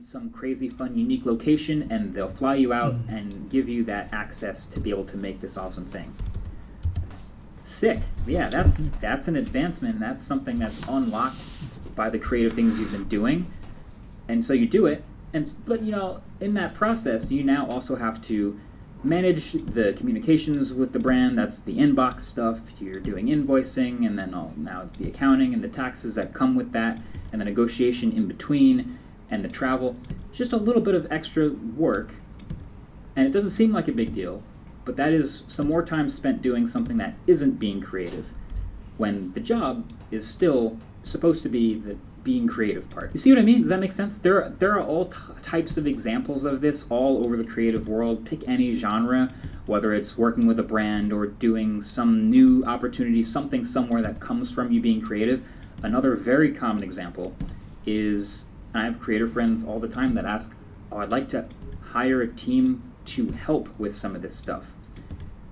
some crazy, fun, unique location, and they'll fly you out and give you that access to be able to make this awesome thing. Sick. Yeah, that's an advancement. That's something that's unlocked by the creative things you've been doing. And so you do it, but you know, in that process, you now also have to manage the communications with the brand. That's the inbox stuff. You're doing invoicing, and then now it's the accounting and the taxes that come with that, and the negotiation in between, and the travel. Just a little bit of extra work, and it doesn't seem like a big deal, but that is some more time spent doing something that isn't being creative, when the job is still supposed to be the being creative part. You see what I mean? Does that make sense? There are all types of examples of this all over the creative world. Pick any genre, whether it's working with a brand or doing some new opportunity, something somewhere that comes from you being creative. Another very common example is, I have creative friends all the time that ask, oh, I'd like to hire a team to help with some of this stuff.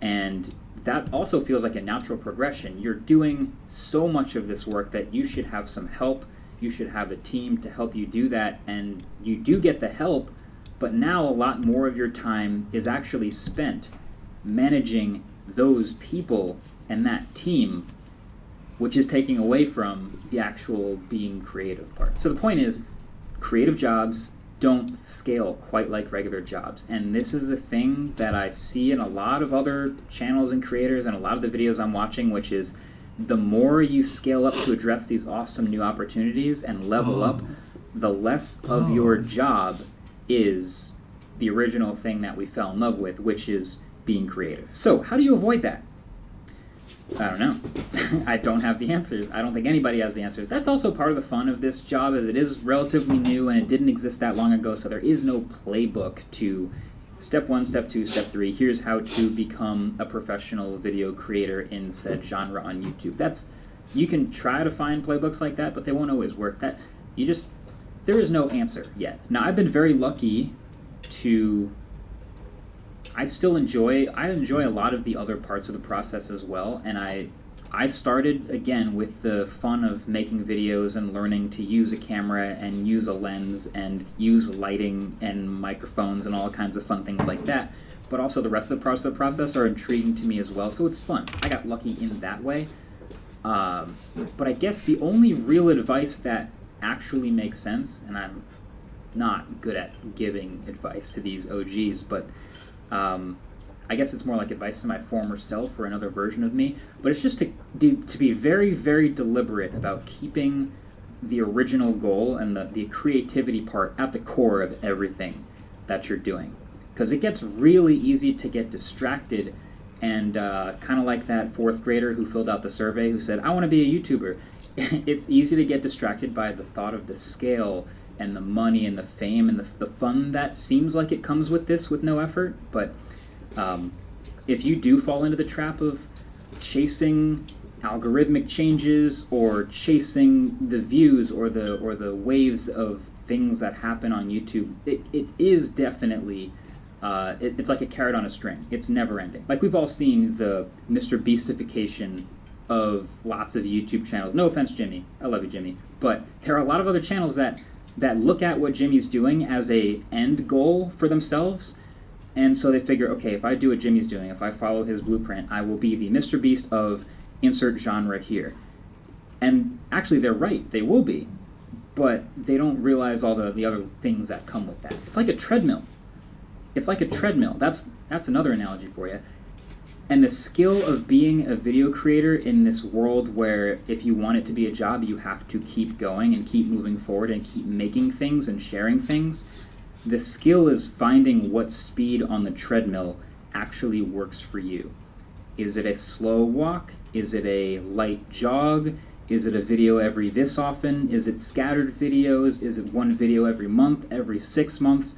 And that also feels like a natural progression. You're doing so much of this work that you should have some help. You should have a team to help you do that, and you do get the help, but now a lot more of your time is actually spent managing those people and that team, which is taking away from the actual being creative part. So the point is, creative jobs don't scale quite like regular jobs, and this is the thing that I see in a lot of other channels and creators and a lot of the videos I'm watching, which is the more you scale up to address these awesome new opportunities and level up, the less of your job is the original thing that we fell in love with, which is being creative. So how do you avoid that? I don't know. I don't have the answers. I don't think anybody has the answers. That's also part of the fun of this job, as it is relatively new and it didn't exist that long ago, so there is no playbook to step 1, step 2, step 3, here's how to become a professional video creator in said genre on YouTube. You can try to find playbooks like that, but they won't always work. There is no answer yet. Now, I've been very lucky to, I enjoy a lot of the other parts of the process as well, and I started, again, with the fun of making videos and learning to use a camera and use a lens and use lighting and microphones and all kinds of fun things like that. But also the rest of the process are intriguing to me as well, so it's fun. I got lucky in that way. But I guess the only real advice that actually makes sense, and I'm not good at giving advice to these OGs, but I guess it's more like advice to my former self or another version of me, but it's just to be very, very deliberate about keeping the original goal and the creativity part at the core of everything that you're doing. Because it gets really easy to get distracted, and kind of like that 4th grader who filled out the survey who said, I want to be a YouTuber. It's easy to get distracted by the thought of the scale and the money and the fame and the fun that seems like it comes with this with no effort, but if you do fall into the trap of chasing algorithmic changes or chasing the views or the waves of things that happen on YouTube, it is definitely it's like a carrot on a string. It's never ending. Like, we've all seen the Mr. Beastification of lots of YouTube channels. No offense, Jimmy. I love you, Jimmy. But there are a lot of other channels that look at what Jimmy's doing as a end goal for themselves. And so they figure, okay, if I do what Jimmy's doing, if I follow his blueprint, I will be the Mr. Beast of insert genre here. And actually, they're right, they will be. But they don't realize all the other things that come with that. It's like a treadmill. That's another analogy for you. And the skill of being a video creator in this world where if you want it to be a job, you have to keep going and keep moving forward and keep making things and sharing things. The skill is finding what speed on the treadmill actually works for you. Is it a slow walk? Is it a light jog? Is it a video every this often? Is it scattered videos? Is it one video every month, every 6 months?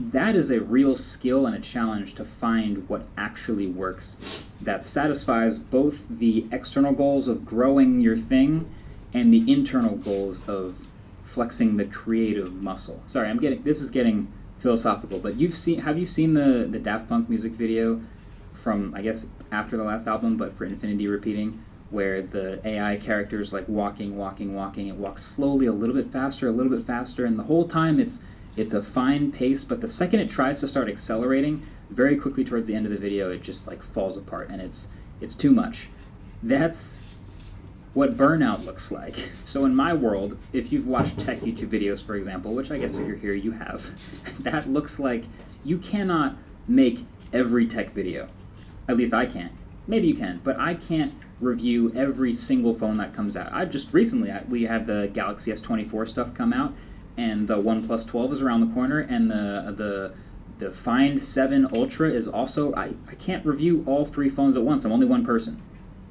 That is a real skill and a challenge to find what actually works that satisfies both the external goals of growing your thing and the internal goals of flexing the creative muscle. Sorry, this is getting philosophical, but have you seen the Daft Punk music video from, I guess, after the last album, but for Infinity Repeating, where the AI character's like walking, it walks slowly, a little bit faster, and the whole time it's It's a fine pace, but the second it tries to start accelerating, very quickly towards the end of the video, it just like falls apart, and it's too much. That's what burnout looks like. So in my world, if you've watched tech YouTube videos, for example, which I guess if you're here you have, that looks like you cannot make every tech video. At least I can't. Maybe you can, but I can't review every single phone that comes out. I just recently, we had the Galaxy S24 stuff come out, and the OnePlus 12 is around the corner, and the Find 7 Ultra is also, I can't review all 3 phones at once. I'm only one person,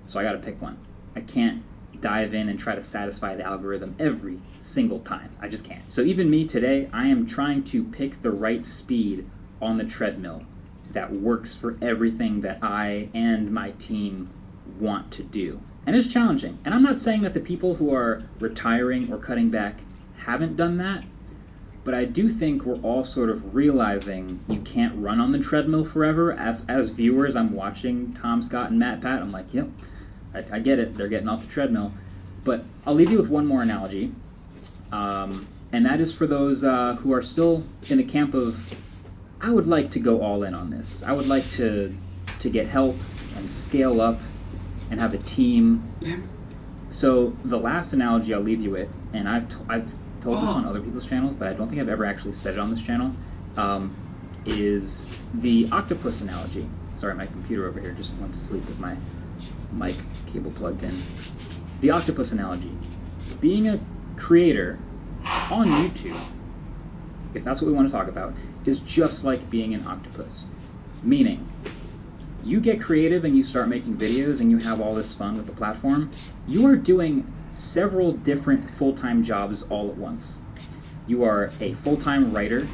so I gotta pick one. I can't dive in and try to satisfy the algorithm every single time. I just can't. So even me today, I am trying to pick the right speed on the treadmill that works for everything that I and my team want to do. And it's challenging. And I'm not saying that the people who are retiring or cutting back haven't done that, but I do think we're all sort of realizing you can't run on the treadmill forever. As viewers, I'm watching Tom, Scott, and Matt Pat. I'm like, yep, I get it. They're getting off the treadmill. But I'll leave you with one more analogy, and that is for those who are still in the camp of, I would like to go all in on this. I would like to get help and scale up and have a team. So the last analogy I'll leave you with, and I've told this on other people's channels, but I don't think I've ever actually said it on this channel, is the octopus analogy. Sorry, my computer over here just went to sleep with my mic cable plugged in. The octopus analogy. Being a creator on YouTube, if that's what we want to talk about, is just like being an octopus. Meaning, you get creative and you start making videos and you have all this fun with the platform, you are doing several different full-time jobs all at once. You are a full-time writer,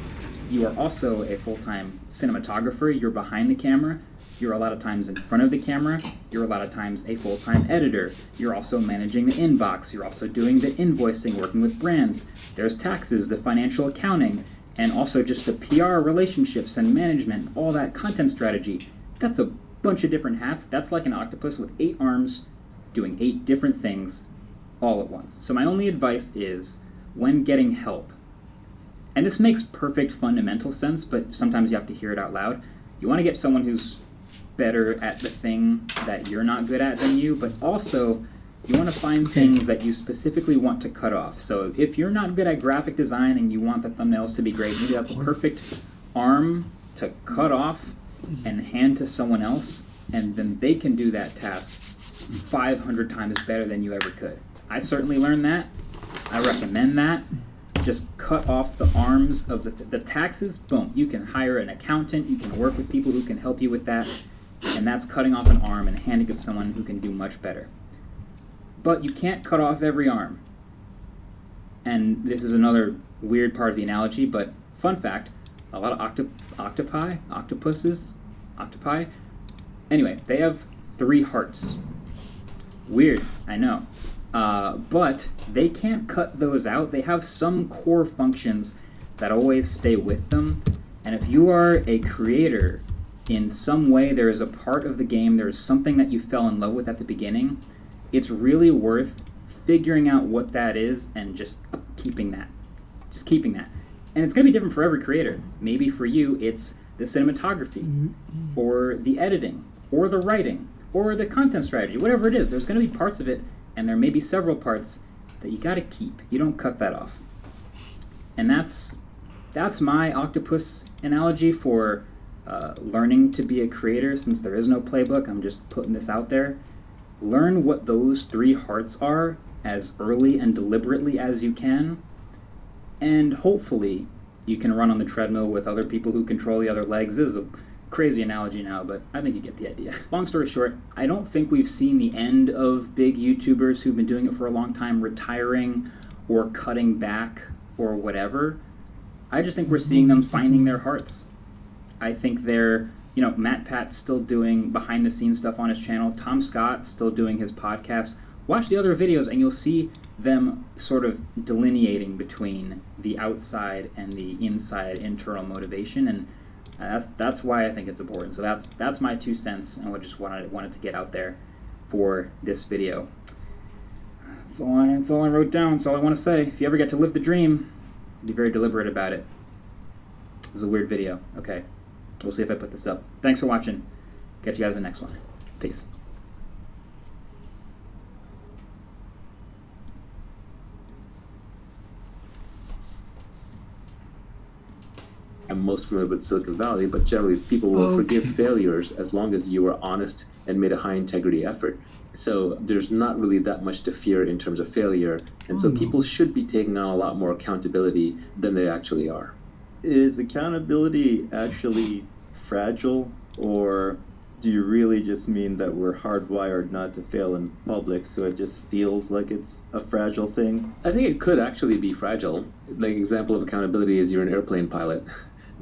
you are also a full-time cinematographer, you're behind the camera, you're a lot of times in front of the camera, you're a lot of times a full-time editor, you're also managing the inbox, you're also doing the invoicing, working with brands, there's taxes, the financial accounting, and also just the PR relationships and management, all that content strategy. That's a bunch of different hats. That's like an octopus with 8 arms doing 8 different things all at once. So my only advice is, when getting help, and this makes perfect fundamental sense, but sometimes you have to hear it out loud, you want to get someone who's better at the thing that you're not good at than you, but also you want to find things that you specifically want to cut off. So if you're not good at graphic design and you want the thumbnails to be great, maybe that's a perfect arm to cut off and hand to someone else, and then they can do that task 500 times better than you ever could. I certainly learned that. I recommend that. Just cut off the arms of the taxes. Boom. You can hire an accountant. You can work with people who can help you with that. And that's cutting off an arm and handing it to someone who can do much better. But you can't cut off every arm. And this is another weird part of the analogy, but fun fact, a lot of octopi, anyway, they have 3 hearts. Weird, I know. But they can't cut those out. They have some core functions that always stay with them. And if you are a creator, in some way there is a part of the game, there is something that you fell in love with at the beginning, it's really worth figuring out what that is and just keeping that. Just keeping that. And it's going to be different for every creator. Maybe for you, it's the cinematography, or the editing, or the writing, or the content strategy, whatever it is. There's going to be parts of it, and there may be several parts that you got to keep. You don't cut that off. And that's my octopus analogy for learning to be a creator. Since there is no playbook, I'm just putting this out there. Learn what those 3 hearts are as early and deliberately as you can, and hopefully you can run on the treadmill with other people who control the other legs. This is a crazy analogy now, but I think you get the idea. Long story short, I don't think we've seen the end of big YouTubers who've been doing it for a long time retiring or cutting back or whatever. I just think we're seeing them finding their hearts. I think they're, Matt Pat's still doing behind the scenes stuff on his channel. Tom Scott still doing his podcast. Watch the other videos and you'll see them sort of delineating between the outside and the inside internal motivation, and that's why I think it's important. So that's my 2 cents, and I just wanted to get out there for this video. That's all I wrote down. That's all I want to say. If you ever get to live the dream, be very deliberate about it. It was a weird video. Okay. We'll see if I put this up. Thanks for watching. Catch you guys in the next one. Peace. I'm most familiar with Silicon Valley, but generally people will forgive failures as long as you were honest and made a high integrity effort. So there's not really that much to fear in terms of failure, and so people should be taking on a lot more accountability than they actually are. Is accountability actually fragile, or do you really just mean that we're hardwired not to fail in public, so it just feels like it's a fragile thing? I think it could actually be fragile. Like, example of accountability is you're an airplane pilot.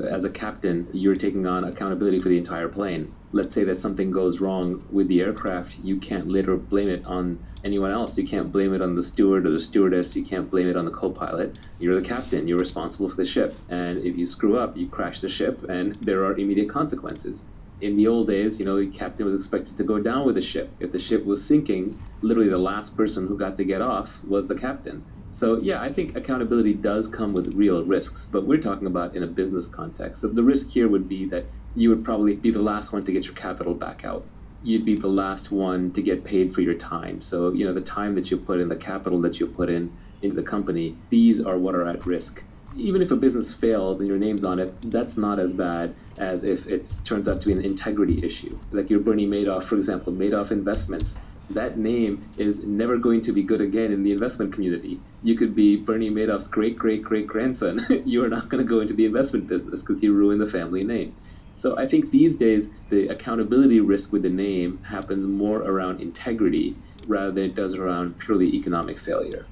As a captain, you're taking on accountability for the entire plane. Let's say that something goes wrong with the aircraft, you can't later blame it on anyone else. You can't blame it on the steward or the stewardess. You can't blame it on the co-pilot. You're the captain. You're responsible for the ship. And if you screw up, you crash the ship, and there are immediate consequences. In the old days, the captain was expected to go down with the ship. If the ship was sinking, literally the last person who got to get off was the captain. So yeah, I think accountability does come with real risks, but we're talking about in a business context. So the risk here would be that you would probably be the last one to get your capital back out. You'd be the last one to get paid for your time. So, the time that you put in, the capital that you put in into the company, these are what are at risk. Even if a business fails and your name's on it, that's not as bad as if it turns out to be an integrity issue. Like your Bernie Madoff, for example, Madoff Investments. That name is never going to be good again in the investment community. You could be Bernie Madoff's great-great-great-grandson. You are not going to go into the investment business because you ruined the family name. So I think these days, the accountability risk with the name happens more around integrity rather than it does around purely economic failure.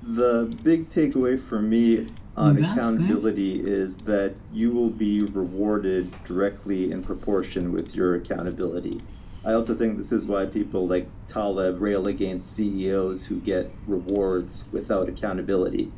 The big takeaway for me on accountability is that you will be rewarded directly in proportion with your accountability. I also think this is why people like Taleb rail against CEOs who get rewards without accountability.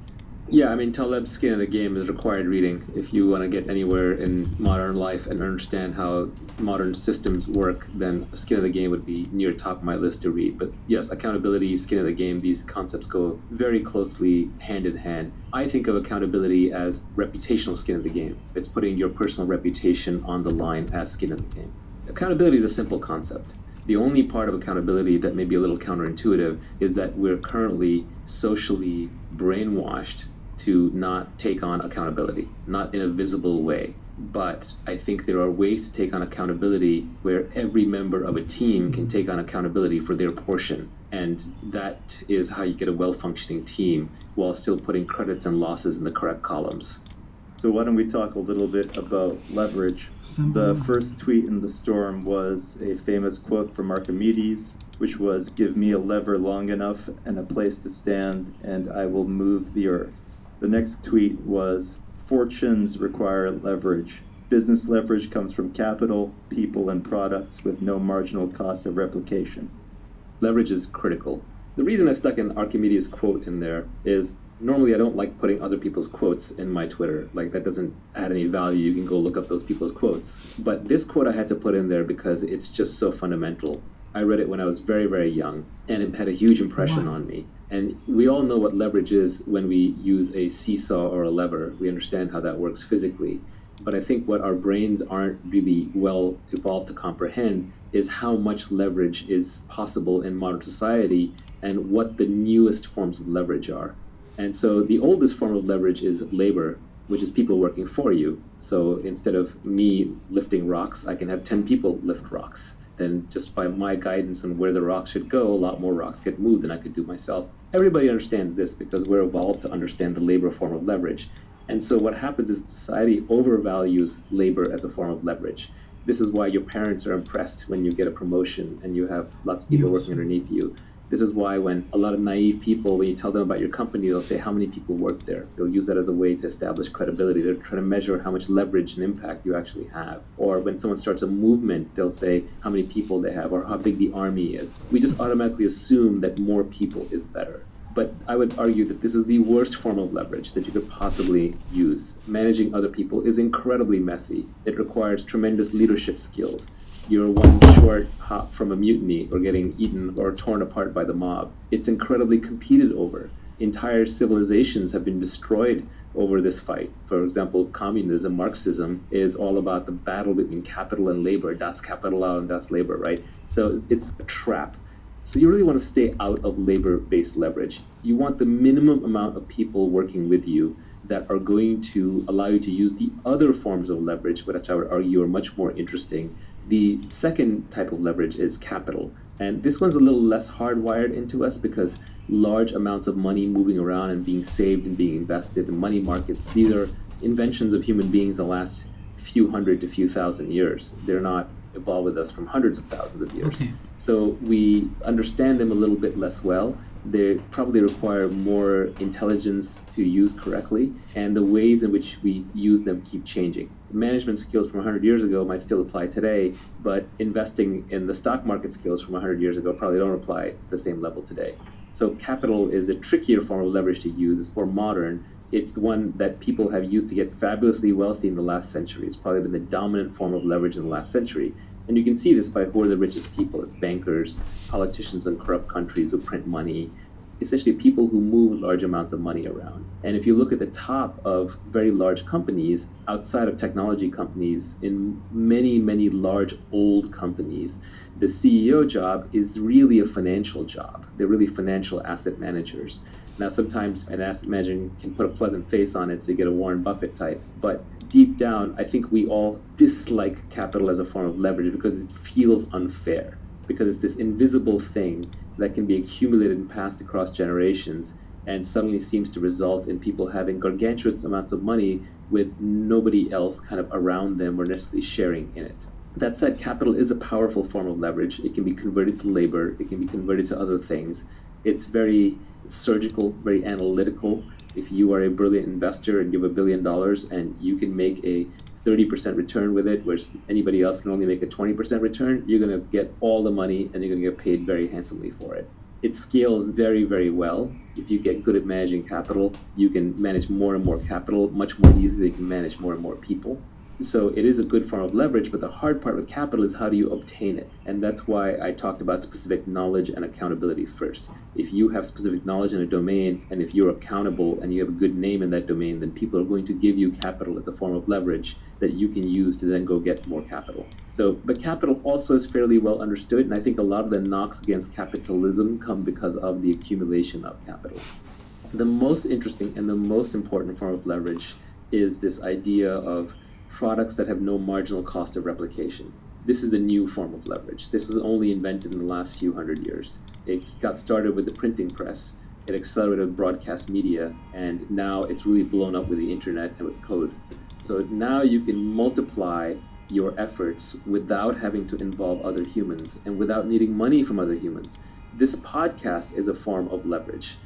Yeah, Taleb's Skin of the Game is required reading if you want to get anywhere in modern life and understand how modern systems work. Then Skin of the Game would be near top of my list to read. But yes, accountability, Skin of the Game, these concepts go very closely hand in hand. I think of accountability as reputational skin of the game. It's putting your personal reputation on the line as skin of the game. Accountability is a simple concept. The only part of accountability that may be a little counterintuitive is that we're currently socially brainwashed to not take on accountability, not in a visible way. But I think there are ways to take on accountability where every member of a team can take on accountability for their portion. And that is how you get a well-functioning team while still putting credits and losses in the correct columns. So why don't we talk a little bit about leverage? The first tweet in the storm was a famous quote from Archimedes, which was, "Give me a lever long enough and a place to stand, and I will move the earth." The next tweet was, "Fortunes require leverage. Business leverage comes from capital, people, and products with no marginal cost of replication." Leverage is critical. The reason I stuck an Archimedes quote in there is normally I don't like putting other people's quotes in my Twitter. Like, that doesn't add any value. You can go look up those people's quotes. But this quote I had to put in there because it's just so fundamental. I read it when I was very, very young, and it had a huge impression on me. And we all know what leverage is when we use a seesaw or a lever. We understand how that works physically. But I think what our brains aren't really well evolved to comprehend is how much leverage is possible in modern society and what the newest forms of leverage are. And so the oldest form of leverage is labor, which is people working for you. So instead of me lifting rocks, I can have 10 people lift rocks. Then just by my guidance on where the rocks should go, a lot more rocks get moved than I could do myself. Everybody understands this because we're evolved to understand the labor form of leverage. And so what happens is society overvalues labor as a form of leverage. This is why your parents are impressed when you get a promotion and you have lots of people working underneath you. This is why when a lot of naive people, when you tell them about your company, they'll say how many people work there. They'll use that as a way to establish credibility. They're trying to measure how much leverage and impact you actually have. Or when someone starts a movement, they'll say how many people they have or how big the army is. We just automatically assume that more people is better. But I would argue that this is the worst form of leverage that you could possibly use. Managing other people is incredibly messy. It requires tremendous leadership skills. You're one short hop from a mutiny or getting eaten or torn apart by the mob. It's incredibly competed over. Entire civilizations have been destroyed over this fight. For example, communism, Marxism, is all about the battle between capital and labor, das Kapital and das Labor, right? So it's a trap. So you really want to stay out of labor-based leverage. You want the minimum amount of people working with you that are going to allow you to use the other forms of leverage, which I would argue are much more interesting. The second type of leverage is capital. And this one's a little less hardwired into us because large amounts of money moving around and being saved and being invested in money markets, these are inventions of human beings the last few hundred to few thousand years. They're not evolved with us from hundreds of thousands of years. Okay. So we understand them a little bit less well. They probably require more intelligence to use correctly, and the ways in which we use them keep changing. Management skills from 100 years ago might still apply today, but investing in the stock market skills from 100 years ago probably don't apply to the same level today. So capital is a trickier form of leverage to use. It's more modern. It's the one that people have used to get fabulously wealthy in the last century. It's probably been the dominant form of leverage in the last century. And you can see this by who are the richest people. It's bankers, politicians in corrupt countries who print money, essentially people who move large amounts of money around. And if you look at the top of very large companies, outside of technology companies, in many, many large old companies, the CEO job is really a financial job. They're really financial asset managers. Now, sometimes an asset manager can put a pleasant face on it, so you get a Warren Buffett type. But deep down, I think we all dislike capital as a form of leverage because it feels unfair, because it's this invisible thing that can be accumulated and passed across generations and suddenly seems to result in people having gargantuan amounts of money with nobody else kind of around them or necessarily sharing in it. That said, capital is a powerful form of leverage. It can be converted to labor. It can be converted to other things. It's very surgical, very analytical. If you are a brilliant investor and you have $1 billion and you can make a 30% return with it, whereas anybody else can only make a 20% return, you're going to get all the money and you're going to get paid very handsomely for it. It scales very, very well. If you get good at managing capital, you can manage more and more capital much more easily. You can manage more and more people. So it is a good form of leverage, but the hard part with capital is how do you obtain it? And that's why I talked about specific knowledge and accountability first. If you have specific knowledge in a domain, and if you're accountable and you have a good name in that domain, then people are going to give you capital as a form of leverage that you can use to then go get more capital. So, but capital also is fairly well understood, and I think a lot of the knocks against capitalism come because of the accumulation of capital. The most interesting and the most important form of leverage is this idea of products that have no marginal cost of replication. This is the new form of leverage. This was only invented in the last few hundred years. It got started with the printing press. It accelerated broadcast media, and now it's really blown up with the internet and with code. So now you can multiply your efforts without having to involve other humans and without needing money from other humans. This podcast is a form of leverage.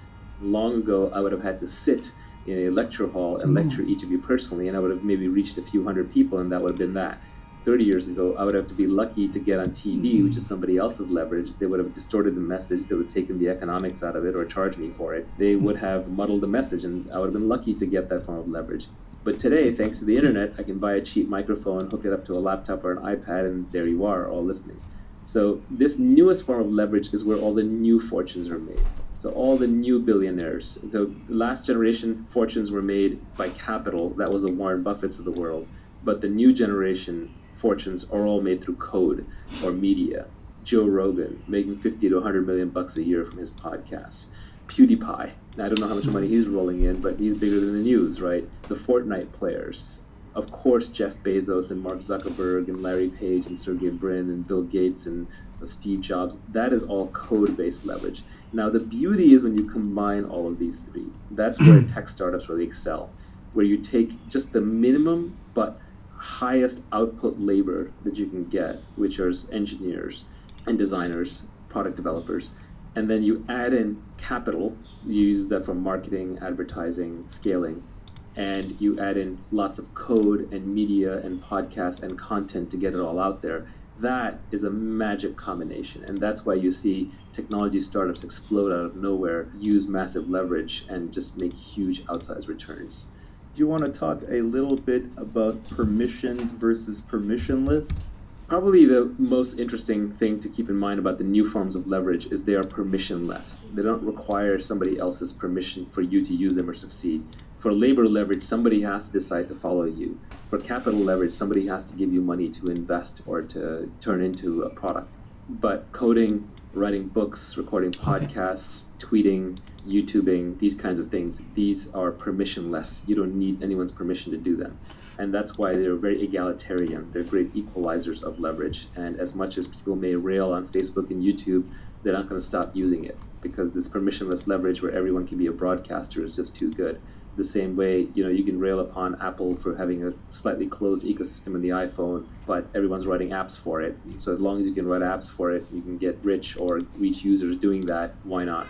Long ago, I would have had to sit in a lecture hall and lecture each of you personally, and I would have maybe reached a few hundred people, and that would have been that. 30 years ago, I would have to be lucky to get on TV, which is somebody else's leverage. They would have distorted the message. They would have taken the economics out of it or charged me for it. They would have muddled the message, and I would have been lucky to get that form of leverage. But today, thanks to the internet, I can buy a cheap microphone, hook it up to a laptop or an iPad, and there you are, all listening. So this newest form of leverage is where all the new fortunes are made. So all the new billionaires. So the last generation fortunes were made by capital. That was the Warren Buffetts of the world. But the new generation fortunes are all made through code or media. Joe Rogan making 50 to 100 million bucks a year from his podcasts. PewDiePie. Now, I don't know how much money he's rolling in, but he's bigger than the news, right? The Fortnite players. Of course, Jeff Bezos and Mark Zuckerberg and Larry Page and Sergey Brin and Bill Gates and Steve Jobs. That is all code-based leverage. Now, the beauty is when you combine all of these three. That's where tech startups really excel, where you take just the minimum but highest output labor that you can get, which are engineers and designers, product developers, and then you add in capital. You use that for marketing, advertising, scaling, and you add in lots of code and media and podcasts and content to get it all out there. That is a magic combination, and that's why you see technology startups explode out of nowhere, use massive leverage, and just make huge outsized returns. Do you want to talk a little bit about permissioned versus permissionless? Probably the most interesting thing to keep in mind about the new forms of leverage is they are permissionless. They don't require somebody else's permission for you to use them or succeed. For labor leverage, somebody has to decide to follow you. For capital leverage, somebody has to give you money to invest or to turn into a product. But coding, writing books, recording podcasts, tweeting, YouTubing, these kinds of things, these are permissionless. You don't need anyone's permission to do them. And that's why they're very egalitarian. They're great equalizers of leverage. And as much as people may rail on Facebook and YouTube, they're not going to stop using it, because this permissionless leverage where everyone can be a broadcaster is just too good. The same way, you can rail upon Apple for having a slightly closed ecosystem in the iPhone, but everyone's writing apps for it. So as long as you can write apps for it, you can get rich or reach users doing that, why not?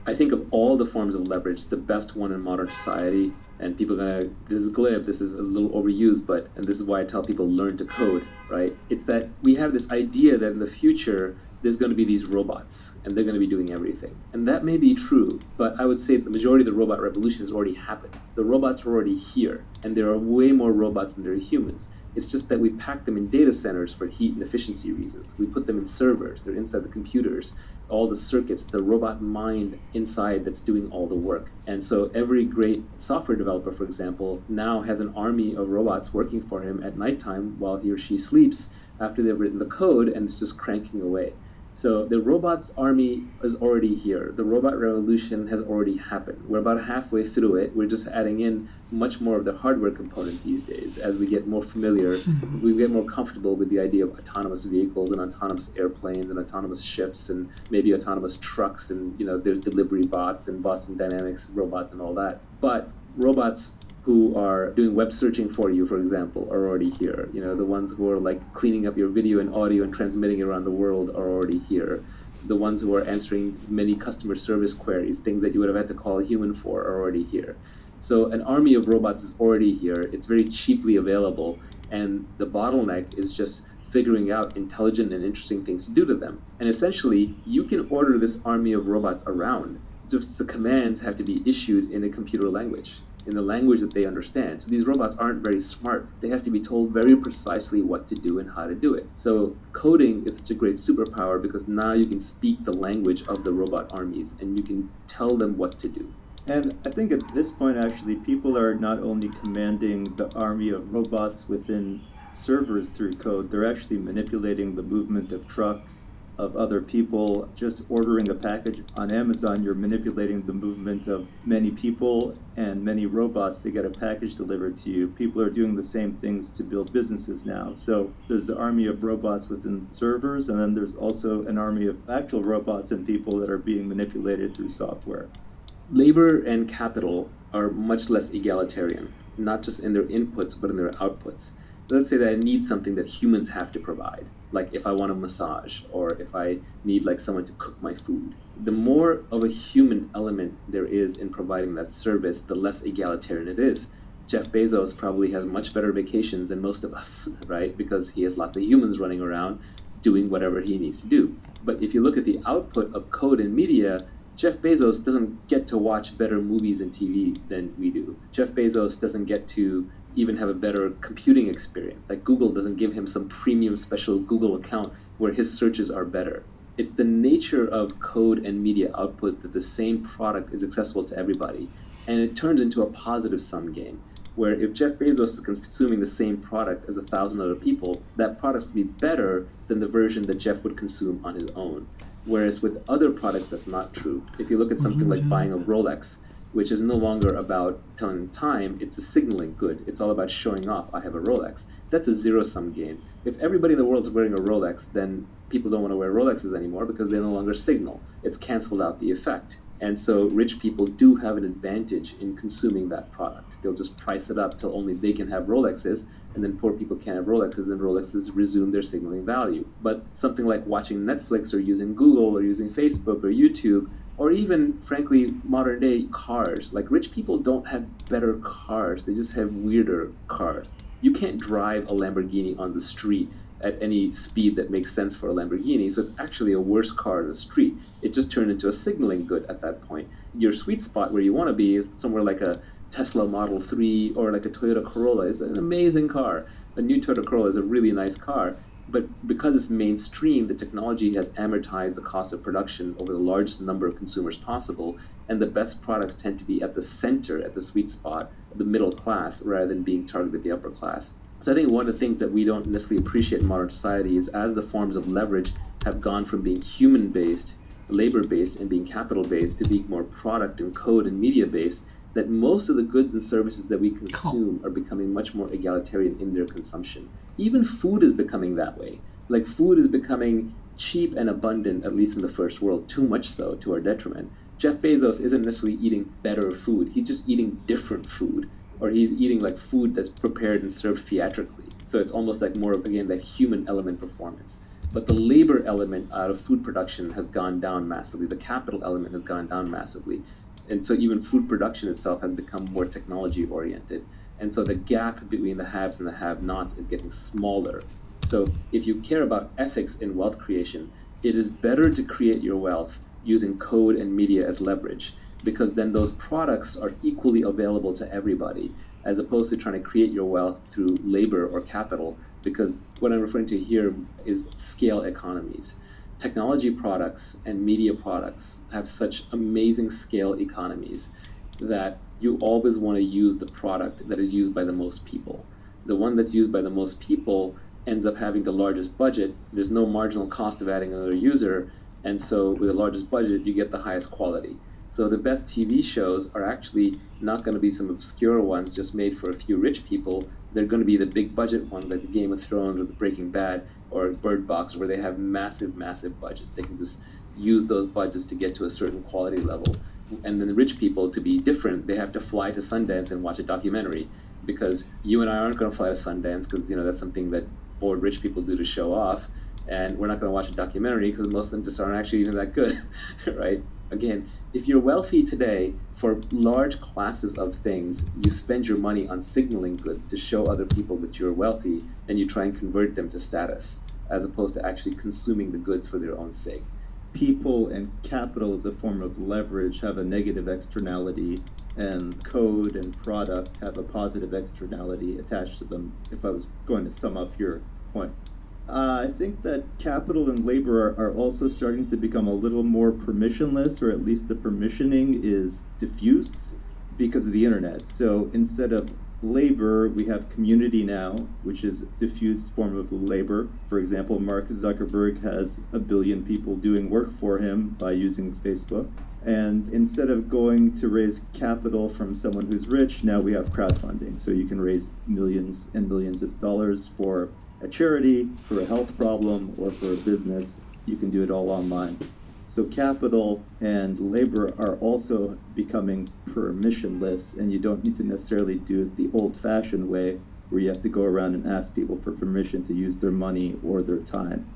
I think of all the forms of leverage, the best one in modern society, and people are gonna, this is glib, this is a little overused, and this is why I tell people learn to code, right? It's that we have this idea that in the future, there's going to be these robots, and they're going to be doing everything. And that may be true, but I would say the majority of the robot revolution has already happened. The robots are already here, and there are way more robots than there are humans. It's just that we pack them in data centers for heat and efficiency reasons. We put them in servers, they're inside the computers, all the circuits, the robot mind inside that's doing all the work. And so every great software developer, for example, now has an army of robots working for him at nighttime while he or she sleeps after they've written the code, and it's just cranking away. So the robots army is already here. The robot revolution has already happened. We're about halfway through it. We're just adding in much more of the hardware component these days. As we get more familiar, we get more comfortable with the idea of autonomous vehicles and autonomous airplanes and autonomous ships and maybe autonomous trucks and there's delivery bots and Boston Dynamics robots and all that. But robots who are doing web searching for you, for example, are already here. The ones who are like cleaning up your video and audio and transmitting it around the world are already here. The ones who are answering many customer service queries, things that you would have had to call a human for, are already here. So an army of robots is already here. It's very cheaply available, and the bottleneck is just figuring out intelligent and interesting things to do to them. And essentially, you can order this army of robots around. Just the commands have to be issued in a computer language, in the language that they understand. So these robots aren't very smart. They have to be told very precisely what to do and how to do it. So coding is such a great superpower because now you can speak the language of the robot armies and you can tell them what to do. And I think at this point, actually, people are not only commanding the army of robots within servers through code, they're actually manipulating the movement of trucks, of other people. Just ordering a package on Amazon, you're manipulating the movement of many people and many robots to get a package delivered to you. People are doing the same things to build businesses now. So there's the army of robots within servers, and then there's also an army of actual robots and people that are being manipulated through software. Labor and capital are much less egalitarian, not just in their inputs, but in their outputs. Let's say that I need something that humans have to provide, like if I want a massage or if I need like someone to cook my food. The more of a human element there is in providing that service, the less egalitarian it is. Jeff Bezos probably has much better vacations than most of us, right? Because he has lots of humans running around doing whatever he needs to do. But if you look at the output of code and media, Jeff Bezos doesn't get to watch better movies and TV than we do. Jeff Bezos doesn't get to even have a better computing experience. Like Google doesn't give him some premium special Google account where his searches are better. It's the nature of code and media output that the same product is accessible to everybody. And it turns into a positive sum game, where if Jeff Bezos is consuming the same product as 1,000 other people, that product's will be better than the version that Jeff would consume on his own. Whereas with other products, that's not true. If you look at something like buying a Rolex, which is no longer about telling time, it's a signaling good. It's all about showing off, I have a Rolex. That's a zero-sum game. If everybody in the world is wearing a Rolex, then people don't want to wear Rolexes anymore because they no longer signal. It's canceled out the effect. And so rich people do have an advantage in consuming that product. They'll just price it up till only they can have Rolexes, and then poor people can't have Rolexes, and Rolexes resume their signaling value. But something like watching Netflix or using Google or using Facebook or YouTube, or even, frankly, modern day cars. Like rich people don't have better cars, they just have weirder cars. You can't drive a Lamborghini on the street at any speed that makes sense for a Lamborghini, so it's actually a worse car on the street. It just turned into a signaling good at that point. Your sweet spot where you want to be is somewhere like a Tesla Model 3 or like a Toyota Corolla. It's an amazing car. A new Toyota Corolla is a really nice car, but because it's mainstream, the technology has amortized the cost of production over the largest number of consumers possible, and the best products tend to be at the center, at the sweet spot, the middle class, rather than being targeted at the upper class. So I think one of the things that we don't necessarily appreciate in modern society is as the forms of leverage have gone from being human-based, labor-based, and being capital-based to being more product and code and media-based, that most of the goods and services that we consume are becoming much more egalitarian in their consumption. Even food is becoming that way. Like, food is becoming cheap and abundant, at least in the first world, too much so, to our detriment. Jeff Bezos isn't necessarily eating better food, he's just eating different food, or he's eating like food that's prepared and served theatrically. So it's almost like more of, again, that human element performance. But the labor element out of food production has gone down massively. The capital element has gone down massively. And so even food production itself has become more technology oriented. And so the gap between the haves and the have-nots is getting smaller. So if you care about ethics in wealth creation, it is better to create your wealth using code and media as leverage, because then those products are equally available to everybody, as opposed to trying to create your wealth through labor or capital, because what I'm referring to here is scale economies. Technology products and media products have such amazing scale economies that you always want to use the product that is used by the most people. The one that's used by the most people ends up having the largest budget. There's no marginal cost of adding another user, and so with the largest budget, you get the highest quality. So the best TV shows are actually not going to be some obscure ones just made for a few rich people. They're going to be the big budget ones like the Game of Thrones or the Breaking Bad or Bird Box, where they have massive, massive budgets. They can just use those budgets to get to a certain quality level. And then the rich people, to be different, they have to fly to Sundance and watch a documentary, because you and I aren't going to fly to Sundance because, that's something that bored rich people do to show off. And we're not going to watch a documentary because most of them just aren't actually even that good, right? Again, if you're wealthy today, for large classes of things, you spend your money on signaling goods to show other people that you're wealthy, and you try and convert them to status, as opposed to actually consuming the goods for their own sake. People and capital as a form of leverage have a negative externality, and code and product have a positive externality attached to them, if I was going to sum up your point. I think that capital and labor are also starting to become a little more permissionless, or at least the permissioning is diffuse because of the internet. So instead of labor, we have community now, which is a diffused form of labor. For example, Mark Zuckerberg has 1 billion people doing work for him by using Facebook. And instead of going to raise capital from someone who's rich, now we have crowdfunding. So you can raise millions and millions of dollars for a charity, for a health problem, or for a business. You can do it all online. So capital and labor are also becoming permissionless, and you don't need to necessarily do it the old-fashioned way, where you have to go around and ask people for permission to use their money or their time.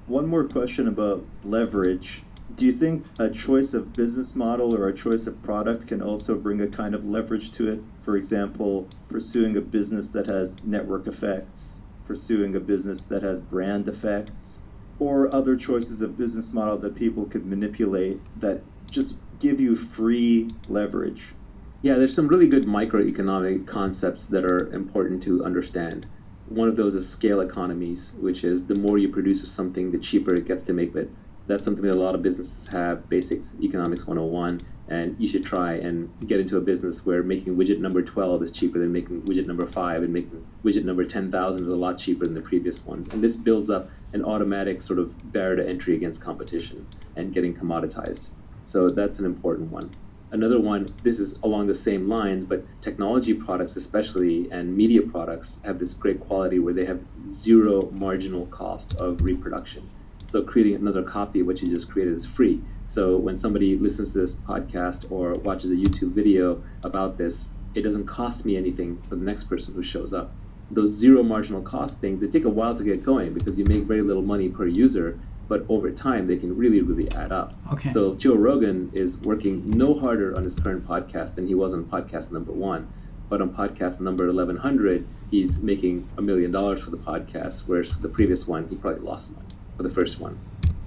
One more question about leverage. Do you think a choice of business model or a choice of product can also bring a kind of leverage to it? For example, pursuing a business that has network effects, pursuing a business that has brand effects, or other choices of business model that people could manipulate that just give you free leverage? Yeah, there's some really good microeconomic concepts that are important to understand. One of those is scale economies, which is the more you produce of something, the cheaper it gets to make it. That's something that a lot of businesses have, basic economics 101, and you should try and get into a business where making widget number 12 is cheaper than making widget number 5, and making widget number 10,000 is a lot cheaper than the previous ones. And this builds up an automatic sort of barrier to entry against competition and getting commoditized. So that's an important one. Another one, this is along the same lines, but technology products especially and media products have this great quality where they have zero marginal cost of reproduction. So creating another copy of what you just created is free. So when somebody listens to this podcast or watches a YouTube video about this, it doesn't cost me anything for the next person who shows up. Those zero marginal cost things, they take a while to get going because you make very little money per user, but over time they can really, really add up. Okay. So Joe Rogan is working no harder on his current podcast than he was on podcast number 1. But on podcast number 1100, he's making $1 million for the podcast, whereas for the previous one, he probably lost money for the first one.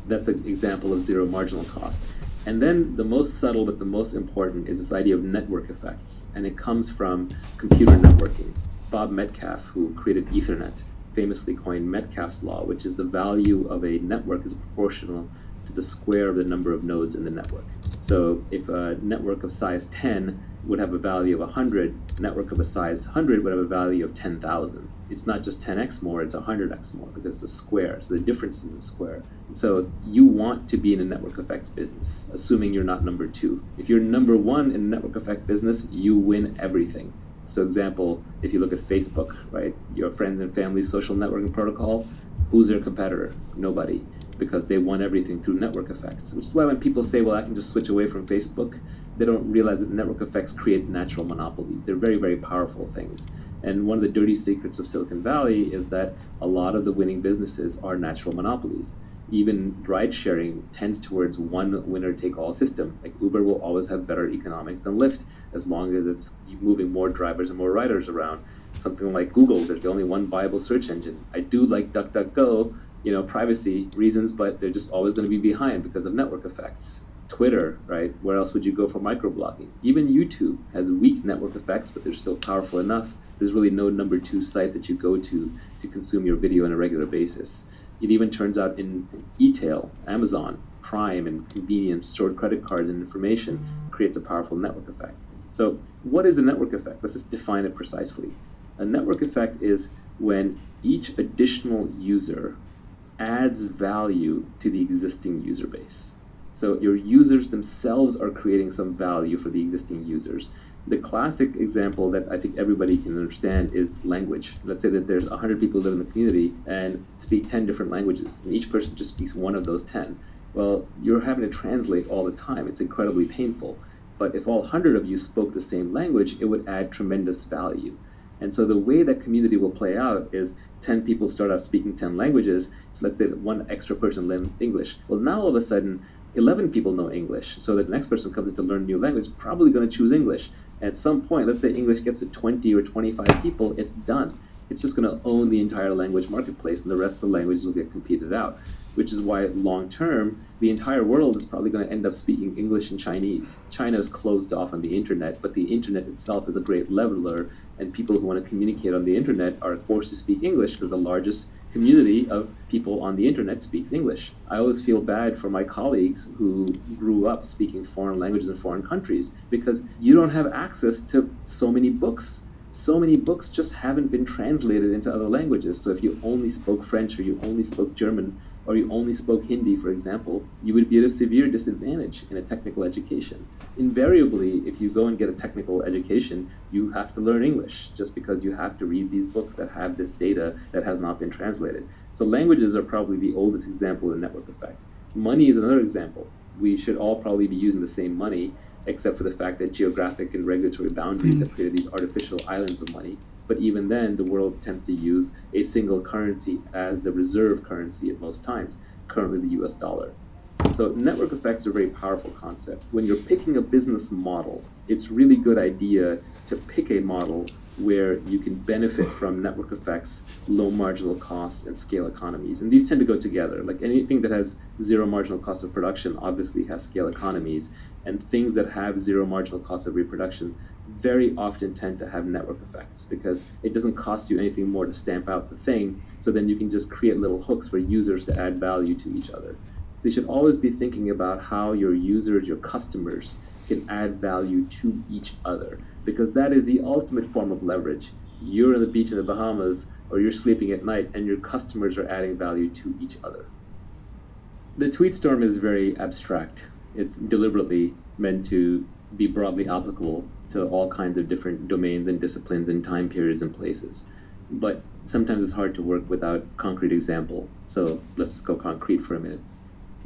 That's an example of zero marginal cost. And then the most subtle but the most important is this idea of network effects. And it comes from computer networking. Bob Metcalfe, who created Ethernet, famously coined Metcalfe's law, which is the value of a network is proportional to the square of the number of nodes in the network. So if a network of size 10 would have a value of 100, a network of a size 100 would have a value of 10,000. It's not just 10x more, it's 100x more because it's a square, so the difference is in the square. So you want to be in a network effects business, assuming you're not number 2. If you're number 1 in a network effect business, you win everything. So example, if you look at Facebook, right, your friends and family social networking protocol, who's their competitor? Nobody, because they won everything through network effects, which is why when people say, well, I can just switch away from Facebook, they don't realize that network effects create natural monopolies. They're very, very powerful things. And one of the dirty secrets of Silicon Valley is that a lot of the winning businesses are natural monopolies. Even ride sharing tends towards one winner-take-all system. Like Uber will always have better economics than Lyft as long as it's moving more drivers and more riders around. Something like Google, there's only one viable search engine. I do like DuckDuckGo, privacy reasons, but they're just always going to be behind because of network effects. Twitter, right? Where else would you go for microblogging? Even YouTube has weak network effects, but they're still powerful enough. There's really no number 2 site that you go to consume your video on a regular basis. It even turns out in e-tail, Amazon, Prime, and convenience, stored credit cards and information creates a powerful network effect. So what is a network effect? Let's just define it precisely. A network effect is when each additional user adds value to the existing user base. So your users themselves are creating some value for the existing users. The classic example that I think everybody can understand is language. Let's say that there's 100 people who live in the community and speak 10 different languages, and each person just speaks one of those 10. Well, you're having to translate all the time. It's incredibly painful. But if all 100 of you spoke the same language, it would add tremendous value. And so the way that community will play out is 10 people start out speaking 10 languages. So let's say that one extra person learns English. Well, now all of a sudden, 11 people know English. So the next person comes in to learn a new language, probably going to choose English. At some point, let's say English gets to 20 or 25 people, it's done. It's just going to own the entire language marketplace, and the rest of the languages will get competed out, which is why long term, the entire world is probably going to end up speaking English and Chinese. China is closed off on the internet, but the internet itself is a great leveler, and people who want to communicate on the internet are forced to speak English because the largest community of people on the internet speaks English. I always feel bad for my colleagues who grew up speaking foreign languages in foreign countries because you don't have access to so many books. So many books just haven't been translated into other languages. So if you only spoke French or you only spoke German or you only spoke Hindi, for example, you would be at a severe disadvantage in a technical education. Invariably, if you go and get a technical education, you have to learn English just because you have to read these books that have this data that has not been translated. So languages are probably the oldest example of the network effect. Money is another example. We should all probably be using the same money, except for the fact that geographic and regulatory boundaries have created these artificial islands of money. But even then, the world tends to use a single currency as the reserve currency at most times, currently the US dollar. So network effects are a very powerful concept. When you're picking a business model, it's really good idea to pick a model where you can benefit from network effects, low marginal costs, and scale economies. And these tend to go together. Like anything that has zero marginal cost of production obviously has scale economies, and things that have zero marginal cost of reproduction very often tend to have network effects because it doesn't cost you anything more to stamp out the thing, so then you can just create little hooks for users to add value to each other. So you should always be thinking about how your users, your customers, can add value to each other, because that is the ultimate form of leverage. You're on the beach in the Bahamas, or you're sleeping at night, and your customers are adding value to each other. The tweet storm is very abstract. It's deliberately meant to be broadly applicable to all kinds of different domains and disciplines and time periods and places. But sometimes it's hard to work without concrete example. So let's just go concrete for a minute.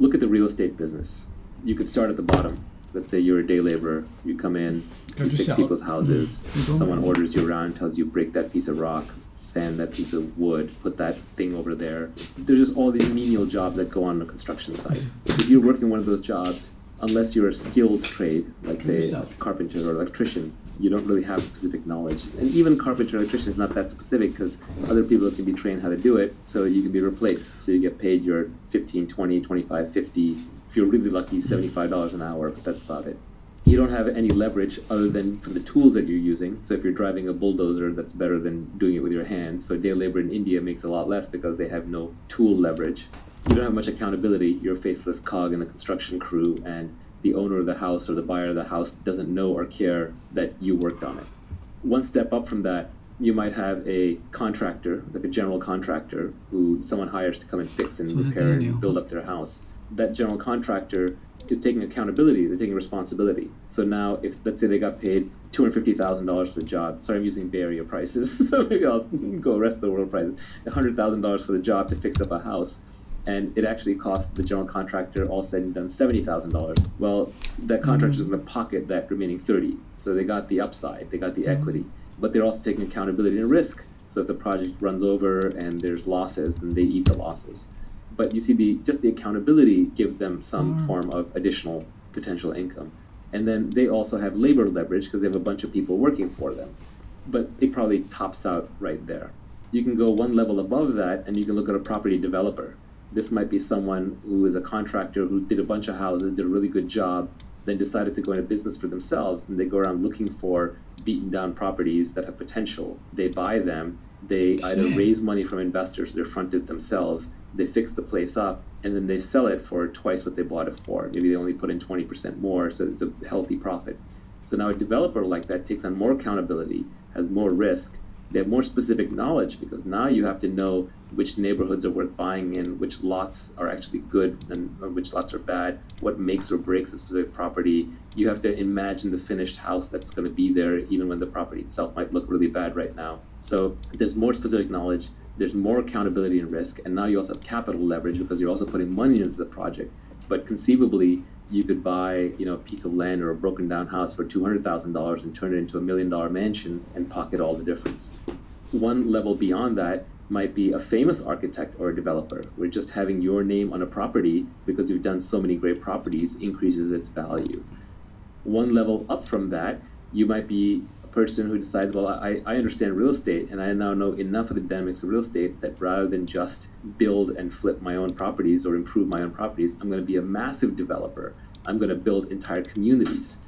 Look at the real estate business. You could start at the bottom. Let's say you're a day laborer. You come in, you fix people's houses. Someone orders you around, tells you break that piece of rock, sand that piece of wood, put that thing over there. There's just all these menial jobs that go on a construction site. If you're working one of those jobs, unless you're a skilled trade, like say a carpenter or electrician, you don't really have specific knowledge. And even carpenter or electrician is not that specific because other people can be trained how to do it, so you can be replaced. So you get paid your 15, 20, 25, 50, if you're really lucky, $75 an hour, but that's about it. You don't have any leverage other than from the tools that you're using. So if you're driving a bulldozer, that's better than doing it with your hands. So day labor in India makes a lot less because they have no tool leverage. You don't have much accountability. You're a faceless cog in the construction crew, and the owner of the house or the buyer of the house doesn't know or care that you worked on it. One step up from that, you might have a contractor, like a general contractor, who someone hires to come and fix and repair and build up their house. That general contractor is taking accountability, they're taking responsibility. So now, if let's say they got paid $250,000 for the job, sorry, I'm using Bay Area prices, so maybe I'll go rest of the world prices, $100,000 for the job to fix up a house, and it actually costs the general contractor, all said and done, $70,000. Well, that contractor's going to pocket that remaining 30. So they got the upside, they got the equity, but they're also taking accountability and risk. So if the project runs over and there's losses, then they eat the losses. But you see, just the accountability gives them some form of additional potential income. And then they also have labor leverage because they have a bunch of people working for them. But it probably tops out right there. You can go one level above that and you can look at a property developer. This might be someone who is a contractor who did a bunch of houses, did a really good job, then decided to go into business for themselves, and they go around looking for beaten down properties that have potential. They buy them, they either raise money from investors, they're fronted themselves, they fix the place up, and then they sell it for twice what they bought it for. Maybe they only put in 20% more, so it's a healthy profit. So now a developer like that takes on more accountability, has more risk, they have more specific knowledge, because now you have to know which neighborhoods are worth buying in, which lots are actually good and which lots are bad, what makes or breaks a specific property. You have to imagine the finished house that's going to be there, even when the property itself might look really bad right now. So there's more specific knowledge, there's more accountability and risk, and now you also have capital leverage because you're also putting money into the project. But conceivably, you could buy, a piece of land or a broken down house for $200,000 and turn it into $1 million mansion and pocket all the difference. One level beyond that might be a famous architect or a developer, where just having your name on a property because you've done so many great properties increases its value. One level up from that, you might be a person who decides, well, I understand real estate and I now know enough of the dynamics of real estate that rather than just build and flip my own properties or improve my own properties, I'm going to be a massive developer. I'm going to build entire communities.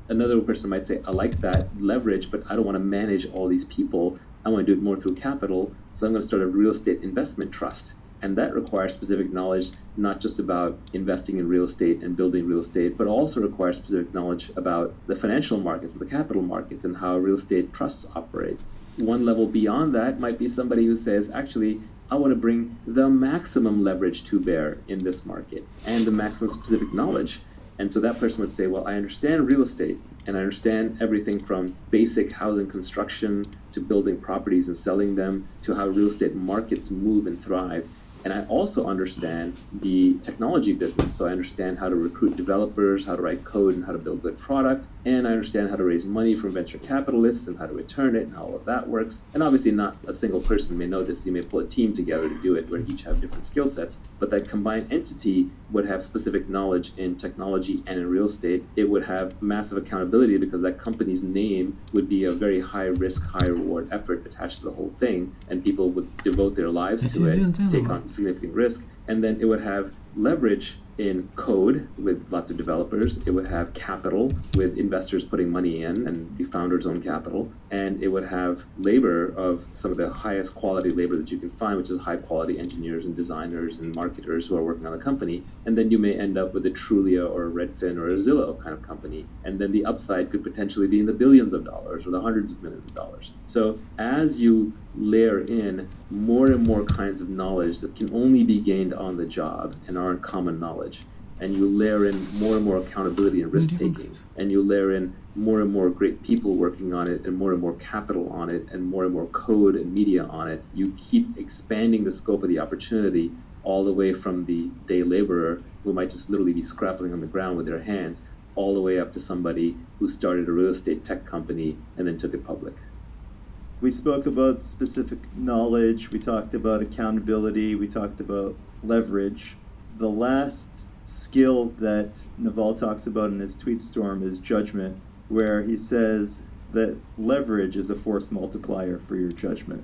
Another person might say, I like that leverage, but I don't want to manage all these people. I want to do it more through capital, so I'm going to start a real estate investment trust. And that requires specific knowledge, not just about investing in real estate and building real estate, but also requires specific knowledge about the financial markets, the capital markets, and how real estate trusts operate. One level beyond that might be somebody who says, actually, I want to bring the maximum leverage to bear in this market and the maximum specific knowledge. And so that person would say, well, I understand real estate, and I understand everything from basic housing construction to building properties and selling them to how real estate markets move and thrive. And I also understand the technology business. So I understand how to recruit developers, how to write code, and how to build good product. And I understand how to raise money from venture capitalists and how to return it and how all of that works. And obviously not a single person may know this. You may pull a team together to do it where each have different skill sets. But that combined entity would have specific knowledge in technology and in real estate. It would have massive accountability because that company's name would be a very high risk, high reward effort attached to the whole thing. And people would devote their lives to it, take on significant risk, and then it would have leverage in code with lots of developers. It would have capital with investors putting money in and the founder's own capital, and it would have labor of some of the highest quality labor that you can find, which is high quality engineers and designers and marketers who are working on the company. And then you may end up with a Trulia or a Redfin or a Zillow kind of company, and then the upside could potentially be in the billions of dollars or the hundreds of millions of dollars. So as you layer in more and more kinds of knowledge that can only be gained on the job and aren't common knowledge, and you layer in more and more accountability and risk-taking, and you layer in more and more great people working on it and more capital on it and more code and media on it, you keep expanding the scope of the opportunity all the way from the day laborer who might just literally be scrapping on the ground with their hands all the way up to somebody who started a real estate tech company and then took it public. We spoke about specific knowledge, we talked about accountability, we talked about leverage. The last skill that Naval talks about in his tweet storm is judgment, where he says that leverage is a force multiplier for your judgment.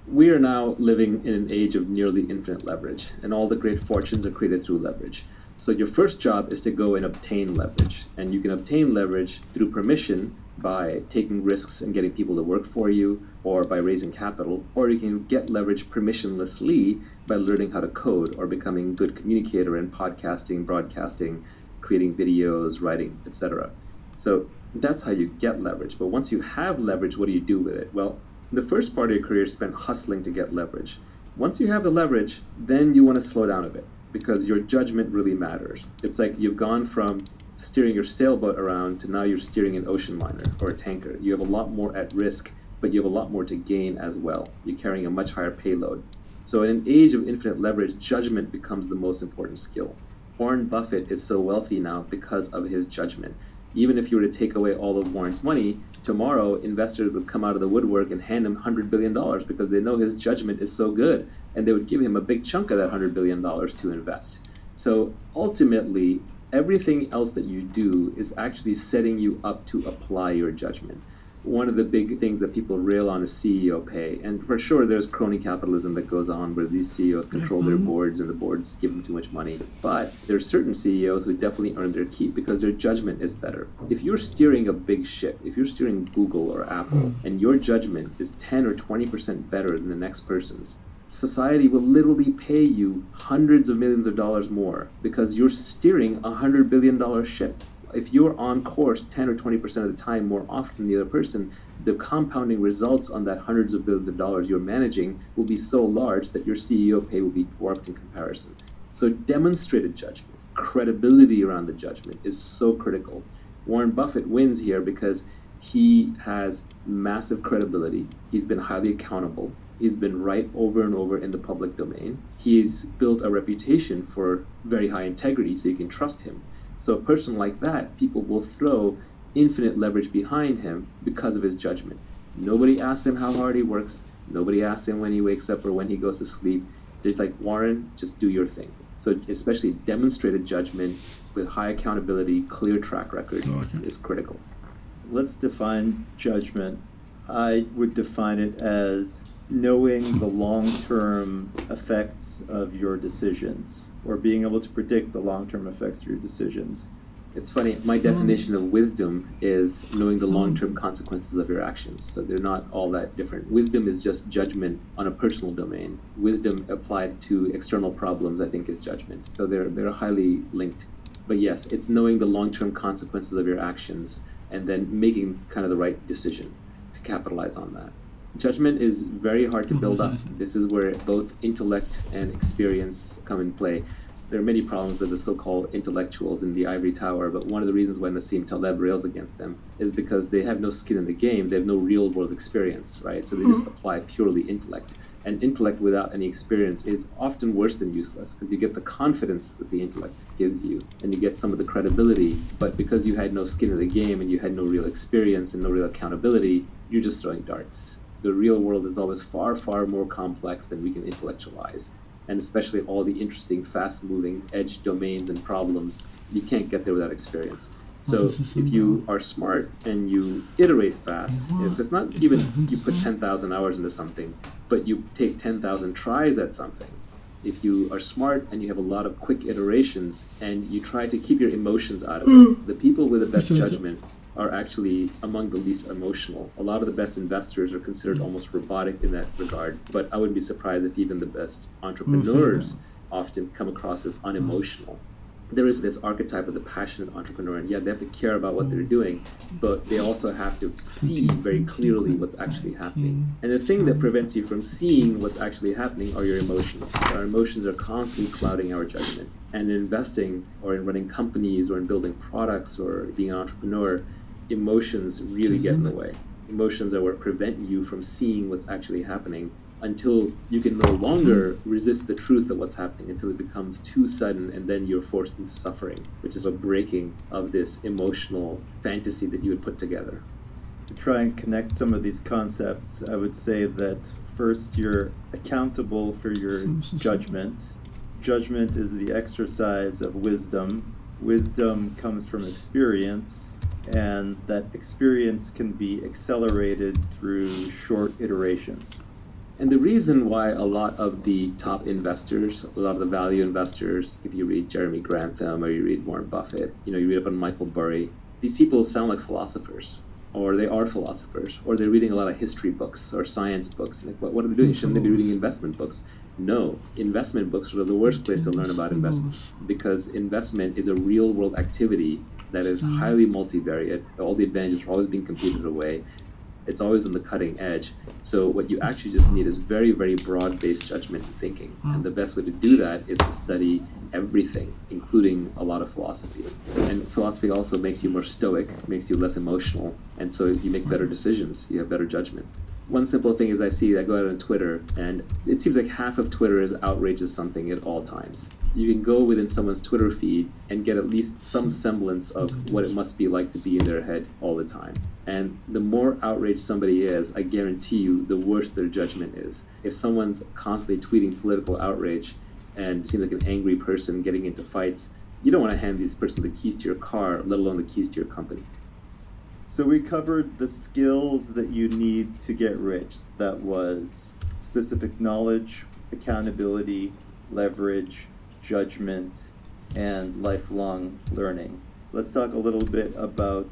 We are now living in an age of nearly infinite leverage, and all the great fortunes are created through leverage. So your first job is to go and obtain leverage, and you can obtain leverage through permission by taking risks and getting people to work for you, or by raising capital, or you can get leverage permissionlessly by learning how to code or becoming a good communicator in podcasting, broadcasting, creating videos, writing, etc. So that's how you get leverage. But once you have leverage, what do you do with it? Well, the first part of your career is spent hustling to get leverage. Once you have the leverage, then you want to slow down a bit because your judgment really matters. It's like you've gone from steering your sailboat around to now you're steering an ocean liner or a tanker. You have a lot more at risk, but you have a lot more to gain as well. You're carrying a much higher payload. So in an age of infinite leverage, judgment becomes the most important skill. Warren Buffett is so wealthy now because of his judgment. Even if you were to take away all of Warren's money, tomorrow investors would come out of the woodwork and hand him $100 billion because they know his judgment is so good, and they would give him a big chunk of that $100 billion to invest. So ultimately, everything else that you do is actually setting you up to apply your judgment. One of the big things that people rail on is CEO pay, and for sure there's crony capitalism that goes on where these CEOs control their boards and the boards give them too much money. But there's certain CEOs who definitely earn their keep because their judgment is better. If you're steering a big ship, if you're steering Google or Apple, and your judgment is 10 or 20% better than the next person's, society will literally pay you hundreds of millions of dollars more because you're steering a $100 billion ship. If you're on course 10 or 20% of the time more often than the other person, the compounding results on that hundreds of billions of dollars you're managing will be so large that your CEO pay will be dwarfed in comparison. So demonstrated judgment, credibility around the judgment is so critical. Warren Buffett wins here because he has massive credibility. He's been highly accountable. He's been right over and over in the public domain. He's built a reputation for very high integrity, so you can trust him. So a person like that, people will throw infinite leverage behind him because of his judgment. Nobody asks him how hard he works. Nobody asks him when he wakes up or when he goes to sleep. They're like, Warren, just do your thing. So especially demonstrated judgment with high accountability, clear track record is critical. Let's define judgment. I would define it as knowing the long-term effects of your decisions, or being able to predict the long-term effects of your decisions. It's funny, my definition of wisdom is knowing the long-term consequences of your actions. So they're not all that different. Wisdom is just judgment on a personal domain. Wisdom applied to external problems, I think, is judgment. So they're highly linked. But yes, it's knowing the long-term consequences of your actions and then making kind of the right decision to capitalize on that. Judgment is very hard to build up. This is where both intellect and experience come in play. There are many problems with the so-called intellectuals in the ivory tower, but one of the reasons why Nassim Taleb rails against them is because they have no skin in the game. They have no real-world experience, right? So they just apply purely intellect. And intellect without any experience is often worse than useless because you get the confidence that the intellect gives you and you get some of the credibility, but because you had no skin in the game and you had no real experience and no real accountability, you're just throwing darts. The real world is always far, far more complex than we can intellectualize. And especially all the interesting, fast-moving edge domains and problems, you can't get there without experience. So if you are smart and you iterate fast, so it's not even you put 10,000 hours into something, but you take 10,000 tries at something. If you are smart and you have a lot of quick iterations and you try to keep your emotions out of it, the people with the best judgment are actually among the least emotional. A lot of the best investors are considered almost robotic in that regard, but I wouldn't be surprised if even the best entrepreneurs often come across as unemotional. There is this archetype of the passionate entrepreneur, and yeah, they have to care about what they're doing, but they also have to see very clearly what's actually happening. And the thing that prevents you from seeing what's actually happening are your emotions. Our emotions are constantly clouding our judgment. And in investing, or in running companies, or in building products, or being an entrepreneur, emotions really get in the way. Emotions are what prevent you from seeing what's actually happening until you can no longer resist the truth of what's happening, until it becomes too sudden and then you're forced into suffering, which is a breaking of this emotional fantasy that you had put together. To try and connect some of these concepts, I would say that first, you're accountable for your judgment. Judgment is the exercise of wisdom. Wisdom comes from experience, and that experience can be accelerated through short iterations. And the reason why a lot of the top investors, a lot of the value investors, if you read Jeremy Grantham or you read Warren Buffett, you read up on Michael Burry, these people sound like philosophers. or they are philosophers, or they're reading a lot of history books or science books. Like, what are they doing? Shouldn't they be reading investment books? No, investment books are the worst place to learn about investment, because investment is a real-world activity that is highly multivariate. All the advantages are always being competed away. It's always on the cutting edge. So what you actually just need is very, very broad-based judgment and thinking. And the best way to do that is to study everything, including a lot of philosophy. And philosophy also makes you more stoic, makes you less emotional, and so you make better decisions, you have better judgment. One simple thing is I go out on Twitter, and it seems like half of Twitter is outrageous something at all times. You can go within someone's Twitter feed and get at least some semblance of what it must be like to be in their head all the time. And the more outraged somebody is, I guarantee you, the worse their judgment is. If someone's constantly tweeting political outrage and seems like an angry person getting into fights, you don't want to hand this person the keys to your car, let alone the keys to your company. So we covered the skills that you need to get rich. That was specific knowledge, accountability, leverage, judgment, and lifelong learning. Let's talk a little bit about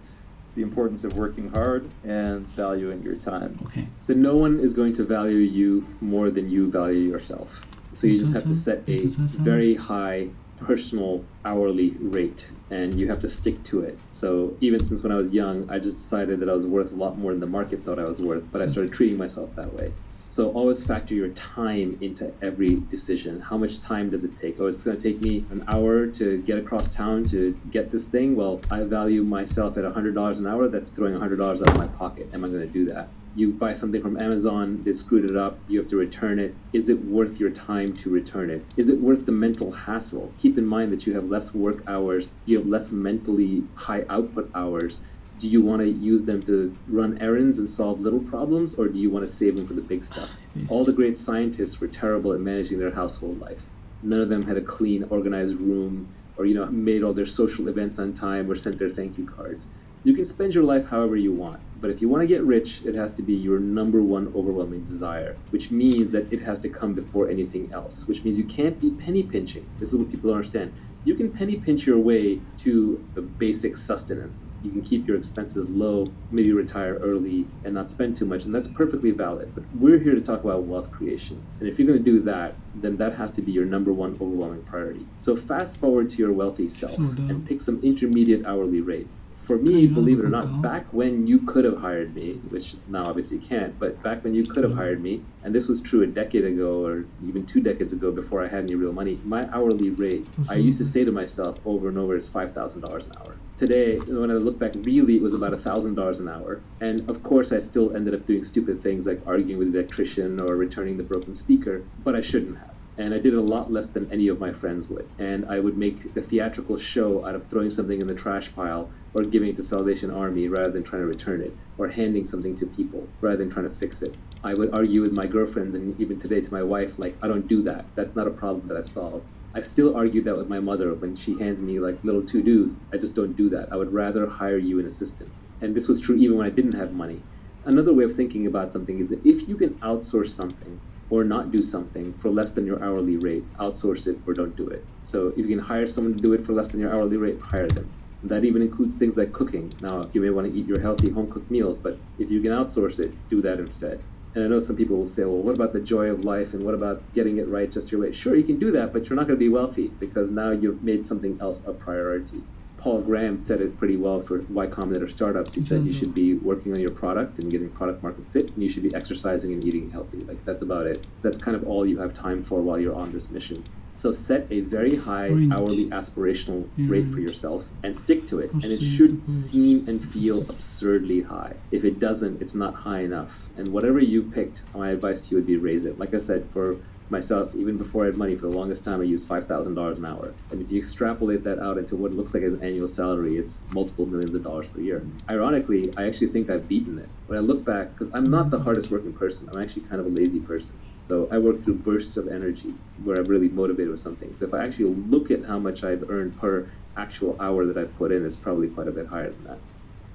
the importance of working hard and valuing your time. Okay. So no one is going to value you more than you value yourself. So you just have to set a very high personal hourly rate, and you have to stick to it. So even since when I was young, I just decided that I was worth a lot more than the market thought I was worth, but I started treating myself that way. So always factor your time into every decision. How much time does it take? Oh, it's going to take me an hour to get across town to get this thing. Well, I value myself at $100 an hour. That's throwing $100 out of my pocket. Am I going to do that? You buy something from Amazon, they screwed it up, you have to return it. Is it worth your time to return it? Is it worth the mental hassle? Keep in mind that you have less work hours, you have less mentally high output hours. Do you want to use them to run errands and solve little problems, or do you want to save them for the big stuff? All the great scientists were terrible at managing their household life. None of them had a clean, organized room, or made all their social events on time or sent their thank you cards. You can spend your life however you want, but if you want to get rich, it has to be your number one overwhelming desire, which means that it has to come before anything else, which means you can't be penny pinching. This is what people don't understand. You can penny pinch your way to the basic sustenance. You can keep your expenses low, maybe retire early and not spend too much, and that's perfectly valid. But we're here to talk about wealth creation. And if you're going to do that, then that has to be your number one overwhelming priority. So fast forward to your wealthy self and pick some intermediate hourly rate. For me, believe it or not, back when you could have hired me, which now obviously you can't, but back when you could have hired me, and this was true a decade ago or even 2 decades ago before I had any real money, my hourly rate, I used to say to myself over and over, is $5,000 an hour. Today, when I look back, really it was about $1,000 an hour. And of course, I still ended up doing stupid things like arguing with the electrician or returning the broken speaker, but I shouldn't have. And I did a lot less than any of my friends would. And I would make a theatrical show out of throwing something in the trash pile or giving it to Salvation Army rather than trying to return it, or handing something to people rather than trying to fix it. I would argue with my girlfriends, and even today to my wife, like, I don't do that. That's not a problem that I solve. I still argue that with my mother when she hands me like little to-dos. I just don't do that. I would rather hire you an assistant. And this was true even when I didn't have money. Another way of thinking about something is that if you can outsource something, or not do something for less than your hourly rate, outsource it or don't do it. So if you can hire someone to do it for less than your hourly rate, hire them. That even includes things like cooking. Now, you may want to eat your healthy home-cooked meals, but if you can outsource it, do that instead. And I know some people will say, well, what about the joy of life and what about getting it right just your way? Sure, you can do that, but you're not going to be wealthy because now you've made something else a priority. Paul Graham said it pretty well for Y Combinator startups. He said you should be working on your product and getting product market fit, and you should be exercising and eating healthy. Like, that's about it. That's kind of all you have time for while you're on this mission. So set a very high hourly aspirational rate for yourself and stick to it. And it should seem and feel absurdly high. If it doesn't, it's not high enough. And whatever you picked, my advice to you would be raise it. Like I said, for myself, even before I had money, for the longest time I used $5,000 an hour. And if you extrapolate that out into what it looks like as an annual salary, it's multiple millions of dollars per year. Ironically, I actually think I've beaten it. When I look back, because I'm not the hardest working person, I'm actually kind of a lazy person. So I work through bursts of energy where I'm really motivated with something. So if I actually look at how much I've earned per actual hour that I've put in, it's probably quite a bit higher than that.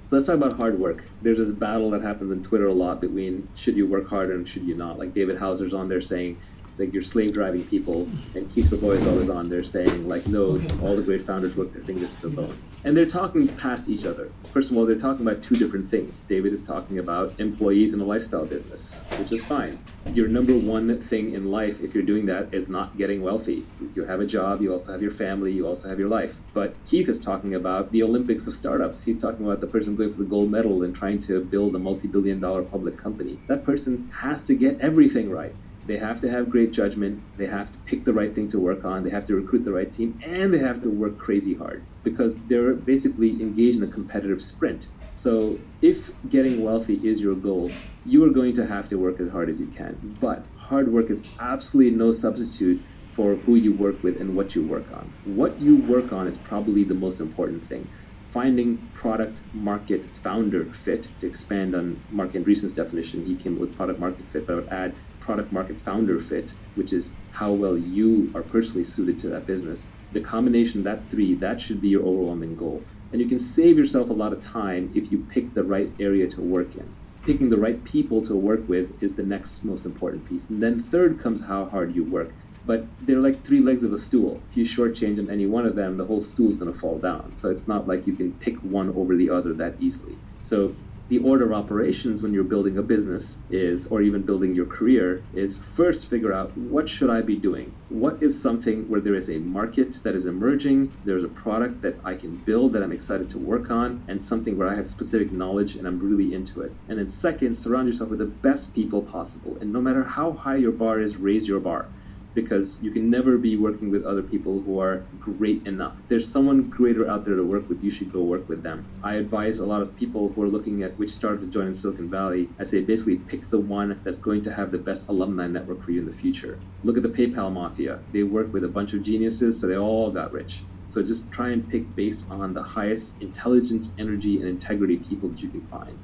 Let's talk about hard work. There's this battle that happens on Twitter a lot between should you work harder and should you not. Like David Hauser's on there saying, it's like you're slave driving people, and Keith Rabois is always on there saying, like, no, all the great founders work their fingers to the bone. And they're talking past each other. First of all, they're talking about two different things. David is talking about employees in a lifestyle business, which is fine. Your number one thing in life, if you're doing that, is not getting wealthy. You have a job, you also have your family, you also have your life. But Keith is talking about the Olympics of startups. He's talking about the person going for the gold medal and trying to build a multi-billion-dollar public company. That person has to get everything right. They have to have great judgment, they have to pick the right thing to work on, they have to recruit the right team, and they have to work crazy hard because they're basically engaged in a competitive sprint. So if getting wealthy is your goal, you are going to have to work as hard as you can. But hard work is absolutely no substitute for who you work with and what you work on. What you work on is probably the most important thing. Finding product market founder fit, to expand on Mark Andreessen's definition, he came up with product market fit, but I would add product market founder fit, which is how well you are personally suited to that business. The combination of that three, that should be your overwhelming goal. And you can save yourself a lot of time if you pick the right area to work in. Picking the right people to work with is the next most important piece. And then third comes how hard you work. But they're like three legs of a stool. If you shortchange on any one of them, the whole stool is going to fall down. So it's not like you can pick one over the other that easily. So the order of operations when you're building a business is, or even building your career, is first figure out what should I be doing? What is something where there is a market that is emerging, there's a product that I can build that I'm excited to work on, and something where I have specific knowledge and I'm really into it. And then second, surround yourself with the best people possible. And no matter how high your bar is, raise your bar. Because you can never be working with other people who are great enough. If there's someone greater out there to work with, you should go work with them. I advise a lot of people who are looking at which startup to join in Silicon Valley. I say basically pick the one that's going to have the best alumni network for you in the future. Look at the PayPal mafia. They worked with a bunch of geniuses, so they all got rich. So just try and pick based on the highest intelligence, energy, and integrity people that you can find.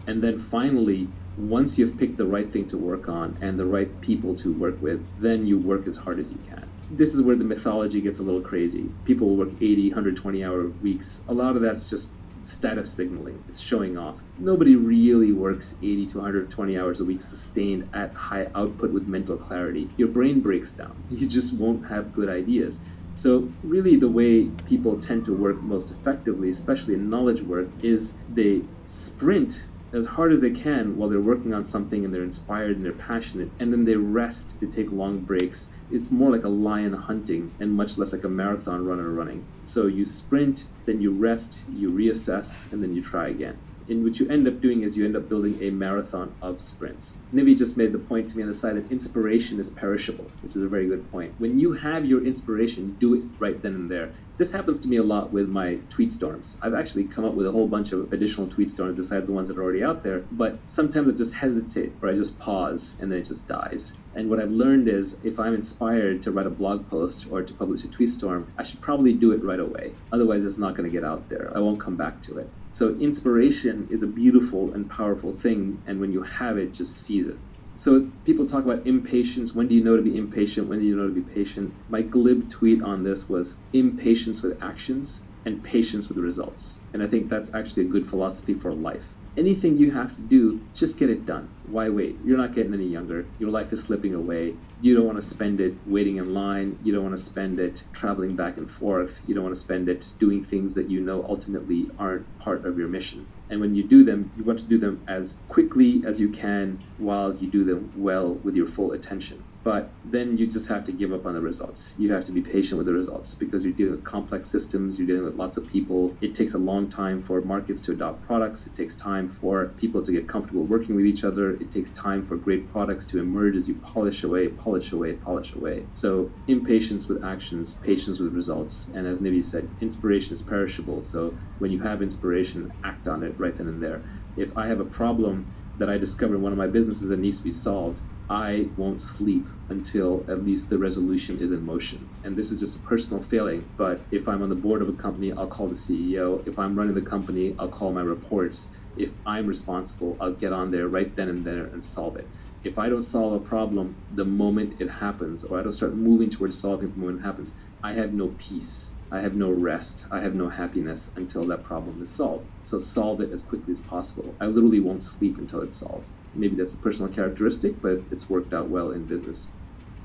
And then finally, once you've picked the right thing to work on and the right people to work with, then you work as hard as you can. This is where the mythology gets a little crazy. People will work 80, 120-hour weeks. A lot of that's just status signaling. It's showing off. Nobody really works 80 to 120 hours a week sustained at high output with mental clarity. Your brain breaks down. You just won't have good ideas. So really the way people tend to work most effectively, especially in knowledge work, is they sprint as hard as they can while they're working on something and they're inspired and they're passionate, and then they rest, they take long breaks. It's more like a lion hunting and much less like a marathon runner running. So you sprint, then you rest, you reassess, and then you try again. And what you end up doing is you end up building a marathon of sprints. Nivi just made the point to me on the side that inspiration is perishable, which is a very good point. When you have your inspiration, do it right then and there. This happens to me a lot with my tweet storms. I've actually come up with a whole bunch of additional tweet storms besides the ones that are already out there, but sometimes I just hesitate or I just pause and then it just dies. And what I've learned is if I'm inspired to write a blog post or to publish a tweet storm, I should probably do it right away. Otherwise, it's not going to get out there. I won't come back to it. So inspiration is a beautiful and powerful thing, and when you have it, just seize it. So people talk about impatience. When do you know to be impatient? When do you know to be patient? My glib tweet on this was impatience with actions and patience with results. And I think that's actually a good philosophy for life. Anything you have to do, just get it done. Why wait? You're not getting any younger. Your life is slipping away. You don't want to spend it waiting in line. You don't want to spend it traveling back and forth. You don't want to spend it doing things that you know ultimately aren't part of your mission. And when you do them, you want to do them as quickly as you can while you do them well with your full attention. But then you just have to give up on the results. You have to be patient with the results because you're dealing with complex systems, you're dealing with lots of people. It takes a long time for markets to adopt products. It takes time for people to get comfortable working with each other. It takes time for great products to emerge as you polish away. So impatience with actions, patience with results. And as Nivi said, inspiration is perishable. So when you have inspiration, act on it right then and there. If I have a problem that I discover in one of my businesses that needs to be solved, I won't sleep until at least the resolution is in motion. And this is just a personal failing, but if I'm on the board of a company, I'll call the CEO. If I'm running the company, I'll call my reports. If I'm responsible, I'll get on there right then and there and solve it. If I don't solve a problem the moment it happens, or I don't start moving towards solving it the moment it happens, I have no peace. I have no rest. I have no happiness until that problem is solved. So solve it as quickly as possible. I literally won't sleep until it's solved. Maybe that's a personal characteristic, but it's worked out well in business.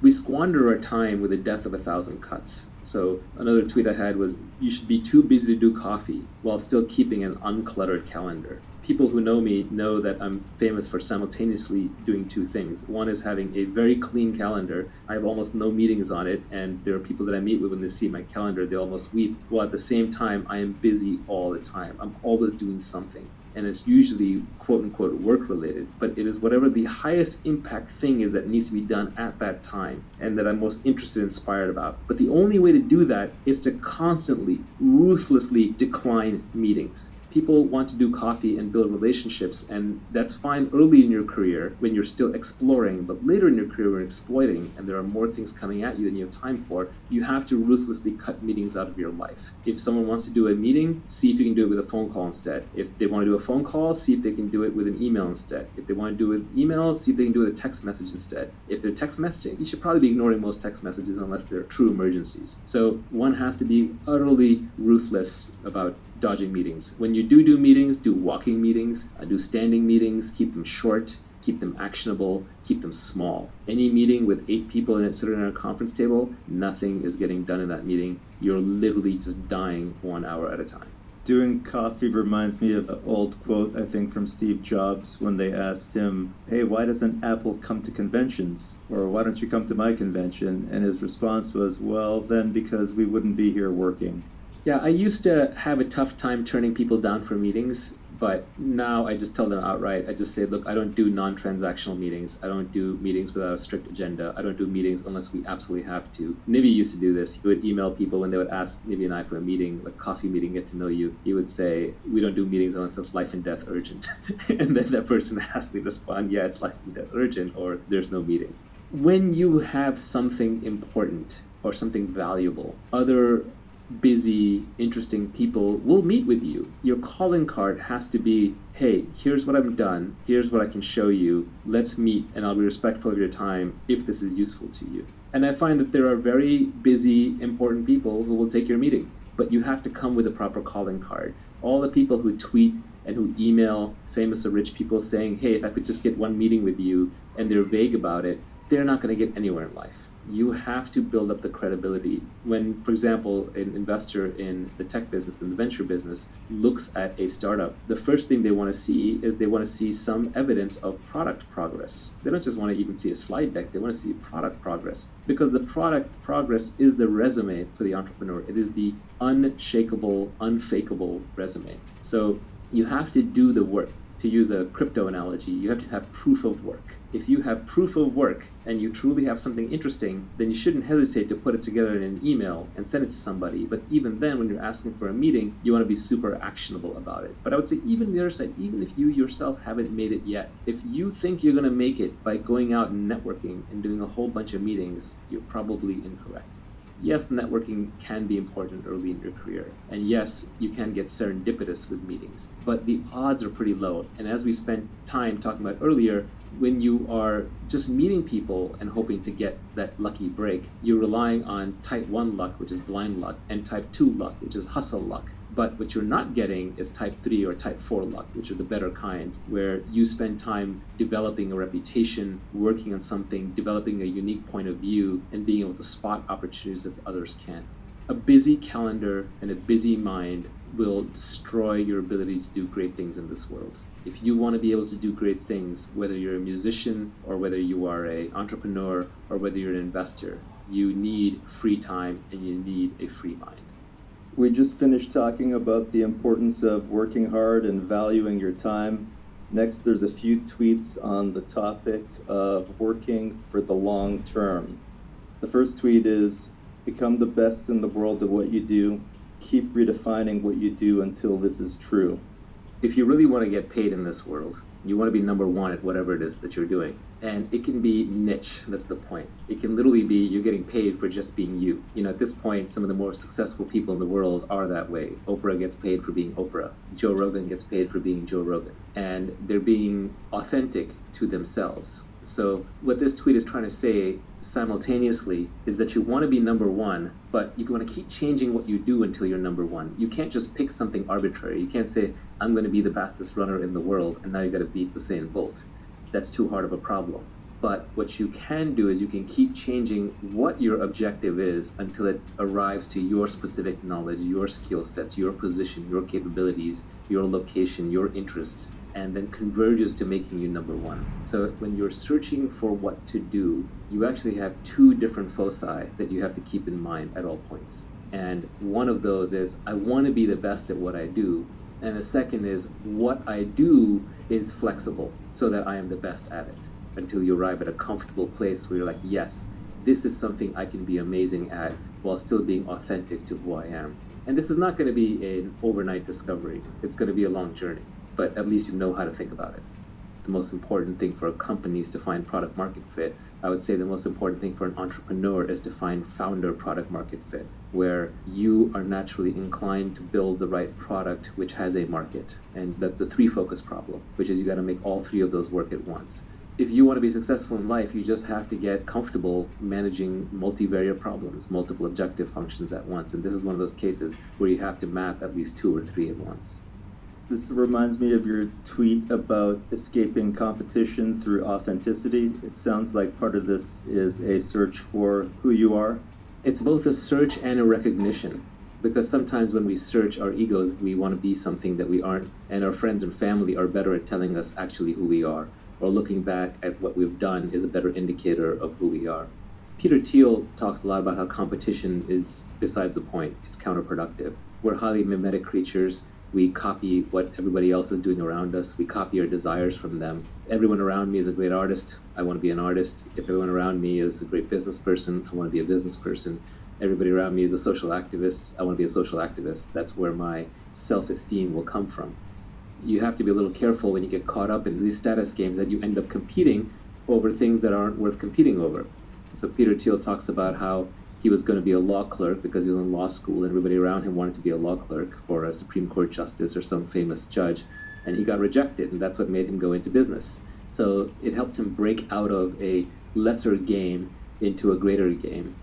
We squander our time with the death of 1,000 cuts. So another tweet I had was, you should be too busy to do coffee while still keeping an uncluttered calendar. People who know me know that I'm famous for simultaneously doing two things. One is having a very clean calendar. I have almost no meetings on it, and there are people that I meet with, when they see my calendar, they almost weep. While at the same time, I am busy all the time. I'm always doing something. And it's usually quote-unquote work-related, but it is whatever the highest impact thing is that needs to be done at that time and that I'm most interested and inspired about. But the only way to do that is to constantly, ruthlessly decline meetings. People want to do coffee and build relationships, and that's fine early in your career when you're still exploring, but later in your career when you're exploiting and there are more things coming at you than you have time for, you have to ruthlessly cut meetings out of your life. If someone wants to do a meeting, see if you can do it with a phone call instead. If they want to do a phone call, see if they can do it with an email instead. If they want to do it with email, see if they can do it with a text message instead. If they're text messaging, you should probably be ignoring most text messages unless they're true emergencies. So one has to be utterly ruthless about dodging meetings. When you do meetings, do walking meetings, do standing meetings, keep them short, keep them actionable, keep them small. Any meeting with 8 people in it sitting at a conference table, nothing is getting done in that meeting. You're literally just dying 1 hour at a time. Doing coffee reminds me of an old quote, I think, from Steve Jobs when they asked him, hey, why doesn't Apple come to conventions? Or why don't you come to my convention? And his response was, well, then because we wouldn't be here working. Yeah, I used to have a tough time turning people down for meetings, but now I just tell them outright. I just say, look, I don't do non-transactional meetings. I don't do meetings without a strict agenda. I don't do meetings unless we absolutely have to. Nivi used to do this. He would email people when they would ask Nivi and I for a meeting, like coffee meeting, get to know you. He would say, we don't do meetings unless it's life and death urgent. And then that person has to respond, yeah, it's life and death urgent, or there's no meeting. When you have something important or something valuable, other busy, interesting people will meet with you. Your calling card has to be, hey, here's what I've done, here's what I can show you, let's meet and I'll be respectful of your time if this is useful to you. And I find that there are very busy, important people who will take your meeting, but you have to come with a proper calling card. All the people who tweet and who email famous or rich people saying, hey, if I could just get one meeting with you, and they're vague about it, they're not going to get anywhere in life. You have to build up the credibility. When, for example, an investor in the tech business, in the venture business, looks at a startup, the first thing they want to see is they want to see some evidence of product progress. They don't just want to even see a slide deck, they want to see product progress. Because the product progress is the resume for the entrepreneur. It is the unshakable, unfakeable resume. So you have to do the work. To use a crypto analogy, you have to have proof of work. If you have proof of work and you truly have something interesting, then you shouldn't hesitate to put it together in an email and send it to somebody. But even then, when you're asking for a meeting, you want to be super actionable about it. But I would say even the other side, even if you yourself haven't made it yet, if you think you're going to make it by going out and networking and doing a whole bunch of meetings, you're probably incorrect. Yes, networking can be important early in your career. And yes, you can get serendipitous with meetings, but the odds are pretty low. And as we spent time talking about earlier, when you are just meeting people and hoping to get that lucky break, you're relying on type 1 luck, which is blind luck, and type 2 luck, which is hustle luck. But what you're not getting is type 3 or type 4 luck, which are the better kinds, where you spend time developing a reputation, working on something, developing a unique point of view, and being able to spot opportunities that others can't. A busy calendar and a busy mind will destroy your ability to do great things in this world. If you want to be able to do great things, whether you're a musician or whether you are an entrepreneur or whether you're an investor, you need free time and you need a free mind. We just finished talking about the importance of working hard and valuing your time. Next, there's a few tweets on the topic of working for the long term. The first tweet is, become the best in the world at what you do. Keep redefining what you do until this is true. If you really want to get paid in this world, you want to be number one at whatever it is that you're doing. And it can be niche, that's the point. It can literally be you're getting paid for just being you. You know, at this point, some of the more successful people in the world are that way. Oprah gets paid for being Oprah. Joe Rogan gets paid for being Joe Rogan. And they're being authentic to themselves. So what this tweet is trying to say simultaneously is that you want to be number one, but you want to keep changing what you do until you're number one. You can't just pick something arbitrary. You can't say, I'm going to be the fastest runner in the world, and now you got to beat Usain Bolt. That's too hard of a problem. But what you can do is you can keep changing what your objective is until it arrives to your specific knowledge, your skill sets, your position, your capabilities, your location, your interests, and then converges to making you number one. So when you're searching for what to do, you actually have two different foci that you have to keep in mind at all points. And one of those is, I want to be the best at what I do. And the second is, what I do is flexible so that I am the best at it, until you arrive at a comfortable place where you're like, yes, this is something I can be amazing at while still being authentic to who I am. And this is not going to be an overnight discovery. It's going to be a long journey, but at least you know how to think about it. The most important thing for companies to find product market fit, I would say the most important thing for an entrepreneur is to find founder product market fit, where you are naturally inclined to build the right product which has a market. And that's the three focus problem, which is you got to make all three of those work at once. If you want to be successful in life, you just have to get comfortable managing multivariate problems, multiple objective functions at once. And this is one of those cases where you have to map at least two or three at once. This reminds me of your tweet about escaping competition through authenticity. It sounds like part of this is a search for who you are. It's both a search and a recognition, because sometimes when we search our egos, we want to be something that we aren't, and our friends and family are better at telling us actually who we are, or looking back at what we've done is a better indicator of who we are. Peter Thiel talks a lot about how competition is besides the point. It's counterproductive. We're highly mimetic creatures. We copy what everybody else is doing around us. We copy our desires from them. Everyone around me is a great artist. I want to be an artist. If everyone around me is a great business person, I want to be a business person. Everybody around me is a social activist. I want to be a social activist. That's where my self-esteem will come from. You have to be a little careful when you get caught up in these status games that you end up competing over things that aren't worth competing over. So Peter Thiel talks about how he was going to be a law clerk because he was in law school and everybody around him wanted to be a law clerk for a Supreme Court justice or some famous judge, and he got rejected, and that's what made him go into business. So it helped him break out of a lesser game into a greater game.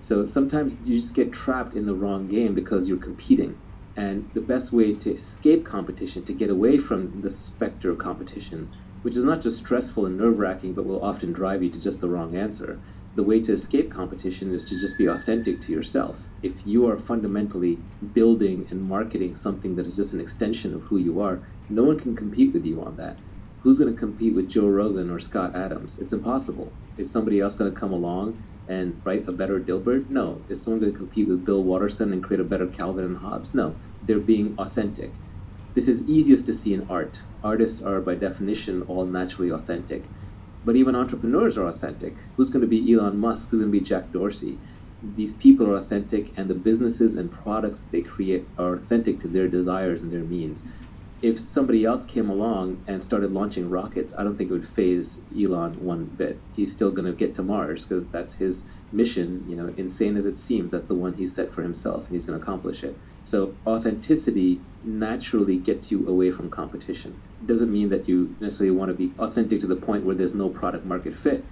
So sometimes you just get trapped in the wrong game because you're competing. And the best way to escape competition, to get away from the specter of competition, which is not just stressful and nerve-wracking, but will often drive you to just the wrong answer, the way to escape competition is to just be authentic to yourself. If you are fundamentally building and marketing something that is just an extension of who you are, no one can compete with you on that. Who's going to compete with Joe Rogan or Scott Adams? It's impossible. Is somebody else going to come along and write a better Dilbert? No. Is someone going to compete with Bill Watterson and create a better Calvin and Hobbes? No. They're being authentic. This is easiest to see in art. Artists are by definition all naturally authentic. But even entrepreneurs are authentic. Who's going to be Elon Musk? Who's going to be Jack Dorsey? These people are authentic, and the businesses and products that they create are authentic to their desires and their means. If somebody else came along and started launching rockets, I don't think it would faze Elon one bit. He's still going to get to Mars because that's his mission. You know, insane as it seems, that's the one he set for himself, and he's going to accomplish it. So authenticity naturally gets you away from competition. It doesn't mean that you necessarily want to be authentic to the point where there's no product market fit.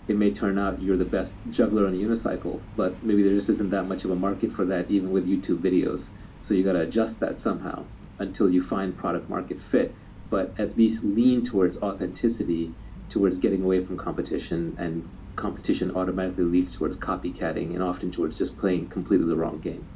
It may turn out you're the best juggler on a unicycle, but maybe there just isn't that much of a market for that even with YouTube videos. So you got to adjust that somehow until you find product market fit, but at least lean towards authenticity, towards getting away from competition, and competition automatically leads towards copycatting and often towards just playing completely the wrong game.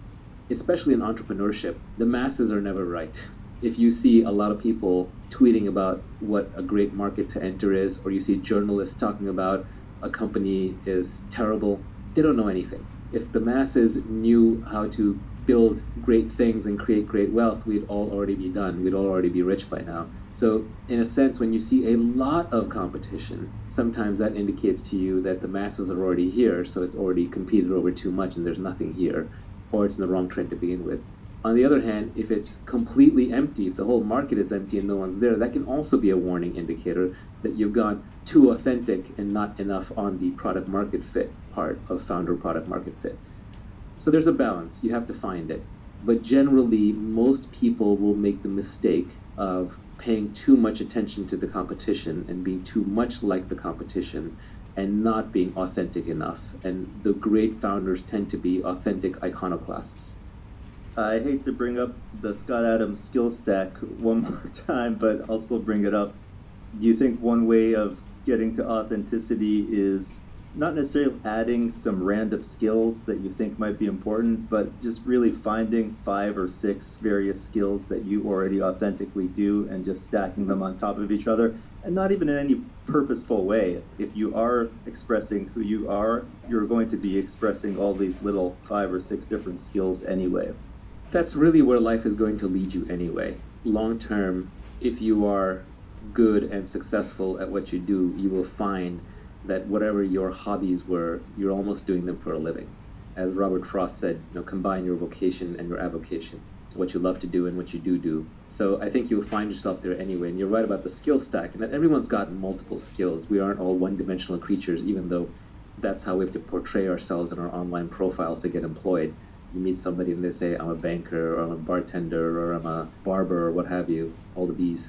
Especially in entrepreneurship, the masses are never right. If you see a lot of people tweeting about what a great market to enter is, or you see journalists talking about a company is terrible, they don't know anything. If the masses knew how to build great things and create great wealth, we'd all already be done. We'd all already be rich by now. So in a sense, when you see a lot of competition, sometimes that indicates to you that the masses are already here, so it's already competed over too much and there's nothing here, or it's in the wrong trend to begin with. On the other hand, if it's completely empty, if the whole market is empty and no one's there, that can also be a warning indicator that you've gone too authentic and not enough on the product market fit part of founder product market fit. So there's a balance, you have to find it. But generally, most people will make the mistake of paying too much attention to the competition and being too much like the competition and not being authentic enough. And the great founders tend to be authentic iconoclasts. I hate to bring up the Scott Adams skill stack one more time, but I'll still bring it up. Do you think one way of getting to authenticity is not necessarily adding some random skills that you think might be important, but just really finding 5 or 6 various skills that you already authentically do and just stacking them on top of each other, and not even in any purposeful way. If you are expressing who you are, you're going to be expressing all these little 5 or 6 different skills anyway. That's really where life is going to lead you anyway. Long term, if you are good and successful at what you do, you will find that whatever your hobbies were, you're almost doing them for a living. As Robert Frost said, combine your vocation and your avocation, what you love to do and what you do. So I think you'll find yourself there anyway, and you're right about the skill stack, and that everyone's got multiple skills. We aren't all one-dimensional creatures, even though that's how we have to portray ourselves in our online profiles to get employed. You meet somebody and they say, I'm a banker, or I'm a bartender, or I'm a barber, or what have you, all the B's.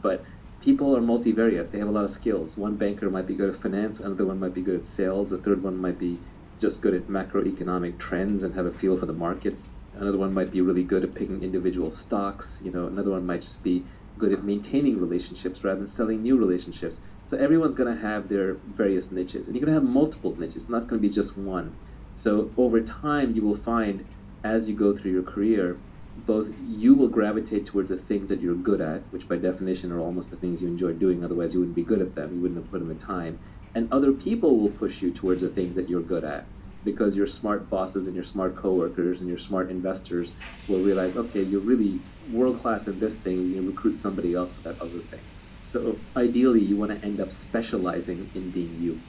But people are multivariate. They have a lot of skills. One banker might be good at finance, another one might be good at sales, a third one might be just good at macroeconomic trends and have a feel for the markets. Another one might be really good at picking individual stocks. Another one might just be good at maintaining relationships rather than selling new relationships. So everyone's going to have their various niches, and you're going to have multiple niches. It's not going to be just one. So over time, you will find, as you go through your career, both you will gravitate towards the things that you're good at, which by definition are almost the things you enjoy doing, otherwise you wouldn't be good at them, you wouldn't have put in the time. And other people will push you towards the things that you're good at, because your smart bosses and your smart coworkers and your smart investors will realize, okay, you're really world-class at this thing, you can recruit somebody else for that other thing. So ideally, you want to end up specializing in being you.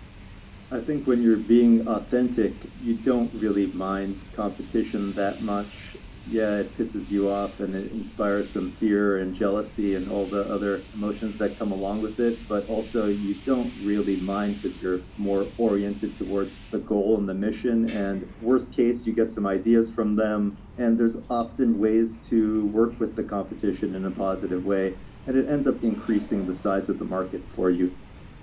I think when you're being authentic, you don't really mind competition that much. Yeah, it pisses you off and it inspires some fear and jealousy and all the other emotions that come along with it, but also you don't really mind because you're more oriented towards the goal and the mission, and worst case, you get some ideas from them, and there's often ways to work with the competition in a positive way, and it ends up increasing the size of the market for you.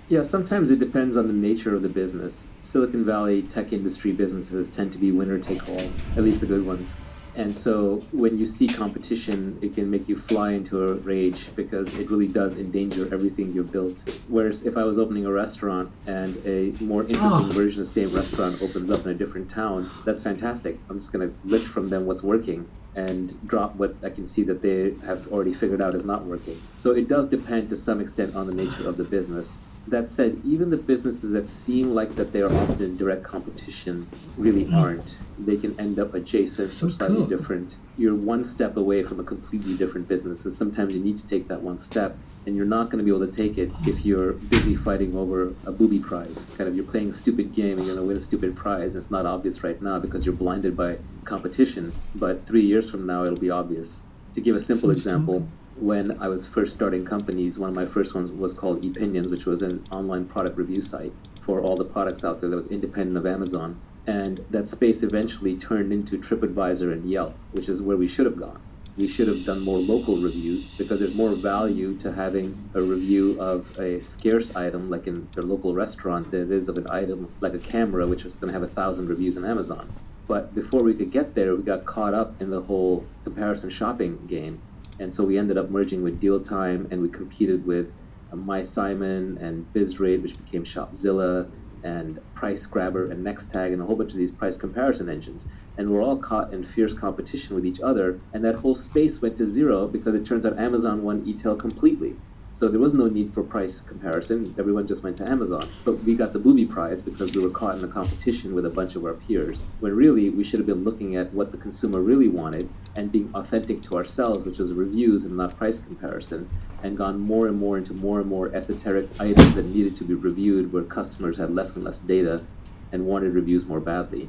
Yeah, sometimes it depends on the nature of the business. Silicon Valley tech industry businesses tend to be winner take all, at least the good ones. And so when you see competition, it can make you fly into a rage because it really does endanger everything you've built. Whereas if I was opening a restaurant and a more interesting version of the same restaurant opens up in a different town, that's fantastic. I'm just going to lift from them what's working and drop what I can see that they have already figured out is not working. So it does depend to some extent on the nature of the business. That said, even the businesses that seem like that they are often in direct competition really aren't. They can end up adjacent or slightly different. You're one step away from a completely different business, and sometimes you need to take that one step, and you're not going to be able to take it if you're busy fighting over a booby prize. You're playing a stupid game and you're going to win a stupid prize. It's not obvious right now because you're blinded by competition, but 3 years from now it'll be obvious. To give a simple example, when I was first starting companies, one of my first ones was called ePinions, which was an online product review site for all the products out there that was independent of Amazon. And that space eventually turned into TripAdvisor and Yelp, which is where we should have gone. We should have done more local reviews because there's more value to having a review of a scarce item like in their local restaurant than it is of an item like a camera, which is going to have 1,000 reviews on Amazon. But before we could get there, we got caught up in the whole comparison shopping game. And so we ended up merging with Deal Time, and we competed with MySimon and BizRate, which became Shopzilla, and Price Grabber and NextTag, and a whole bunch of these price comparison engines. And we're all caught in fierce competition with each other, and that whole space went to zero because it turns out Amazon won e-tail completely. So there was no need for price comparison. Everyone just went to Amazon. But we got the booby prize because we were caught in a competition with a bunch of our peers, when really we should have been looking at what the consumer really wanted and being authentic to ourselves, which was reviews and not price comparison, and gone more and more into more and more esoteric items that needed to be reviewed where customers had less and less data and wanted reviews more badly.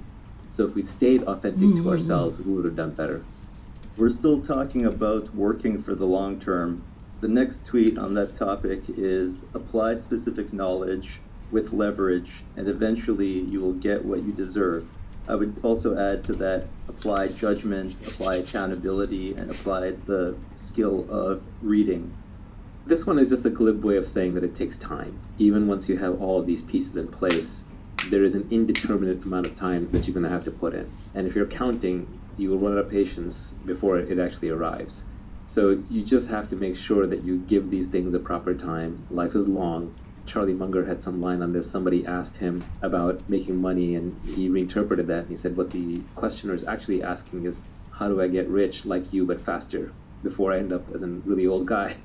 So if we'd stayed authentic to ourselves, we would have done better. We're still talking about working for the long term. The next tweet on that topic is apply specific knowledge with leverage, and eventually you will get what you deserve. I would also add to that, apply judgment, apply accountability, and apply the skill of reading. This one is just a glib way of saying that it takes time. Even once you have all of these pieces in place, there is an indeterminate amount of time that you're going to have to put in. And if you're counting, you will run out of patience before it actually arrives. So you just have to make sure that you give these things a proper time. Life is long. Charlie Munger had some line on this. Somebody asked him about making money, and he reinterpreted that. And he said, what the questioner is actually asking is, how do I get rich like you but faster before I end up as a really old guy?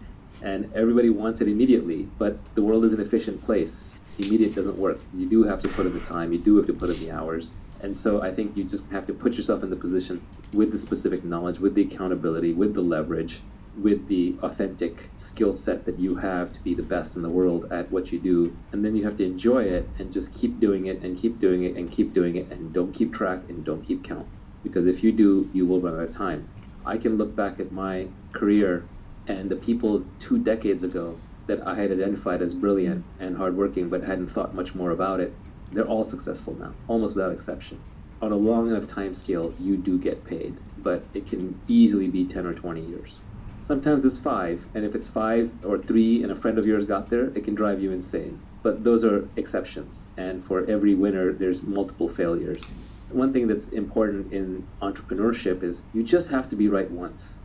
And everybody wants it immediately, but the world is an efficient place. Immediate doesn't work. You do have to put in the time. You do have to put in the hours. And so I think you just have to put yourself in the position with the specific knowledge, with the accountability, with the leverage, with the authentic skill set that you have to be the best in the world at what you do. And then you have to enjoy it and just keep doing it and keep doing it and keep doing it, and don't keep track and don't keep count. Because if you do, you will run out of time. I can look back at my career and the people 2 decades ago that I had identified as brilliant and hardworking but hadn't thought much more about it, they're all successful now, almost without exception. On a long enough time scale, you do get paid, but it can easily be 10 or 20 years. Sometimes it's 5, and if it's 5 or 3 and a friend of yours got there, it can drive you insane. But those are exceptions, and for every winner, there's multiple failures. One thing that's important in entrepreneurship is you just have to be right once.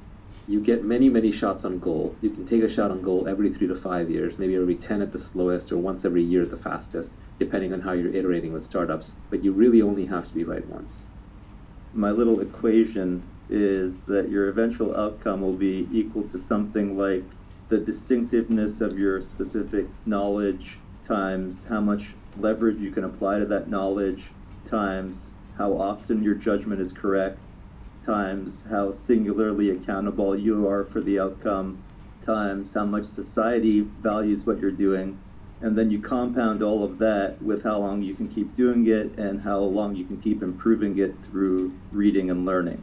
You get many, many shots on goal. You can take a shot on goal every 3 to 5 years, maybe every 10 at the slowest, or once every year at the fastest, depending on how you're iterating with startups. But you really only have to be right once. My little equation is that your eventual outcome will be equal to something like the distinctiveness of your specific knowledge times how much leverage you can apply to that knowledge times how often your judgment is correct times how singularly accountable you are for the outcome times how much society values what you're doing, and then you compound all of that with how long you can keep doing it and how long you can keep improving it through reading and learning.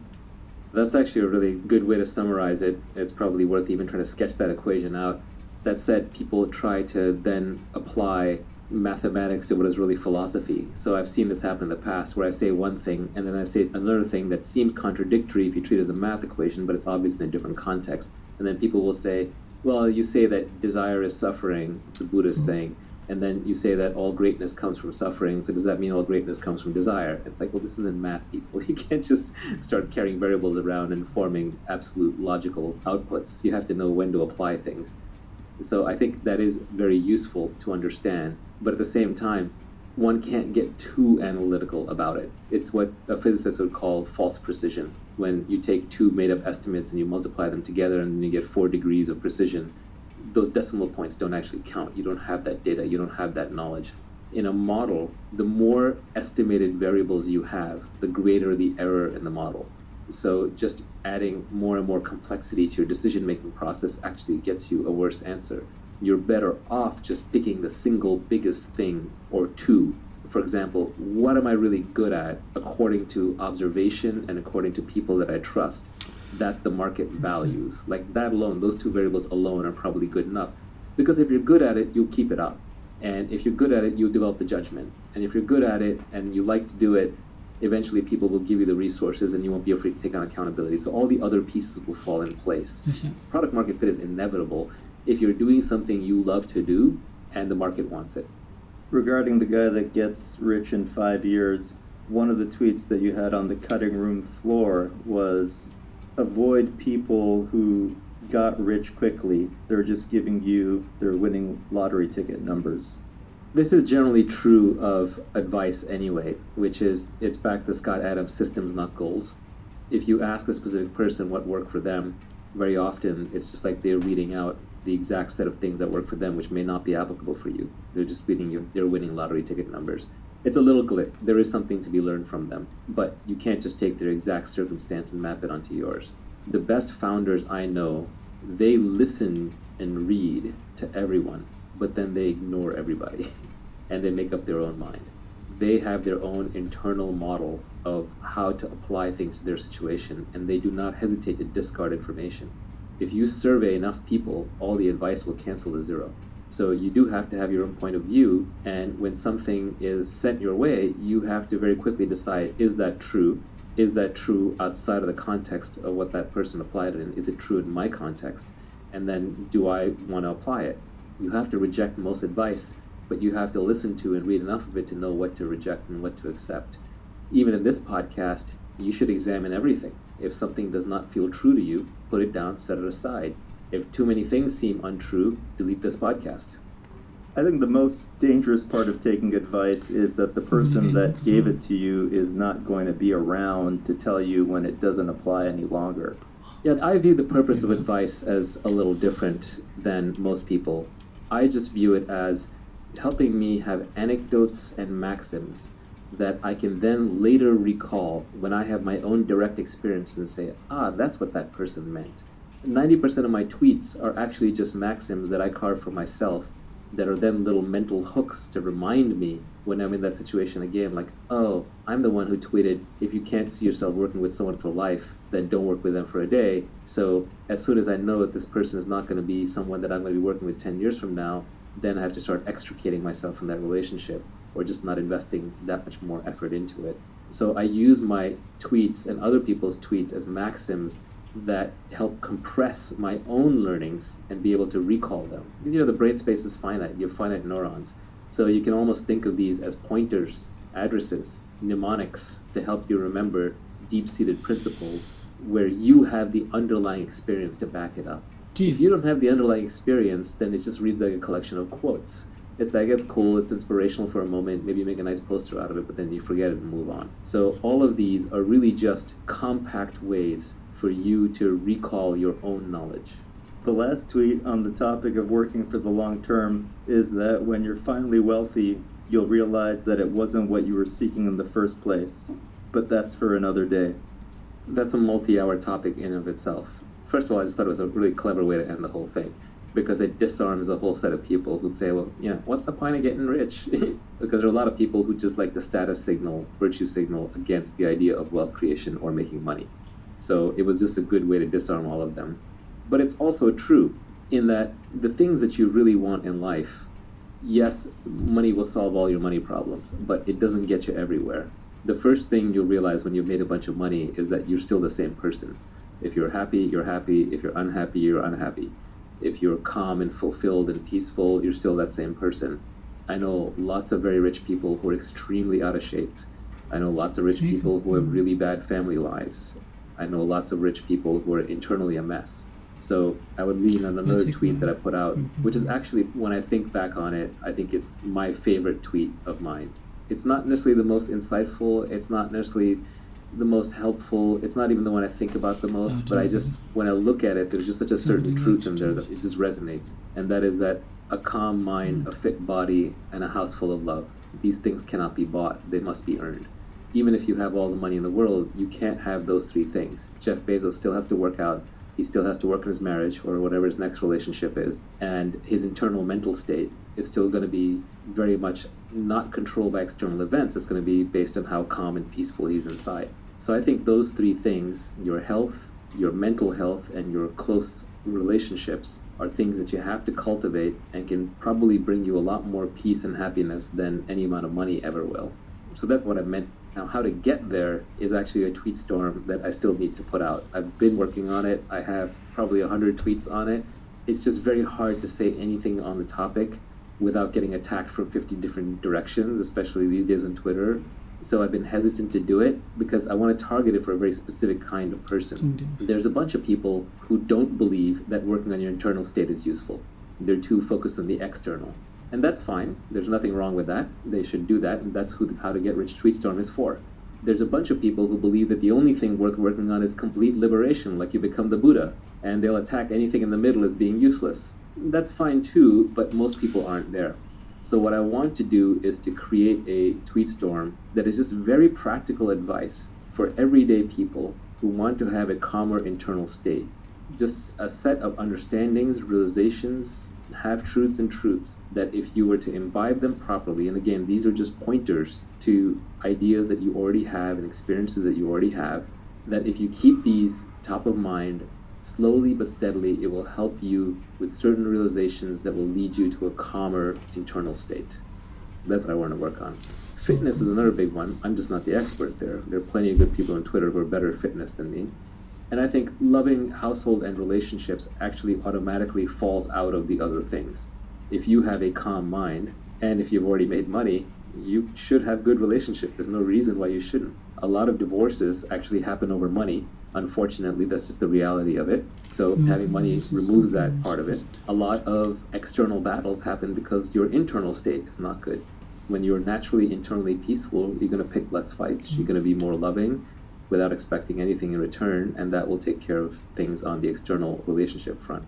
That's actually a really good way to summarize it. It's probably worth even trying to sketch that equation out. That said, people try to then apply mathematics to what is really philosophy. So I've seen this happen in the past where I say one thing and then I say another thing that seems contradictory if you treat it as a math equation, but it's obviously in a different context. And then people will say, well, you say that desire is suffering, it's the Buddhist saying, and then you say that all greatness comes from suffering, so does that mean all greatness comes from desire? It's like, well, this isn't math, people. You can't just start carrying variables around and forming absolute logical outputs. You have to know when to apply things. So I think that is very useful to understand, but at the same time, one can't get too analytical about it. It's what a physicist would call false precision. When you take 2 made-up estimates and you multiply them together and then you get 4 degrees of precision, those decimal points don't actually count. You don't have that data. You don't have that knowledge. In a model, the more estimated variables you have, the greater the error in the model. So just adding more and more complexity to your decision-making process actually gets you a worse answer. You're better off just picking the single biggest thing or 2. For example, what am I really good at according to observation and according to people that I trust, that the market values? Like that alone, those 2 variables alone are probably good enough. Because if you're good at it, you'll keep it up. And if you're good at it, you'll develop the judgment. And if you're good at it and you like to do it, eventually people will give you the resources and you won't be afraid to take on accountability. So all the other pieces will fall in place. Product market fit is inevitable if you're doing something you love to do and the market wants it. Regarding the guy that gets rich in 5 years, one of the tweets that you had on the cutting room floor was, avoid people who got rich quickly. They're just giving you their winning lottery ticket numbers. This is generally true of advice anyway, which is, it's back to Scott Adams, systems not goals. If you ask a specific person what worked for them, very often it's just like they're reading out the exact set of things that work for them, which may not be applicable for you. They're just reading their winning lottery ticket numbers. It's a little glib. There is something to be learned from them, but you can't just take their exact circumstance and map it onto yours. The best founders I know, they listen and read to everyone, but then they ignore everybody and they make up their own mind. They have their own internal model of how to apply things to their situation, and they do not hesitate to discard information. If you survey enough people, all the advice will cancel to zero. So you do have to have your own point of view, and when something is sent your way, you have to very quickly decide, is that true? Is that true outside of the context of what that person applied it in? Is it true in my context? And then, do I want to apply it? You have to reject most advice, but you have to listen to and read enough of it to know what to reject and what to accept. Even in this podcast, you should examine everything. If something does not feel true to you, put it down, set it aside. If too many things seem untrue, delete this podcast. I think the most dangerous part of taking advice is that the person that gave it to you is not going to be around to tell you when it doesn't apply any longer. Yeah, I view the purpose of advice as a little different than most people. I just view it as helping me have anecdotes and maxims that I can then later recall when I have my own direct experience and say, that's what that person meant. 90% of my tweets are actually just maxims that I carve for myself that are then little mental hooks to remind me when I'm in that situation again, like, I'm the one who tweeted, if you can't see yourself working with someone for life, then don't work with them for a day. So as soon as I know that this person is not going to be someone that I'm going to be working with 10 years from now, then I have to start extricating myself from that relationship or just not investing that much more effort into it. So I use my tweets and other people's tweets as maxims that help compress my own learnings and be able to recall them. Because, the brain space is finite. You have finite neurons. So you can almost think of these as pointers, addresses, mnemonics to help you remember deep-seated principles where you have the underlying experience to back it up. If you don't have the underlying experience, then it just reads like a collection of quotes. It's like, it's cool, it's inspirational for a moment, maybe you make a nice poster out of it, but then you forget it and move on. So all of these are really just compact ways for you to recall your own knowledge. The last tweet on the topic of working for the long term is that when you're finally wealthy, you'll realize that it wasn't what you were seeking in the first place. But that's for another day. That's a multi-hour topic in and of itself. First of all, I just thought it was a really clever way to end the whole thing, because it disarms a whole set of people who'd say, well, what's the point of getting rich? Because there are a lot of people who just like the status signal, virtue signal against the idea of wealth creation or making money. So it was just a good way to disarm all of them. But it's also true in that the things that you really want in life, yes, money will solve all your money problems, but it doesn't get you everywhere. The first thing you'll realize when you've made a bunch of money is that you're still the same person. If you're happy, you're happy. If you're unhappy, you're unhappy. If you're calm and fulfilled and peaceful, you're still that same person. I know lots of very rich people who are extremely out of shape. I know lots of rich people who have really bad family lives. I know lots of rich people who are internally a mess. So I would lean on another tweet that I put out, which is actually, when I think back on it, I think it's my favorite tweet of mine. It's not necessarily the most insightful, it's not necessarily the most helpful, it's not even the one I think about the most, but I just, when I look at it, there's just such a certain truth in there that it just resonates. And that is that a calm mind, a fit body, and a house full of love, these things cannot be bought, they must be earned. Even if you have all the money in the world, you can't have those three things. Jeff Bezos still has to work out, he still has to work in his marriage or whatever his next relationship is, and his internal mental state is still going to be very much not controlled by external events. It's going to be based on how calm and peaceful he's inside. So I think those three things, your health, your mental health, and your close relationships, are things that you have to cultivate and can probably bring you a lot more peace and happiness than any amount of money ever will. So that's what I meant. Now, how to get there is actually a tweet storm that I still need to put out. I've been working on it. I have probably 100 tweets on it. It's just very hard to say anything on the topic without getting attacked from 50 different directions, especially these days on Twitter. So I've been hesitant to do it because I want to target it for a very specific kind of person. There's a bunch of people who don't believe that working on your internal state is useful. They're too focused on the external. And that's fine. There's nothing wrong with that. They should do that, and that's who How to Get Rich Tweetstorm is for. There's a bunch of people who believe that the only thing worth working on is complete liberation, like you become the Buddha, and they'll attack anything in the middle as being useless. That's fine too, but most people aren't there. So what I want to do is to create a tweet storm that is just very practical advice for everyday people who want to have a calmer internal state. Just a set of understandings, realizations, half-truths and truths that if you were to imbibe them properly, and again, these are just pointers to ideas that you already have and experiences that you already have, that if you keep these top of mind, slowly but steadily, it will help you with certain realizations that will lead you to a calmer internal state. That's what I want to work on. Fitness is another big one. I'm just not the expert there. There are plenty of good people on Twitter who are better at fitness than me. And I think loving household and relationships actually automatically falls out of the other things. If you have a calm mind, and if you've already made money, you should have good relationship. There's no reason why you shouldn't. A lot of divorces actually happen over money. Unfortunately, that's just the reality of it. So having money removes that part of it. A lot of external battles happen because your internal state is not good. When you're naturally internally peaceful, you're going to pick less fights. You're going to be more loving without expecting anything in return, and that will take care of things on the external relationship front.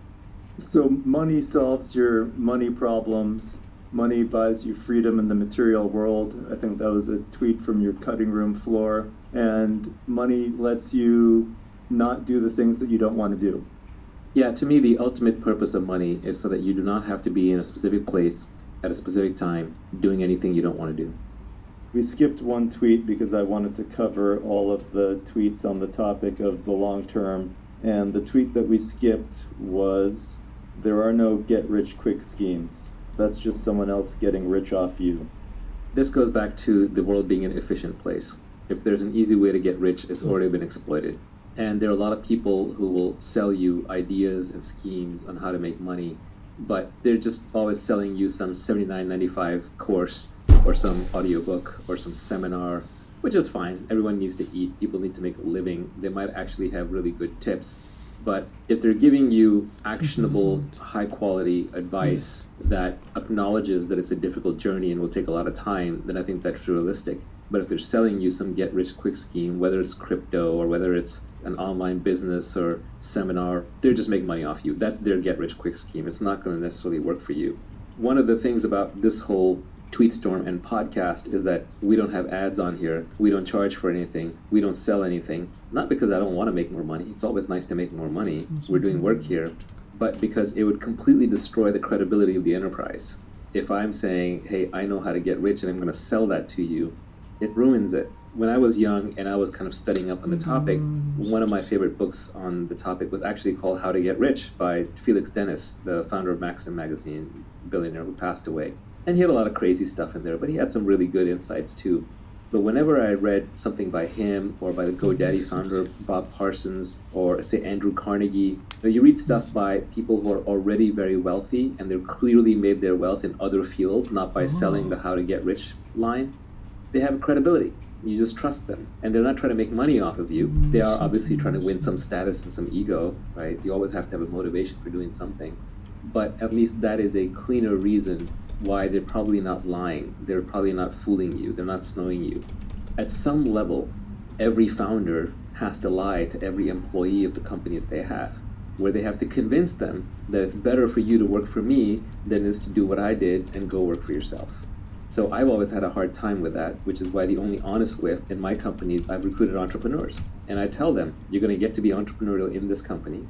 So money solves your money problems. Money buys you freedom in the material world. I think that was a tweet from your cutting room floor. And money lets you not do the things that you don't want to do. Yeah, to me, the ultimate purpose of money is so that you do not have to be in a specific place at a specific time doing anything you don't want to do. We skipped one tweet because I wanted to cover all of the tweets on the topic of the long term. And the tweet that we skipped was, "There are no get-rich-quick schemes. That's just someone else getting rich off you." This goes back to the world being an efficient place. If there's an easy way to get rich, it's already been exploited. And there are a lot of people who will sell you ideas and schemes on how to make money, but they're just always selling you some $79.95 course or some audiobook or some seminar, which is fine. Everyone needs to eat. People need to make a living. They might actually have really good tips. But if they're giving you actionable, high-quality advice that acknowledges that it's a difficult journey and will take a lot of time, then I think that's realistic. But if they're selling you some get-rich-quick scheme, whether it's crypto or whether it's an online business or seminar, they're just making money off you. That's their get-rich-quick scheme. It's not going to necessarily work for you. One of the things about this whole Tweetstorm and podcast is that we don't have ads on here. We don't charge for anything. We don't sell anything. Not because I don't want to make more money. It's always nice to make more money. We're doing work here. But because it would completely destroy the credibility of the enterprise. If I'm saying, hey, I know how to get rich and I'm going to sell that to you, it ruins it. When I was young and I was kind of studying up on the topic, one of my favorite books on the topic was actually called How to Get Rich by Felix Dennis, the founder of Maxim magazine, billionaire who passed away. And he had a lot of crazy stuff in there, but he had some really good insights too. But whenever I read something by him or by the GoDaddy founder, Bob Parsons, or say Andrew Carnegie, you read stuff by people who are already very wealthy and they've clearly made their wealth in other fields, not by selling the how to get rich line. They have credibility. You just trust them. And they're not trying to make money off of you. They are obviously trying to win some status and some ego, right? You always have to have a motivation for doing something. But at least that is a cleaner reason why they're probably not lying. They're probably not fooling you. They're not snowing you. At some level, every founder has to lie to every employee of the company that they have, where they have to convince them that it's better for you to work for me than it is to do what I did and go work for yourself. So I've always had a hard time with that, which is why the only honest way in my companies, I've recruited entrepreneurs. And I tell them, you're going to get to be entrepreneurial in this company.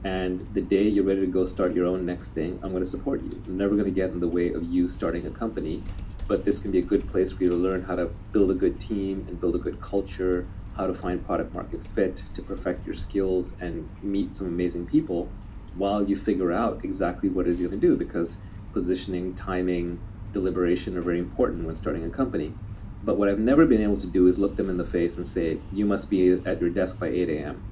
And the day you're ready to go start your own next thing, I'm going to support you. I'm never going to get in the way of you starting a company, but this can be a good place for you to learn how to build a good team and build a good culture, how to find product market fit, to perfect your skills and meet some amazing people while you figure out exactly what it is you're going to do, because positioning, timing, deliberation are very important when starting a company. But what I've never been able to do is look them in the face and say, you must be at your desk by 8 a.m.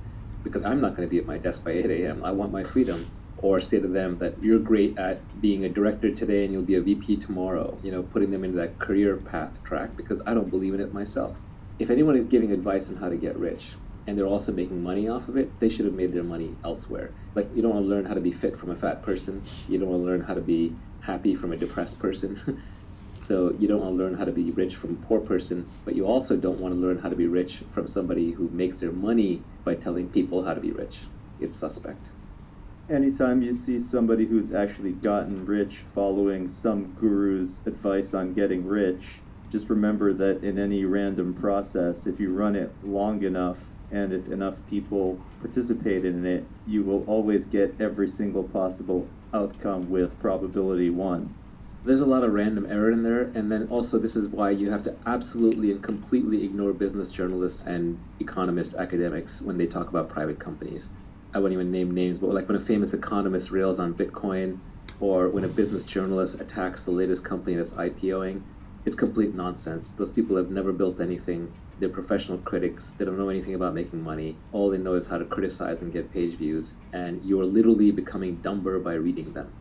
because I'm not going to be at my desk by 8 a.m. I want my freedom. Or say to them that you're great at being a director today and you'll be a VP tomorrow, putting them into that career path track, because I don't believe in it myself. If anyone is giving advice on how to get rich and they're also making money off of it, they should have made their money elsewhere. Like, you don't want to learn how to be fit from a fat person. You don't want to learn how to be happy from a depressed person. So you don't want to learn how to be rich from a poor person, but you also don't want to learn how to be rich from somebody who makes their money by telling people how to be rich. It's suspect. Anytime you see somebody who's actually gotten rich following some guru's advice on getting rich, just remember that in any random process, if you run it long enough and if enough people participate in it, you will always get every single possible outcome with probability 1. There's a lot of random error in there, and then also this is why you have to absolutely and completely ignore business journalists and economist academics when they talk about private companies. I won't even name names, but like when a famous economist rails on Bitcoin, or when a business journalist attacks the latest company that's IPOing, it's complete nonsense. Those people have never built anything. They're professional critics. They don't know anything about making money. All they know is how to criticize and get page views, and you're literally becoming dumber by reading them.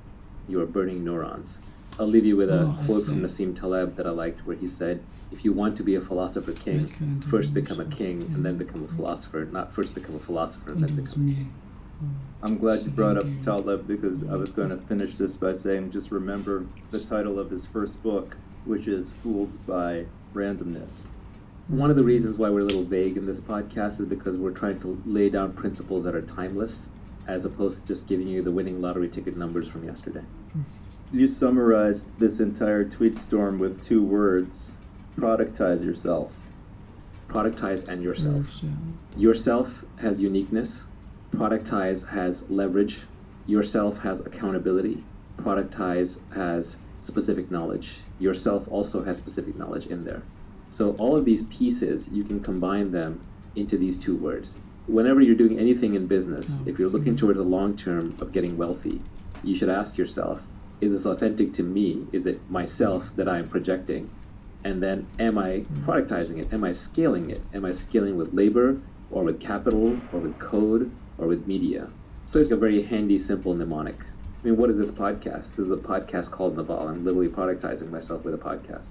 You are burning neurons. I'll leave you with a I quote see. from Nassim Taleb that I liked, where he said, "If you want to be a philosopher king, first become a king and then become a philosopher, not first become a philosopher and then become a king." I'm glad you brought up Taleb, because I was going to finish this by saying just remember the title of his first book, which is Fooled by Randomness. One of the reasons why we're a little vague in this podcast is because we're trying to lay down principles that are timeless, as opposed to just giving you the winning lottery ticket numbers from yesterday. You summarized this entire tweet storm with 2 words: productize yourself. Productize and yourself. Yourself has uniqueness. Productize has leverage. Yourself has accountability. Productize has specific knowledge. Yourself also has specific knowledge in there. So all of these pieces, you can combine them into these 2 words. Whenever you're doing anything in business, if you're looking towards the long term of getting wealthy, you should ask yourself, is this authentic to me? Is it myself that I am projecting? And then, am I productizing it? Am I scaling it? Am I scaling with labor, or with capital, or with code, or with media? So it's a very handy, simple mnemonic. I mean, what is this podcast? This is a podcast called Naval. I'm literally productizing myself with a podcast.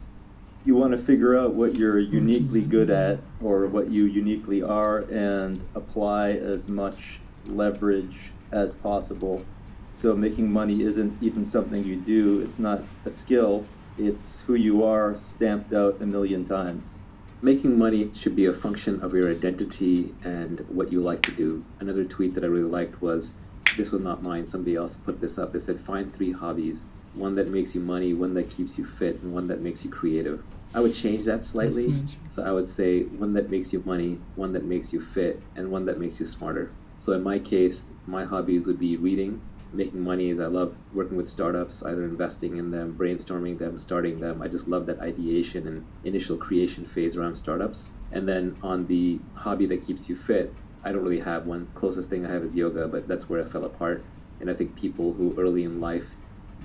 You want to figure out what you're uniquely good at, or what you uniquely are, and apply as much leverage as possible. So making money isn't even something you do. It's not a skill. It's who you are stamped out a million times. Making money should be a function of your identity and what you like to do. Another tweet that I really liked was, this was not mine, somebody else put this up. They said, find 3 hobbies, one that makes you money, one that keeps you fit, and one that makes you creative. I would change that slightly. So I would say one that makes you money, one that makes you fit, and one that makes you smarter. So in my case, my hobbies would be reading. Making money is I love working with startups, either investing in them, brainstorming them, starting them. I just love that ideation and initial creation phase around startups. And then on the hobby that keeps you fit, I don't really have one. Closest thing I have is yoga, but that's where I fell apart. And I think people who early in life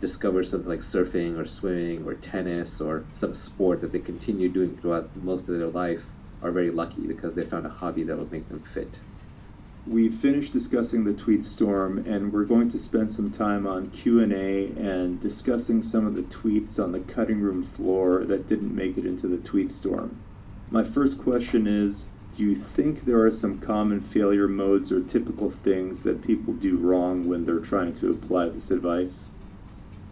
discover something like surfing or swimming or tennis or some sport that they continue doing throughout most of their life are very lucky, because they found a hobby that will make them fit. We finished discussing the tweet storm, and we're going to spend some time on Q&A and discussing some of the tweets on the cutting room floor that didn't make it into the tweet storm. My first question is, do you think there are some common failure modes or typical things that people do wrong when they're trying to apply this advice?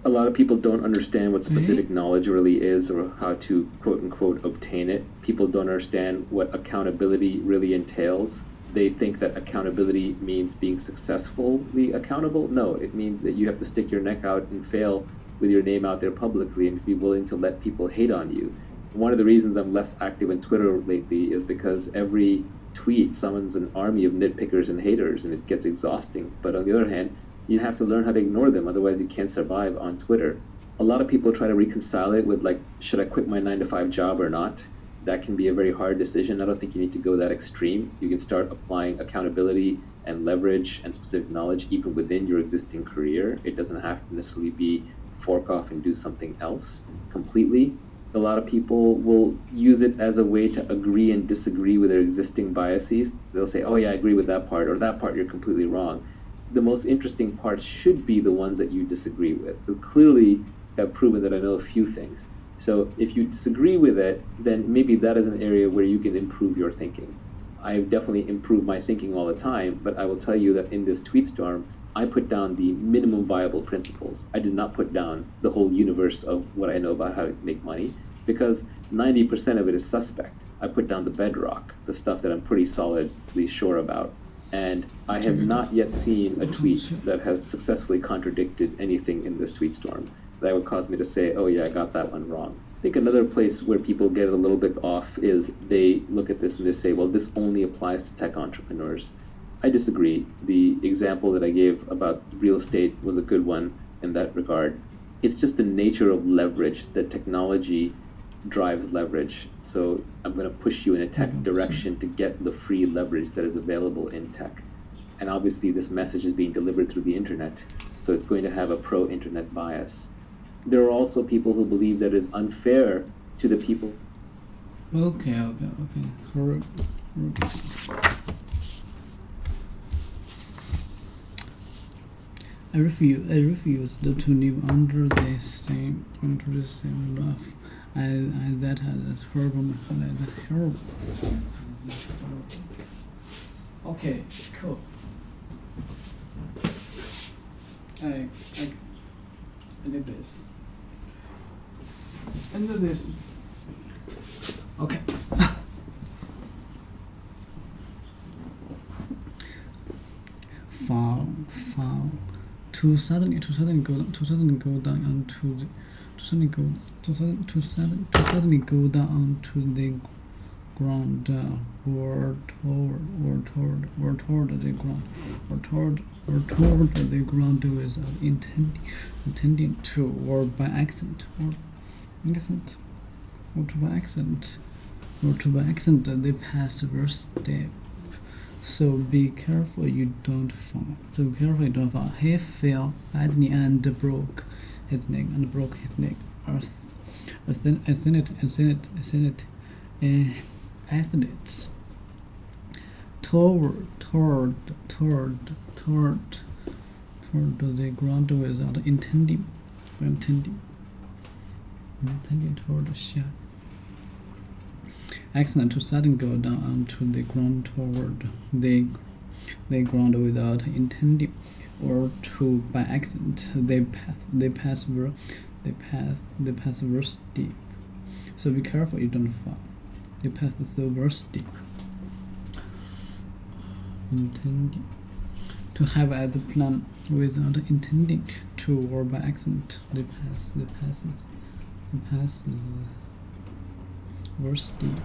A lot of people don't understand what specific knowledge really is, or how to quote-unquote obtain it. People don't understand what accountability really entails. They think that accountability means being successfully accountable. No, it means that you have to stick your neck out and fail with your name out there publicly and be willing to let people hate on you. One of the reasons I'm less active on Twitter lately is because every tweet summons an army of nitpickers and haters, and it gets exhausting. But on the other hand, you have to learn how to ignore them, otherwise you can't survive on Twitter. A lot of people try to reconcile it with, like, should I quit my 9-to-5 job or not? That can be a very hard decision. I don't think you need to go that extreme. You can start applying accountability and leverage and specific knowledge even within your existing career. It doesn't have to necessarily be fork off and do something else completely. A lot of people will use it as a way to agree and disagree with their existing biases. They'll say, oh yeah, I agree with that part, or that part you're completely wrong. The most interesting parts should be the ones that you disagree with, because clearly I've proven that I know a few things. So if you disagree with it, then maybe that is an area where you can improve your thinking. I definitely improve my thinking all the time, but I will tell you that in this tweet storm, I put down the minimum viable principles. I did not put down the whole universe of what I know about how to make money, because 90% of it is suspect. I put down the bedrock, the stuff that I'm pretty solidly sure about. And I have not yet seen a tweet that has successfully contradicted anything in this tweet storm that would cause me to say, oh yeah, I got that one wrong. I think another place where people get a little bit off is they look at this and they say, well, this only applies to tech entrepreneurs. I disagree. The example that I gave about real estate was a good one in that regard. It's just the nature of leverage that technology drives leverage. So I'm going to push you in a tech direction to get the free leverage that is available in tech. And obviously this message is being delivered through the internet, so it's going to have a pro-internet bias. There are also people who believe that it is unfair to the people. Okay. I refuse to live under the same roof. That has horrible. Okay, cool. I did this. And this. Okay. Fall. To suddenly go down onto the ground or toward the ground without intending to, or by accident, they pass the first step. So be careful you don't fall. He fell badly and broke his neck. Athletes toward the ground without intending toward the shot. Accident to suddenly go down onto the ground toward the ground without intending, or to by accident they pass very steep. So be careful you don't fall. They pass so very steep. Intending to have as a plan without intending to, or by accident they passes very steep.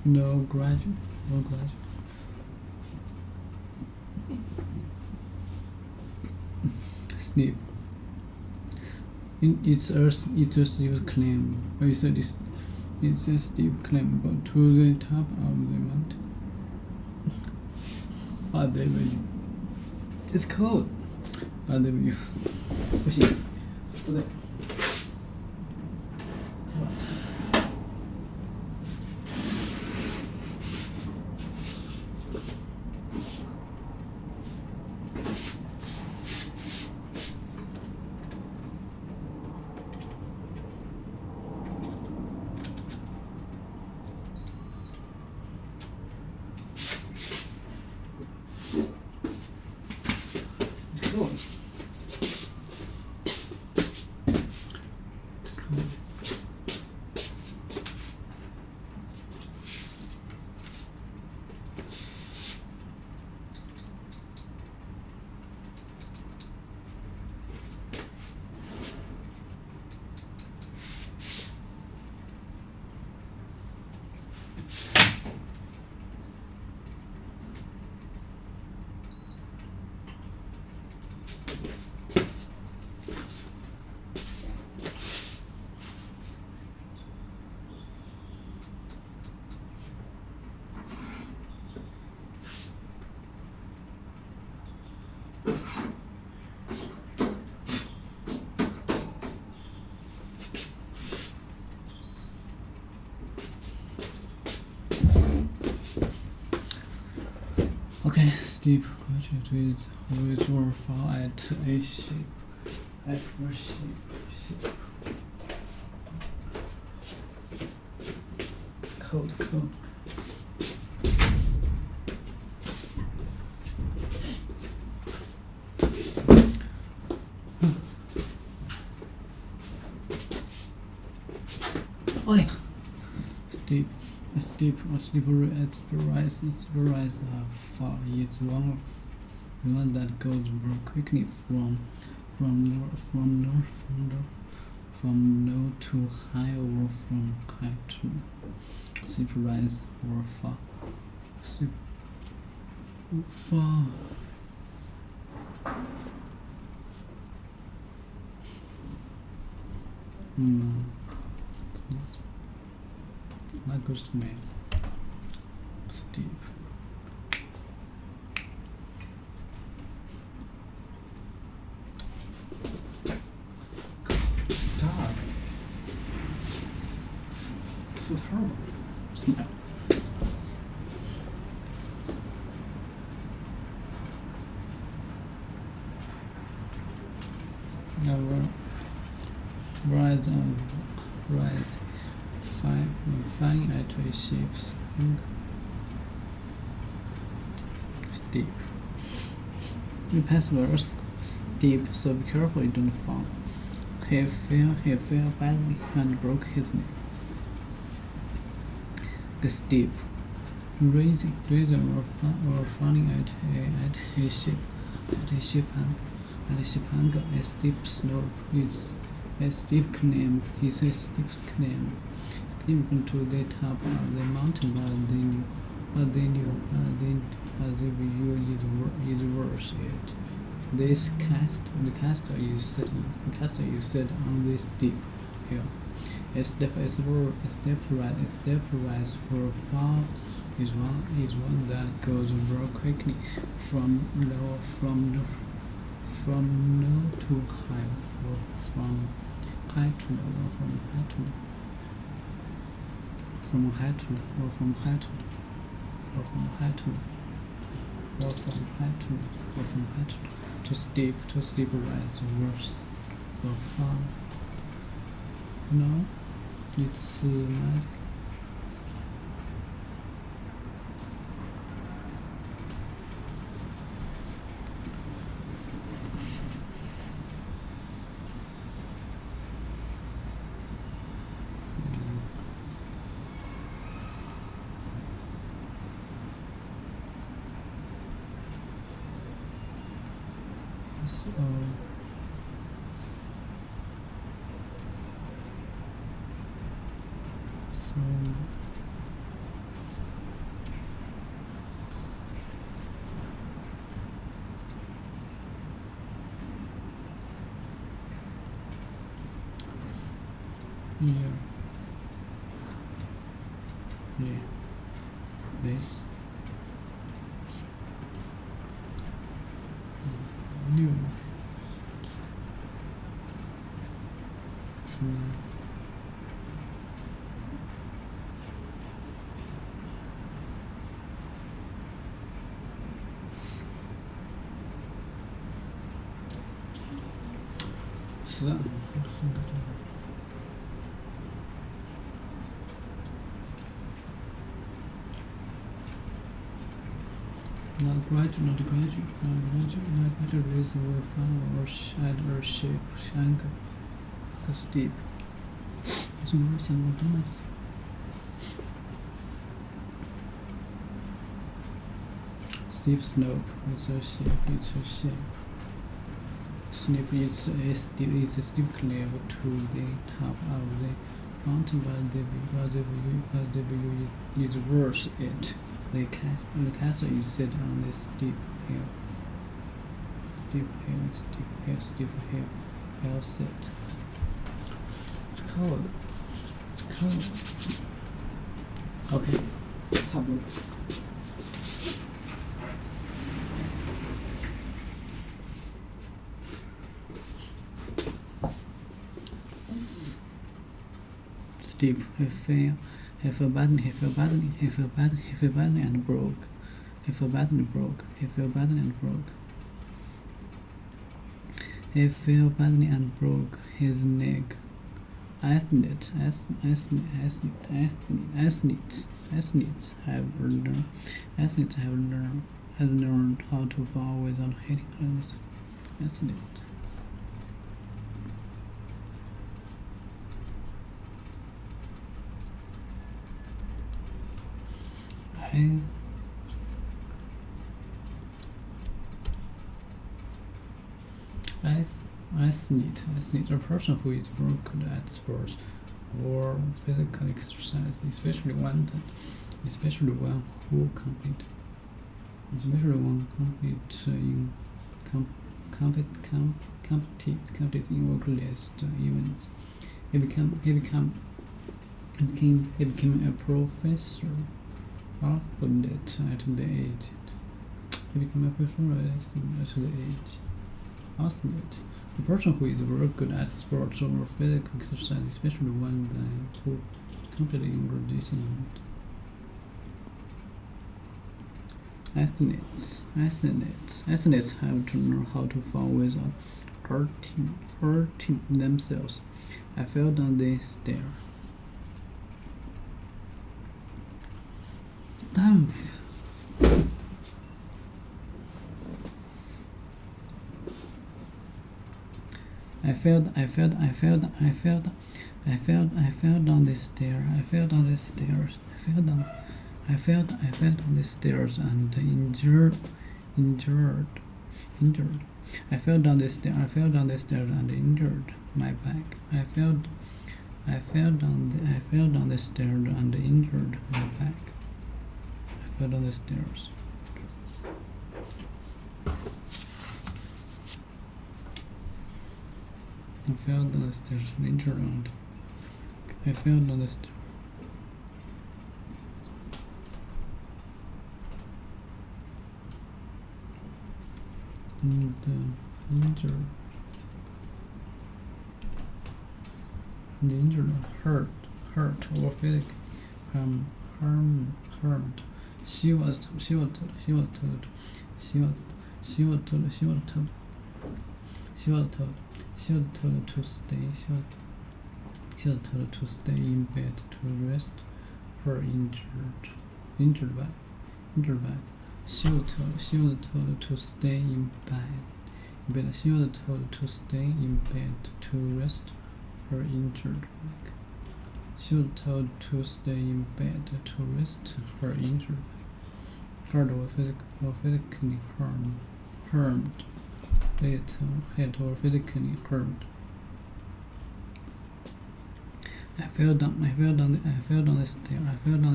No graduate. Steep. It's a steep climb. It's a steep climb, but to the top of the mountain. But they will. It's cold. But they will. 不行，不对。Okay, steep graduate with or fall at a shape. At a shape. Cold. Oh yeah. Steep rise fall is one that goes very quickly from low to high, or from high to steep rise or fall. Steep fall. It's not good smell. Steep. Dark. So terrible. Smell. rise finding at a shape's angle. Steep. The past verse, steep, so be careful you don't fall. He fell badly and broke his neck. The steep. Raising or falling at a ship angle. A steep slope is a steep climb. Is a steep climb. Climb to the top of the mountain, but then the view is worse. The castle you sit on this steep hill. A step rise or fall is one that goes very quickly from low to high, or from high to low, or from high to low, from high to low, or from high to low, or from high to low, or from high to low, or from high to low. To steep rise, worse, or fall. No, it's magic. This new not graduate raise or fall or shed or shape angle. The steep. 什么想过这么steep slope is a shape. Steep is a steep climb to the top of the mountain, but the view is worse. The castle you sit on this steep hill. Steep hill. Hill sit. It's cold. Okay. 差不多。Steep, he fell badly and broke. He fell badly and broke. He fell badly and broke his neck. Athletes have learned how to fall without hitting others. Athletes. Athlete, a person who is very good at sports or physical exercise, especially one who compete in organized events. He became a professor athlete at the age. Athlete. The person who is very good at sports or physical exercise, especially one who competed in graduation. Athletes have to learn how to fall without hurting themselves. I fell down the stairs. Damn. I fell down the stairs. I fell down the stairs. I fell down the stairs and injured. I fell down the stairs and injured my back. I fell down the stairs and injured my back. I fell down the stairs. I fell down the stairs and injured. I fell down the stairs. And injured. The injured hurt or physically harmed. She was told to stay in bed to rest her injured back. She was told to stay in bed. She was told to stay in bed to rest her injured back. She was told to stay in bed to rest her injured back. Hurt or physically harmed. Hit or physically harmed. I fell down the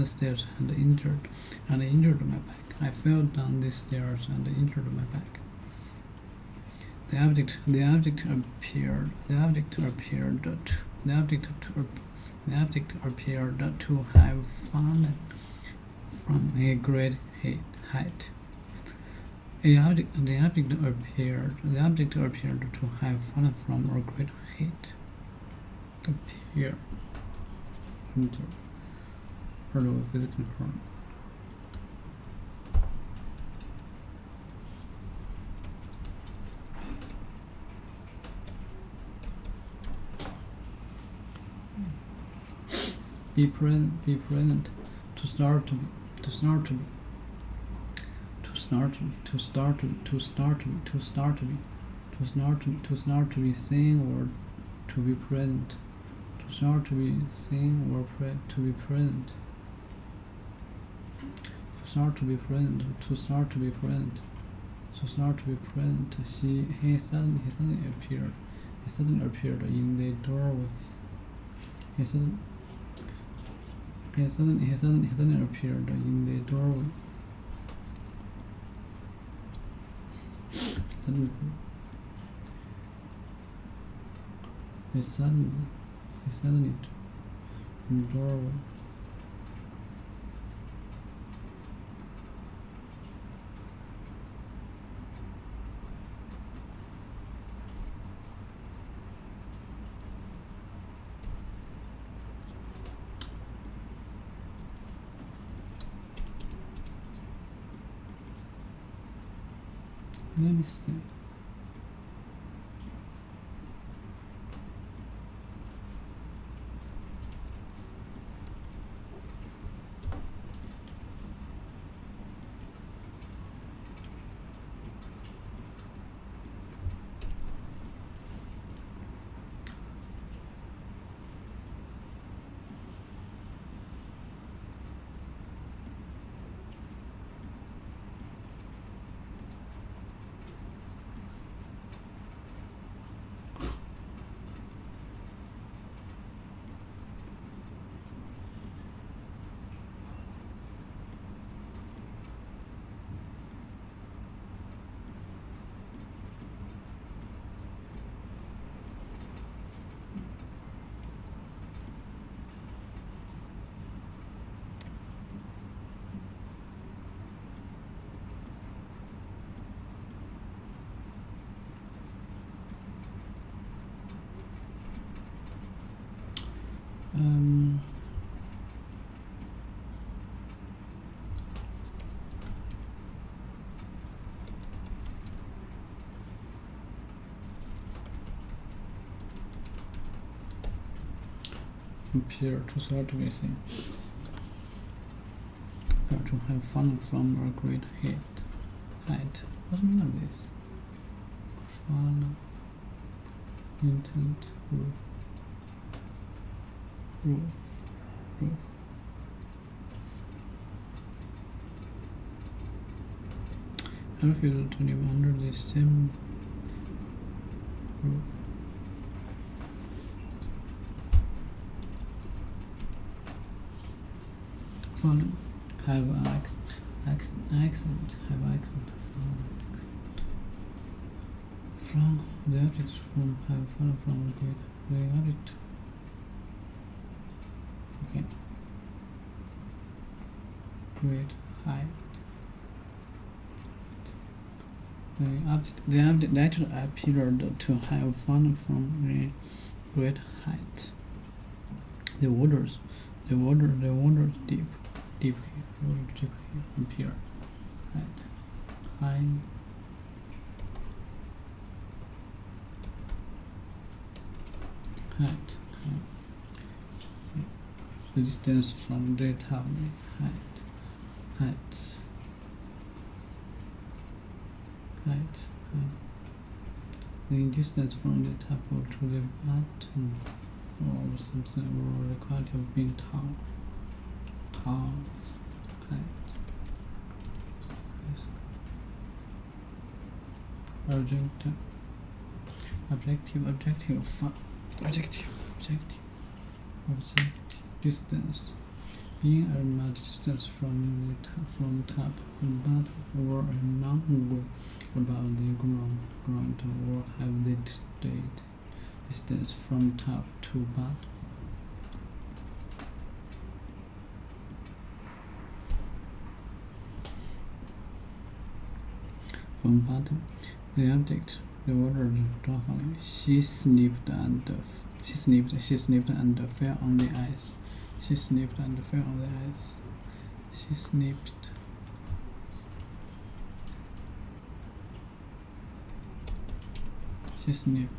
stairs and injured my back. I fell down the stairs and injured my back. The object appeared to have fallen from a great height. The object appeared to have fallen from a great height. Appear. Hurt or physically harm. Be present. To start to be seen or to be present. To start to be seen or to be present. To start to be present. He suddenly appeared in the doorway. He suddenly appeared in the doorway. He suddenly in the doorway. Let me see. appear to start with him. To have fallen from a great height. What do you mean of this? Fallen, intent, roof. I refuse to live under the same roof. Fallen. Have accent. From the objects from have fallen from the object. Okay. Great height. The object actually appeared to have fallen from a great height. The waters deep here, appear at high height. The distance from the top height. The distance from the top to the bottom or something, or the quality of being tall height. Objective distance, being a remote distance from top and bottom, or a mountain way above the ground, or have the state distance from top to bottom. From bottom, the object, the water dropping. She slipped and fell on the ice. She slipped and fell on the ice. She slipped. She slipped.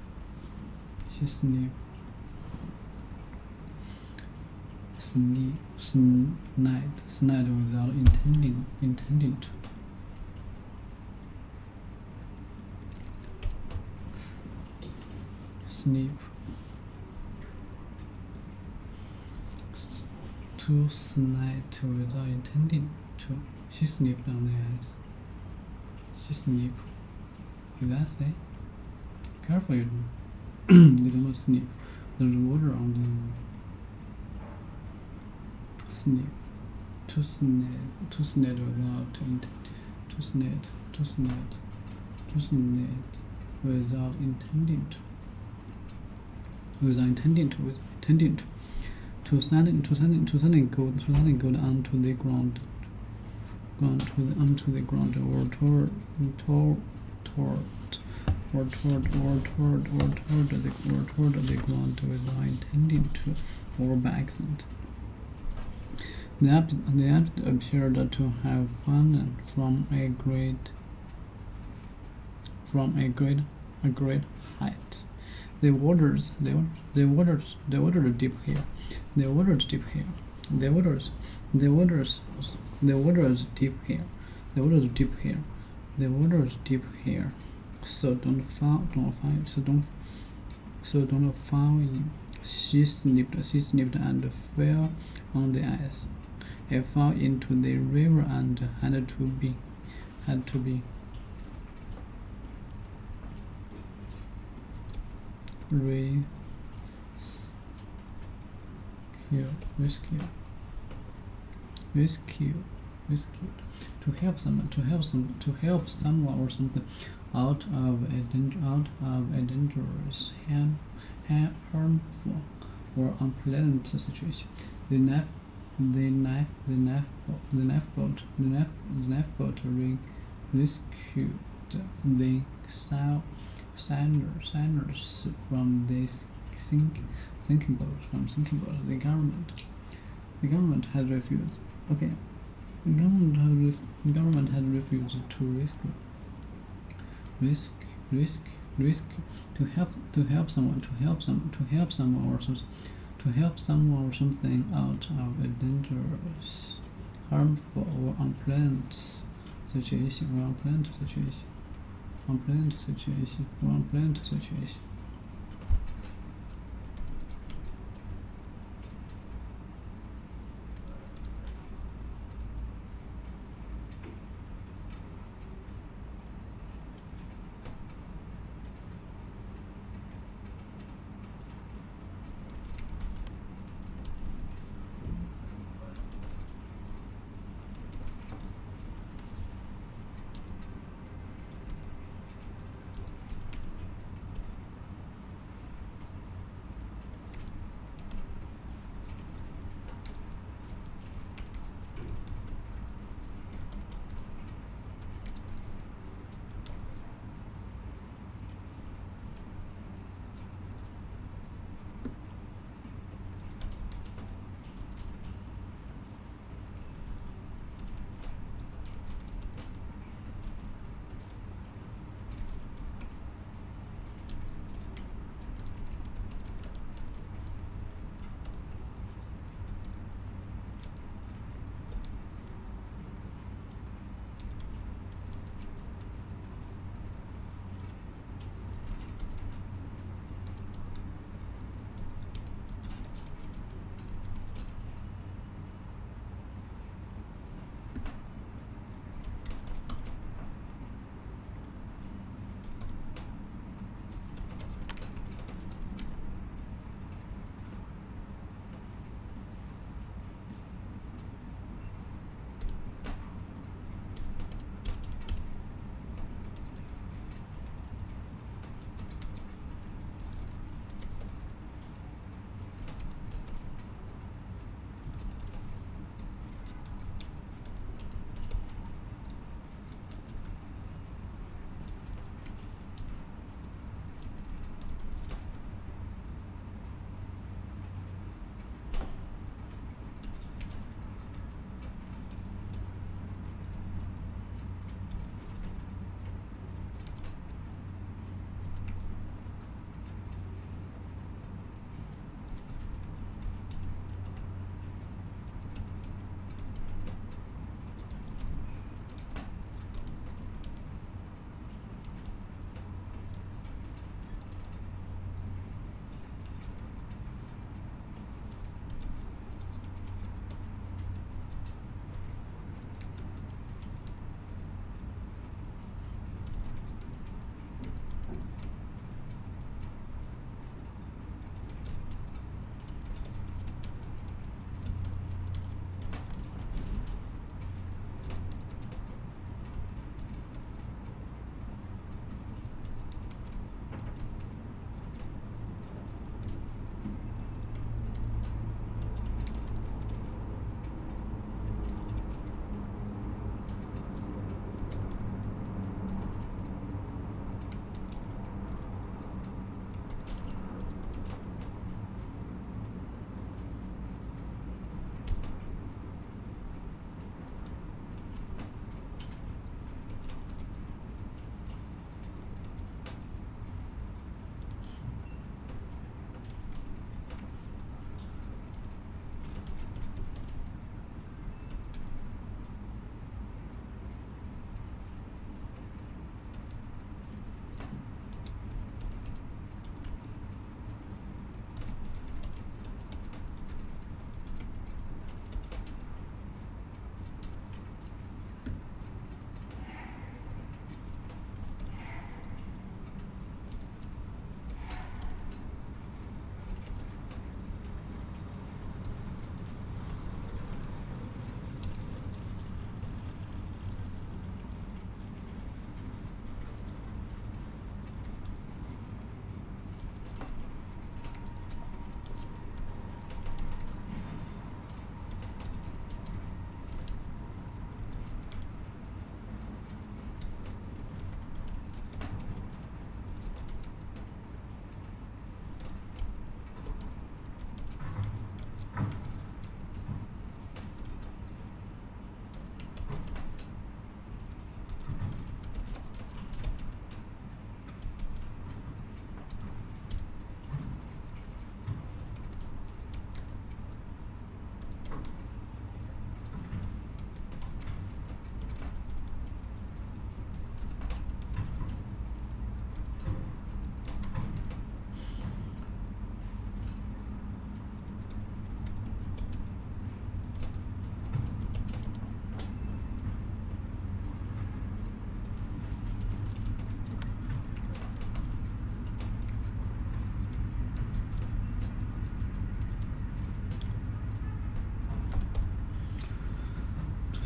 Snide without intending to. Snip. To snide without intending to. She slipped on the ice. She slipped. You guys say? Careful, you don't slip. There's water on the snip. To snide without intent. To snide without intending to. Without intending to. To suddenly go onto the ground, onto the ground, or toward the ground without intending to, or by accident. The object appeared to have fallen from a great height. The waters deep here. The waters deep here. The waters deep here. So don't fall in. She slipped and fell on the ice. I fell into the river and had to be rescued to help someone or something out of a dangerous, harmful, or unpleasant situation. The knife boat rescued the sailors from the sinking boat. The government had refused. Okay, the government had refused to rescue to help someone or something, to To help someone or something out of a dangerous, harmful, or unplanned situation. Unplanned situation. Unplanned situation. Unplanned situation.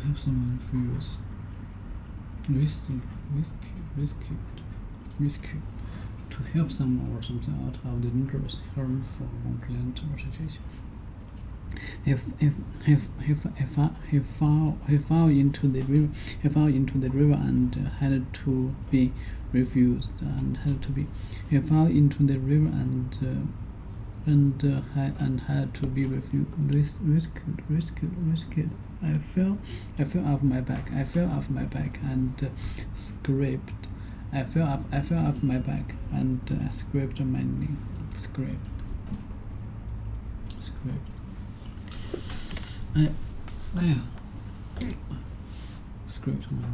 help someone feels rescued, to help someone or something out of the dangerous, harmful, unpleasant situation. He fell into the river and had to be refused. He fell into the river and had to be rescued. I fell off my back and scraped. I fell off my back and scraped my knee. Scraped. Scraped my knee.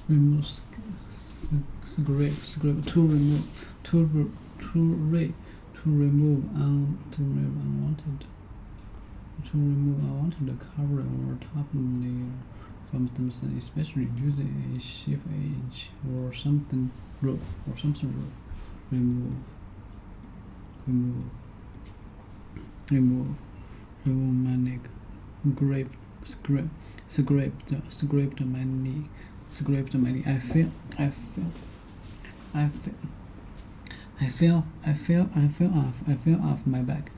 Remove, scrape, to remove unwanted covering or top layer from themselves, especially using a sheep edge or something rough. Remove my neck. Scraped my knee. I fell off my back.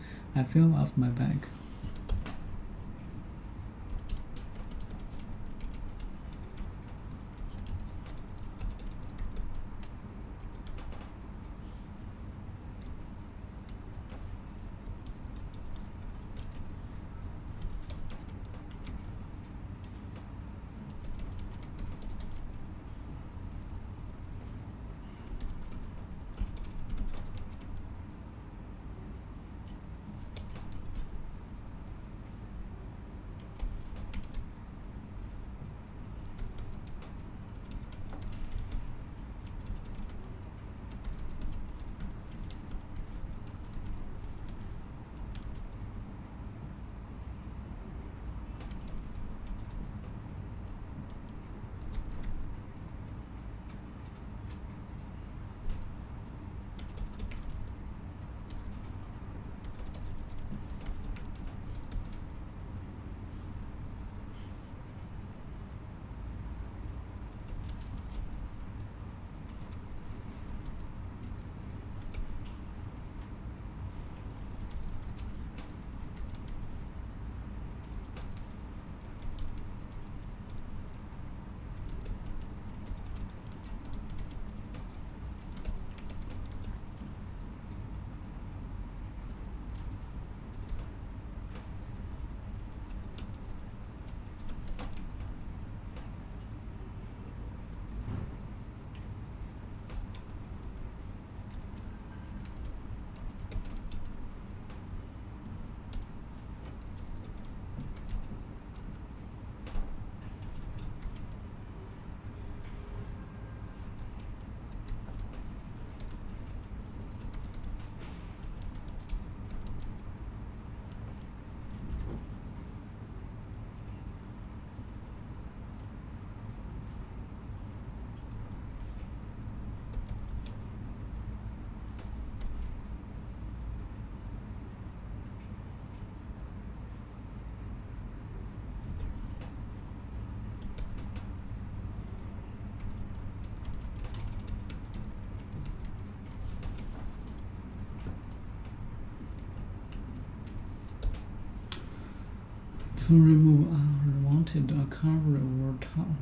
To remove unwanted cover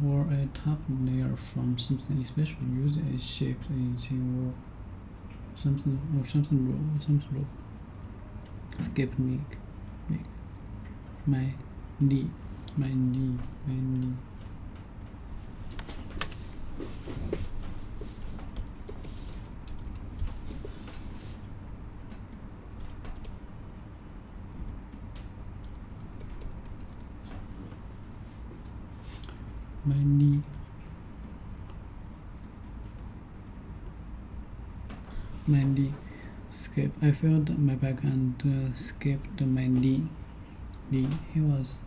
or a top layer from something, especially use a shaped aging or something rough. Skip make my knee. My knee. Skip. I felt my back and skipped my knee. He was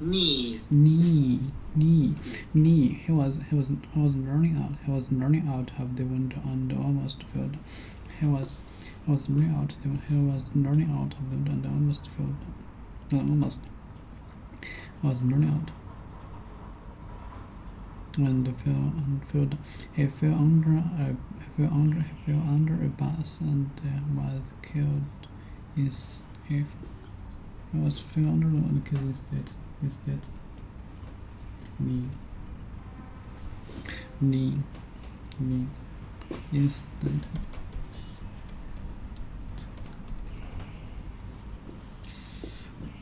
knee. He was running out. He was running out of the window and almost fell. He was running out. He was running out of the window and almost fell. Almost. I was running out. And fell. He fell under a bus and was killed. He was fell under and killed instead. Knee. Instant.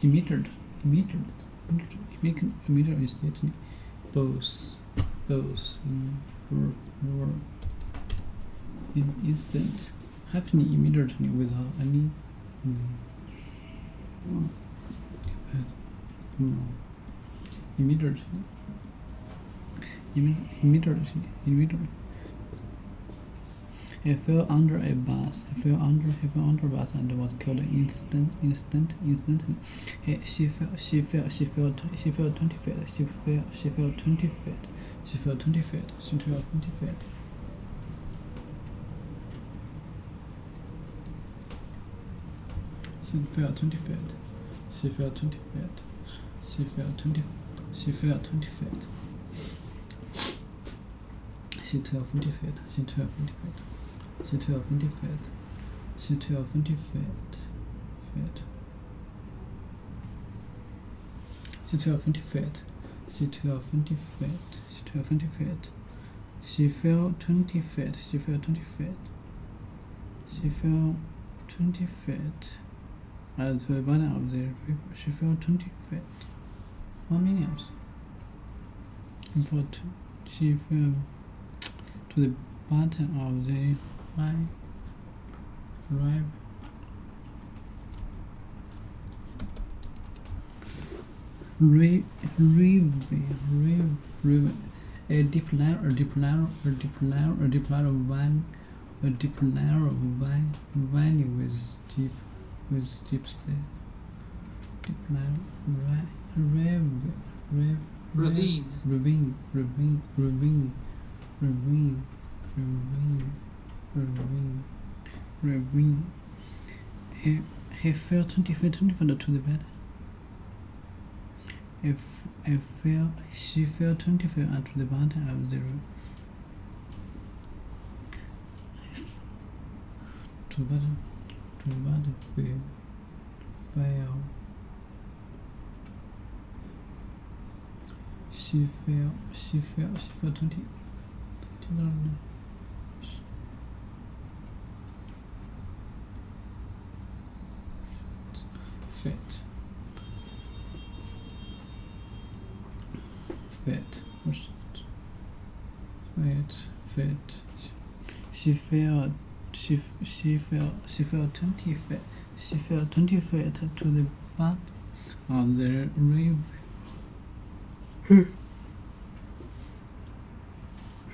Immediate instantly. Both were in instant, happening immediately without any immediately. He fell under a bus. He fell under a bus and was killed instantly. She fell 20 feet. She fell 20 feet. She fell 20 feet. She fell 20 feet. She fell 20 feet. She fell 20 feet. She fell 20 feet. She fell 20 feet. She fell 20 feet. She fell 20 feet. She fell 20 feet. She fell 20 feet. She fell 20 feet. She fell 20 feet. She fell 20 feet. She fell 20 feet. She fell 20 feet. She fell 20 feet. At the bottom of the river, she fell 20 feet. 1 minute. But she fell to the bottom of the river. A deep narrow valley with steep stairs. Ravine. He fell 20 feet to the bed. She fell 20 feet at the bottom of the room. To the bottom, fell. She fell 20 feet. She fell 20 feet. She fell 20 feet to the bottom of the river.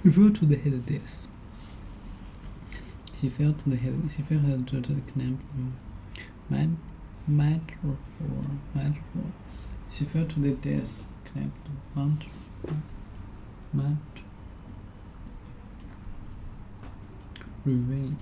She fell to the head of this. She fell to the head. She fell to the clamp. Metaphor. She fell to the desk. Clamped. Ravine.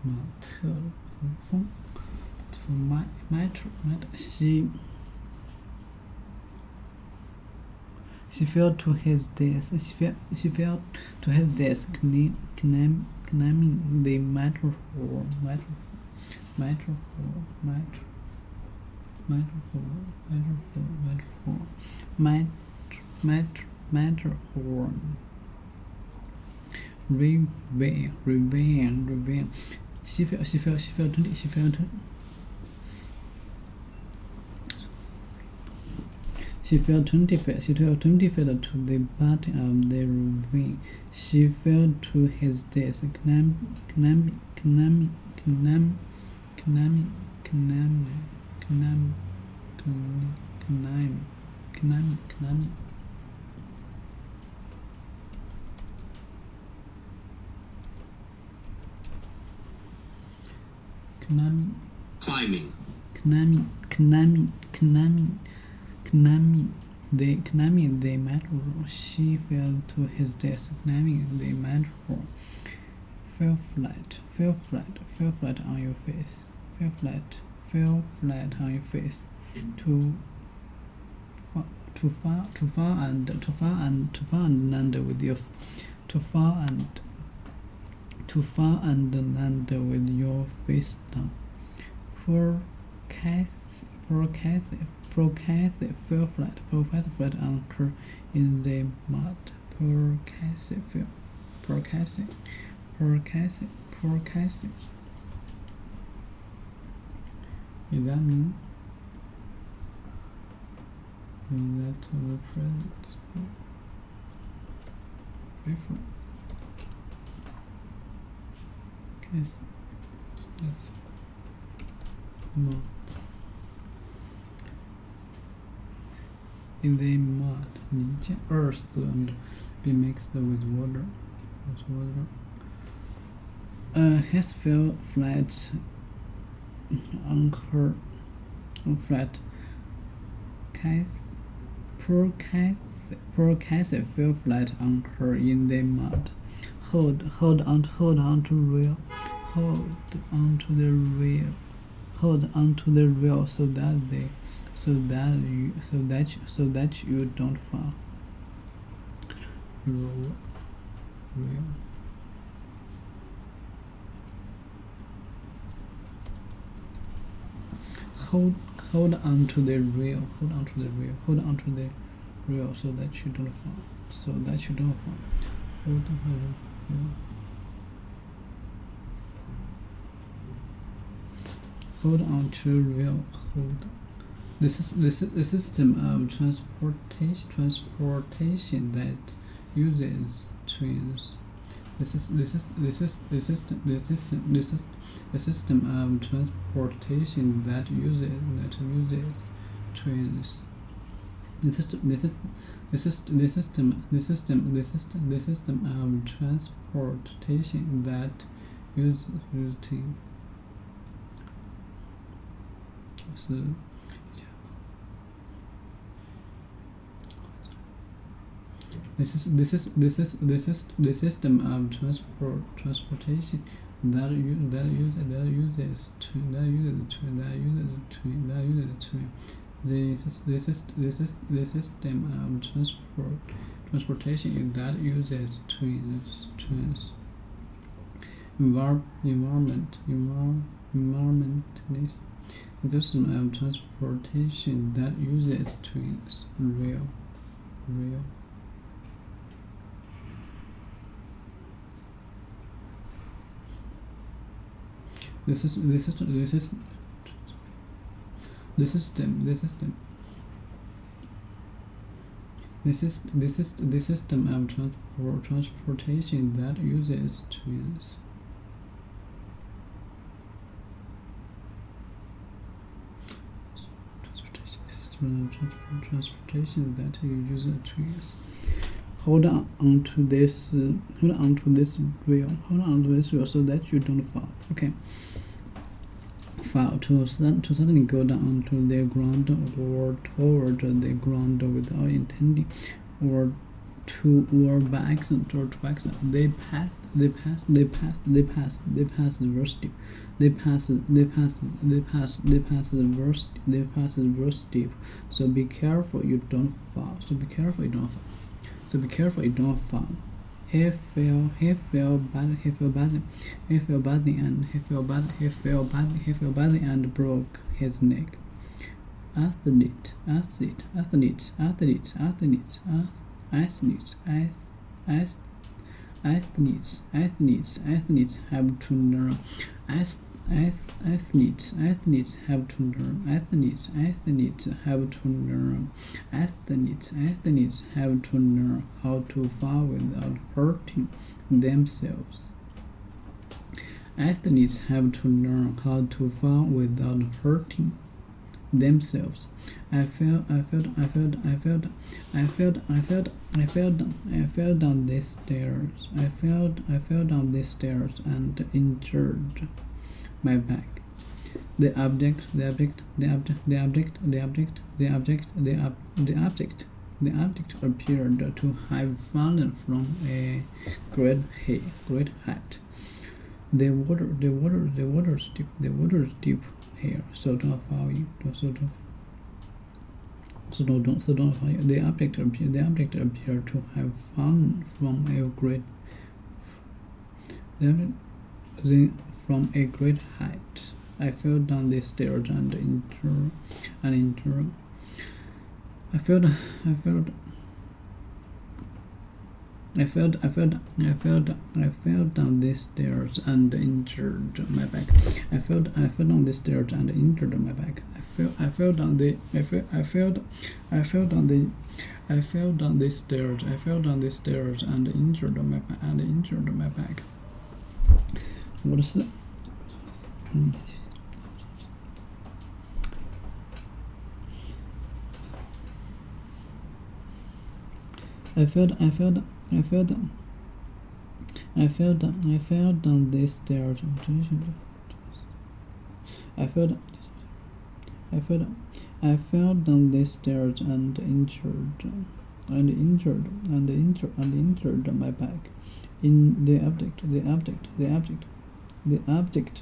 Motel. 风 matter. She fell to his desk. She fell to his desk, claiming the metaphor. Revenge. She fell 20 feet to the bottom of the ravine. She fell to his desk, claiming the metaphor. She fell to his desk, claiming the metaphor. Fell flat on your face. Fell flat on your face. Too far and land with your face down. Poor Kathy fell flat on her in the mud. Poor Kathy. Is that mean? That represents different. Yes. No. In the mud, earth and be mixed with water. Has fell flat on her. Poor Kathy fell flat on her in the mud. Hold on to the rail. Hold on to the rail so that you don't fall. Rail. Hold on to the rail. So that you don't fall. Hold on to the rail. Hold on to rail. This is a system of transportation that uses trains. The system of transportation that uses trains. The system of transportation that uses routine. The system of transportation that uses train. The system of transportation that uses trains. Environmentalist. The system of transportation that uses trains. Rail. The system of transportation that uses trains. Transportation that uses trains. Hold on to this rail. So that you don't fall. Okay. Fall to suddenly go down to the ground or toward the ground without intending, or by accident. The path the verse deep. They pass the verse deep. So be careful you don't fall. He fell badly and broke his neck. Athletes have to learn. Athletes have to learn how to fall without hurting themselves. Athletes have to learn how to fall without hurting themselves. I fell down these stairs and injured my back. The object appeared to have fallen from a great height. The water's deep here, so don't fall in. So don't fall in. The object appeared to have fallen from a great height. I fell down the stairs and injured. I fell down the stairs and injured my back. I fell down the stairs and injured my back. I fell down the stairs and injured my back. What is that? I fell down the stairs. I fell down the stairs and injured my back. In the object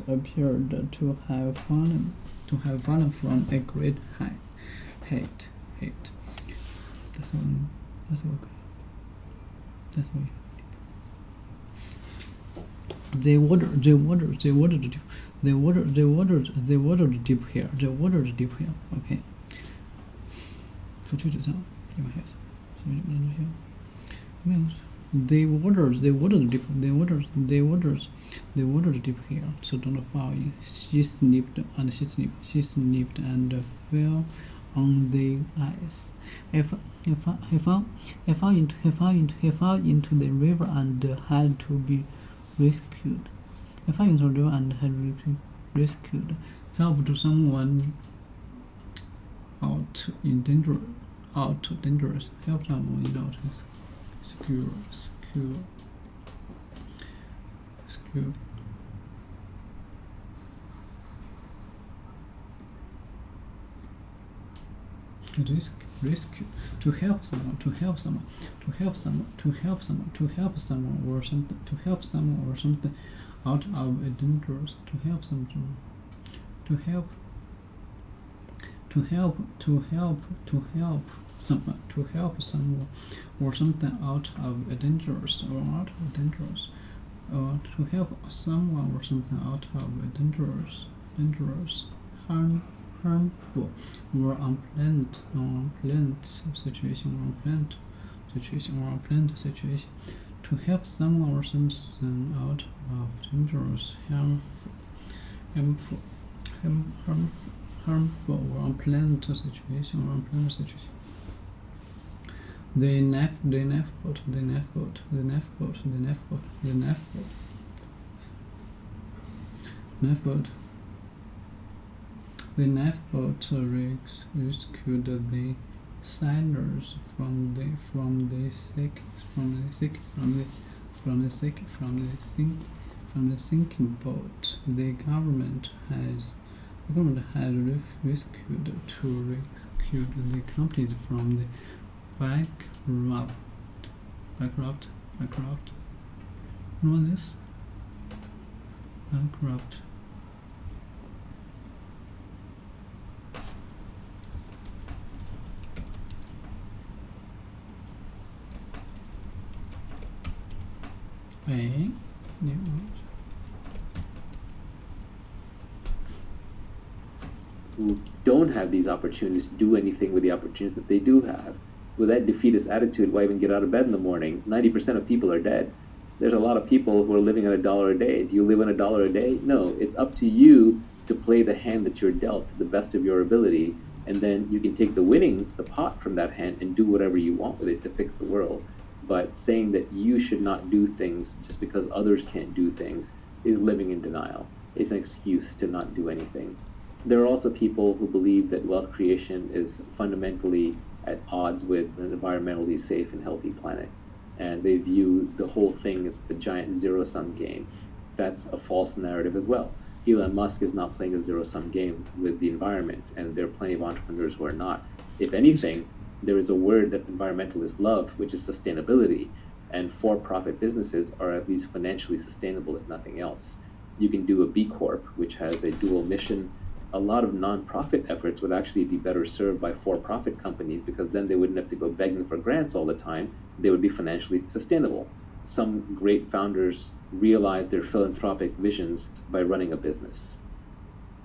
appeared to have fallen from a great height. That's okay. That's all. The water deep here. Okay. The water deep here, so don't fall in. She slipped and fell on the ice. He fell into the river and had to be rescued. Help to someone out dangerous. Help someone out secure. Rescue. To help someone or something out of a dangerous. To help someone or something out of a dangerous. Or to help someone or something out of a dangerous, harmful or unplanned situation. To help someone or something out of dangerous, harmful or unplanned situation. The knife boat. The knife boat rescued the sailors from the sinking boat. The government has rescued the companies from the What is bankrupt? Bank. Who don't have these opportunities do anything with the opportunities that they do have. With that defeatist attitude, why even get out of bed in the morning? 90% of people are dead. There's a lot of people who are living on $1 a day. Do you live on $1 a day? No, it's up to you to play the hand that you're dealt to the best of your ability, and then you can take the winnings, the pot from that hand, and do whatever you want with it to fix the world. But saying that you should not do things just because others can't do things is living in denial. It's an excuse to not do anything. There are also people who believe that wealth creation is fundamentally at odds with an environmentally safe and healthy planet. And they view the whole thing as a giant zero-sum game. That's a false narrative as well. Elon Musk is not playing a zero-sum game with the environment, and there are plenty of entrepreneurs who are not. If anything, there is a word that environmentalists love, which is sustainability, and for-profit businesses are at least financially sustainable, if nothing else. You can do a B Corp, which has a dual mission. A lot of nonprofit efforts would actually be better served by for-profit companies, because then they wouldn't have to go begging for grants all the time. They would be financially sustainable. Some great founders realize their philanthropic visions by running a business.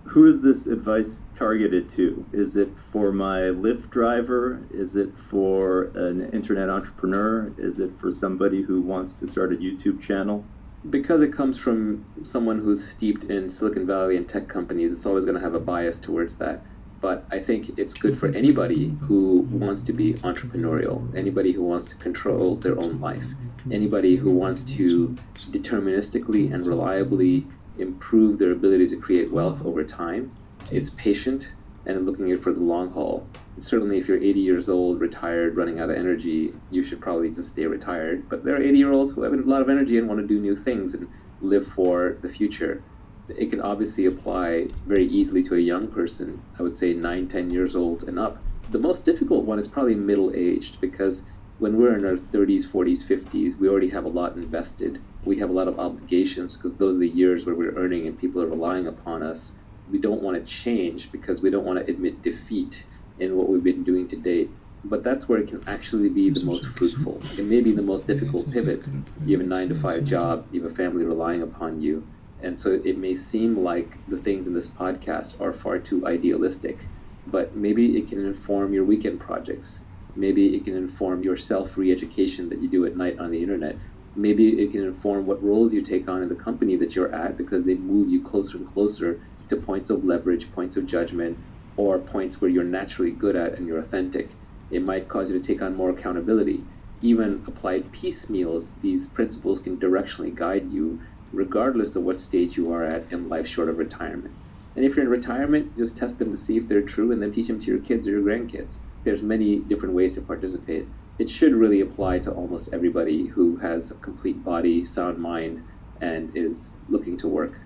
Who is this advice targeted to? Is it for my Lyft driver? Is it for an internet entrepreneur? Is it for somebody who wants to start a YouTube channel? Because it comes from someone who's steeped in Silicon Valley and tech companies, it's always going to have a bias towards that. But I think it's good for anybody who wants to be entrepreneurial, anybody who wants to control their own life, anybody who wants to deterministically and reliably improve their ability to create wealth over time, is patient and looking at it for the long haul. And certainly if you're 80 years old, retired, running out of energy, you should probably just stay retired. But there are 80-year-olds who have a lot of energy and want to do new things and live for the future. It can obviously apply very easily to a young person, I would say 9, 10 years old and up. The most difficult one is probably middle-aged, because when we're in our 30s, 40s, 50s, we already have a lot invested. We have a lot of obligations because those are the years where we're earning and people are relying upon us. We don't want to change because we don't want to admit defeat in what we've been doing to date. But that's where it can actually be the most fruitful. It may be the most difficult pivot. You have a 9-to-5 job, you have a family relying upon you. And so it may seem like the things in this podcast are far too idealistic, but maybe it can inform your weekend projects. Maybe it can inform your self-re-education that you do at night on the internet. Maybe it can inform what roles you take on in the company that you're at, because they move you closer and closer to points of leverage, points of judgment, or points where you're naturally good at and you're authentic. It might cause you to take on more accountability. Even applied piecemeals, these principles can directionally guide you regardless of what stage you are at in life short of retirement. And if you're in retirement, just test them to see if they're true and then teach them to your kids or your grandkids. There's many different ways to participate. It should really apply to almost everybody who has a complete body, sound mind, and is looking to work.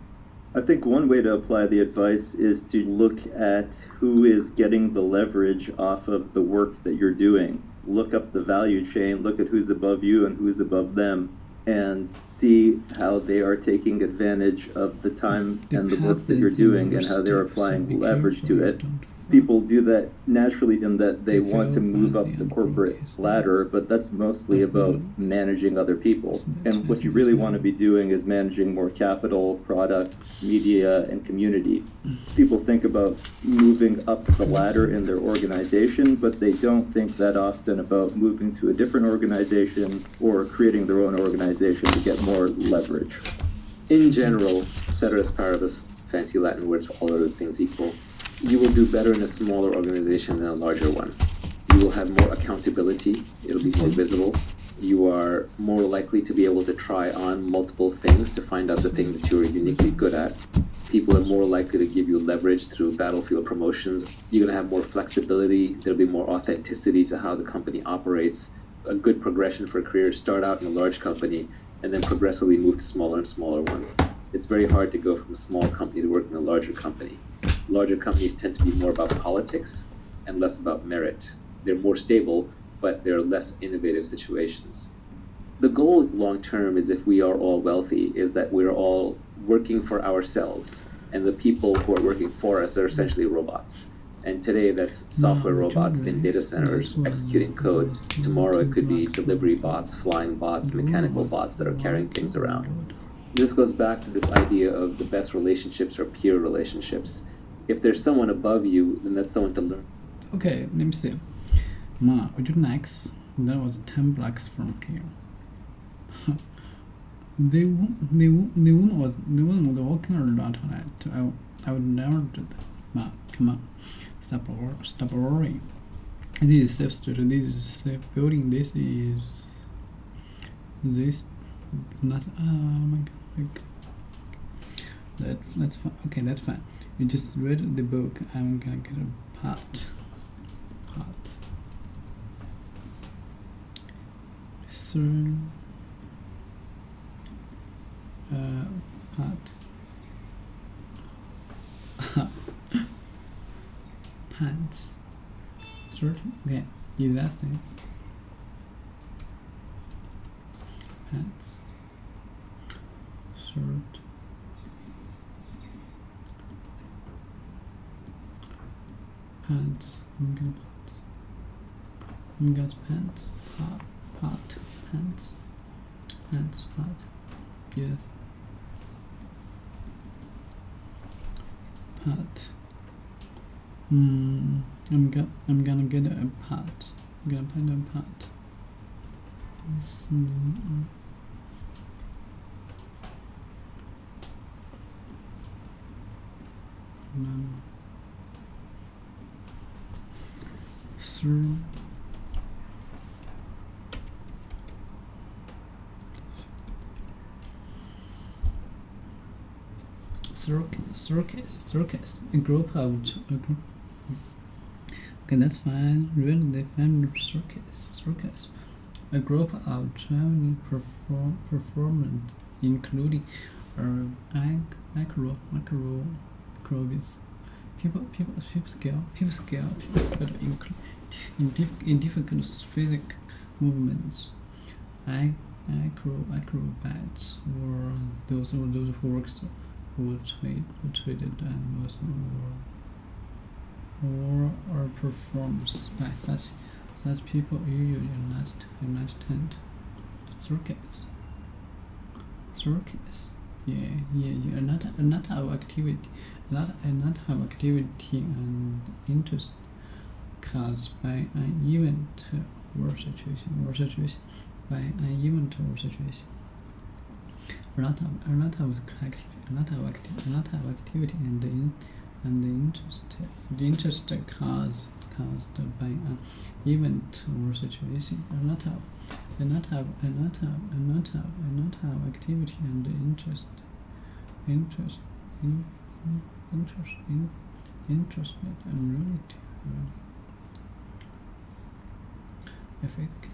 I think one way to apply the advice is to look at who is getting the leverage off of the work that you're doing. Look up the value chain, look at who's above you and who's above them, and see how they are taking advantage of the time and the work that you're doing and how they're applying leverage to it. People do that naturally in that they want to move up the corporate ladder, but that's mostly about managing other people. And what you really want to be doing is managing more capital, products, media, and community. People think about moving up the ladder in their organization, but they don't think that often about moving to a different organization or creating their own organization to get more leverage. In general, ceteris paribus, fancy Latin words for all other things equal, you will do better in a smaller organization than a larger one. You will have more accountability, it'll be more visible. You are more likely to be able to try on multiple things to find out the thing that you're uniquely good at. People are more likely to give you leverage through battlefield promotions. You're going to have more flexibility, there'll be more authenticity to how the company operates. A good progression for a career: start out in a large company and then progressively move to smaller and smaller ones. It's very hard to go from a small company to work in a larger company. Larger companies tend to be more about politics and less about merit. They're more stable, but they're less innovative situations. the goal long term is, if we are all wealthy, is that we're all working for ourselves, and the people who are working for us are essentially robots. And today that's software robots in data centers executing code. Tomorrow it could be delivery bots, flying bots, mechanical bots that are carrying things around. This goes back to this idea of the best relationships are peer relationships. If there's someone above you, then that's someone to learn. Okay, let me see. Now, would you next? That was 10 blocks from here. The woman was walking around on it. I would never do that. Ma, come on. Stop worrying. This is safe street. This is safe building. This is not. Oh my god. That's fine. Okay, that's fine. You just read the book. I'm gonna get a pot. So, pot. Pants. Shirt. Okay, you last thing. Pants. Shirt. Pants. I'm gonna pants. I'm gonna pants. Pot. Pants. Pants. Pot. Yes. Pot. I'm gonna get a pot. I'm gonna find a pot. Circus. A group. Okay, that's fine. Read the family circus. A group of traveling performers, including acrobats, people scale in difficult physical movements. Acrobats were those who traded animals or performs by such people usually not tent. Circus. Yeah. Not have activity. Not have activity and interest caused by an event or situation. By an event or situation. Not have activity and the interest caused by an event or situation. Not have activity and interest and reality. Effect.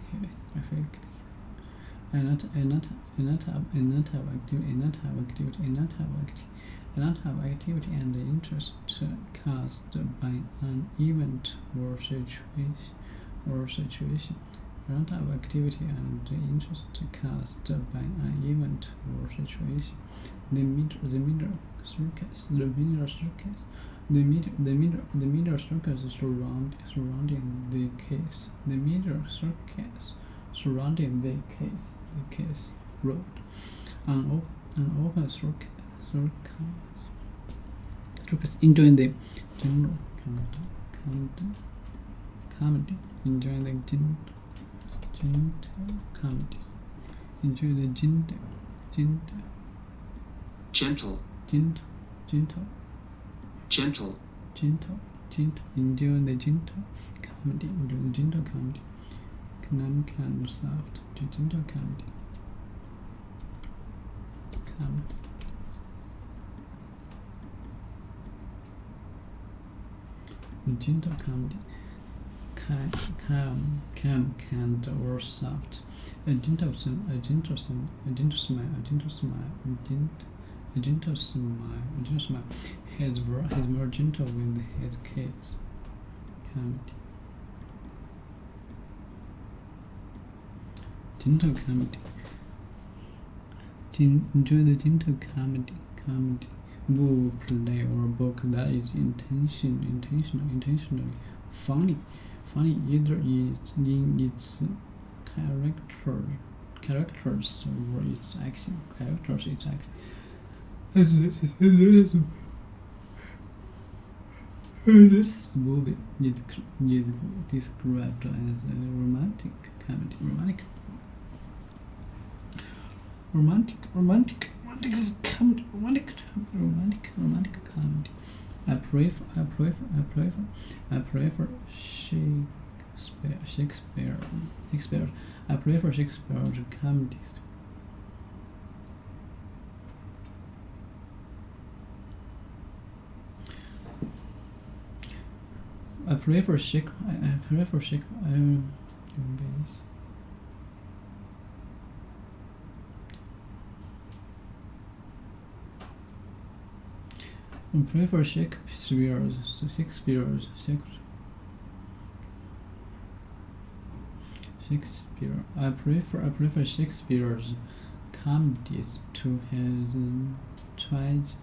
Not have activity and interest caused by an event or situation. Not have activity and interest caused by an event or situation. The middle circus. The middle circus surrounding the case. The middle circus surrounding the case road. An open circus. Enjoying the general comedy. Enjoying the gentle comedy. Enjoy the gentle. Enjoy the gentle comedy. Non-kind soft to gentle comedy. Gentle comedy. Kind or soft. A gentle smile. He's more gentle with his kids. Comedy. Gentle comedy. enjoy the gentle comedy, movie, play, or book that is intentionally funny, either in its characters or its action. This movie is described as a romantic comedy. Romantic comedy. I prefer Shakespeare. I prefer Shakespeare's comedies. I prefer Shakespeare. I prefer Shakespeare. I prefer Shakespeare's comedies to his tragedies.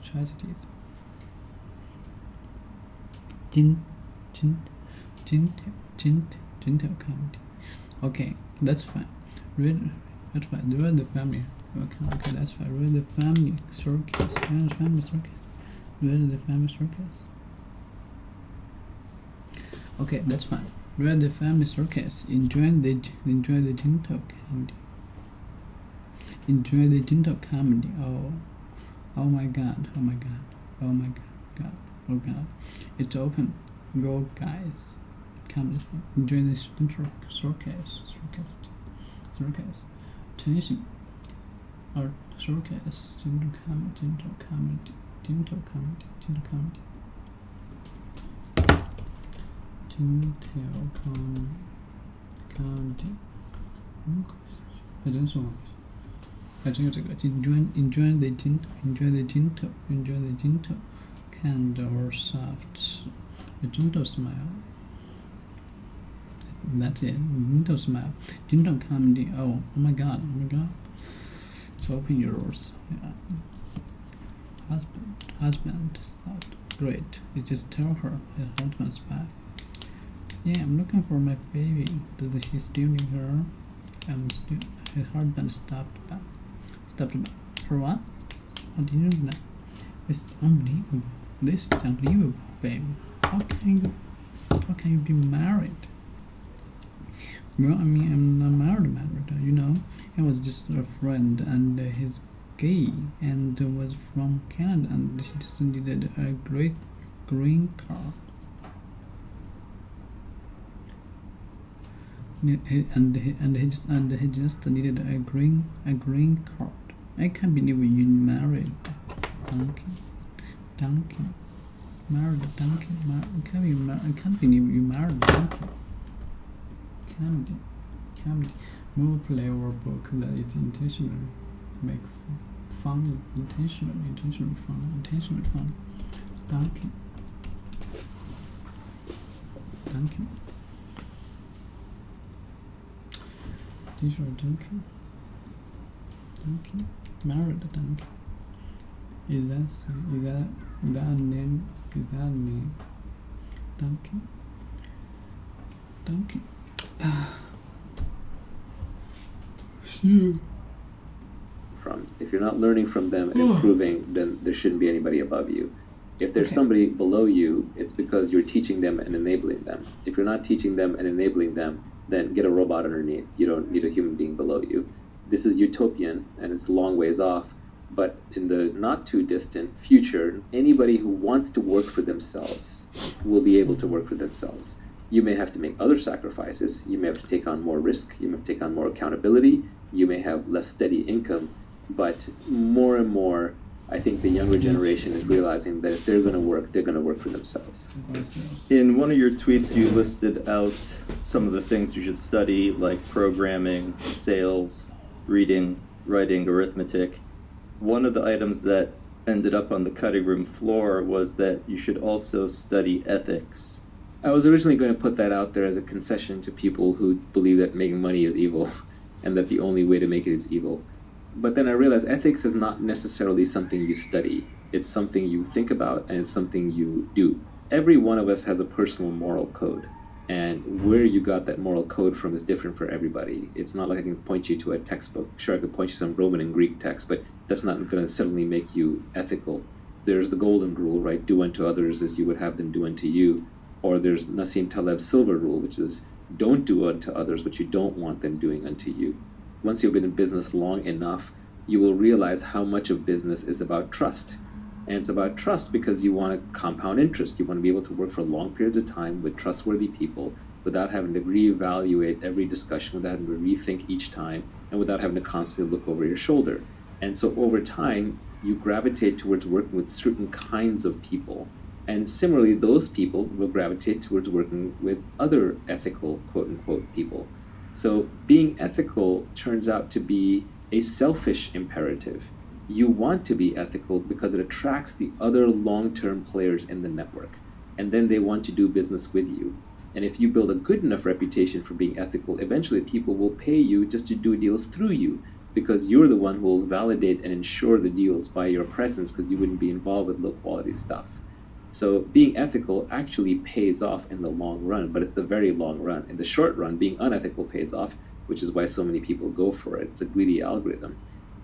Gentle comedy. Okay, that's fine. Read the family. Okay, that's fine. Read the family circus. Okay, that's fine. Read the family circus. Enjoy the gentle comedy. Oh my god. Oh god. It's open. Go guys. Come this way. Enjoy this circus. Tension. Or circus. Gentle comedy. Gentle comedy. I don't know. I think it's good. Enjoy the gentle kind or soft. A gentle smile. That's it. Gentle smile. Gentle comedy. Oh my god. So open yours. Yeah. Husband stopped. Great. You just tell her his husband's back. Yeah, I'm looking for my baby. Does she still need her? His husband stopped back. For what? How do you know that? It's unbelievable. This is unbelievable, baby. How can you be married? Well, I mean, I'm not married, you know. I was just a friend, and he's gay, and was from Canada, and she just needed a great green card. And he just needed a green card. I can't believe you married Donkey. Married Donkey. I can't believe you married Donkey. Comedy. Movie, play, or book that is intentionally make funny. Intentionally funny. Donkey. These are donkey. Married donkey. Is that name? Donkey. If you're not learning from them and improving, then there shouldn't be anybody above you. If there's somebody below you, it's because you're teaching them and enabling them. If you're not teaching them and enabling them, then get a robot underneath. You don't need a human being below you. This is utopian, and it's a long ways off, but in the not too distant future, anybody who wants to work for themselves will be able to work for themselves. You may have to make other sacrifices. You may have to take on more risk. You may have to take on more accountability. You may have less steady income, but more and more, I think the younger generation is realizing that if they're going to work for themselves. In one of your tweets, you listed out some of the things you should study, like programming, sales, reading, writing, arithmetic. One of the items that ended up on the cutting room floor was that you should also study ethics. I was originally going to put that out there as a concession to people who believe that making money is evil and that the only way to make it is evil. But then I realized ethics is not necessarily something you study. It's something you think about, and it's something you do. Every one of us has a personal moral code. And where you got that moral code from is different for everybody. It's not like I can point you to a textbook. Sure, I could point you to some Roman and Greek text, but that's not going to suddenly make you ethical. There's the golden rule, right? Do unto others as you would have them do unto you. Or there's Nassim Taleb's silver rule, which is don't do unto others what you don't want them doing unto you. Once you've been in business long enough, you will realize how much of business is about trust. And it's about trust because you want to compound interest. You want to be able to work for long periods of time with trustworthy people without having to reevaluate every discussion, without having to rethink each time, and without having to constantly look over your shoulder. And so over time, you gravitate towards working with certain kinds of people. And similarly, those people will gravitate towards working with other ethical, quote-unquote, people. So being ethical turns out to be a selfish imperative. You want to be ethical because it attracts the other long-term players in the network, and then they want to do business with you. And if you build a good enough reputation for being ethical, eventually people will pay you just to do deals through you, because you're the one who will validate and ensure the deals by your presence, because you wouldn't be involved with low-quality stuff. So being ethical actually pays off in the long run, but it's the very long run. In the short run, being unethical pays off, which is why so many people go for it. It's a greedy algorithm.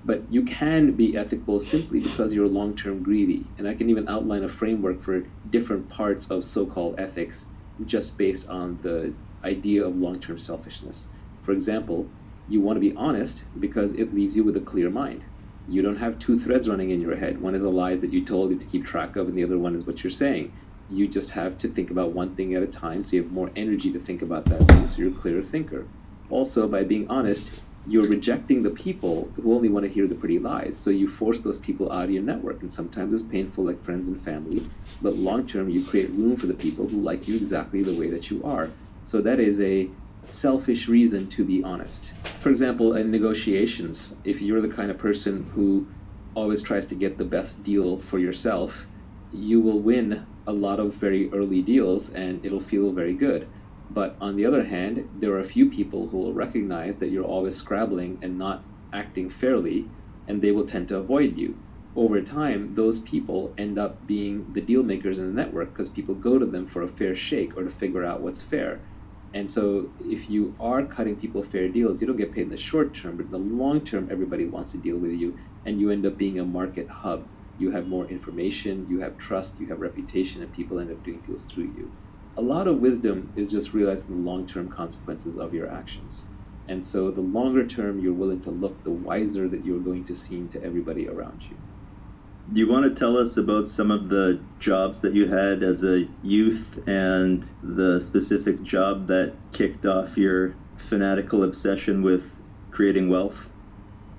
But you can be ethical simply because you're long-term greedy. And I can even outline a framework for different parts of so-called ethics just based on the idea of long-term selfishness. For example, you want to be honest because it leaves you with a clear mind. You don't have two threads running in your head. One is the lies that you told you to keep track of, and the other one is what you're saying. You just have to think about one thing at a time, so you have more energy to think about that thing, so you're a clearer thinker. Also, by being honest, you're rejecting the people who only want to hear the pretty lies. So you force those people out of your network. And sometimes it's painful, like friends and family. But long term, you create room for the people who like you exactly the way that you are. So that is a selfish reason to be honest. For example, in negotiations, if you're the kind of person who always tries to get the best deal for yourself, you will win a lot of very early deals and it'll feel very good. But on the other hand, there are a few people who will recognize that you're always scrabbling and not acting fairly, and they will tend to avoid you. Over time, those people end up being the deal makers in the network because people go to them for a fair shake or to figure out what's fair. And so if you are cutting people fair deals, you don't get paid in the short term, but in the long term, everybody wants to deal with you, and you end up being a market hub. You have more information, you have trust, you have reputation, and people end up doing deals through you. A lot of wisdom is just realizing the long-term consequences of your actions. And so the longer term you're willing to look, the wiser that you're going to seem to everybody around you. Do you want to tell us about some of the jobs that you had as a youth and the specific job that kicked off your fanatical obsession with creating wealth?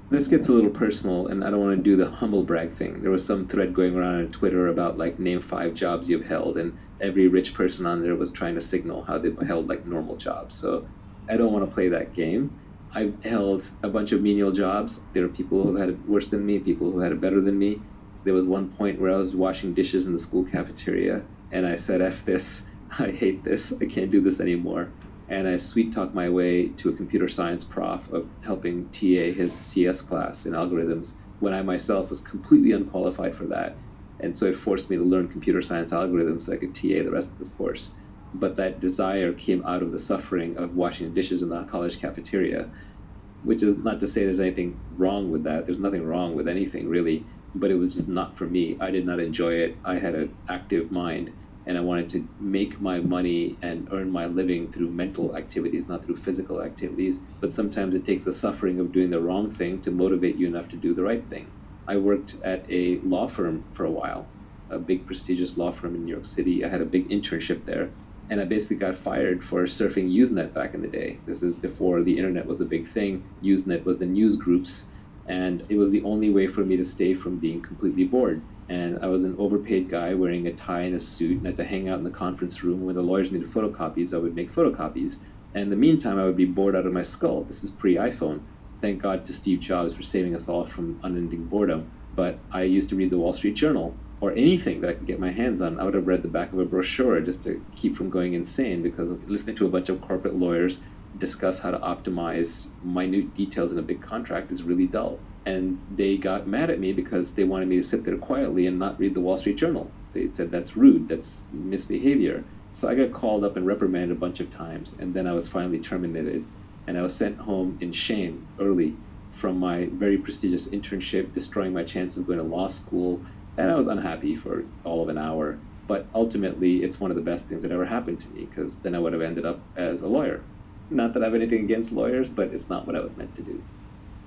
This gets a little personal, and I don't want to do the humble brag thing. There was some thread going around on Twitter about, like, name 5 jobs you've held, and every rich person on there was trying to signal how they've held, like, normal jobs. So I don't want to play that game. I've held a bunch of menial jobs. There are people who had it worse than me, people who had it better than me. There was one point where I was washing dishes in the school cafeteria, and I said, F this, I hate this, I can't do this anymore. And I sweet-talked my way to a computer science prof of helping TA his CS class in algorithms when I myself was completely unqualified for that. And so it forced me to learn computer science algorithms so I could TA the rest of the course. But that desire came out of the suffering of washing dishes in the college cafeteria, which is not to say there's anything wrong with that. There's nothing wrong with anything, really. But it was just not for me. I did not enjoy it. I had an active mind, and I wanted to make my money and earn my living through mental activities, not through physical activities. But sometimes it takes the suffering of doing the wrong thing to motivate you enough to do the right thing. I worked at a law firm for a while, a big prestigious law firm in New York City. I had a big internship there, and I basically got fired for surfing Usenet back in the day. This is before the internet was a big thing. Usenet was the news groups, and it was the only way for me to stay from being completely bored. And I was an overpaid guy wearing a tie and a suit, and I had to hang out in the conference room when the lawyers needed photocopies. I would make photocopies, and in the meantime I would be bored out of my skull. This is pre-iPhone. Thank God to Steve Jobs for saving us all from unending boredom. But I used to read the Wall Street Journal, or anything that I could get my hands on. I would have read the back of a brochure just to keep from going insane, because listening to a bunch of corporate lawyers discuss how to optimize minute details in a big contract is really dull. And they got mad at me because they wanted me to sit there quietly and not read the Wall Street Journal. They said that's rude, that's misbehavior. So I got called up and reprimanded a bunch of times, and then I was finally terminated. And I was sent home in shame early from my very prestigious internship, destroying my chance of going to law school. And I was unhappy for all of an hour. But ultimately, it's one of the best things that ever happened to me, because then I would have ended up as a lawyer. Not that I have anything against lawyers, but it's not what I was meant to do.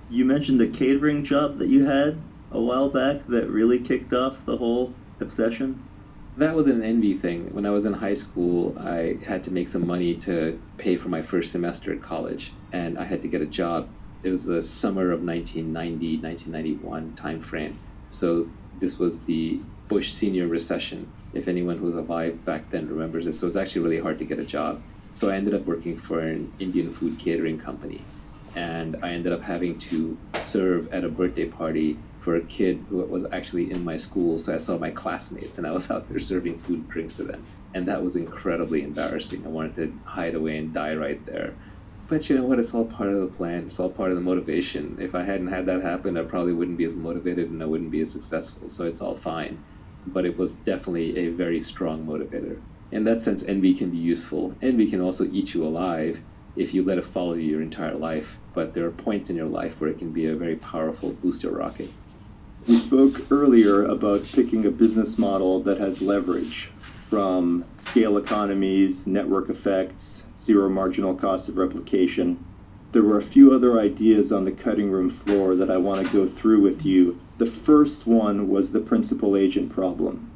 You mentioned the catering job that you had a while back that really kicked off the whole obsession. That was an envy thing. When I was in high school, I had to make some money to pay for my first semester at college, and I had to get a job. It was the summer of 1990, 1991 time frame. So this was the Bush senior recession. If anyone who was alive back then remembers it. So it was actually really hard to get a job. So I ended up working for an Indian food catering company. And I ended up having to serve at a birthday party for a kid who was actually in my school. So I saw my classmates, and I was out there serving food and drinks to them. And that was incredibly embarrassing. I wanted to hide away and die right there. But you know what? It's all part of the plan. It's all part of the motivation. If I hadn't had that happen, I probably wouldn't be as motivated and I wouldn't be as successful. So it's all fine. But it was definitely a very strong motivator. In that sense, envy can be useful. Envy can also eat you alive if you let it follow you your entire life. But there are points in your life where it can be a very powerful booster rocket. We spoke earlier about picking a business model that has leverage, from scale economies, network effects, zero marginal cost of replication. There were a few other ideas on the cutting room floor that I want to go through with you. The first one was the principal agent problem.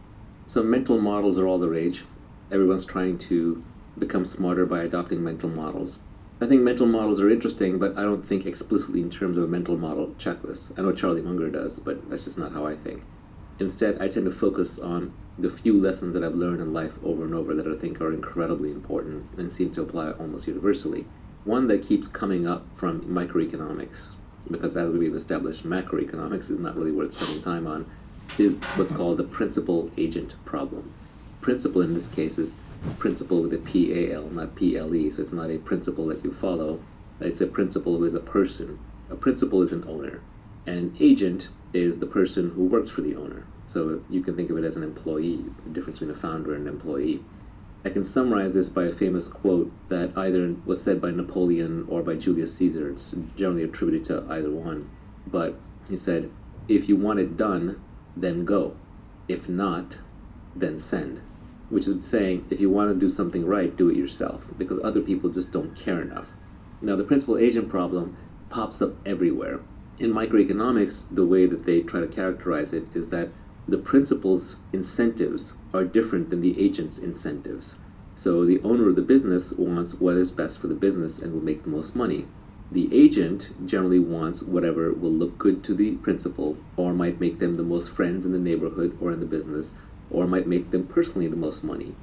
So mental models are all the rage. Everyone's trying to become smarter by adopting mental models. I think mental models are interesting, but I don't think explicitly in terms of a mental model checklist. I know Charlie Munger does, but that's just not how I think. Instead, I tend to focus on the few lessons that I've learned in life over and over that I think are incredibly important and seem to apply almost universally. One that keeps coming up from microeconomics, because as we've established, macroeconomics is not really worth spending time on, is what's called the principal agent problem. Principal in this case is principal with a P-A-L, not P-L-E, so it's not a principal that you follow. It's a principal who is a person. A principal is an owner, and an agent is the person who works for the owner. So you can think of it as an employee, the difference between a founder and an employee. I can summarize this by a famous quote that either was said by Napoleon or by Julius Caesar. It's generally attributed to either one. But he said, if you want it done, then go. If not, then send. Which is saying, if you want to do something right, do it yourself, because other people just don't care enough. Now, the principal agent problem pops up everywhere. In microeconomics, the way that they try to characterize it is that the principal's incentives are different than the agent's incentives. So the owner of the business wants what is best for the business and will make the most money. The agent generally wants whatever will look good to the principal, or might make them the most friends in the neighborhood or in the business, or might make them personally the most money.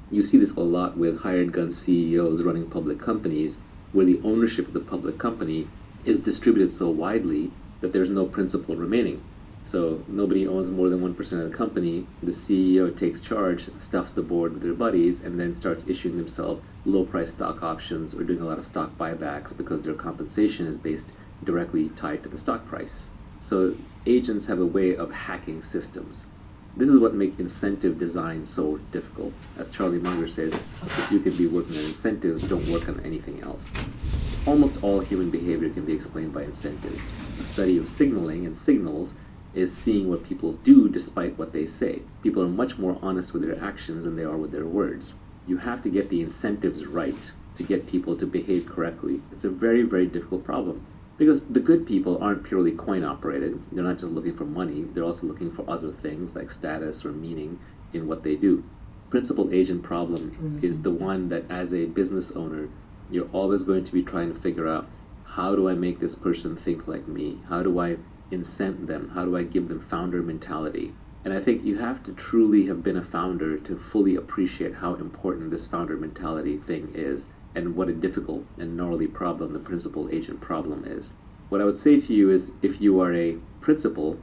You see this a lot with hired gun CEOs running public companies, where the ownership of the public company is distributed so widely that there's no principal remaining. So nobody owns more than 1% of the company. The CEO takes charge, stuffs the board with their buddies, and then starts issuing themselves low-price stock options or doing a lot of stock buybacks because their compensation is based directly tied to the stock price. So agents have a way of hacking systems. This is what makes incentive design so difficult. As Charlie Munger says, if you can be working on incentives, don't work on anything else. Almost all human behavior can be explained by incentives. The study of signaling and signals is seeing what people do despite what they say. People are much more honest with their actions than they are with their words. You have to get the incentives right to get people to behave correctly. It's a very, very difficult problem. Because the good people aren't purely coin operated. They're not just looking for money. They're also looking for other things like status or meaning in what they do. Principal agent problem is the one that as a business owner, you're always going to be trying to figure out, how do I make this person think like me? How do I incent them? How do I give them founder mentality? And I think you have to truly have been a founder to fully appreciate how important this founder mentality thing is, and what a difficult and gnarly problem the principal agent problem is. What I would say to you is, if you are a principal,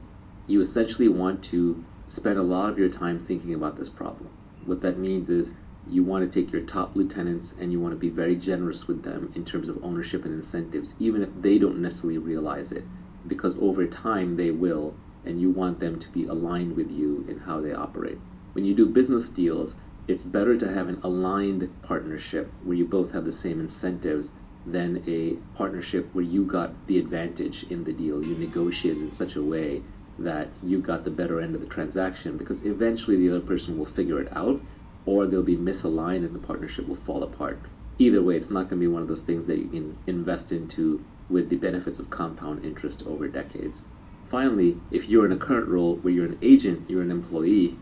you essentially want to spend a lot of your time thinking about this problem. What that means is you want to take your top lieutenants and you want to be very generous with them in terms of ownership and incentives, even if they don't necessarily realize it. because over time they will, and you want them to be aligned with you in how they operate. When you do business deals, it's better to have an aligned partnership where you both have the same incentives than a partnership where you got the advantage in the deal. You negotiated in such a way that you got the better end of the transaction, because eventually the other person will figure it out, or they'll be misaligned and the partnership will fall apart. Either way, it's not going to be one of those things that you can invest into with the benefits of compound interest over decades. Finally, if you're in a current role where you're an agent, you're an employee,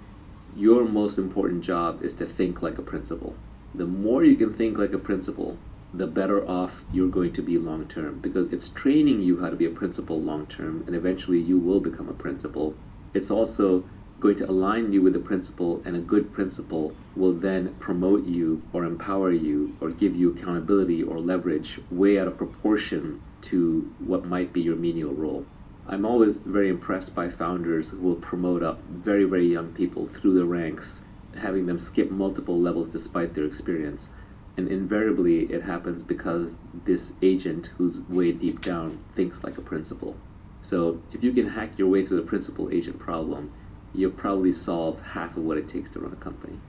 your most important job is to think like a principal. The more you can think like a principal, the better off you're going to be long term, because it's training you how to be a principal long term, and eventually you will become a principal. It's also going to align you with the principal, and a good principal will then promote you or empower you or give you accountability or leverage way out of proportion to what might be your menial role. I'm always very impressed by founders who will promote up very, very young people through the ranks, having them skip multiple levels despite their experience. And invariably it happens because this agent who's way deep down thinks like a principal. So if you can hack your way through the principal-agent problem, you've probably solved half of what it takes to run a company.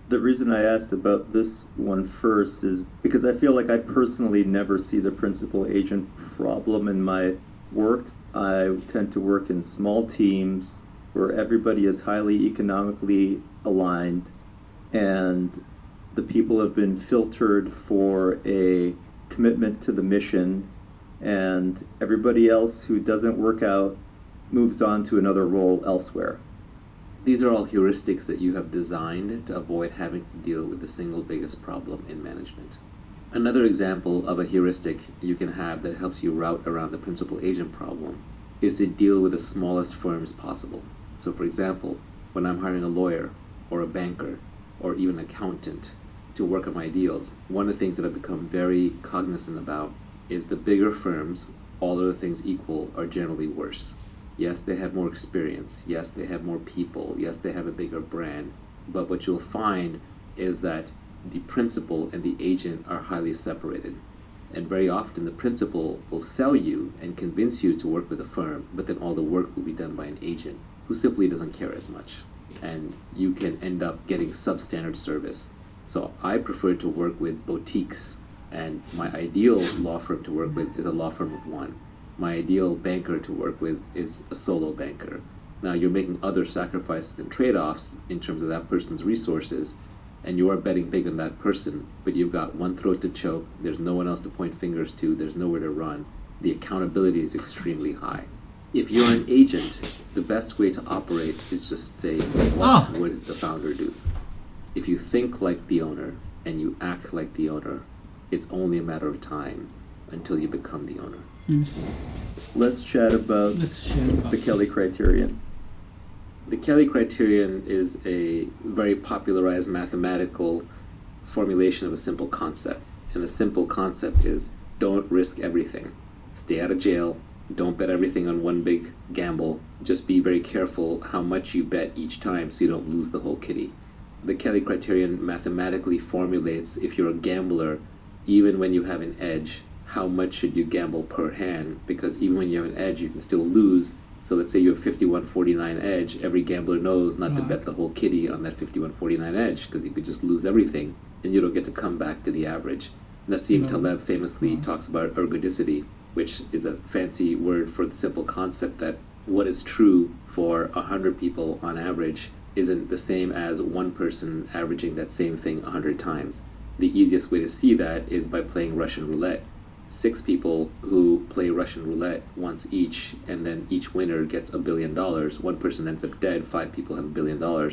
The reason I asked about this one first is because I feel like I personally never see the principal-agent problem in my work. I tend to work in small teams where everybody is highly economically aligned, and the people have been filtered for a commitment to the mission, and everybody else who doesn't work out moves on to another role elsewhere. These are all heuristics that you have designed to avoid having to deal with the single biggest problem in management. Another example of a heuristic you can have that helps you route around the principal-agent problem is to deal with the smallest firms possible. So for example, when I'm hiring a lawyer or a banker or even an accountant to work on my deals, one of the things that I've become very cognizant about is the bigger firms, all other things equal, are generally worse. Yes, they have more experience. Yes, they have more people. Yes, they have a bigger brand. But what you'll find is that the principal and the agent are highly separated. And very often the principal will sell you and convince you to work with a firm, but then all the work will be done by an agent who simply doesn't care as much. And you can end up getting substandard service. So I prefer to work with boutiques, and my ideal law firm to work with is a law firm of one. My ideal banker to work with is a solo banker. Now you're making other sacrifices and trade-offs in terms of that person's resources, and you are betting big on that person, but you've got one throat to choke, there's no one else to point fingers to, there's nowhere to run. The accountability is extremely high. If you're an agent, the best way to operate is just say, what would the founder do? If you think like the owner and you act like the owner, it's only a matter of time until you become the owner. Let's chat about the Kelly criterion. The Kelly criterion is a very popularized mathematical formulation of a simple concept. And the simple concept is, don't risk everything. Stay out of jail. Don't bet everything on one big gamble. Just be very careful how much you bet each time so you don't lose the whole kitty. The Kelly criterion mathematically formulates, if you're a gambler, even when you have an edge, how much should you gamble per hand? Because even when you have an edge, you can still lose. So let's say you have 51-49 edge, every gambler knows not to bet the whole kitty on that 51-49 edge, because you could just lose everything, and you don't get to come back to the average. Nassim Taleb famously talks about ergodicity, which is a fancy word for the simple concept that what is true for 100 people on average isn't the same as one person averaging that same thing 100 times. The easiest way to see that is by playing Russian roulette. 6 people who play Russian roulette once each, and then each winner gets $1 billion. One person ends up dead, 5 people have $1 billion,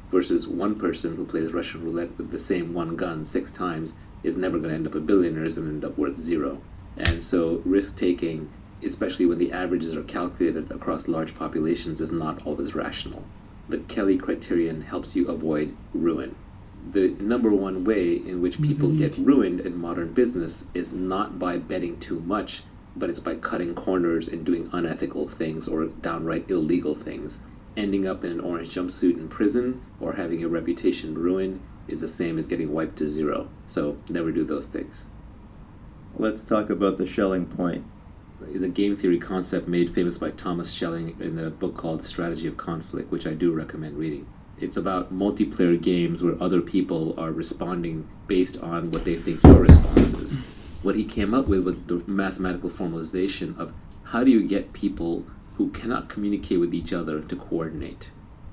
versus one person who plays Russian roulette with the same one gun 6 times is never going to end up a billionaire, is going to end up worth 0. And so risk-taking, especially when the averages are calculated across large populations, is not always rational. The Kelly criterion helps you avoid ruin. The number one way in which people get ruined in modern business is not by betting too much, but it's by cutting corners and doing unethical things or downright illegal things. Ending up in an orange jumpsuit in prison or having your reputation ruined is the same as getting wiped to 0. So never do those things. Let's talk about the Schelling point. is a game theory concept made famous by Thomas Schelling in the book called Strategy of Conflict, which I do recommend reading. It's about multiplayer games where other people are responding based on what they think your response is. What he came up with was the mathematical formalization of how do you get people who cannot communicate with each other to coordinate.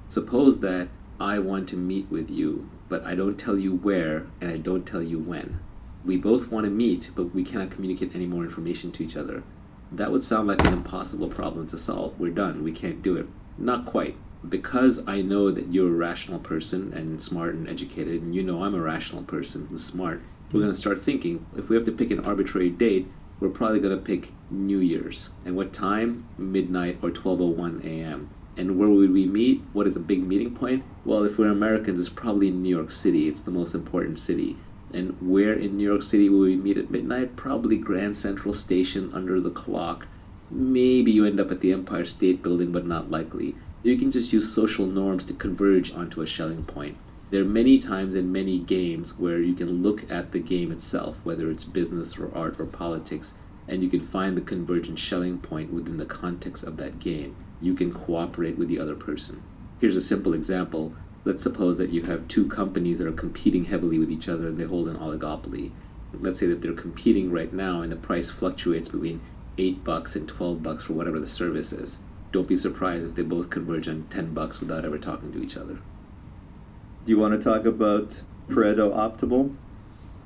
Suppose that I want to meet with you, but I don't tell you where and I don't tell you when. We both want to meet, but we cannot communicate any more information to each other. That would sound like an impossible problem to solve. We're done. We can't do it. Not quite. Because I know that you're a rational person and smart and educated, and you know I'm a rational person who's smart, we're going to start thinking, if we have to pick an arbitrary date, we're probably going to pick New Year's. And what time? Midnight or 12:01 a.m. And where would we meet? What is a big meeting point? Well, if we're Americans, it's probably in New York City. It's the most important city. And where in New York City will we meet at midnight? Probably Grand Central Station under the clock. Maybe you end up at the Empire State Building, but not likely. You can just use social norms to converge onto a Schelling point. There are many times in many games where you can look at the game itself, whether it's business or art or politics, and you can find the convergent Schelling point within the context of that game. You can cooperate with the other person. Here's a simple example. Let's suppose that you have two companies that are competing heavily with each other and they hold an oligopoly. Let's say that they're competing right now and the price fluctuates between $8 and $12 for whatever the service is. Don't be surprised if they both converge on $10 without ever talking to each other. Do you want to talk about Pareto optimal?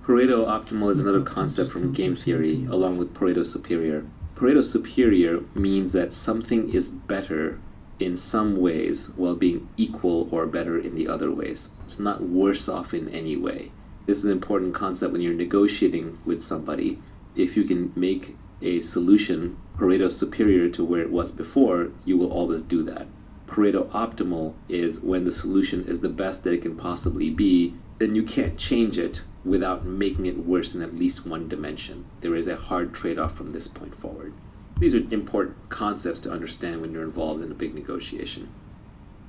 Pareto optimal is another concept from game theory, along with Pareto superior. Pareto superior means that something is better in some ways while being equal or better in the other ways. It's not worse off in any way. This is an important concept when you're negotiating with somebody. If you can make a solution Pareto superior to where it was before, you will always do that. Pareto optimal is when the solution is the best that it can possibly be, then you can't change it without making it worse in at least one dimension. There is a hard trade-off from this point forward. These are important concepts to understand when you're involved in a big negotiation.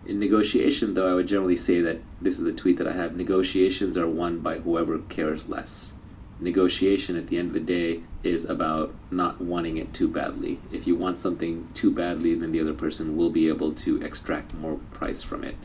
In negotiation, though, I would generally say that, this is a tweet that I have, negotiations are won by whoever cares less. Negotiation at the end of the day is about not wanting it too badly. If you want something too badly, then the other person will be able to extract more price from it.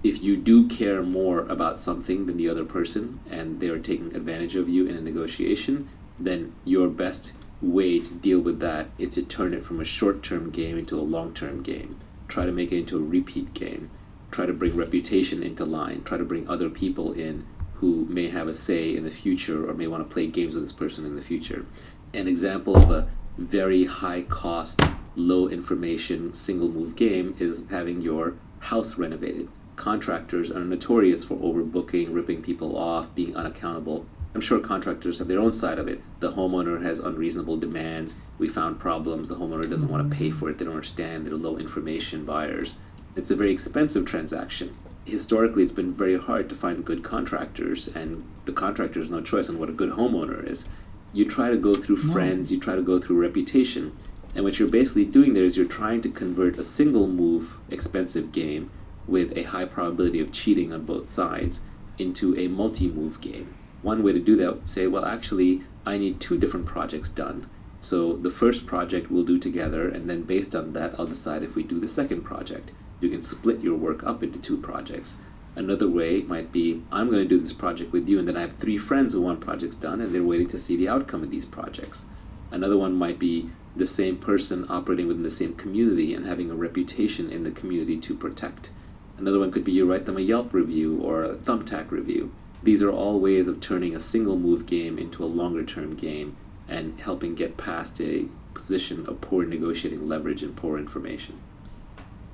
If you do care more about something than the other person and they are taking advantage of you in a negotiation, then your best way to deal with that is to turn it from a short-term game into a long-term game. Try to make it into a repeat game. Try to bring reputation into line. Try to bring other people in who may have a say in the future or may want to play games with this person in the future. An example of a very high cost, low information, single move game is having your house renovated. Contractors are notorious for overbooking, ripping people off, being unaccountable. I'm sure contractors have their own side of it. The homeowner has unreasonable demands. We found problems. The homeowner doesn't want to pay for it. They don't understand. They're low information buyers. It's a very expensive transaction. Historically, it's been very hard to find good contractors, and the contractor has no choice on what a good homeowner is. You try to go through friends, you try to go through reputation, and what you're basically doing there is you're trying to convert a single move, expensive game with a high probability of cheating on both sides into a multi-move game. One way to do that would say, well, actually, I need two different projects done. So the first project we'll do together, and then based on that, I'll decide if we do the second project. You can split your work up into two projects. Another way might be, I'm going to do this project with you, and then I have three friends who want projects done, and they're waiting to see the outcome of these projects. Another one might be the same person operating within the same community and having a reputation in the community to protect. Another one could be you write them a Yelp review or a Thumbtack review. These are all ways of turning a single move game into a longer term game and helping get past a position of poor negotiating leverage and poor information.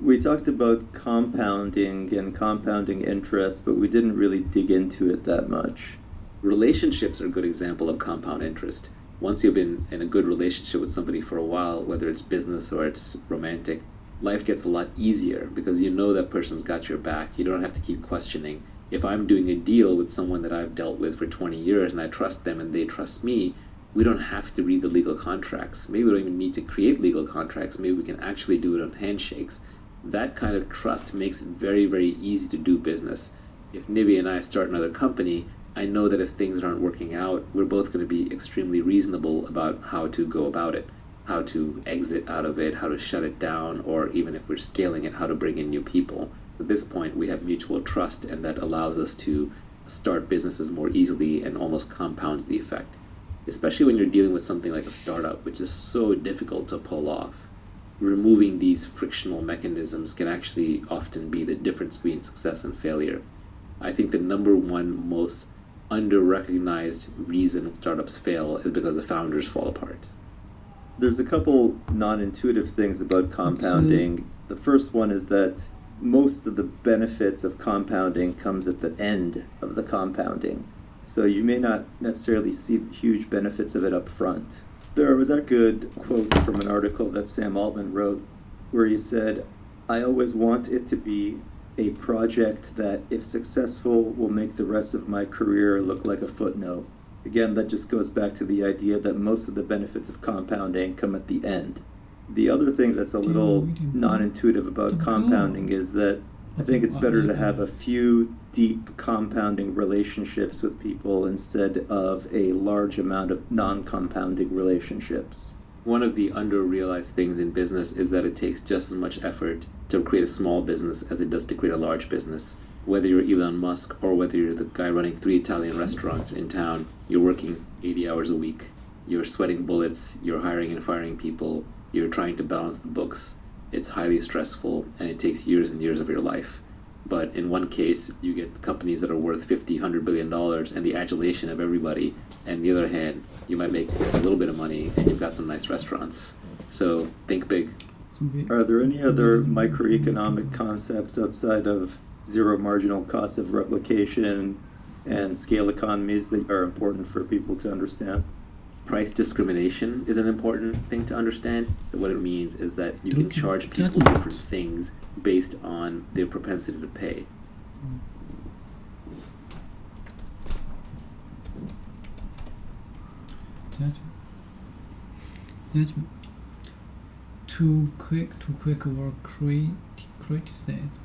We talked about compounding and compounding interest, but we didn't really dig into it that much. Relationships are a good example of compound interest. Once you've been in a good relationship with somebody for a while, whether it's business or it's romantic, life gets a lot easier because you know that person's got your back. You don't have to keep questioning. If I'm doing a deal with someone that I've dealt with for 20 years and I trust them and they trust me, we don't have to read the legal contracts. Maybe we don't even need to create legal contracts. Maybe we can actually do it on handshakes. That kind of trust makes it very, very easy to do business. If Nivi and I start another company, I know that if things aren't working out, we're both going to be extremely reasonable about how to go about it. how to exit out of it, how to shut it down, or even if we're scaling it, how to bring in new people. At this point, we have mutual trust, and that allows us to start businesses more easily and almost compounds the effect. Especially when you're dealing with something like a startup, which is so difficult to pull off. Removing these frictional mechanisms can actually often be the difference between success and failure. I think the number one most under-recognized reason startups fail is because the founders fall apart. There's a couple non-intuitive things about compounding. The first one is that most of the benefits of compounding comes at the end of the compounding. So you may not necessarily see huge benefits of it up front. There was a good quote from an article that Sam Altman wrote where he said, "I always want it to be a project that, if successful, will make the rest of my career look like a footnote." Again, that just goes back to the idea that most of the benefits of compounding come at the end. The other thing that's a little non-intuitive about compounding is that I think it's better to have a few deep compounding relationships with people instead of a large amount of non-compounding relationships. One of the under-realized things in business is that it takes just as much effort to create a small business as it does to create a large business. Whether you're Elon Musk or whether you're the guy running 3 Italian restaurants in town, you're working 80 hours a week. You're sweating bullets, you're hiring and firing people, you're trying to balance the books. It's highly stressful, and it takes years and years of your life. But in one case, you get companies that are worth $50, $100 billion and the adulation of everybody. And on the other hand, you might make a little bit of money and you've got some nice restaurants. So think big. Are there any other microeconomic concepts outside of zero marginal cost of replication and scale economies that are important for people to understand? Price discrimination is an important thing to understand. What it means is that you can charge people different things based on their propensity to pay. Judgment. Too quick or criticize.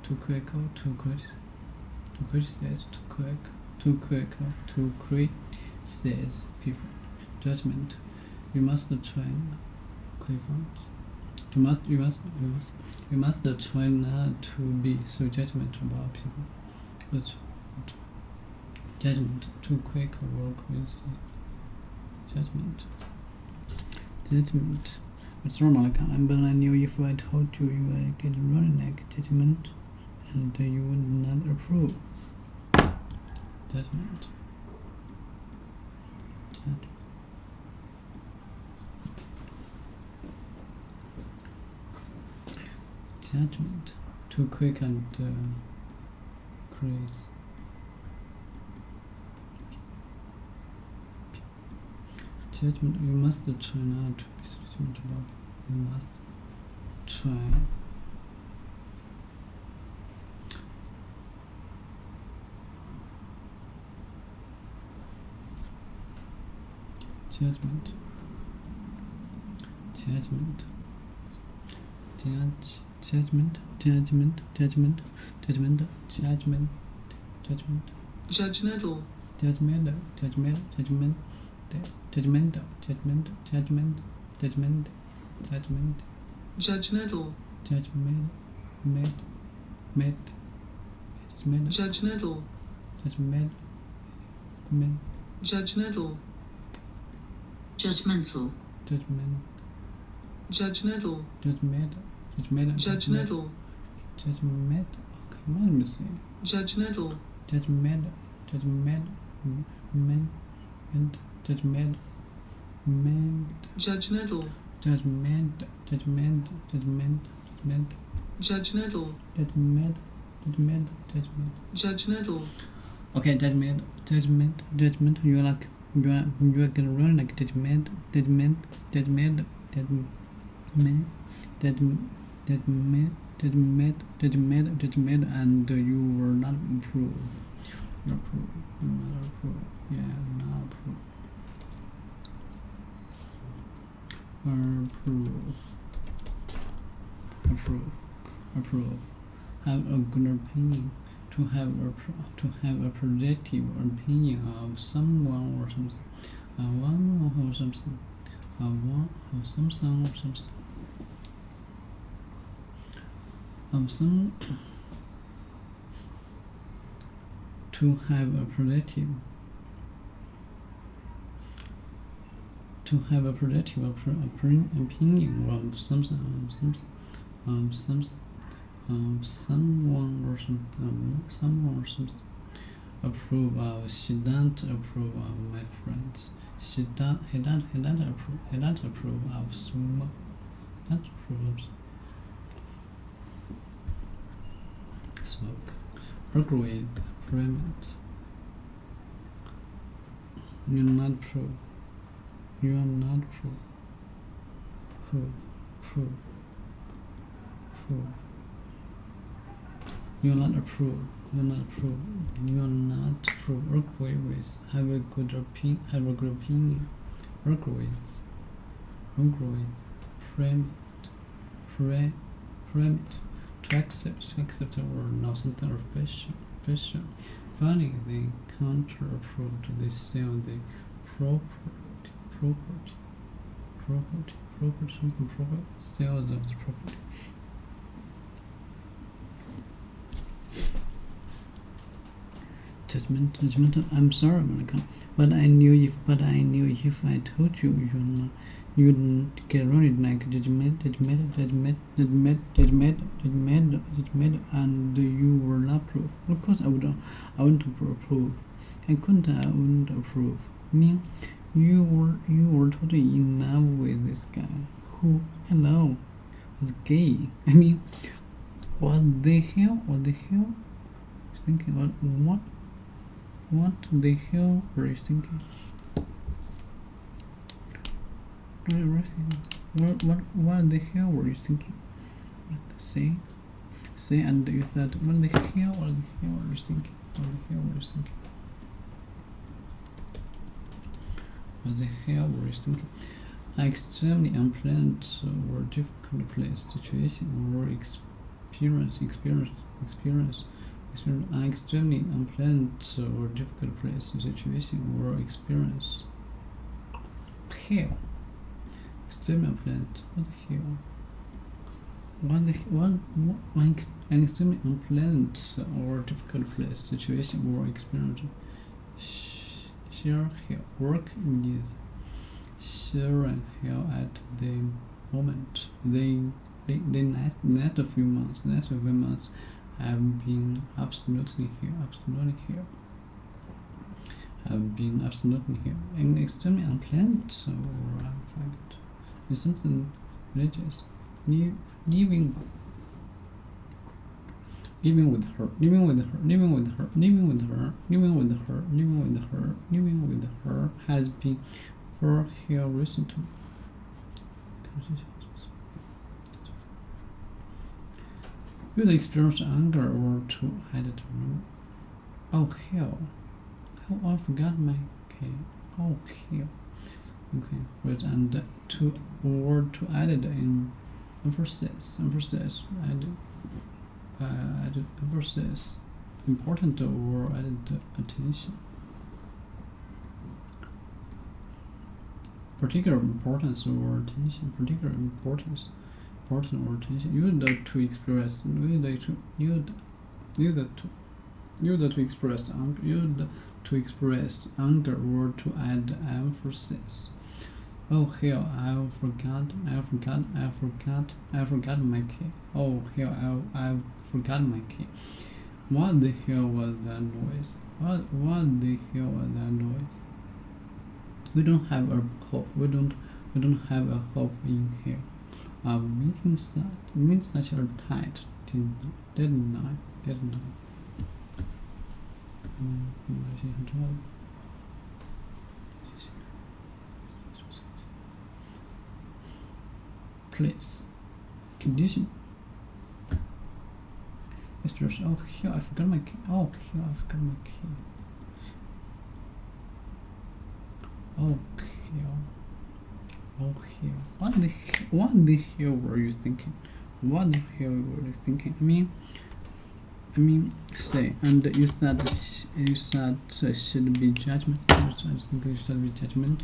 Too quick or too criticize. Too quick or too criticize people. Judgment. You must train clients. You must try not to be so judgmental about people. But judgment. Too quick or criticize. Judgment. Assalamu alaikum. But I knew if I told you you would get running like judgment and you would not approve. Judgment. Judgment. Too quick and crazy. Judgment. You must try not to be so judgmental. You must try. Judgment. Okay, judgment. You are gonna run like judgment, and you will not approve. Approve. Have a good opinion. To have a projective opinion of someone or something. what? Of something or something. Of some. To have a predictive. To have a predictive opinion of something, someone or something. Approve of. She don't approve of my friends. He don't approve of smoke. Don't approve of smoke. Agree with agreement. You not prove. You are not prove. Prove. You are not approve. You are not approve. You are not approve. Agree with. Have a good opinion. Agree with. Frame it. To accept or not something or fashion. Finding the counter approved. They sell the property. Sales of the property. Judgmental. I'm sorry, Monica, but I knew if I told you, you'd get worried like judgment, and you were not proof. Of course, I wouldn't approve. I wouldn't approve. I mean, you were totally in love with this guy who, hello, was gay. I mean, what the hell? I was thinking, what the hell were you thinking? What the hell were you thinking? Say, and you thought, what the hell were you thinking? What the hell were you thinking? Extremely unpleasant or difficult place, situation, or experience. An extremely unpleasant or difficult place, situation, or experience. Hell. Extremely unpleasant. What the hell? An extremely unpleasant or difficult place, situation, or experience. Share hell. Work is sharing hell at the moment. The next few months have been absolutely here. And extremely unpleasant or unfact. It's something religious. Living with her has been for her recently. You experience anger or to hide it. Oh hell! I forgot my okay. Oh hell! Okay, right, and to add it in emphasis. Added emphasis. Important or added attention. Particular importance or attention. Used to express anger or to add emphasis. Oh hell! I forgot my key. Oh hell! I forgot my key. What the hell was that noise? What the hell was that noise? We don't have a hope. We don't have a hope in here. Our meetings are tight. Didn't I? Place. Condition. Expression. Oh hell! I forgot my key. Oh hell! I forgot my key. Oh hell! Oh hell! What the hell were you thinking? I mean, say, and you thought should be judgment. I just think you should be judgment.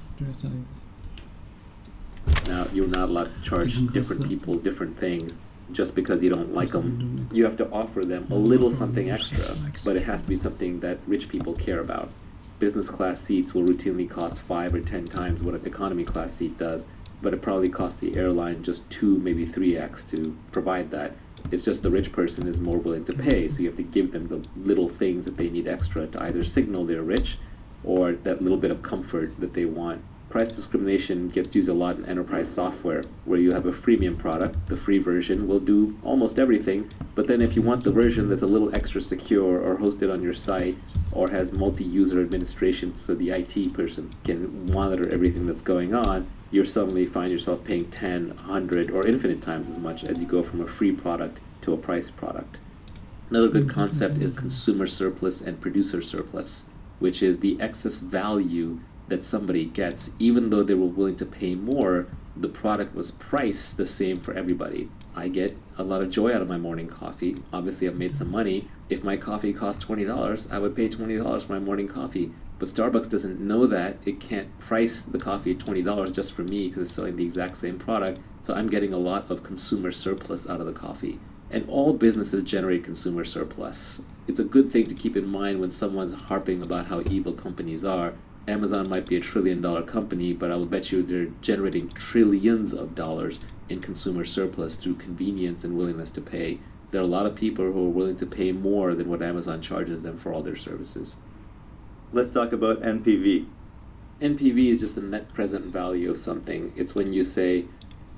Now, you're not allowed to charge different people different things just because you don't like them. You have to offer them a little something extra, but it has to be something that rich people care about. Business class seats will routinely cost 5 or 10 times what an economy class seat does, but it probably costs the airline just 2, maybe 3x to provide that. It's just the rich person is more willing to pay, so you have to give them the little things that they need extra to either signal they're rich or that little bit of comfort that they want. Price discrimination gets used a lot in enterprise software, where you have a freemium product. The free version will do almost everything, but then if you want the version that's a little extra secure or hosted on your site or has multi-user administration so the IT person can monitor everything that's going on, you suddenly find yourself paying 10, 100, or infinite times as much as you go from a free product to a priced product. Another good concept is consumer surplus and producer surplus, which is the excess value that somebody gets, even though they were willing to pay more, the product was priced the same for everybody. I get a lot of joy out of my morning coffee. Obviously, I've made some money. If my coffee costs $20, I would pay $20 for my morning coffee. But Starbucks doesn't know that. It can't price the coffee at $20 just for me because it's selling the exact same product. So I'm getting a lot of consumer surplus out of the coffee. And all businesses generate consumer surplus. It's a good thing to keep in mind when someone's harping about how evil companies are. Amazon might be a $1 trillion company, but I will bet you they're generating trillions of dollars in consumer surplus through convenience and willingness to pay. There are a lot of people who are willing to pay more than what Amazon charges them for all their services. Let's talk about NPV. NPV is just the net present value of something. It's when you say,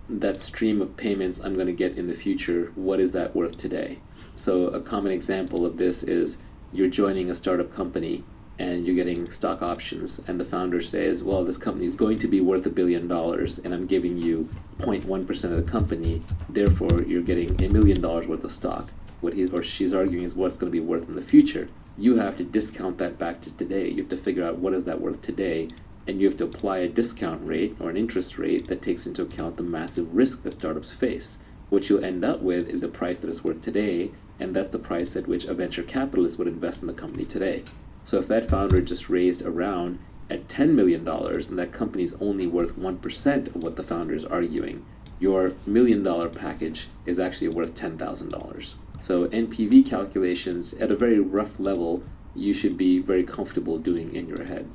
that stream of payments I'm going to get in the future, what is that worth today? So a common example of this is you're joining a startup company and you're getting stock options, and the founder says, well, this company is going to be worth $1 billion, and I'm giving you 0.1% of the company, therefore you're getting $1 million worth of stock. What he or she's arguing is what it's going to be worth in the future. You have to discount that back to today. You have to figure out what is that worth today, and you have to apply a discount rate or an interest rate that takes into account the massive risk that startups face. What you'll end up with is the price that it's worth today, and that's the price at which a venture capitalist would invest in the company today. So if that founder just raised a round at $10 million and that company is only worth 1% of what the founder is arguing, your $1 million package is actually worth $10,000. So NPV calculations at a very rough level, you should be very comfortable doing in your head.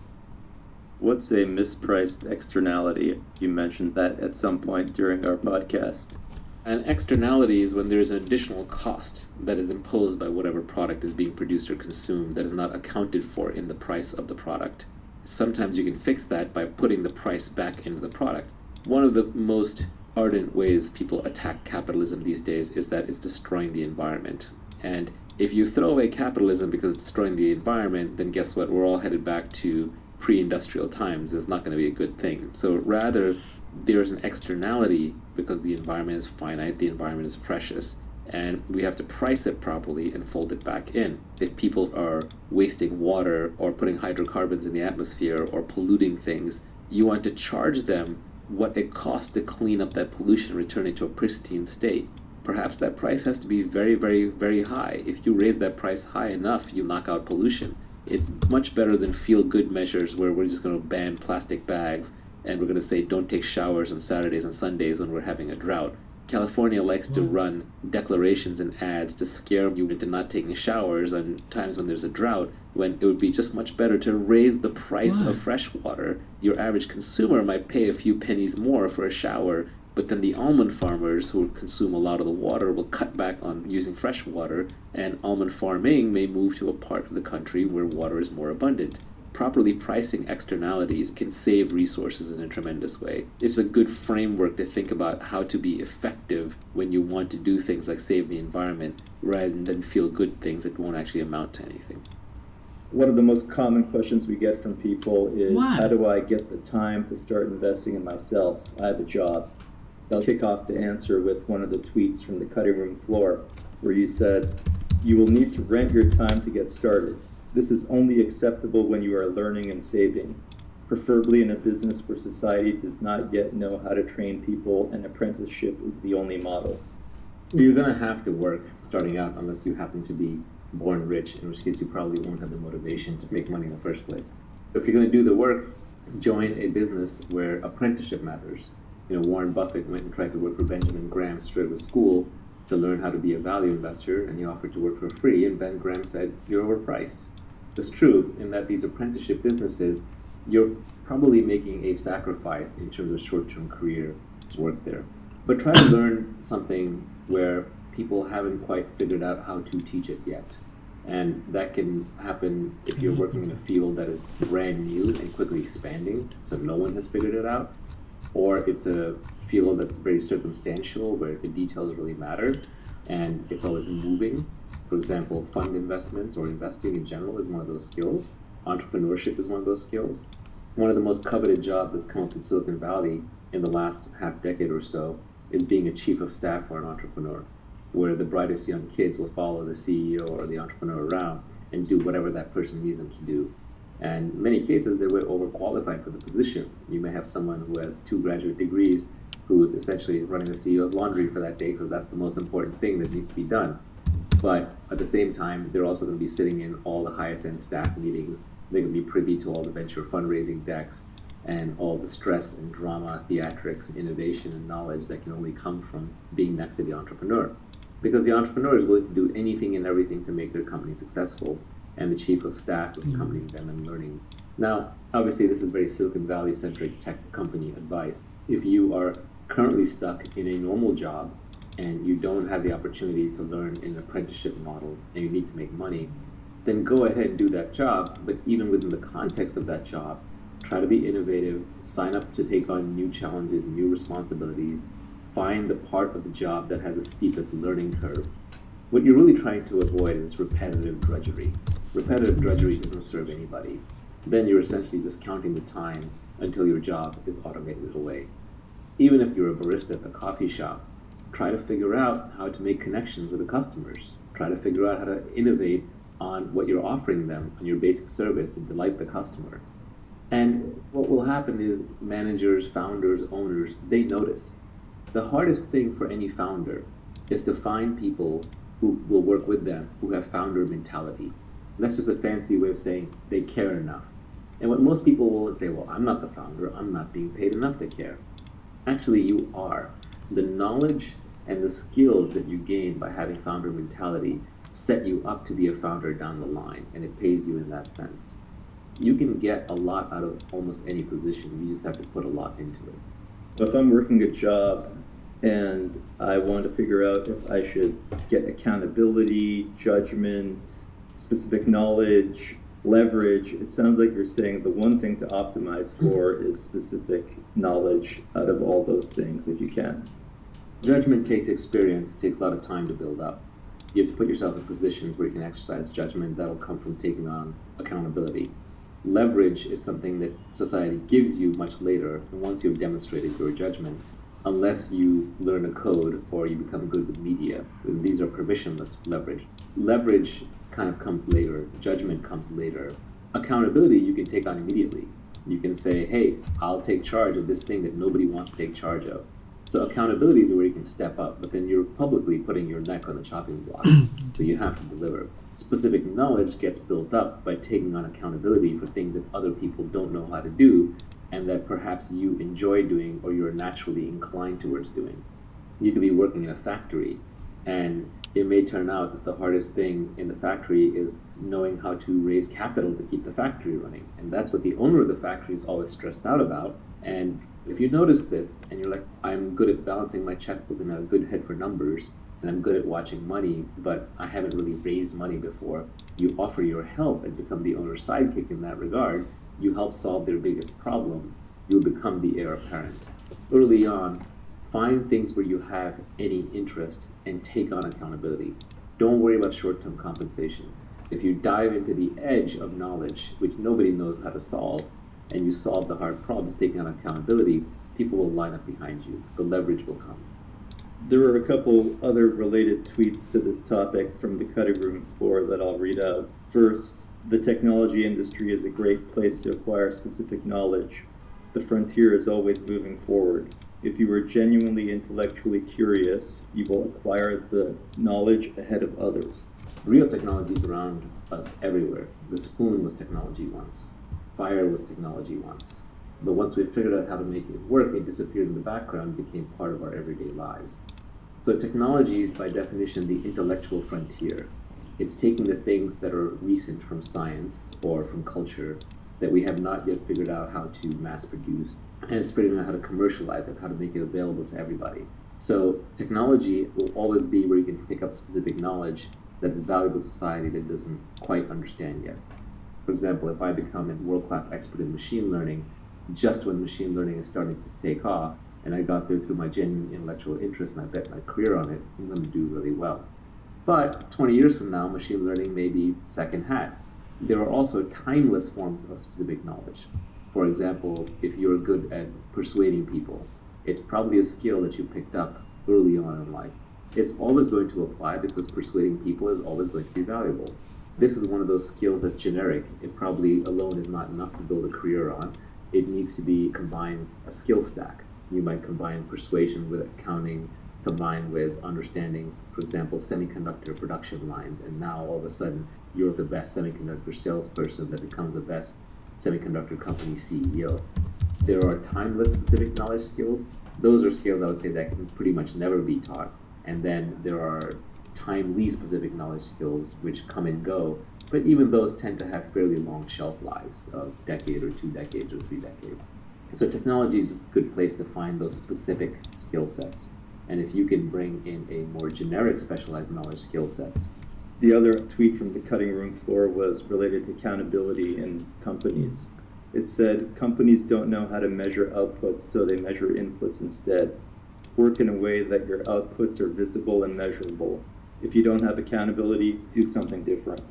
What's a mispriced externality? You mentioned that at some point during our podcast. An externality is when there is an additional cost that is imposed by whatever product is being produced or consumed that is not accounted for in the price of the product. Sometimes you can fix that by putting the price back into the product. One of the most ardent ways people attack capitalism these days is that it's destroying the environment. And if you throw away capitalism because it's destroying the environment, then guess what? We're all headed back to pre-industrial times. It's not going to be a good thing. So rather, there's an externality because the environment is finite, the environment is precious, and we have to price it properly and fold it back in. If people are wasting water or putting hydrocarbons in the atmosphere or polluting things, you want to charge them what it costs to clean up that pollution and return it to a pristine state. Perhaps that price has to be very, very, very high. If you raise that price high enough, you knock out pollution. It's much better than feel-good measures where we're just going to ban plastic bags and we're going to say don't take showers on Saturdays and Sundays when we're having a drought. California likes to run declarations and ads to scare you into not taking showers on times when there's a drought, when it would be just much better to raise the price of fresh water. Your average consumer might pay a few pennies more for a shower, but then the almond farmers who consume a lot of the water will cut back on using fresh water, and almond farming may move to a part of the country where water is more abundant. Properly pricing externalities can save resources in a tremendous way. It's a good framework to think about how to be effective when you want to do things like save the environment rather than feel good things that won't actually amount to anything. One of the most common questions we get from people is, how do I get the time to start investing in myself? I have a job. I'll kick off the answer with one of the tweets from the cutting room floor, where you said, you will need to rent your time to get started. This is only acceptable when you are learning and saving, preferably in a business where society does not yet know how to train people and apprenticeship is the only model. You're going to have to work starting out unless you happen to be born rich, in which case you probably won't have the motivation to make money in the first place. If you're going to do the work, join a business where apprenticeship matters. Warren Buffett went and tried to work for Benjamin Graham straight out of school to learn how to be a value investor, and he offered to work for free, and Ben Graham said, "You're overpriced." It's true in that these apprenticeship businesses, you're probably making a sacrifice in terms of short-term career work there. But try to learn something where people haven't quite figured out how to teach it yet. And that can happen if you're working in a field that is brand new and quickly expanding, so no one has figured it out, or it's a field that's very circumstantial where the details really matter and it's always moving. For example, fund investments or investing in general is one of those skills. Entrepreneurship is one of those skills. One of the most coveted jobs that's come up in Silicon Valley in the last half decade or so is being a chief of staff for an entrepreneur, where the brightest young kids will follow the CEO or the entrepreneur around and do whatever that person needs them to do. And in many cases, they're way overqualified for the position. You may have someone who has 2 graduate degrees who is essentially running the CEO's laundry for that day because that's the most important thing that needs to be done. But at the same time, they're also going to be sitting in all the highest end staff meetings. They're going to be privy to all the venture fundraising decks and all the stress and drama, theatrics, innovation, and knowledge that can only come from being next to the entrepreneur. Because the entrepreneur is willing to do anything and everything to make their company successful, and the chief of staff is accompanying them and learning. Now, obviously, this is very Silicon Valley-centric tech company advice. If you are currently stuck in a normal job and you don't have the opportunity to learn in an apprenticeship model and you need to make money, then go ahead and do that job. But even within the context of that job, try to be innovative, sign up to take on new challenges, new responsibilities, find the part of the job that has the steepest learning curve. What you're really trying to avoid is repetitive drudgery. Repetitive drudgery doesn't serve anybody. Then you're essentially just counting the time until your job is automated away. Even if you're a barista at the coffee shop, try to figure out how to make connections with the customers. Try to figure out how to innovate on what you're offering them on your basic service to delight the customer. And what will happen is managers, founders, owners, they notice. The hardest thing for any founder is to find people who will work with them who have founder mentality. And that's just a fancy way of saying they care enough. And what most people will say, well, I'm not the founder, I'm not being paid enough to care. Actually, you are. The knowledge and the skills that you gain by having founder mentality set you up to be a founder down the line, and it pays you in that sense. You can get a lot out of almost any position, you just have to put a lot into it. If I'm working a job and I want to figure out if I should get accountability, judgment, specific knowledge, leverage, it sounds like you're saying the one thing to optimize for is specific knowledge out of all those things if you can. Judgment takes experience, takes a lot of time to build up. You have to put yourself in positions where you can exercise judgment. That'll come from taking on accountability. Leverage is something that society gives you much later, and once you've demonstrated your judgment, unless you learn a code or you become good with media. These are permissionless leverage. Leverage kind of comes later, judgment comes later. Accountability you can take on immediately. You can say, hey, I'll take charge of this thing that nobody wants to take charge of. So accountability is where you can step up, but then you're publicly putting your neck on the chopping block, so you have to deliver. Specific knowledge gets built up by taking on accountability for things that other people don't know how to do, and that perhaps you enjoy doing or you're naturally inclined towards doing. You could be working in a factory, and it may turn out that the hardest thing in the factory is knowing how to raise capital to keep the factory running. And that's what the owner of the factory is always stressed out about. And if you notice this, and you're like, I'm good at balancing my checkbook and I have a good head for numbers, and I'm good at watching money, but I haven't really raised money before, you offer your help and become the owner's sidekick in that regard. You help solve their biggest problem. You'll become the heir apparent. Early on, find things where you have any interest and take on accountability. Don't worry about short-term compensation. If you dive into the edge of knowledge, which nobody knows how to solve, and you solve the hard problems taking on accountability, people will line up behind you. The leverage will come. There were a couple other related tweets to this topic from the cutting room floor that I'll read out. First, the technology industry is a great place to acquire specific knowledge. The frontier is always moving forward. If you are genuinely intellectually curious, you will acquire the knowledge ahead of others. Real technology is around us everywhere. The spoon was technology once. Fire was technology once. But once we figured out how to make it work, it disappeared in the background and became part of our everyday lives. So technology is by definition the intellectual frontier. It's taking the things that are recent from science or from culture that we have not yet figured out how to mass produce, and it's figuring out how to commercialize it, how to make it available to everybody. So technology will always be where you can pick up specific knowledge that is valuable to society that doesn't quite understand yet. For example, if I become a world-class expert in machine learning, just when machine learning is starting to take off, and I got there through my genuine intellectual interest and I bet my career on it, I'm going to do really well. But 20 years from now, machine learning may be second hat. There are also timeless forms of specific knowledge. For example, if you're good at persuading people, it's probably a skill that you picked up early on in life. It's always going to apply because persuading people is always going to be valuable. This is one of those skills that's generic. It probably alone is not enough to build a career on. It needs to be combined a skill stack. You might combine persuasion with accounting, combined with understanding, for example, semiconductor production lines, and now all of a sudden you're the best semiconductor salesperson that becomes the best semiconductor company CEO. There are timeless specific knowledge skills. Those are skills I would say that can pretty much never be taught. And then there are timely specific knowledge skills which come and go, but even those tend to have fairly long shelf lives of a decade or 2 decades or 3 decades. So technology is just a good place to find those specific skill sets. And if you can bring in a more generic specialized knowledge skill sets. The other tweet from the cutting room floor was related to accountability in companies. It said, companies don't know how to measure outputs, so they measure inputs instead. Work in a way that your outputs are visible and measurable. If you don't have accountability, do something different.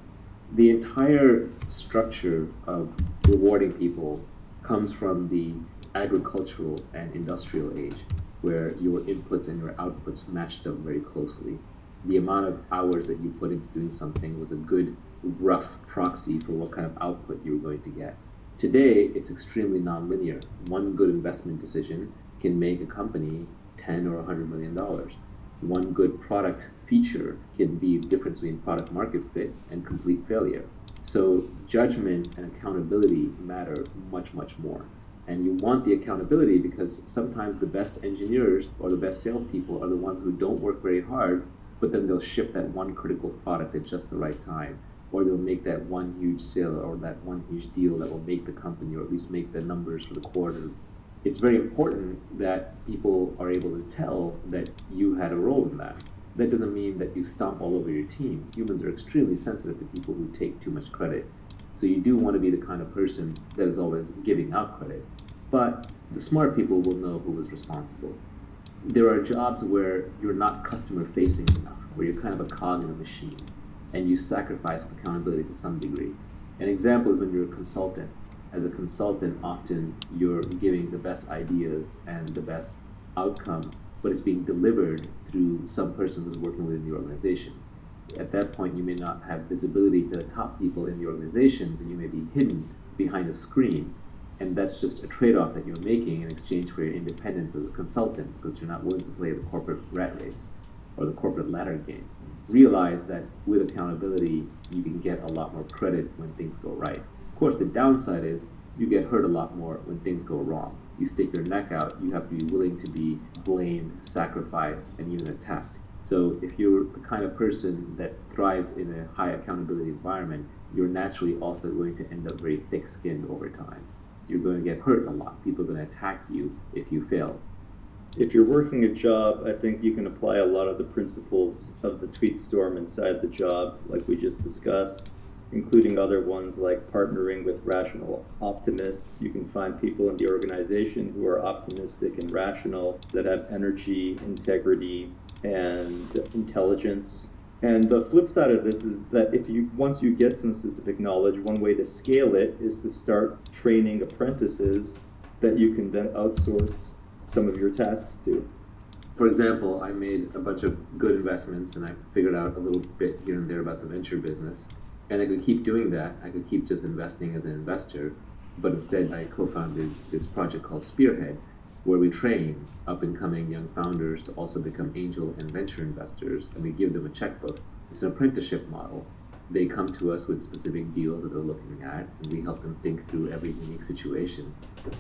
The entire structure of rewarding people comes from the agricultural and industrial age, where your inputs and your outputs matched up very closely. The amount of hours that you put into doing something was a good, rough proxy for what kind of output you were going to get. Today, it's extremely nonlinear. One good investment decision can make a company $10 or $100 million. One good product feature can be the difference between product market fit and complete failure. So judgment and accountability matter much, much more. And you want the accountability because sometimes the best engineers or the best salespeople are the ones who don't work very hard, but then they'll ship that one critical product at just the right time, or they'll make that one huge sale or that one huge deal that will make the company or at least make the numbers for the quarter. It's very important that people are able to tell that you had a role in that. That doesn't mean that you stomp all over your team. Humans are extremely sensitive to people who take too much credit. So you do want to be the kind of person that is always giving out credit. But the smart people will know who was responsible. There are jobs where you're not customer facing enough, where you're kind of a cog in a machine, and you sacrifice accountability to some degree. An example is when you're a consultant. As a consultant, often you're giving the best ideas and the best outcome, but it's being delivered through some person who's working within the organization. At that point, you may not have visibility to the top people in the organization, but you may be hidden behind a screen. And that's just a trade-off that you're making in exchange for your independence as a consultant, because you're not willing to play the corporate rat race or the corporate ladder game. Realize that with accountability, you can get a lot more credit when things go right. Of course, the downside is you get hurt a lot more when things go wrong. You stick your neck out, you have to be willing to be blamed, sacrificed, and even attacked. So if you're the kind of person that thrives in a high accountability environment, you're naturally also going to end up very thick-skinned over time. You're going to get hurt a lot. People are going to attack you if you fail. If you're working a job, I think you can apply a lot of the principles of the tweet storm inside the job, like we just discussed, including other ones like partnering with rational optimists. You can find people in the organization who are optimistic and rational, that have energy, integrity, and intelligence. And the flip side of this is that once you get some specific knowledge, one way to scale it is to start training apprentices that you can then outsource some of your tasks to. For example, I made a bunch of good investments and I figured out a little bit here and there about the venture business. And I could keep doing that. I could keep just investing as an investor. But instead, I co-founded this project called Spearhead, where we train up-and-coming young founders to also become angel and venture investors, and we give them a checkbook. It's an apprenticeship model. They come to us with specific deals that they're looking at, and we help them think through every unique situation.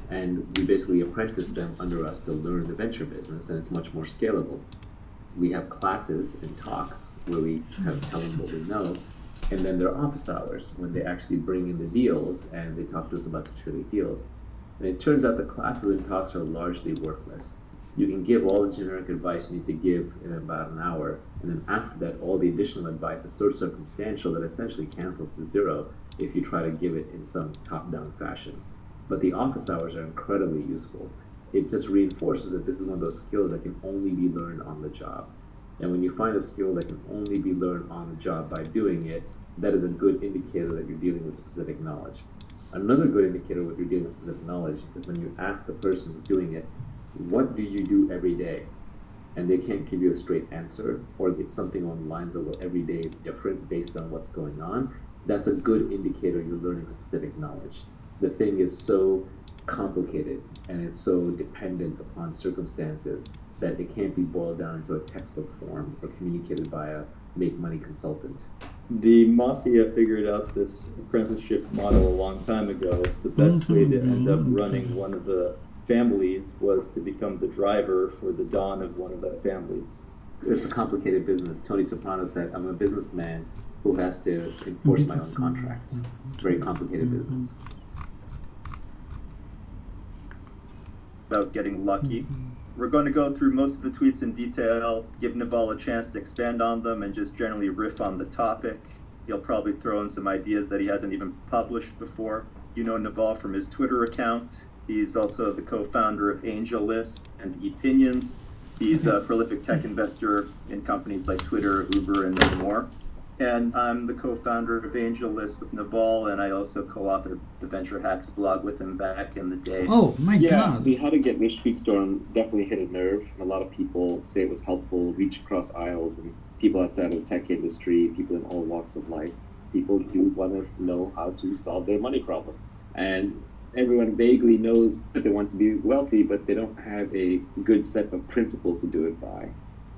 And we basically apprentice them under us to learn the venture business, and it's much more scalable. We have classes and talks where we kind of tell them what we know, and then there are office hours when they actually bring in the deals and they talk to us about specific deals. And it turns out the classes and talks are largely worthless. You can give all the generic advice you need to give in about an hour, and then after that, all the additional advice is so circumstantial that essentially cancels to zero if you try to give it in some top-down fashion. But the office hours are incredibly useful. It just reinforces that this is one of those skills that can only be learned on the job. And when you find a skill that can only be learned on the job by doing it, that is a good indicator that you're dealing with specific knowledge. Another good indicator that you're dealing with specific knowledge is when you ask the person who's doing it, what do you do every day? And they can't give you a straight answer, or it's something on the lines of, well, every day is different based on what's going on. That's a good indicator you're learning specific knowledge. The thing is so complicated and it's so dependent upon circumstances that it can't be boiled down into a textbook form or communicated by a make-money consultant. The mafia figured out this apprenticeship model a long time ago. The best way to end up running one of the families was to become the driver for the don of one of the families. It's a complicated business. Tony Soprano said, I'm a businessman who has to enforce my own contracts. It's a very complicated business. About getting lucky. We're going to go through most of the tweets in detail, give Naval a chance to expand on them and just generally riff on the topic. He'll probably throw in some ideas that he hasn't even published before. You know Naval from his Twitter account. He's also the co-founder of AngelList and Opinions. He's a prolific tech investor in companies like Twitter, Uber, and many more. And I'm the co-founder of AngelList with Naval, and I also co-authored the Venture Hacks blog with him back in the day. Oh my God! The How to Get Rich tweet storm definitely hit a nerve. And a lot of people say it was helpful, reach across aisles, and people outside of the tech industry, people in all walks of life. People do want to know how to solve their money problem. And everyone vaguely knows that they want to be wealthy, but they don't have a good set of principles to do it by.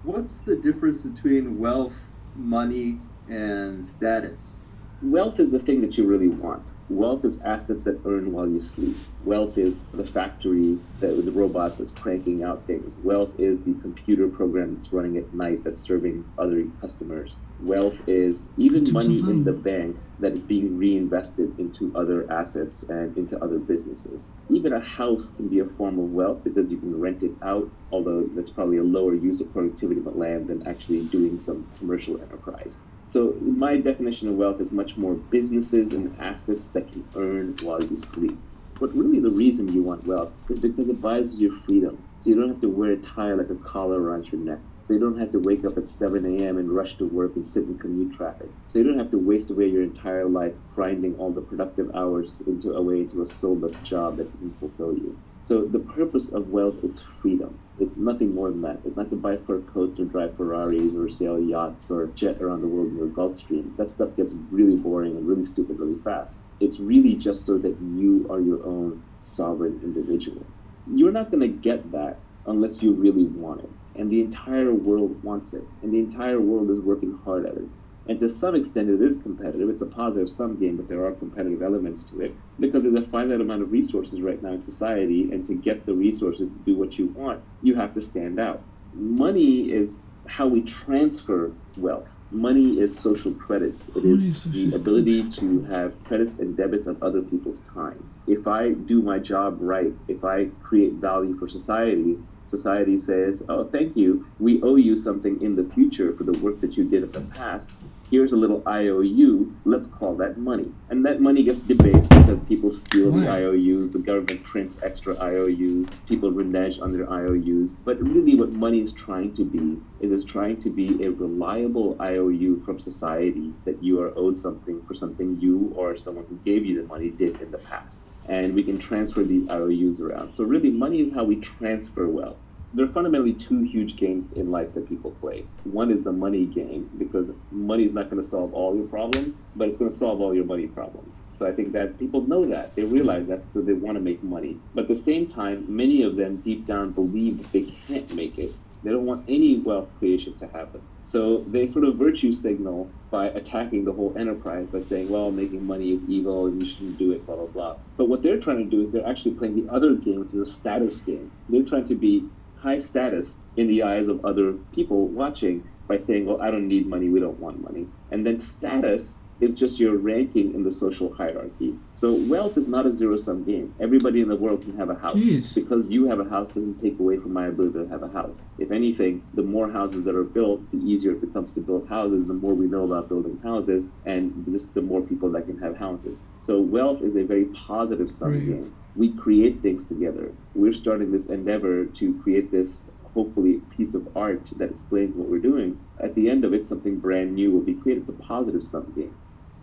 What's the difference between wealth, money, and status? Wealth is the thing that you really want. Wealth is assets that earn while you sleep. Wealth is the factory that with the robots that's cranking out things. Wealth is the computer program that's running at night that's serving other customers. Wealth is even money in the bank that is being reinvested into other assets and into other businesses. Even a house can be a form of wealth because you can rent it out, although that's probably a lower use of productivity of land than actually doing some commercial enterprise. So my definition of wealth is much more businesses and assets that can earn while you sleep. But really the reason you want wealth is because it buys you freedom. So you don't have to wear a tie like a collar around your neck. So you don't have to wake up at 7 a.m. and rush to work and sit in commute traffic. So you don't have to waste away your entire life grinding all the productive hours away into a soulless job that doesn't fulfill you. So the purpose of wealth is freedom. It's nothing more than that. It's not to buy fur coats or drive Ferraris or sail yachts or jet around the world in the Gulf Stream. That stuff gets really boring and really stupid really fast. It's really just so that you are your own sovereign individual. You're not going to get that unless you really want it. And the entire world wants it. And the entire world is working hard at it. And to some extent it is competitive. It's a positive sum game, but there are competitive elements to it because there's a finite amount of resources right now in society, and to get the resources to do what you want, you have to stand out. Money is how we transfer wealth. Money is social credits. It is the ability to have credits and debits on other people's time. If I do my job right, if I create value for society, society says, oh, thank you, we owe you something in the future for the work that you did in the past. Here's a little IOU, let's call that money. And that money gets debased because people steal the IOUs, the government prints extra IOUs, people renege on their IOUs. But really what money is trying to be is it's trying to be a reliable IOU from society that you are owed something for something you or someone who gave you the money did in the past. And we can transfer these IOUs around. So really money is how we transfer wealth. There are fundamentally two huge games in life that people play. One is the money game, because money is not going to solve all your problems, but it's going to solve all your money problems. So I think that people know that, they realize that, so they want to make money. But at the same time, many of them deep down believe that they can't make it. They don't want any wealth creation to happen. So they sort of virtue signal by attacking the whole enterprise by saying, well, making money is evil and you shouldn't do it, blah, blah, blah. But what they're trying to do is they're actually playing the other game, which is a status game. They're trying to be high status in the eyes of other people watching by saying, well, I don't need money, we don't want money. And then status is just your ranking in the social hierarchy. So wealth is not a zero-sum game. Everybody in the world can have a house. Jeez. Because you have a house doesn't take away from my ability to have a house. If anything, the more houses that are built, the easier it becomes to build houses, the more we know about building houses, and just the more people that can have houses. So wealth is a very positive sum game. We create things together. We're starting this endeavor to create this, hopefully, piece of art that explains what we're doing. At the end of it, something brand new will be created. It's a positive sum game.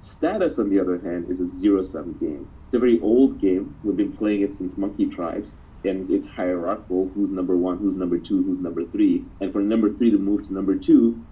Status, on the other hand, is a zero-sum game. It's a very old game. We've been playing it since monkey tribes, and it's hierarchical. Who's number one, who's number two, who's number three. And for number three to move to number two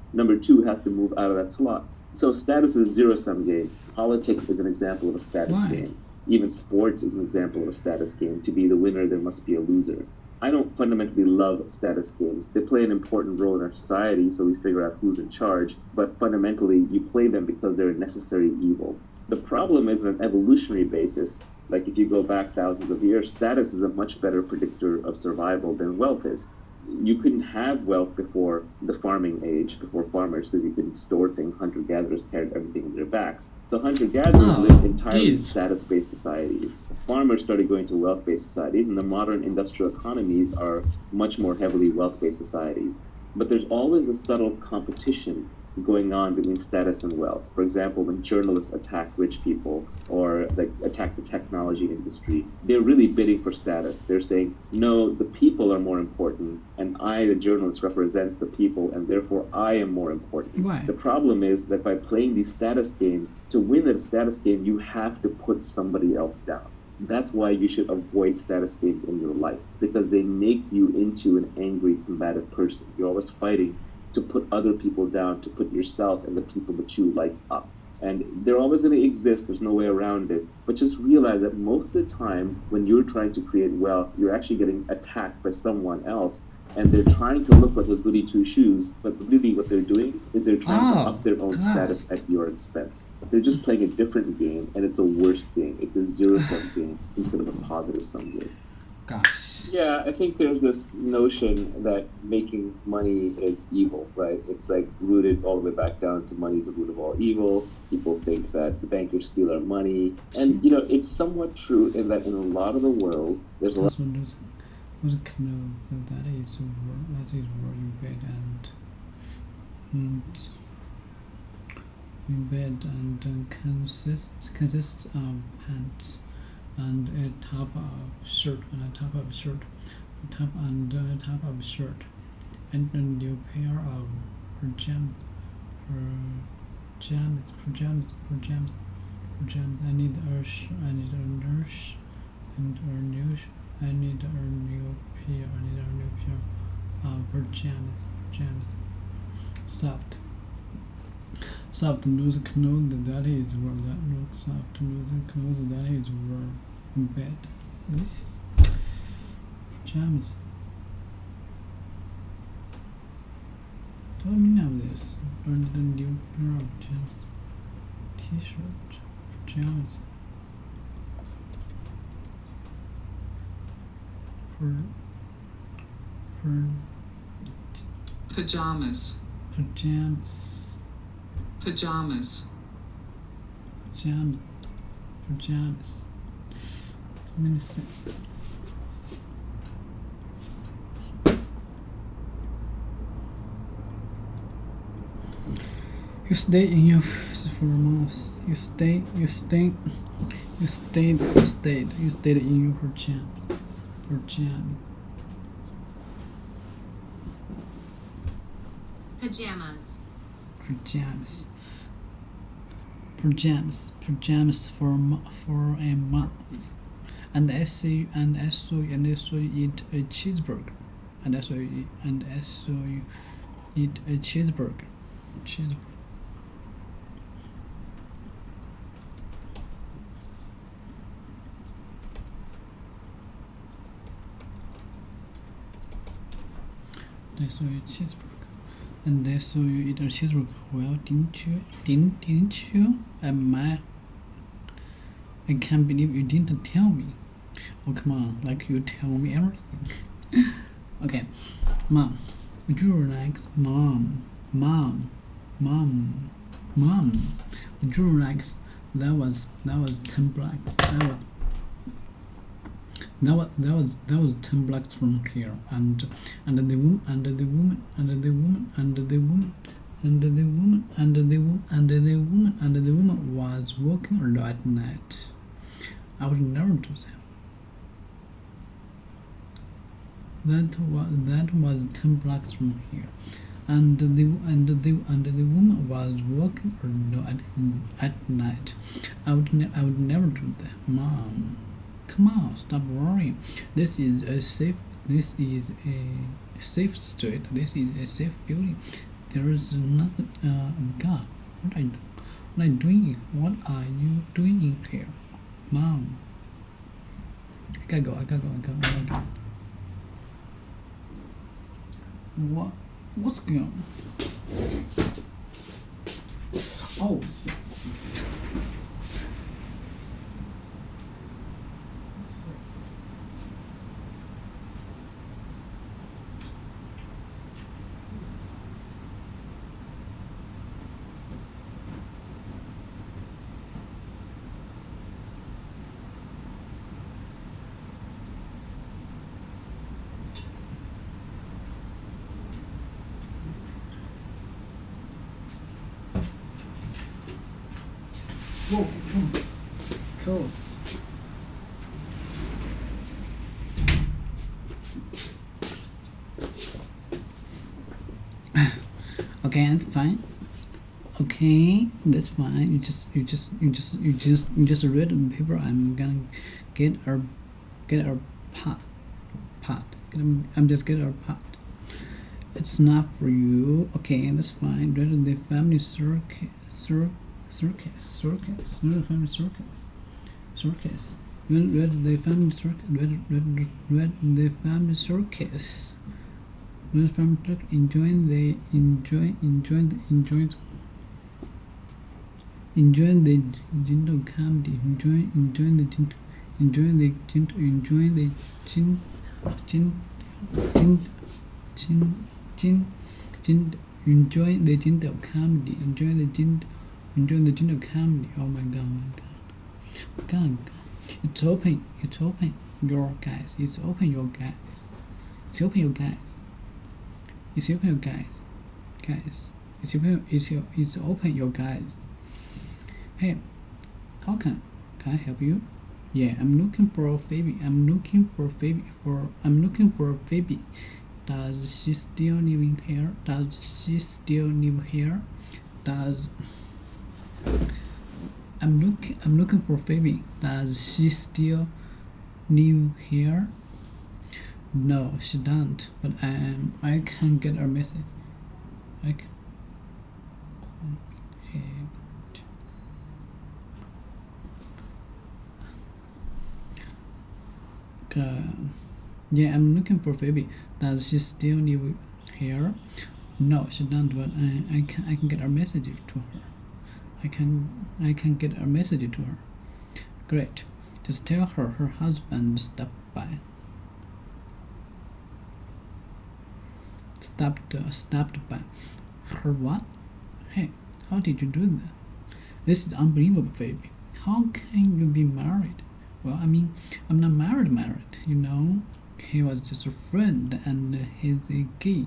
has to move out of that slot. So status is a zero-sum game. Politics is an example of a status game. Even sports is an example of a status game. To be the winner, there must be a loser. I don't fundamentally love status games. They play an important role in our society, so we figure out who's in charge, but fundamentally, you play them because they're a necessary evil. The problem is, on an evolutionary basis, like if you go back thousands of years, status is a much better predictor of survival than wealth is. You couldn't have wealth before the farming age, before farmers, because you couldn't store things. Hunter-gatherers carried everything on their backs. So hunter-gatherers lived entirely in status-based societies. Farmers started going to wealth-based societies, and the modern industrial economies are much more heavily wealth-based societies. But there's always a subtle competition going on between status and wealth. For example, when journalists attack rich people or attack the technology industry, they're really bidding for status. They're saying, no, the people are more important, and I, the journalist, represent the people, and therefore I am more important. Right. The problem is that by playing these status games, to win a status game, you have to put somebody else down. That's why you should avoid status games in your life, because they make you into an angry, combative person. You're always fighting to put other people down, to put yourself and the people that you like up. And they're always going to exist, there's no way around it. But just realize that most of the time, when you're trying to create wealth, you're actually getting attacked by someone else, and they're trying to look like a goody two-shoes, but really what they're doing is they're trying to up their own status at your expense. They're just playing a different game, and it's a worse game. It's a zero-sum game instead of a positive-sum game. Gosh. Yeah, I think there's this notion that making money is evil, right? It's like rooted all the way back down to money is the root of all evil. People think that the bankers steal our money. And, it's somewhat true in that in a lot of the world, there's a lot... That is very bad and consists of pants and a top of shirt and a top of shirt, a top of shirt, and a new pair of pajamas. I need a nurse and I need a new pair of pajamas. Soft loose clothes, that is where soft loose clothes, that is where in bed. This pajamas. What do I mean of this? I need a new pair of pajamas. T-shirt, pajamas. Pajamas. Let me see. You stay in your for months. You stayed in your pajamas. Pajamas for a month, and I saw you eat a cheeseburger, and I saw you eat a cheeseburger. I saw you cheeseburger. And I saw you eat a cheeseburger. Well, didn't you? Didn't you? I'm mad. I can't believe you didn't tell me. Oh, come on, like you tell me everything. Okay, Mom. Would you like Mom? Would you like that was 10 blocks. That was 10 blocks from here, and the woman was walking around at night. I would never do that. That was 10 blocks from here, and the woman was walking around at night. I would never do that, Mom. Come on, stop worrying. This is a safe street. This is a safe building. There is nothing. God, what are you doing? What are you doing here, Mom? I gotta go. What's going on? Oh, shit. Whoa, it's cold. Okay, that's fine. Okay, that's fine. You just read the paper. I'm gonna get our pot. I'm just get our pot. It's not for you. Okay, that's fine. Read the family circus. Read the family circus. Read the family circus. Read the family circus. Enjoy the gentle comedy. Enjoy the gentle comedy. Enjoy the gentle comedy. Oh my god. It's open, your guys. It's open, your guys. It's open, your guys. Hey, how can I help you? Yeah, I'm looking for a baby. I'm looking for a baby. Does she still live here? I'm looking for a baby. Does she still live here? No, she don't. But I can get her message. I can. Yeah, I'm looking for a baby. Does she still live here? No, she don't. But I can get her message to her. I can get a message to her. Great. Just tell her husband stopped by. Stopped by. Her what? Hey, how did you do that? This is unbelievable, baby. How can you be married? Well, I mean, I'm not married, you know. He was just a friend, and he's a gay,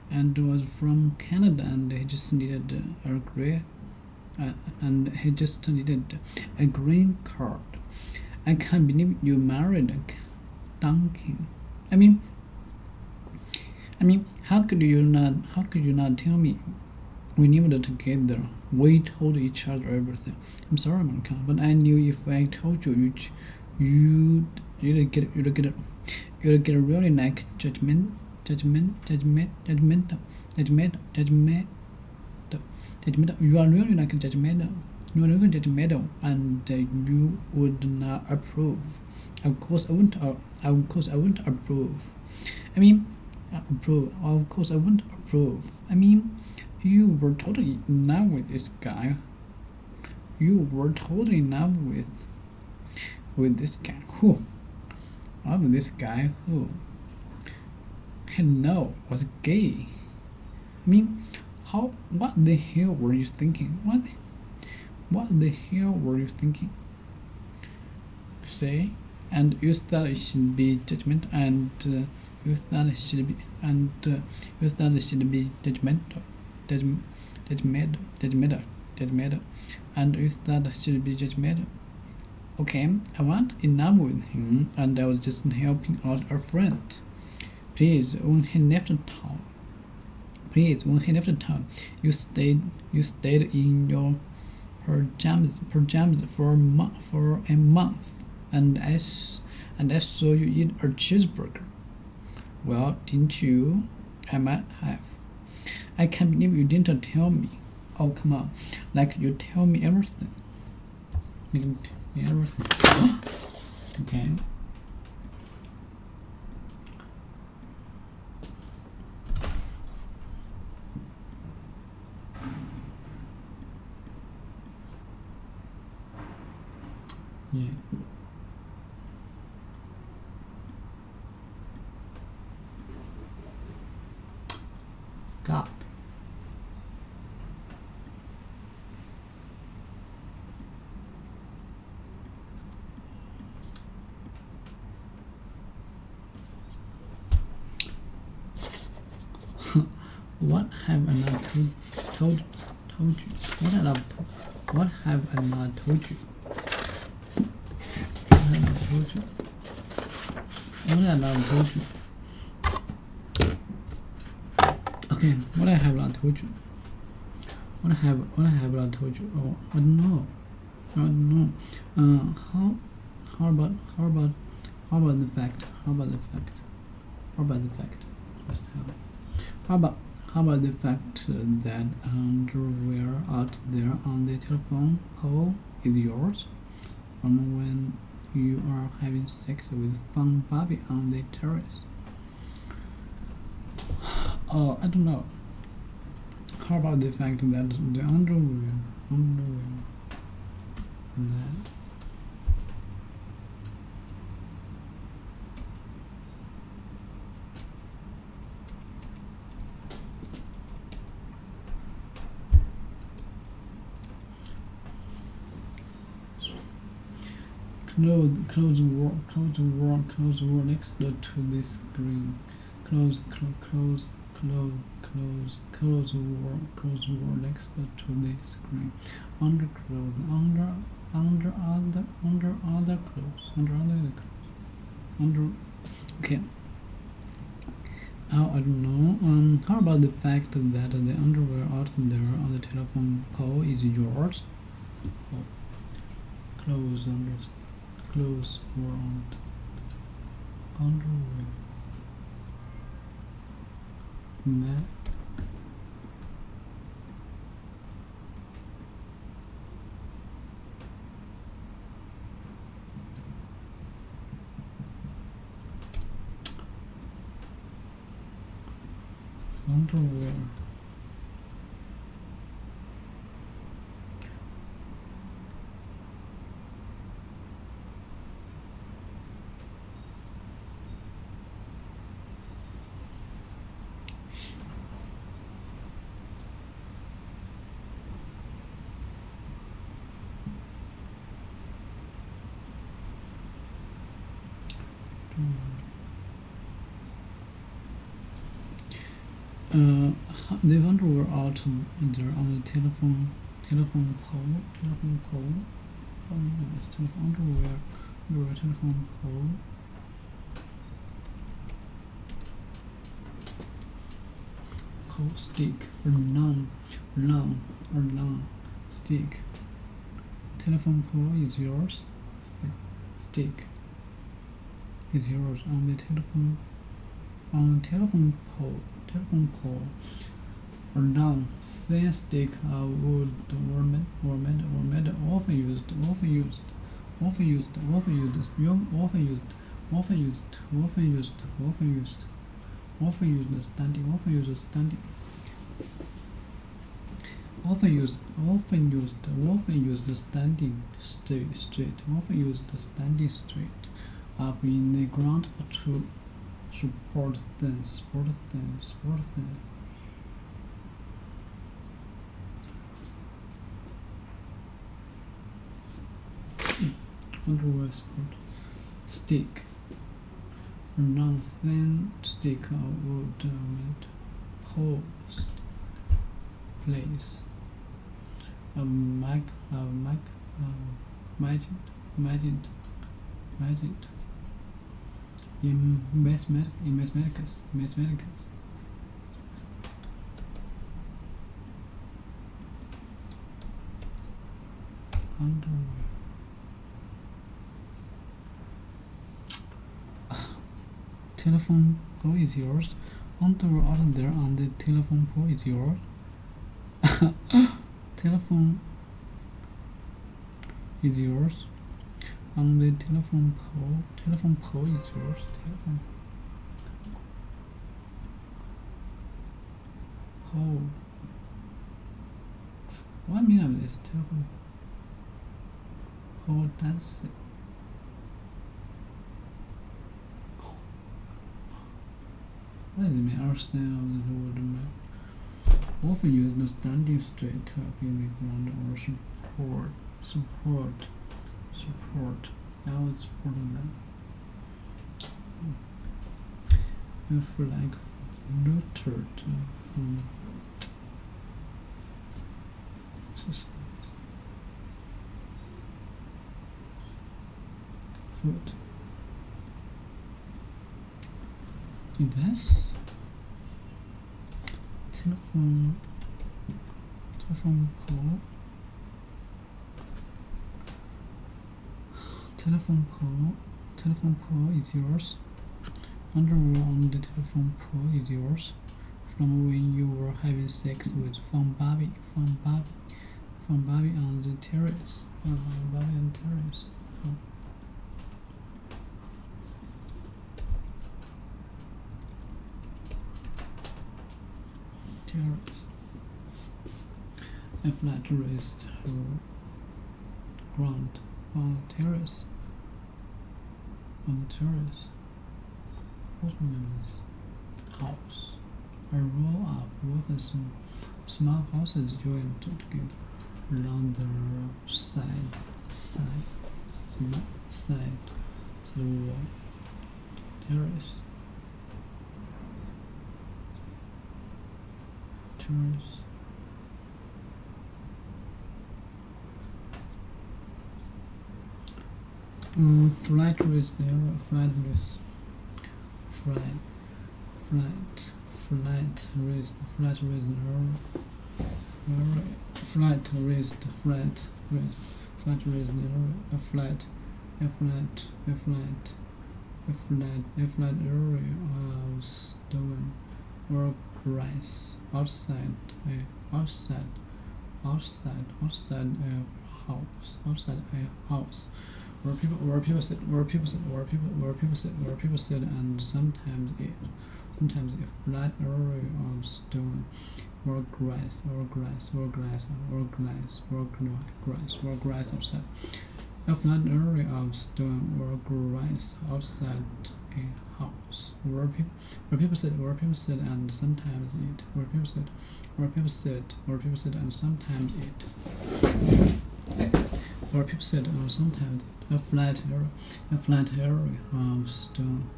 and was from Canada, and he just needed a green card. I can't believe you married a Duncan. I mean, how could you not tell me we lived together? We told each other everything. I'm sorry, Monica, but I knew if I told you, you'd get really like judgmental. You are really like judgmental. You are really judgmental, and you would not approve. Of course, I wouldn't approve. I mean, approve. Of course, I won't approve. I mean, you were totally in love with this guy. You were totally in love with this guy who, hello, was gay. I mean, what the hell were you thinking? What the hell were you thinking? Say, and you thought it should be judgment, and you thought it should be, judgmental, and you thought it should be judgmental. Okay, I wasn't in love with him, and I was just helping out a friend. Please, when he left town, you stayed in your pajamas for a month, and I saw you eat a cheeseburger. Well, didn't you? I might have. I can't believe you didn't tell me. Oh, come on, like you tell me everything. Okay. Yeah. God. What have I not told you? What have I not told you? What have I not told you? Okay, what I have not told you. What I have not told you. Oh, I don't know. How about the fact? First, how about the fact that underwear out there on the telephone pole is yours from when you are having sex with Fun Bobby on the terrace? Oh, I don't know. How about the fact that the underwear that close the word next to the screen. Close the word next to the screen. Underclothes, under other clothes. Okay. I don't know. How about the fact that the underwear out there on the telephone pole is yours? Oh. Clothes were on underwear. That underwear. The underwear out there on the telephone pole. Telephone pole. Pole stick or long stick. Telephone pole is yours. Stick is yours on the telephone pole. Or long thin stick of wood or metal, often used Often used standing. Often used standing straight. Often used standing straight. Up in the ground to support things. Underwear sport. Stick. A non-thin stick of wood with poles. Place. Imagined. In mathematics. Underwear. Telephone pole is yours. Underwear out there on the telephone pole is yours. Telephone is yours. On the telephone pole is yours. Telephone pole. What mean of this? Telephone pole dancing. What does it mean? Understand of the word map. Often used standing straight up in the ground or support. I would support them. If like fluttered from exercise. Foot. That's telephone pole. Telephone pole is yours. Underwear on the telephone pole is yours. From when you were having sex with Fun Barbie on the terrace. Barbie on terrace. Terrace. A flat raised ground on the terrace. What means house? A row of often small houses joined together along the side wall. Terrace. Flight raised narrow. Flight raised narrow. A flat area of stone or grass outside a house where people sit and sometimes a flat area of stone or grass outside. A flat area of stone or grass outside a house where people sit and sometimes eat. Where people sit and sometimes eat. Where people sit and sometimes a flat area of stone.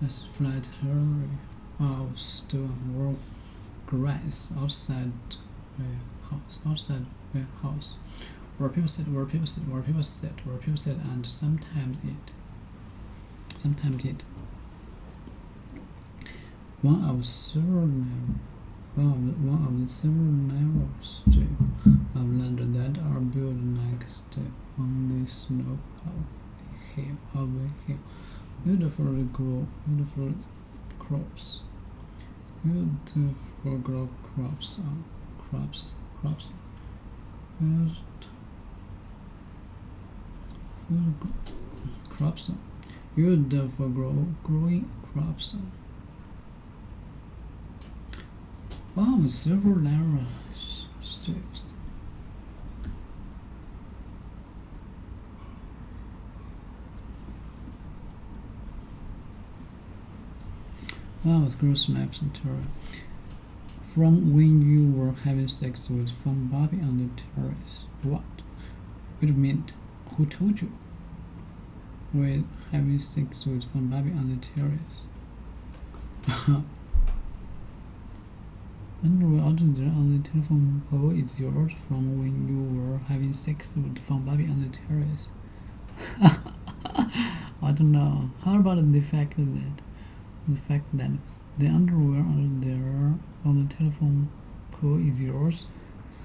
A flat area of stone or grass outside a house. Where people sit and sometimes eat. One of the several narrow strips of land that are built like steps on the slope of a hill. Beautiful crops. Used for growing crops. Wow, several level strips. Wow, gross maps and terror. From when you were having sex with fun Bobby on the terrace. What? Wait a minute. Who told you? We're having sex with fun Bobby on the terrace. Underwear out there on the telephone pole is yours from when you were having sex with fun Bobby on the terrace. I don't know. How about the fact that the underwear out there on the telephone pole is yours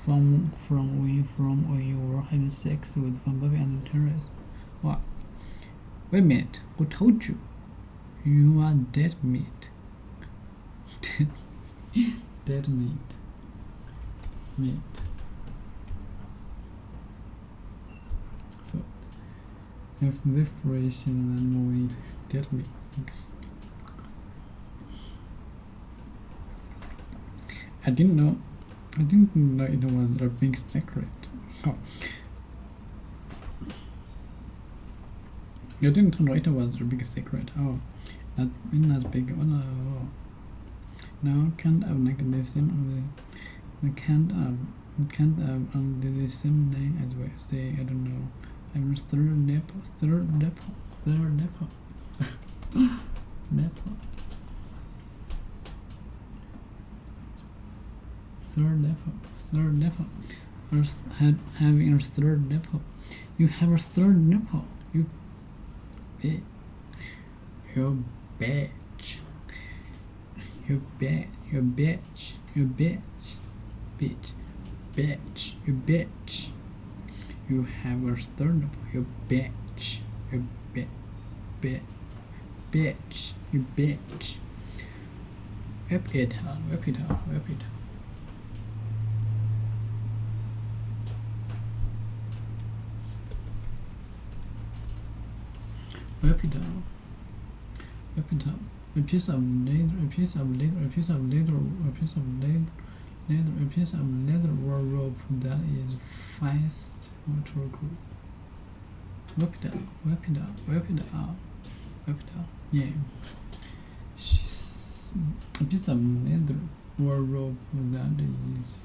from when you were having sex with fun Bobby on the terrace? What? Wait a minute. Who told you? You are dead meat. Dead meat. Food. If the phrase in an movie, dead meat. I didn't know it was a big secret. Oh. I didn't know it was a big secret. Oh, not as big. Oh no. No, can't have like the same on the can't have on the same name as well. Say I don't know. I'm third depot. Depot. Third depot. Or having a third depot. You have a third depot. You bitch. You bitch. You have a third depot. You bitch. You bitch. Whip it out. Whip it out. A piece of leather rope that is fast to glue. Whip it out. Yeah. A piece of leather or rope that is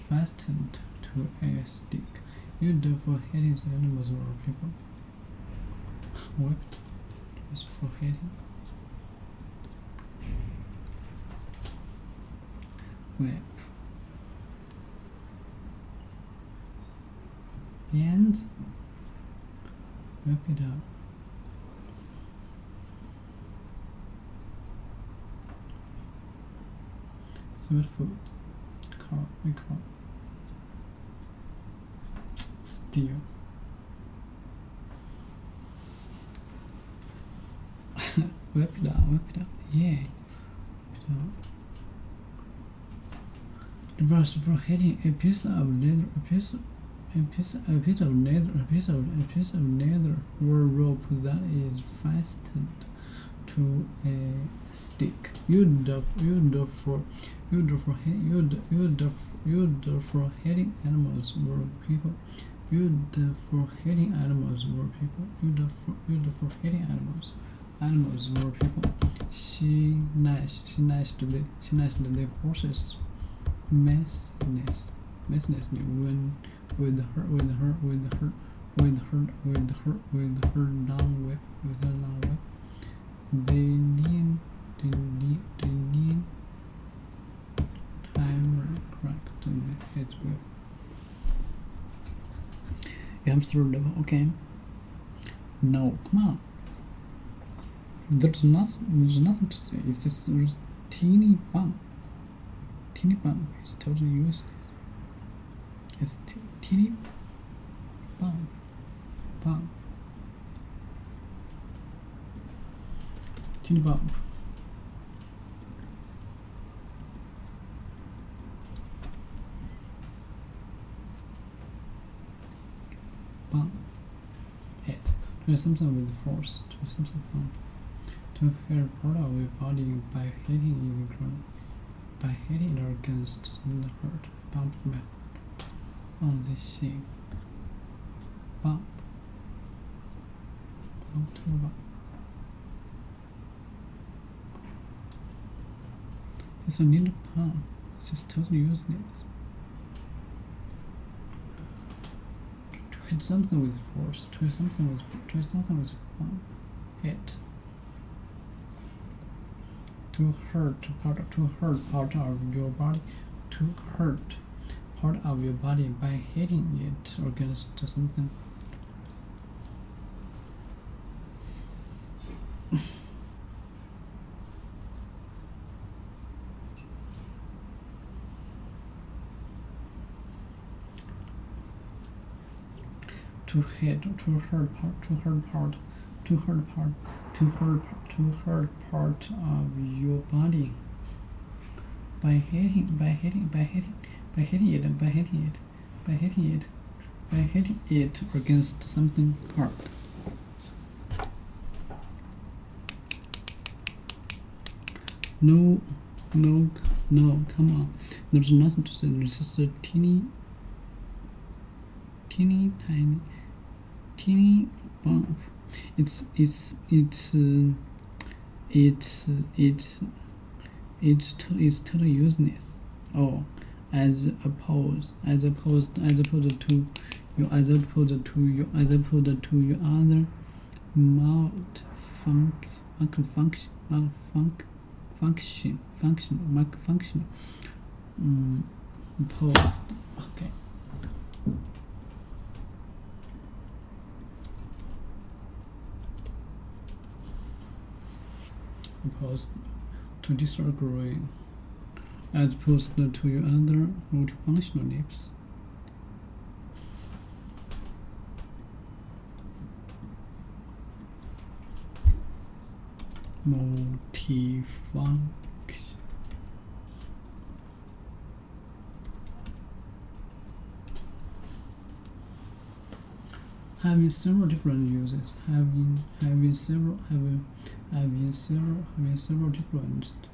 fastened to a stick. Used for hitting animals or people. Whipped is for hitting. Whip. And whip it out. Sweat food. Car. Steal. Whip it out. Yeah. Whip it out. Reverse for hitting a piece of leather. A piece of leather or rope that is fastened to a stick. Used for hitting animals or people. Animals or people. She gnashed the horse's messiness when with her long whip. They lean time cracked the edge whip. You have through level, okay. No, come on. There's nothing to say. It's just there's teeny bump. It's totally useless. It's teeny bump. Teeny bump. Bump. Hit. Do something with force. Do something bump. To hurt part of your body by hitting you ground. by hitting it against something hurt. I bumped my head on the thing. Bump. Bump. It's a little pump. It's just totally useless. To hit something with force. To hit something with pump. Hit. To hurt part of your body. To hurt part of your body by hitting it against something. To hurt part of your body by hitting it against something hard. No, come on. There's nothing to say. It's just a teeny bump. It's totally useless. Oh, as opposed to your other malfunction. Opposed. Okay. Opposed to disagree, as opposed to your other multifunctional lips. Multifunction. Having several different uses. Having several different uses. Having several different uses.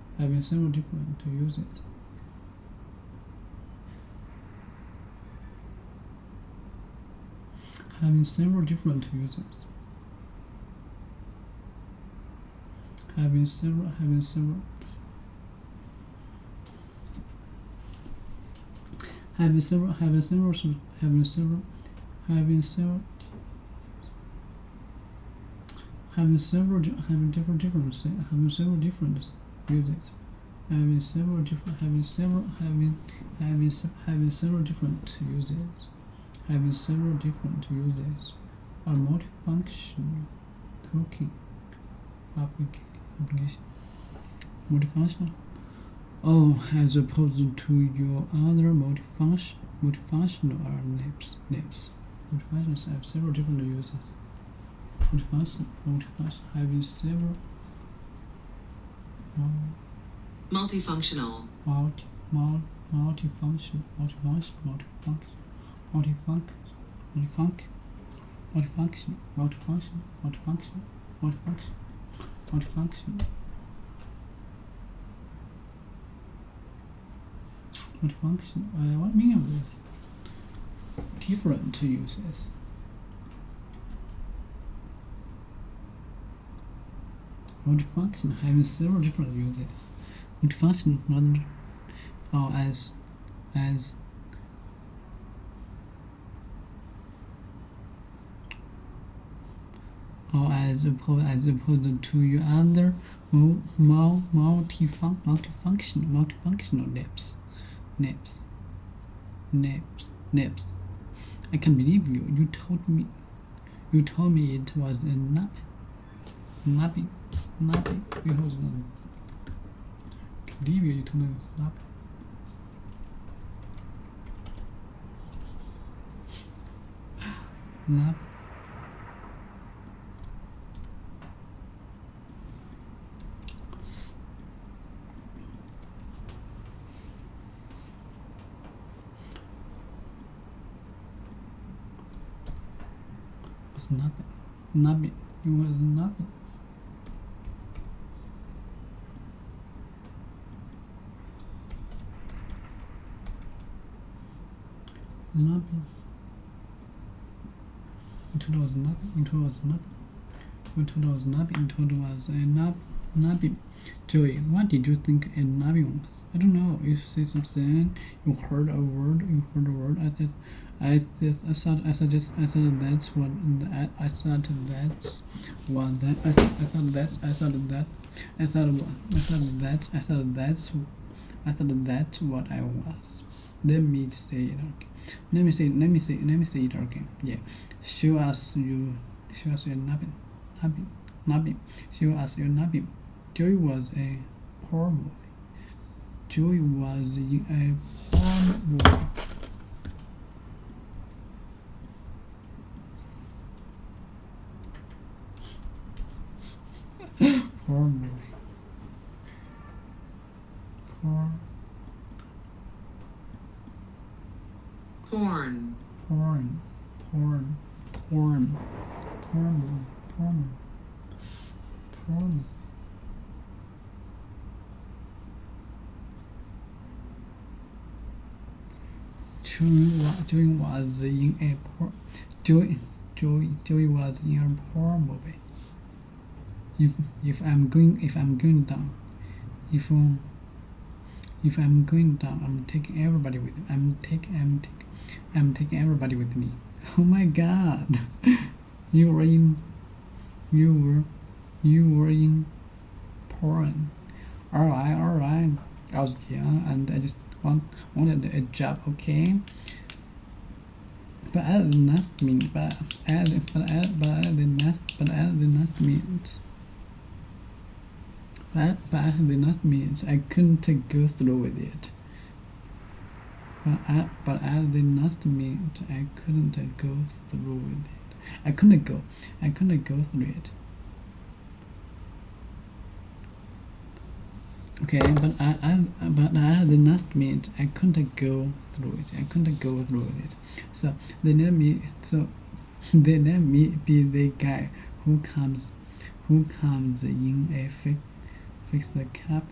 Having several different uses. Having several different uses are multifunctional cooking application. Multifunctional. Oh, as opposed to your other multifunctional are lips. Multifunctions have several different uses. Multifunction, having several. Multifunctional. Multifunction. What meaning of this? Different uses. Multifunction having several different uses. Multifunction rather, or as opposed to your other multifunctional lips. I can't believe you. You told me it was a napping. Because I can't believe you told me it was napping. Nap. Was nothing. It was nothing. napping. It was napping. It was napping. It was napping. It was a napping. Joey, what did you think a napping was? I don't know. You say something. You heard a word. I thought that's what I was. Let me say it again. Let me say it again. Yeah. Show us your napping. Show us your napping. Joey was a horror movie. Joey was in a horror movie. Horror movie. Porn. Joey was in a porn movie. If I'm going down, I'm taking everybody with me. I'm taking everybody with me. Oh my God, you were in porn. All right. I was young and I just wanted a job. Okay. But as the last means I couldn't go through with it. But as the last means I couldn't go through with it. I couldn't go through it. Okay, but as the last means I couldn't go through it. So they let me be the guy who comes in a fix the copier.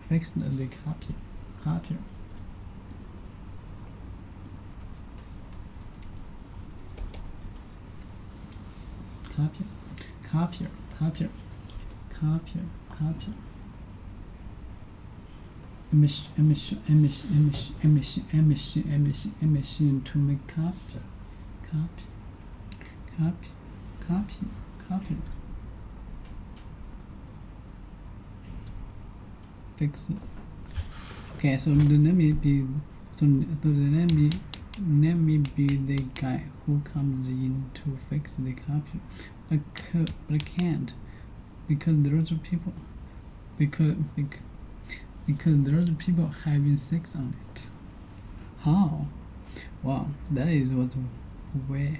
A machine to make copy. Fix it. Okay, so let me be the guy who comes in to fix the copy. But I can't because there's people having sex on it. How? Wow, that is wild. Wild.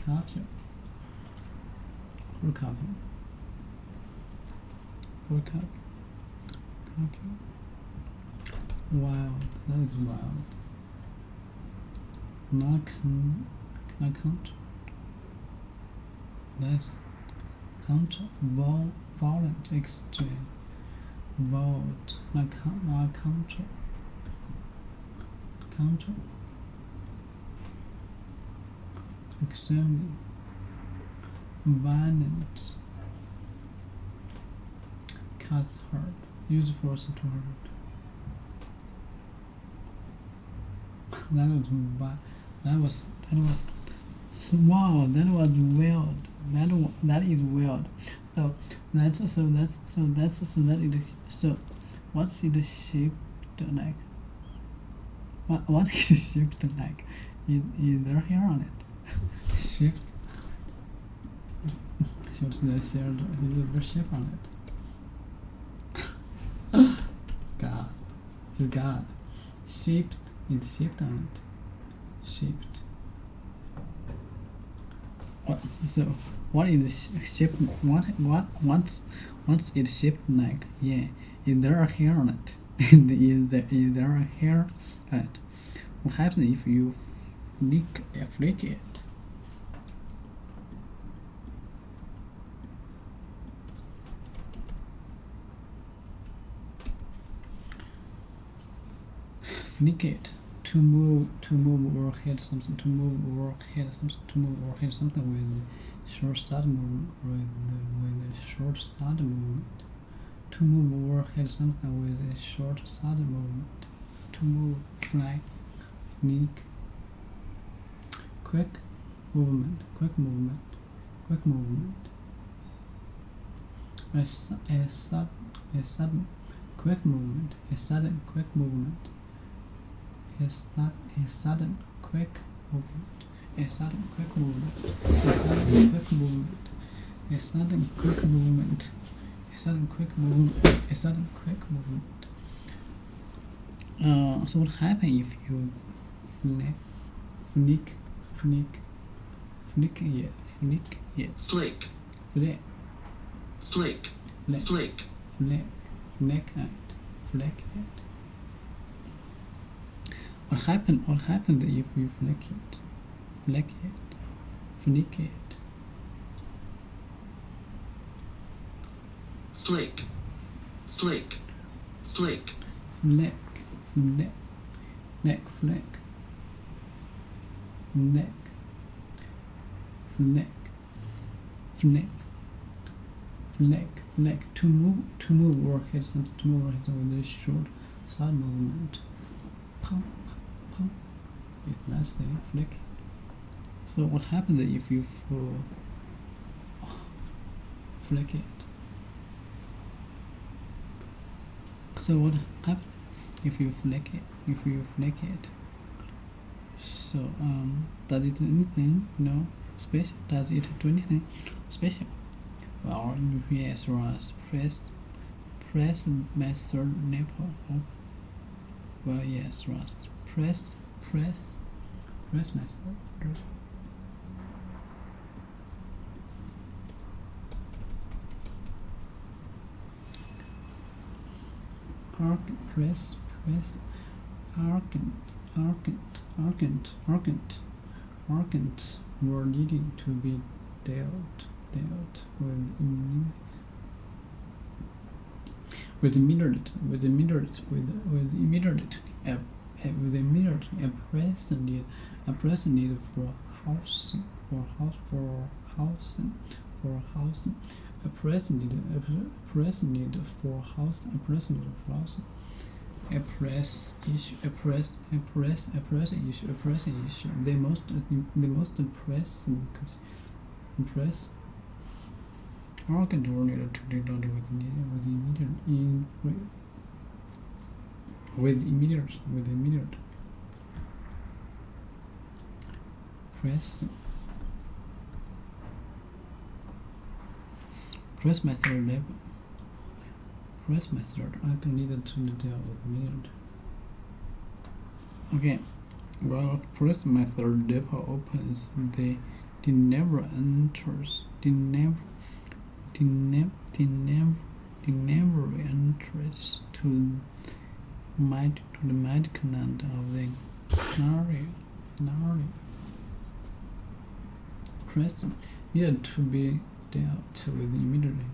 Copy. Wild. That is wild. Not count. That's count. Violent. Extreme. Vote. Not counter. Extreme. Violent. Cast hard. Use force to hurt. That was wow, that was weird. That is weird. So what's it shaped like? What is it shaped like? Is there hair on it? Shaped. What's the shape on it? God. This is God. Shaped. It's shaped on it. Shaped. What is the shape? What's it shaped like? Yeah. Is there a hair on it? Is there a hair on it? What happens if you flick it? flickate, to move or hit something, to move or hit something, to move or hit something with short side movement, with a short side movement, to move or hit something with a short side movement, to move, fly, flick, quick movement, quick movement, quick movement, a sudden quick movement, a sudden quick movement, a sudden quick movement, a sudden quick movement, a sudden quick movement, a sudden quick movement, a sudden quick movement, a sudden quick movement. So what happens if you flick it, flick, flick, flick, flick, flick, flick, flick, flick it, flick it. What happens if you flick it, flick it, flick it, flick, flick, flick, flick, flick, flick, flick, flick, flick, flick, flick, flick, to move or hit something, to move or hit something with a short side movement. Pump, pump, pump. That's the flick. So what happens if you flick it? So what happens if you flick it? If you flick it? So does it do anything? Special? Does it do anything special? Well, yes, Ross. Press my third nipple. Well, yes, Ross. Press my third. Press, argent were needing to be dealt with immediate a present need for housing, a present need for housing, a press issue, the most pressing organ or needed to deal with immediate press my third level. Press my third. I needed to deal with immediate. Okay. Well, press my third depot opens. The never enters. The never enters to the medical end of the gnarly. Press needed to be dealt with immediately.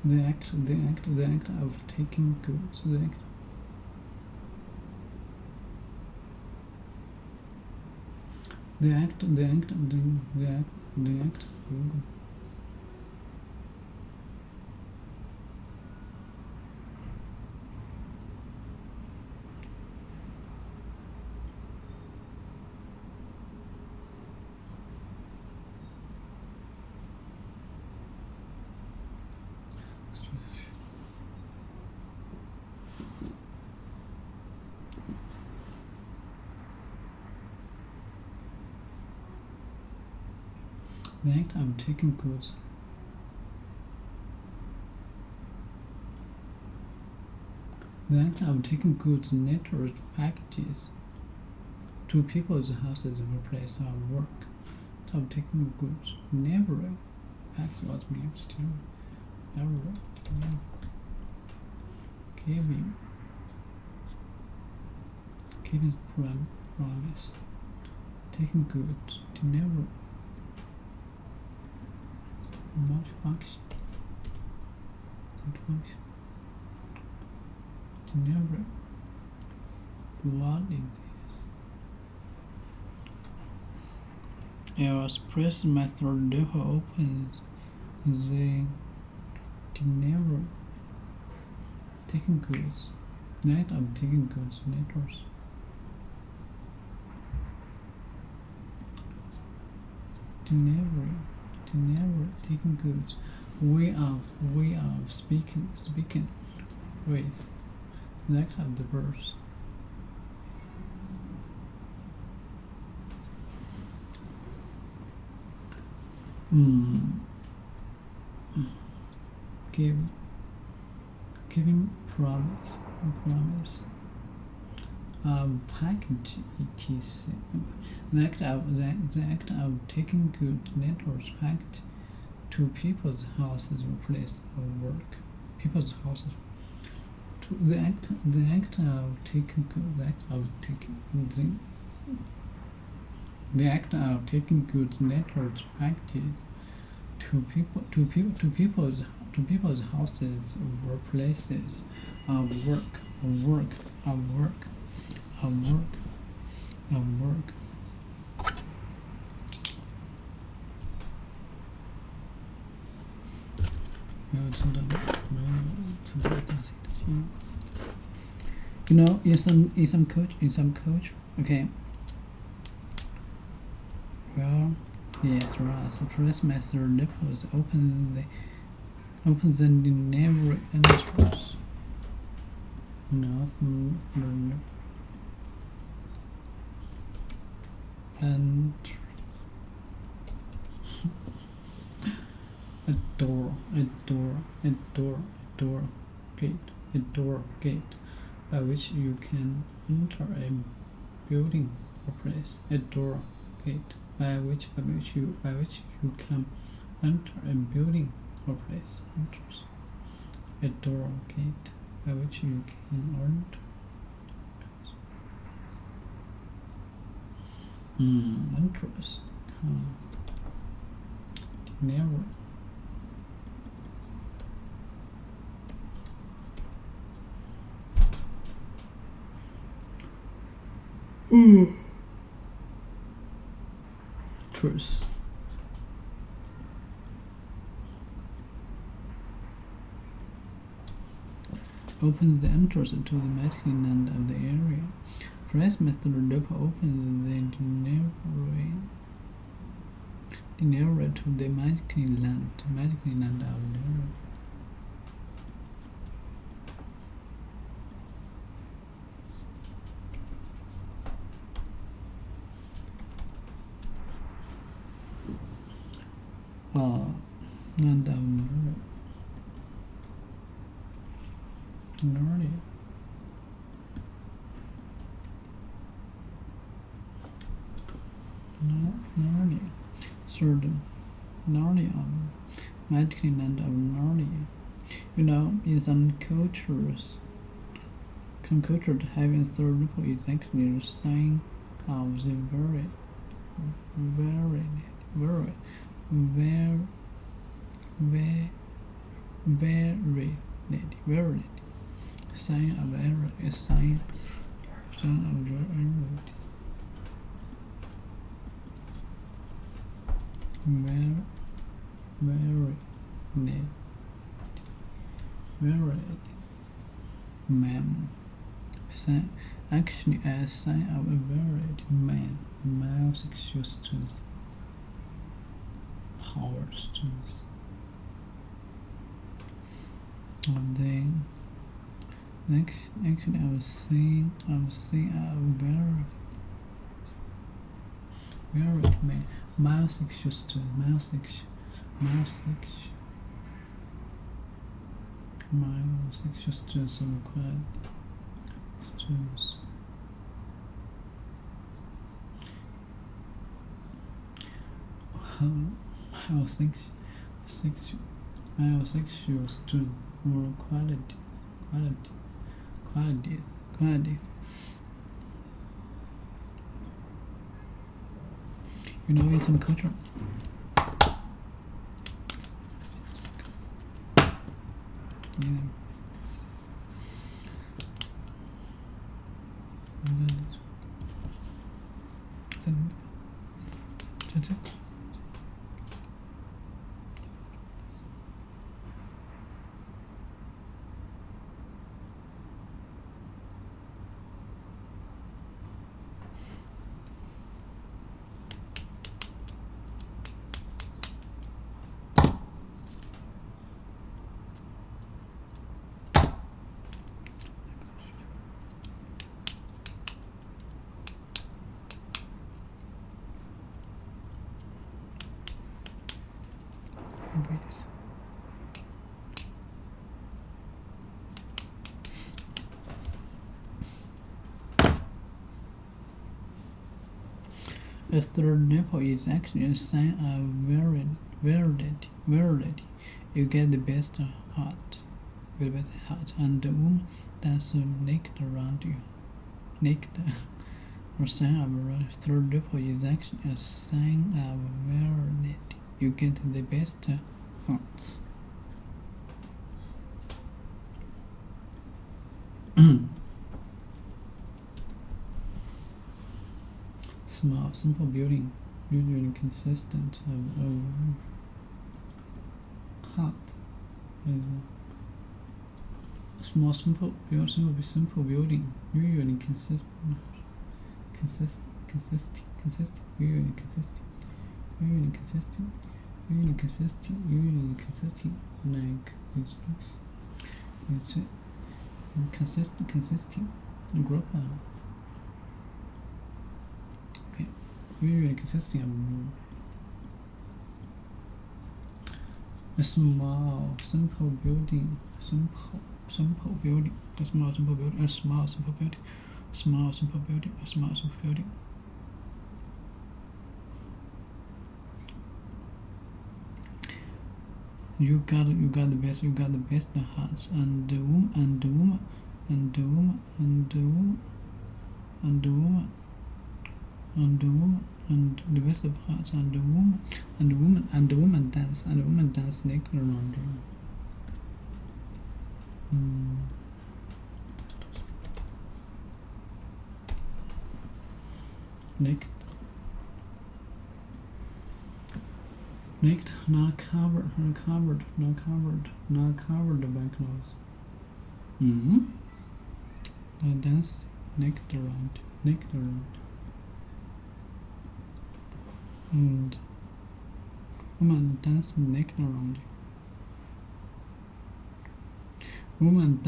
The act of taking goods. The act. The act of taking goods. The act of taking goods, letters, packages to people's houses or place of work. The act of taking goods, never package was means to never keeping promise. Taking goods to never multifunction. To never. What is this? Else press method therefore opens the never taking goods. Night of taking goods letters. To never taking goods. Way of speaking with. That of the verse. Giving promise. Package etc. The act of taking goods, letters, package to people's houses or place of work. People's houses. The act of taking goods, letters, packages to people's houses or places of work. You know, in some coach, okay. Well, yes, right. So press method depots open the never enters. No, third and a door gate by which you can enter a building or place. A door gate by which you can enter a building or place. Enters. A door gate by which you can enter. Interest. Never. Truth. Open the entrance to the masculine end of the area. Press method opens the denary to the masculine land of the area. Land of Narnia. Third, Narnia, magical land of Narnia. You know, in some cultures having third people is actually a sign of the very sign of error is sign of your error. Man. Actually a sign of a varied man. Male sexual strength. Power strength. And then actually I was saying a varied man. Male sexual strength. Male sexual strength required. James. Sexual strength or quality. You know, in some culture, yeah. A third nipple is actually a sign of virility. You get the best heart, and the woman that's naked around you. Naked. Or sign of virility. Third nipple is actually a sign of virility. You get the best hearts. Small, simple building usually consistent of a heart. Small, simple building usually consisting like this looks. It's consisting group. Okay, usually consisting of a small simple building. You got the best hearts, and the woman and the woman and the woman and the woman and the woman and the woman and the best of hearts, and the woman and the woman and the woman dance naked around you. Naked, not covered banknotes. Dance naked around. And woman dance naked around you. Woman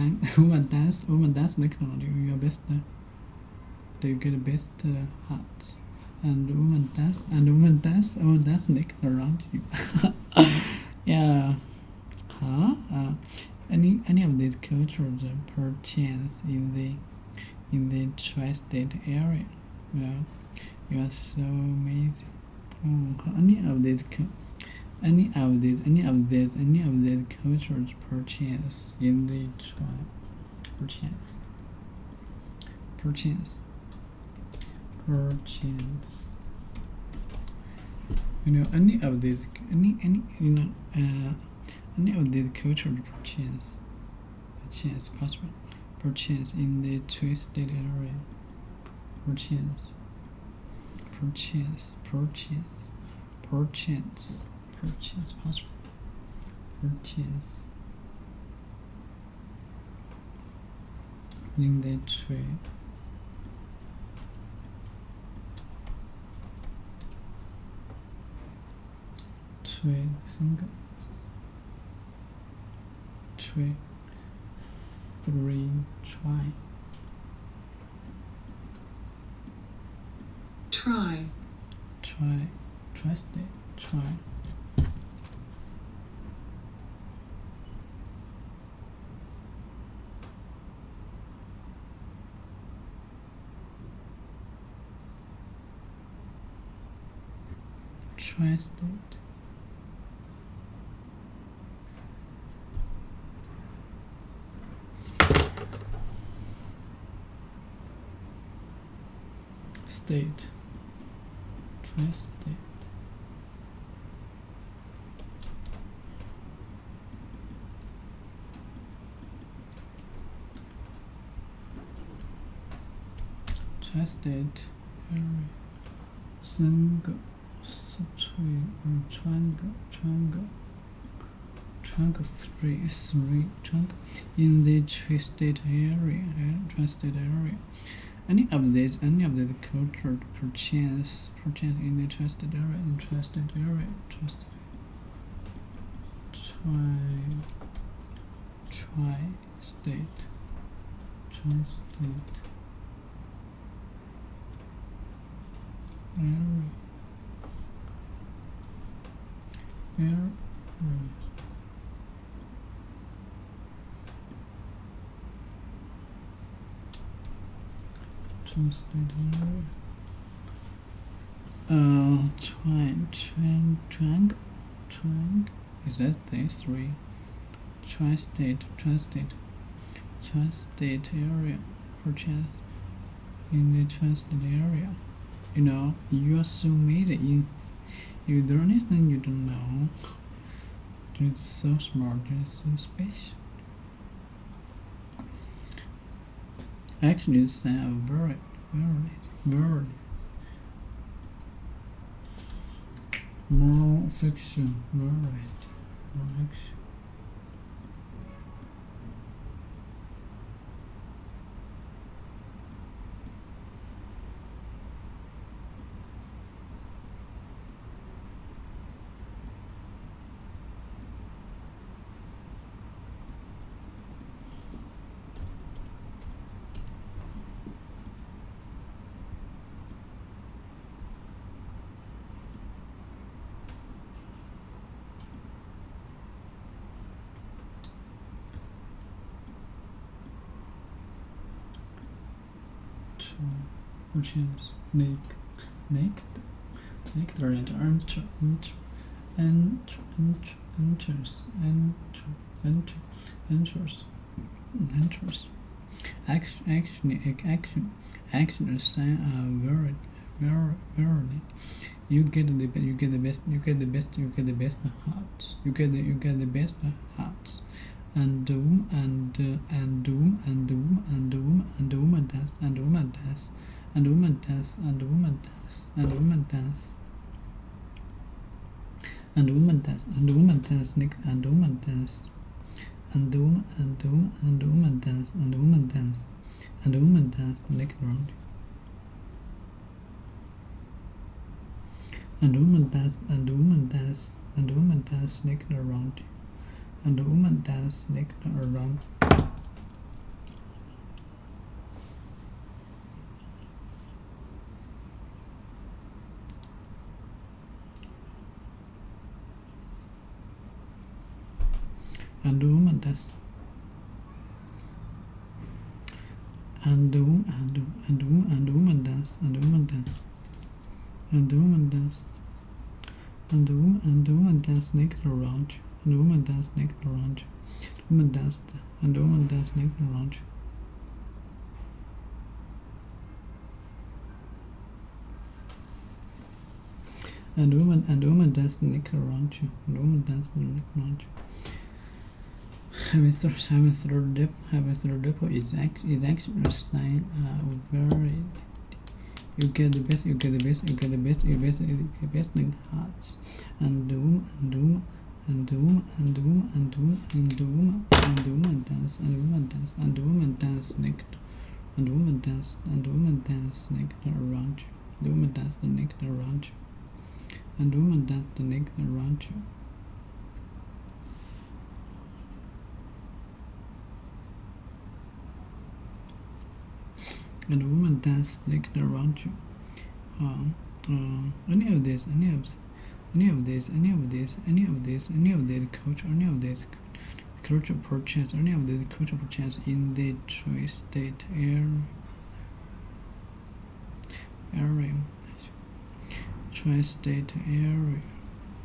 dance naked around you. Your best. You get the best hearts. And woman dance naked around you. Yeah. Any of these cultures perchance in the tri-state area. You are so amazing. Any of these cultures perchance in the perchance. Any of these cultures perchance in the tri-state area. Perchance possible. Perchance in the tri-state tri-state. State, tri-state. Tri-state area. 三个四处triangle in the tri-state area. Any of these cultured perchance in the tri-state area. Tri-state area. Area. Tri-state area. Triangle. Is that these three? Tri-state area. Purchase in the tri-state area. You know, you are so made in. You do anything you don't know. You're so smart. You're so special. Actually, it's very. More fiction. More fiction. Chance naked enters. Action sign are very. You get the best hearts. You get the best hearts. And woman dance. Naked around. And the woman dance naked around. And the woman dance naked around. And the woman dance. And the woman dance. And the woman dance. And the woman dance. And the woman dance naked around you. And the woman dance naked around you. The woman danced. And the woman dance naked around you. And the woman danced naked around you. And the woman danced naked around you. Having third depot is actually a sign very. You get the best hearts. And the woman dance. And the woman dance naked. And the woman dance naked around you. The woman dance naked around you. And the woman dance naked around you. And the woman dance naked around you. Any of this culture purchase in the tri-state area. tri-state area.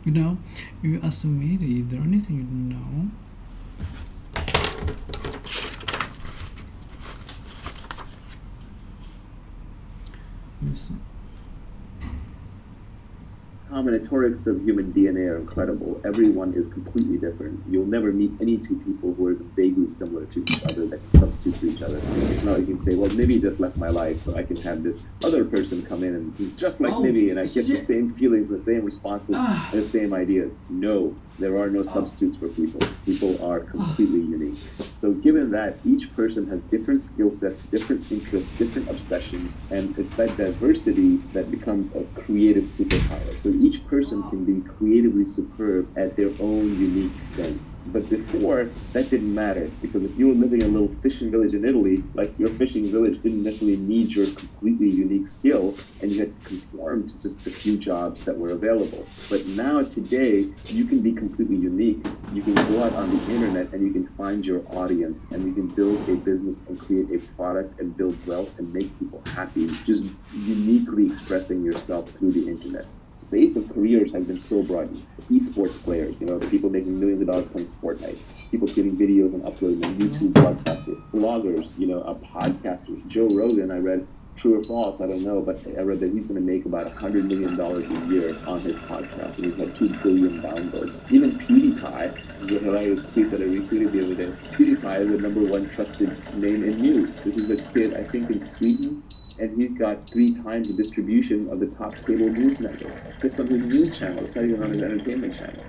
You know, if you ask me, is there anything you know? Listen. Combinatorics of human DNA are incredible. Everyone is completely different. You'll never meet any two people who are vaguely similar to each other that can substitute for each other. It's not like you can say, well, Nibby just left my life, so I can have this other person come in and he's just like Nibby, and I get the same feelings, the same responses, and the same ideas. No, there are no substitutes for people. People are completely unique. So given that, each person has different skill sets, different interests, different obsessions, and it's that diversity that becomes a creative superpower. So each person can be creatively superb at their own unique thing. But before, that didn't matter, because if you were living in a little fishing village in Italy, like, your fishing village didn't necessarily need your completely unique skill, and you had to conform to just the few jobs that were available. But now, today, you can be completely unique. You can go out on the internet and you can find your audience, and you can build a business and create a product and build wealth and make people happy, just uniquely expressing yourself through the internet. Space of careers has been so broad. Esports players, the people making millions of dollars playing Fortnite, people creating videos and uploading them, YouTube broadcasters, bloggers, podcasters. Joe Rogan, I read, true or false, I don't know, but I read that he's going to make about $100 million a year on his podcast, and he's had 2 billion downloads. Even PewDiePie, this is a hilarious tweet that I retweeted the other day. PewDiePie is the #1 trusted name in news. This is a kid, I think, in Sweden, and he's got 3 times the distribution of the top cable news networks, just on his news channel. It's not even on his entertainment channel.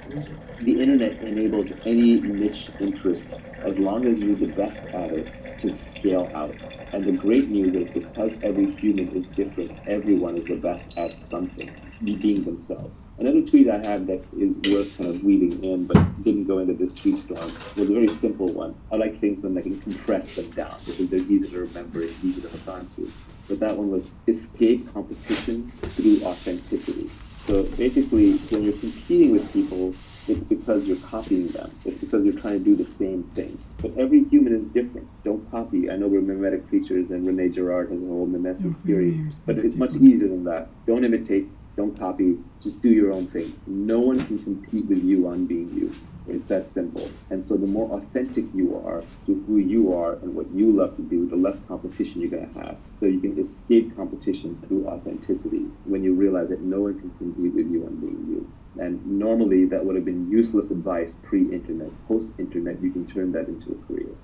The internet enables any niche interest, as long as you're the best at it, to scale out. And the great news is, because every human is different, everyone is the best at something, being themselves. Another tweet I have that is worth kind of weaving in, but didn't go into this tweet storm, was a very simple one. I like things when I can compress them down, because they're easy to remember and easy to hold on to. But that one was escape competition through authenticity. So basically, when you're competing with people, it's because you're copying them. It's because you're trying to do the same thing. But every human is different. Don't copy. I know we're mimetic creatures, and Rene Girard has a whole mimesis theory, but it's much easier than that. Don't imitate. Don't copy. Just do your own thing. No one can compete with you on being you. It's that simple. And so the more authentic you are to who you are and what you love to do, the less competition you're going to have. So you can escape competition through authenticity when you realize that no one can compete with you on being you. And normally that would have been useless advice pre-internet. Post-internet, you can turn that into a career.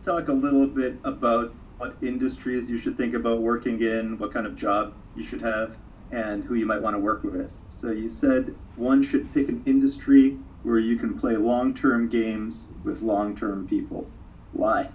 Talk a little bit about what industries you should think about working in, what kind of job you should have, and who you might want to work with. So you said one should pick an industry where you can play long-term games with long-term people. Why?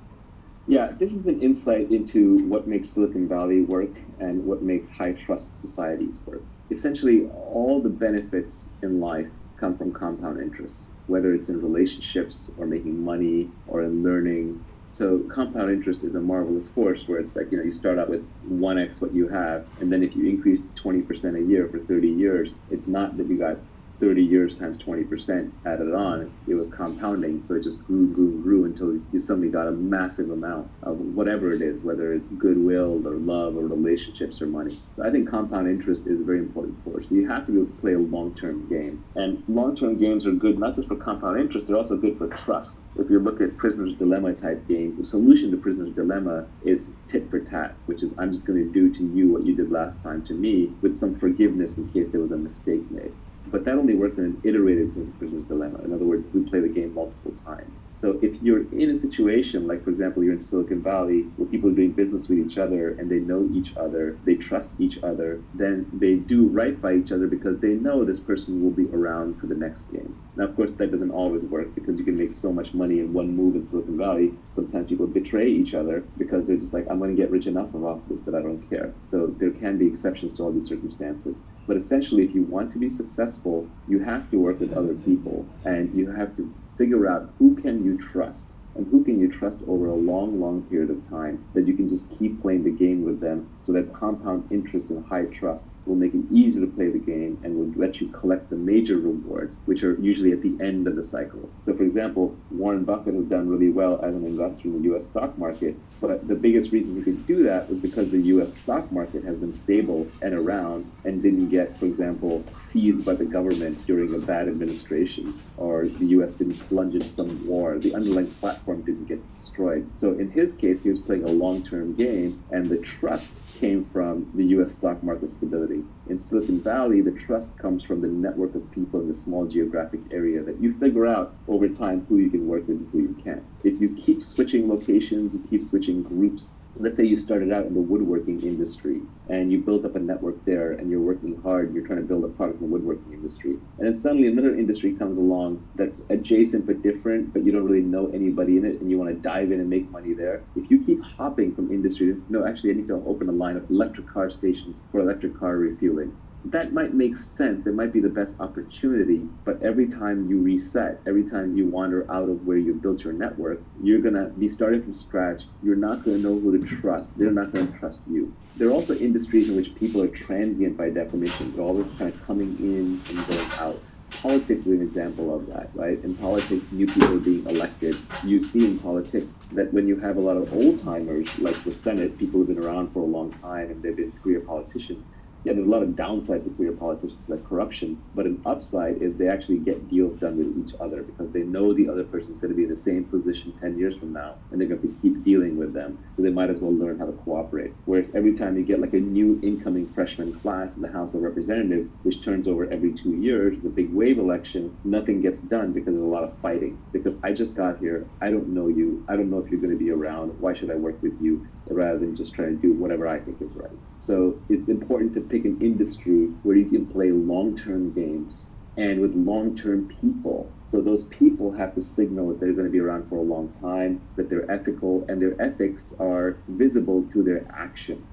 Yeah, this is an insight into what makes Silicon Valley work and what makes high-trust societies work. Essentially, all the benefits in life come from compound interest, whether it's in relationships or making money or in learning. So compound interest is a marvelous force where it's like, you start out with 1x what you have, and then if you increase 20% a year for 30 years, it's not that you got 30 years times 20% added on. It was compounding, so it just grew until you suddenly got a massive amount of whatever it is, whether it's goodwill or love or relationships or money. So I think compound interest is a very important force. So you have to be able to play a long-term game. And long-term games are good not just for compound interest, they're also good for trust. If you look at Prisoner's Dilemma type games, the solution to Prisoner's Dilemma is tit for tat, which is I'm just going to do to you what you did last time to me, with some forgiveness in case there was a mistake made. But that only works in an iterative Prisoner's Dilemma. In other words, we play the game multiple times. So if you're in a situation, like for example, you're in Silicon Valley, where people are doing business with each other and they know each other, they trust each other, then they do right by each other because they know this person will be around for the next game. Now, of course, that doesn't always work because you can make so much money in one move in Silicon Valley. Sometimes people betray each other because they're just like, I'm going to get rich enough off this that I don't care. So there can be exceptions to all these circumstances. But essentially, if you want to be successful, you have to work with other people, and you have to figure out who can you trust. And who can you trust over a long, long period of time that you can just keep playing the game with them, so that compound interest and high trust will make it easier to play the game and will let you collect the major rewards, which are usually at the end of the cycle. So for example, Warren Buffett has done really well as an investor in the US stock market, but the biggest reason he could do that was because the US stock market has been stable and around and didn't get, for example, seized by the government during a bad administration, or the US didn't plunge into some war. The underlying platform didn't get destroyed. So in his case, he was playing a long-term game, and the trust came from the US stock market stability. In Silicon Valley, the trust comes from the network of people in the small geographic area that you figure out over time who you can work with and who you can't. If you keep switching locations, you keep switching groups. Let's say you started out in the woodworking industry and you built up a network there and you're working hard, you're trying to build a product in the woodworking industry. And then suddenly another industry comes along that's adjacent but different, but you don't really know anybody in it and you want to dive in and make money there. If you keep hopping from industry to, no, actually I need to open a line of electric car stations for electric car refueling. That might make sense. It might be the best opportunity, but every time you reset, every time you wander out of where you built your network, you're going to be starting from scratch. You're not going to know who to trust. They're not going to trust you. There are also industries in which people are transient by definition. They're always kind of coming in and going out. Politics is an example of that, right? In politics, new people are being elected. You see in politics that when you have a lot of old-timers, like the Senate, people who've been around for a long time and they've been career politicians, yeah, there's a lot of downside to career politicians, like corruption, but an upside is they actually get deals done with each other because they know the other person's going to be in the same position 10 years from now, and they're going to keep dealing with them, so they might as well learn how to cooperate. Whereas every time you get like a new incoming freshman class in the House of Representatives, which turns over every 2 years, the big wave election, nothing gets done because there's a lot of fighting. Because I just got here, I don't know you, I don't know if you're going to be around, why should I work with you, rather than just trying to do whatever I think is right. So it's important to pick an industry where you can play long-term games and with long-term people. So those people have to signal that they're going to be around for a long time, that they're ethical, and their ethics are visible through their action.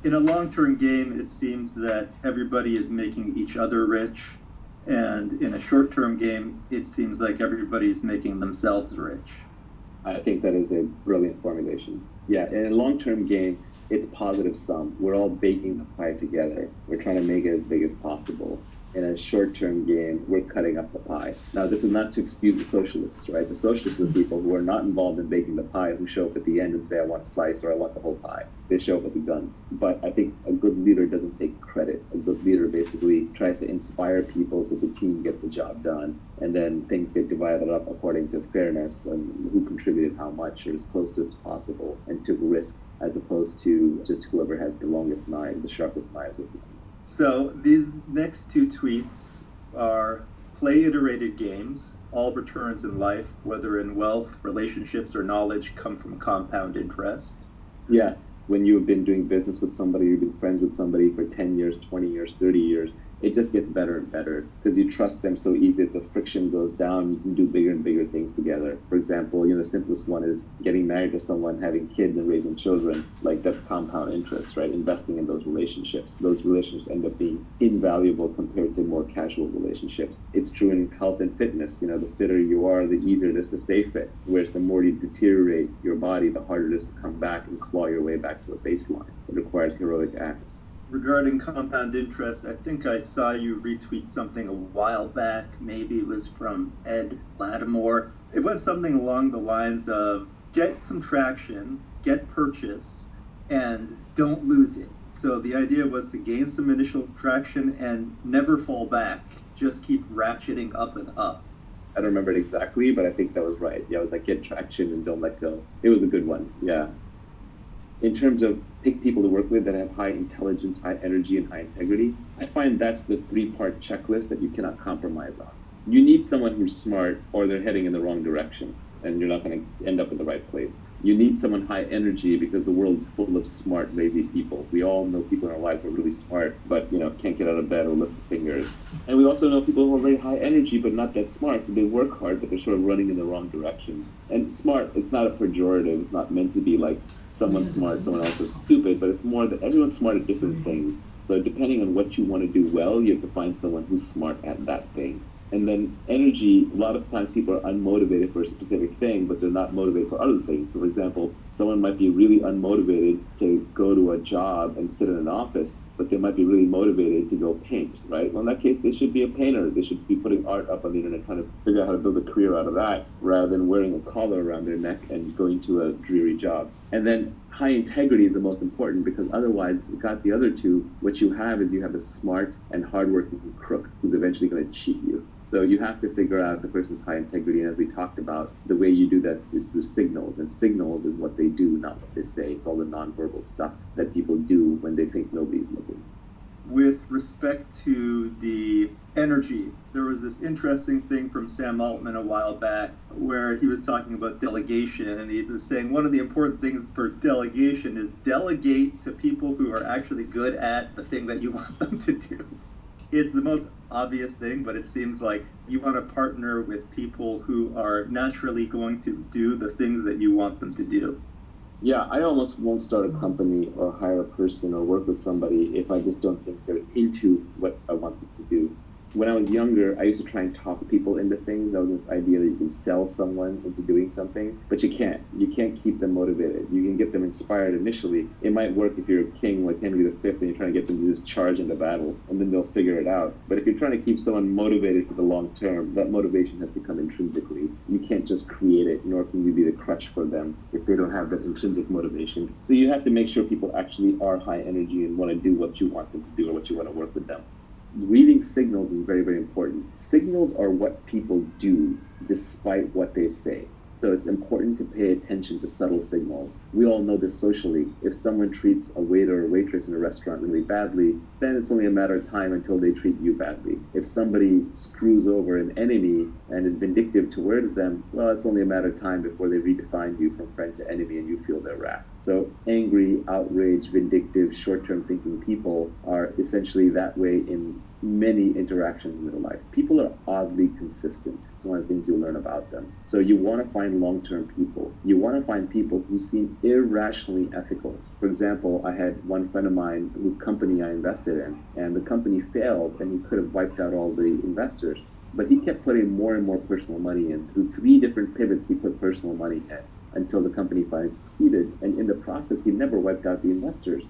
In a long-term game, it seems that everybody is making each other rich. And in a short-term game, it seems like everybody is making themselves rich. I think that is a brilliant formulation. Yeah, in a long-term game, it's positive sum. We're all baking the pie together. We're trying to make it as big as possible. In a short-term game, we're cutting up the pie. Now, this is not to excuse the socialists, right? The socialists are the people who are not involved in baking the pie, who show up at the end and say, I want a slice or I want the whole pie. They show up with the guns. But I think a good leader doesn't take credit. A good leader basically tries to inspire people so the team gets the job done. And then things get divided up according to fairness and who contributed how much or as close to as possible and took risk, as opposed to just whoever has the longest knife, the sharpest knife with them. So these next two tweets are play iterated games. All returns in life, whether in wealth, relationships, or knowledge, come from compound interest. Yeah, when you've been doing business with somebody, you've been friends with somebody for 10 years, 20 years, 30 years, it just gets better and better because you trust them so easy that the friction goes down. You can do bigger and bigger things together. For example, the simplest one is getting married to someone, having kids and raising children. Like, that's compound interest, right? Investing in those relationships. Those relationships end up being invaluable compared to more casual relationships. It's true in health and fitness. The fitter you are, the easier it is to stay fit. Whereas the more you deteriorate your body, the harder it is to come back and claw your way back to a baseline. It requires heroic acts. Regarding compound interest, I think I saw you retweet something a while back. Maybe it was from Ed Lattimore. It went something along the lines of get some traction, get purchase, and don't lose it. So the idea was to gain some initial traction and never fall back. Just keep ratcheting up and up. I don't remember it exactly, but I think that was right. Yeah, it was like get traction and don't let go. It was a good one, yeah. In terms of pick people to work with that have high intelligence, high energy, and high integrity, I find that's the 3-part checklist that you cannot compromise on. You need someone who's smart or they're heading in the wrong direction and you're not going to end up in the right place. You need someone high energy because the world is full of smart, lazy people. We all know people in our lives who are really smart, but can't get out of bed or lift a finger. And we also know people who are very high energy but not that smart, so they work hard but they're sort of running in the wrong direction. And smart, it's not a pejorative. It's not meant to be like someone's smart, someone else is stupid, but it's more that everyone's smart at different things. So depending on what you want to do well, you have to find someone who's smart at that thing. And then energy, a lot of times people are unmotivated for a specific thing, but they're not motivated for other things. So for example, someone might be really unmotivated to go to a job and sit in an office, but they might be really motivated to go paint, right? Well, in that case, they should be a painter. They should be putting art up on the internet, trying to figure out how to build a career out of that, rather than wearing a collar around their neck and going to a dreary job. And then high integrity is the most important, because otherwise, you got the other two. What you have is you have a smart and hardworking crook who's eventually going to cheat you. So you have to figure out if the person's high integrity, and as we talked about, the way you do that is through signals, and signals is what they do, not what they say. It's all the nonverbal stuff that people do when they think nobody's looking. With respect to the energy, there was this interesting thing from Sam Altman a while back where he was talking about delegation, and he was saying one of the important things for delegation is delegate to people who are actually good at the thing that you want them to do. It's the most obvious thing, but it seems like you want to partner with people who are naturally going to do the things that you want them to do. Yeah, I almost won't start a company or hire a person or work with somebody if I just don't think they're into what I want them to do. When I was younger, I used to try and talk people into things. That was this idea that you can sell someone into doing something, but you can't. You can't keep them motivated. You can get them inspired initially. It might work if you're a king like Henry V and you're trying to get them to just charge into battle, and then they'll figure it out. But if you're trying to keep someone motivated for the long term, that motivation has to come intrinsically. You can't just create it, nor can you be the crutch for them if they don't have that intrinsic motivation. So you have to make sure people actually are high energy and want to do what you want them to do or what you want to work with them. Reading signals is very, very important. Signals are what people do despite what they say. So it's important to pay attention to subtle signals. We all know this socially. If someone treats a waiter or waitress in a restaurant really badly, then it's only a matter of time until they treat you badly. If somebody screws over an enemy and is vindictive towards them, well, it's only a matter of time before they redefine you from friend to enemy and you feel their wrath. So angry, outraged, vindictive, short-term thinking people are essentially that way in many interactions in their life. People are oddly consistent. It's one of the things you'll learn about them. So you want to find long-term people. You want to find people who seem irrationally ethical. For example, I had one friend of mine whose company I invested in, and the company failed, and he could have wiped out all the investors. But he kept putting more and more personal money in. Through 3 different pivots, he put personal money in until the company finally succeeded. And in the process, he never wiped out the investors.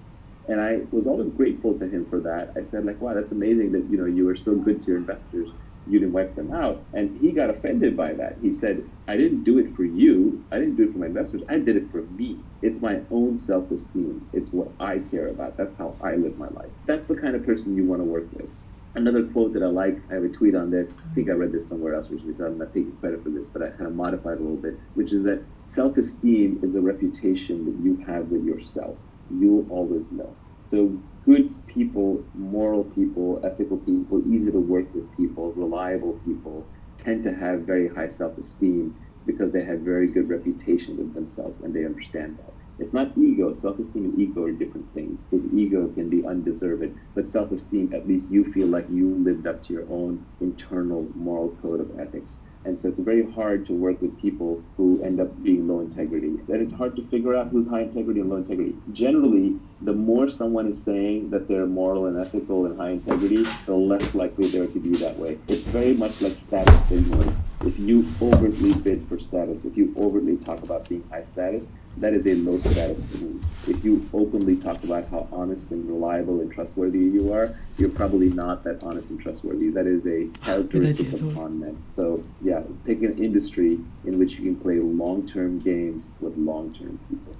And I was always grateful to him for that. I said, like, wow, that's amazing that, you were so good to your investors. You didn't wipe them out. And he got offended by that. He said, I didn't do it for you. I didn't do it for my investors. I did it for me. It's my own self-esteem. It's what I care about. That's how I live my life. That's the kind of person you want to work with. Another quote that I like, I have a tweet on this. I think I read this somewhere else recently, so I'm not taking credit for this, but I kind of modified it a little bit, which is that self-esteem is a reputation that you have with yourself. You'll always know. So good people, moral people, ethical people, easy to work with people, reliable people tend to have very high self-esteem because they have very good reputation with themselves and they understand that. It's not ego. Self-esteem and ego are different things, because ego can be undeserved, but self-esteem, at least you feel like you lived up to your own internal moral code of ethics. And so it's very hard to work with people who end up being low integrity. And it's hard to figure out who's high integrity and low integrity. Generally, the more someone is saying that they're moral and ethical and high integrity, the less likely they are to be that way. It's very much like status signaling. If you overtly bid for status, if you overtly talk about being high status, that is a low status move. If you openly talk about how honest and reliable and trustworthy you are, you're probably not that honest and trustworthy. That is a characteristic of con men. So yeah, pick an industry in which you can play long-term games with long-term people.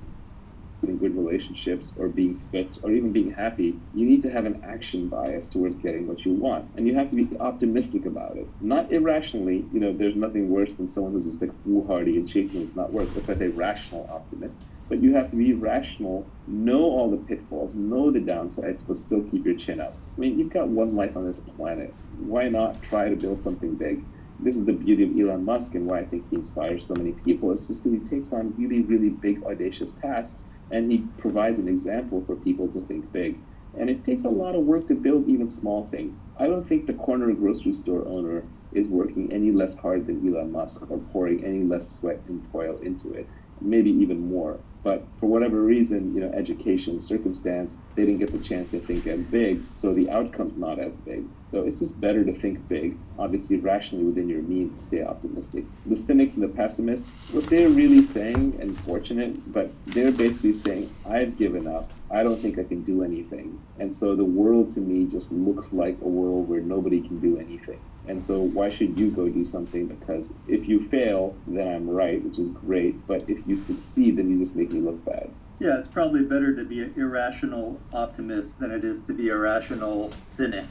In good relationships or being fit or even being happy, you need to have an action bias towards getting what you want. And you have to be optimistic about it. Not irrationally, there's nothing worse than someone who's just like foolhardy and chasing it's not worth. That's why I say rational optimist. But you have to be rational, know all the pitfalls, know the downsides, but still keep your chin up. I mean, you've got one life on this planet. Why not try to build something big? This is the beauty of Elon Musk and why I think he inspires so many people. It's just because he takes on really, really big, audacious tasks, and he provides an example for people to think big. And it takes a lot of work to build even small things. I don't think the corner grocery store owner is working any less hard than Elon Musk or pouring any less sweat and toil into it. maybe even more. But for whatever reason, education, circumstance, they didn't get the chance to think as big, so the outcome's not as big. So it's just better to think big, obviously rationally within your means, stay optimistic. The cynics and the pessimists, what they're really saying, and fortunate, but they're basically saying, I've given up. I don't think I can do anything. And so the world to me just looks like a world where nobody can do anything. And so why should you go do something? Because if you fail, then I'm right, which is great. But if you succeed, then you just make me look bad. Yeah, it's probably better to be an irrational optimist than it is to be a rational cynic.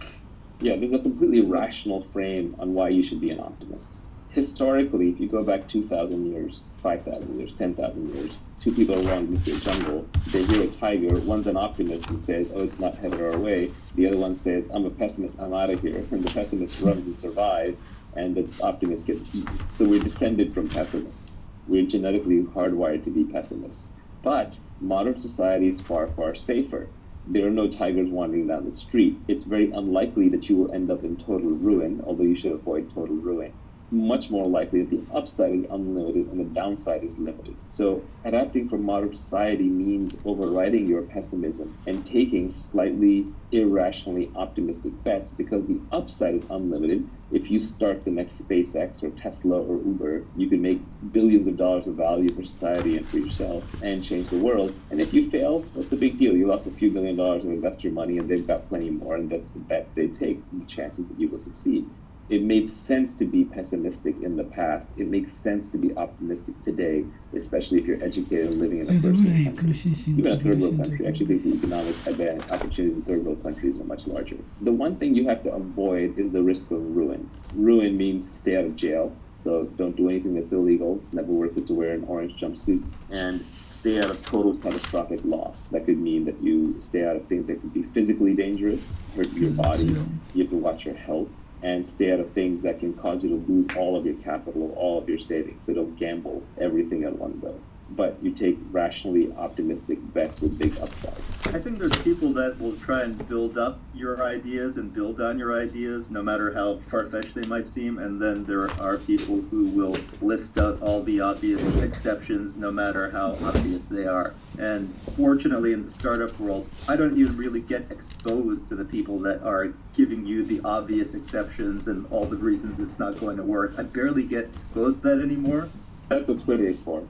Yeah, there's a completely rational frame on why you should be an optimist. Historically, if you go back 2,000 years, 5,000 years, 10,000 years, two people are wandering through a jungle, they hear a tiger, one's an optimist and says, oh, it's not headed our way. The other one says, I'm a pessimist, I'm out of here. And the pessimist runs and survives, and the optimist gets eaten. So we're descended from pessimists. We're genetically hardwired to be pessimists. But modern society is far, far safer. There are no tigers wandering down the street. It's very unlikely that you will end up in total ruin, although you should avoid total ruin. Much more likely that the upside is unlimited and the downside is limited. So adapting for modern society means overriding your pessimism and taking slightly irrationally optimistic bets, because the upside is unlimited. If you start the next SpaceX or Tesla or Uber, you can make billions of dollars of value for society and for yourself and change the world. And if you fail, what's the big deal? You lost a few $1 billion of investor money and they've got plenty more, and that's the bet they take, the chances that you will succeed. It made sense to be pessimistic in the past. It makes sense to be optimistic today, especially if you're educated and living in a first world country. Even a third world country, I actually think the economic opportunities in third world countries are much larger. The one thing you have to avoid is the risk of ruin. Ruin means stay out of jail, so don't do anything that's illegal. It's never worth it to wear an orange jumpsuit. And stay out of total catastrophic loss. That could mean that you stay out of things that could be physically dangerous, hurt your body. You have to watch your health. And stay out of things that can cause you to lose all of your capital, all of your savings. So don't gamble everything at one go. But you take rationally optimistic bets with big upside. I think there's people that will try and build up your ideas and build on your ideas, no matter how far-fetched they might seem. And then there are people who will list out all the obvious exceptions, no matter how obvious they are. And fortunately, in the startup world, I don't even really get exposed to the people that are giving you the obvious exceptions and all the reasons it's not going to work. I barely get exposed to that anymore. That's what Twitter is for.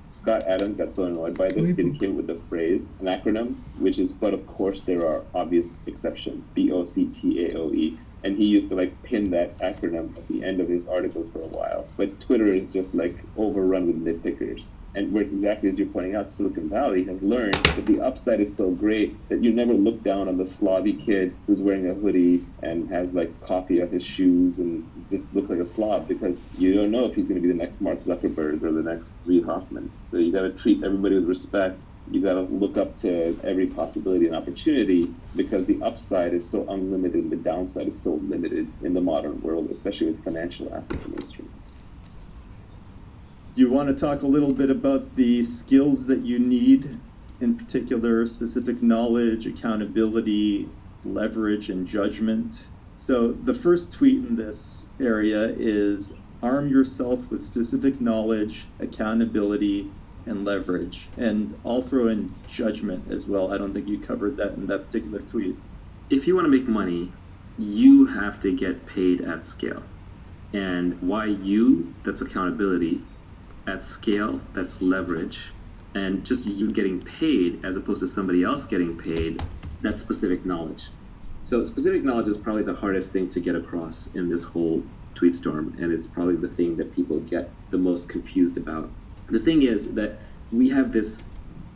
Scott Adams got so annoyed by this, he came with the phrase, an acronym, which is, but of course there are obvious exceptions, BOCTAOE. And he used to pin that acronym at the end of his articles for a while. But Twitter is just overrun with nitpickers. And where exactly as you're pointing out, Silicon Valley has learned that the upside is so great that you never look down on the slobby kid who's wearing a hoodie and has coffee on his shoes and just looks like a slob, because you don't know if he's going to be the next Mark Zuckerberg or the next Reid Hoffman. So you got to treat everybody with respect. You got to look up to every possibility and opportunity, because the upside is so unlimited and the downside is so limited in the modern world, especially with financial assets and instruments. Do you want to talk a little bit about the skills that you need, in particular specific knowledge, accountability, leverage, and judgment? So the first tweet in this area is arm yourself with specific knowledge, accountability, and leverage. And I'll throw in judgment as well. I don't think you covered that in that particular tweet. If you want to make money, you have to get paid at scale. And why you, that's accountability. At scale, that's leverage. And just you getting paid as opposed to somebody else getting paid, that's specific knowledge. So specific knowledge is probably the hardest thing to get across in this whole tweet storm, and it's probably the thing that people get the most confused about. The thing is that we have this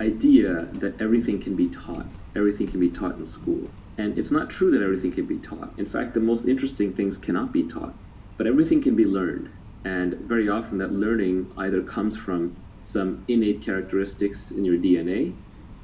idea that everything can be taught. Everything can be taught in school. And it's not true that everything can be taught. In fact, the most interesting things cannot be taught, but everything can be learned. And very often that learning either comes from some innate characteristics in your DNA,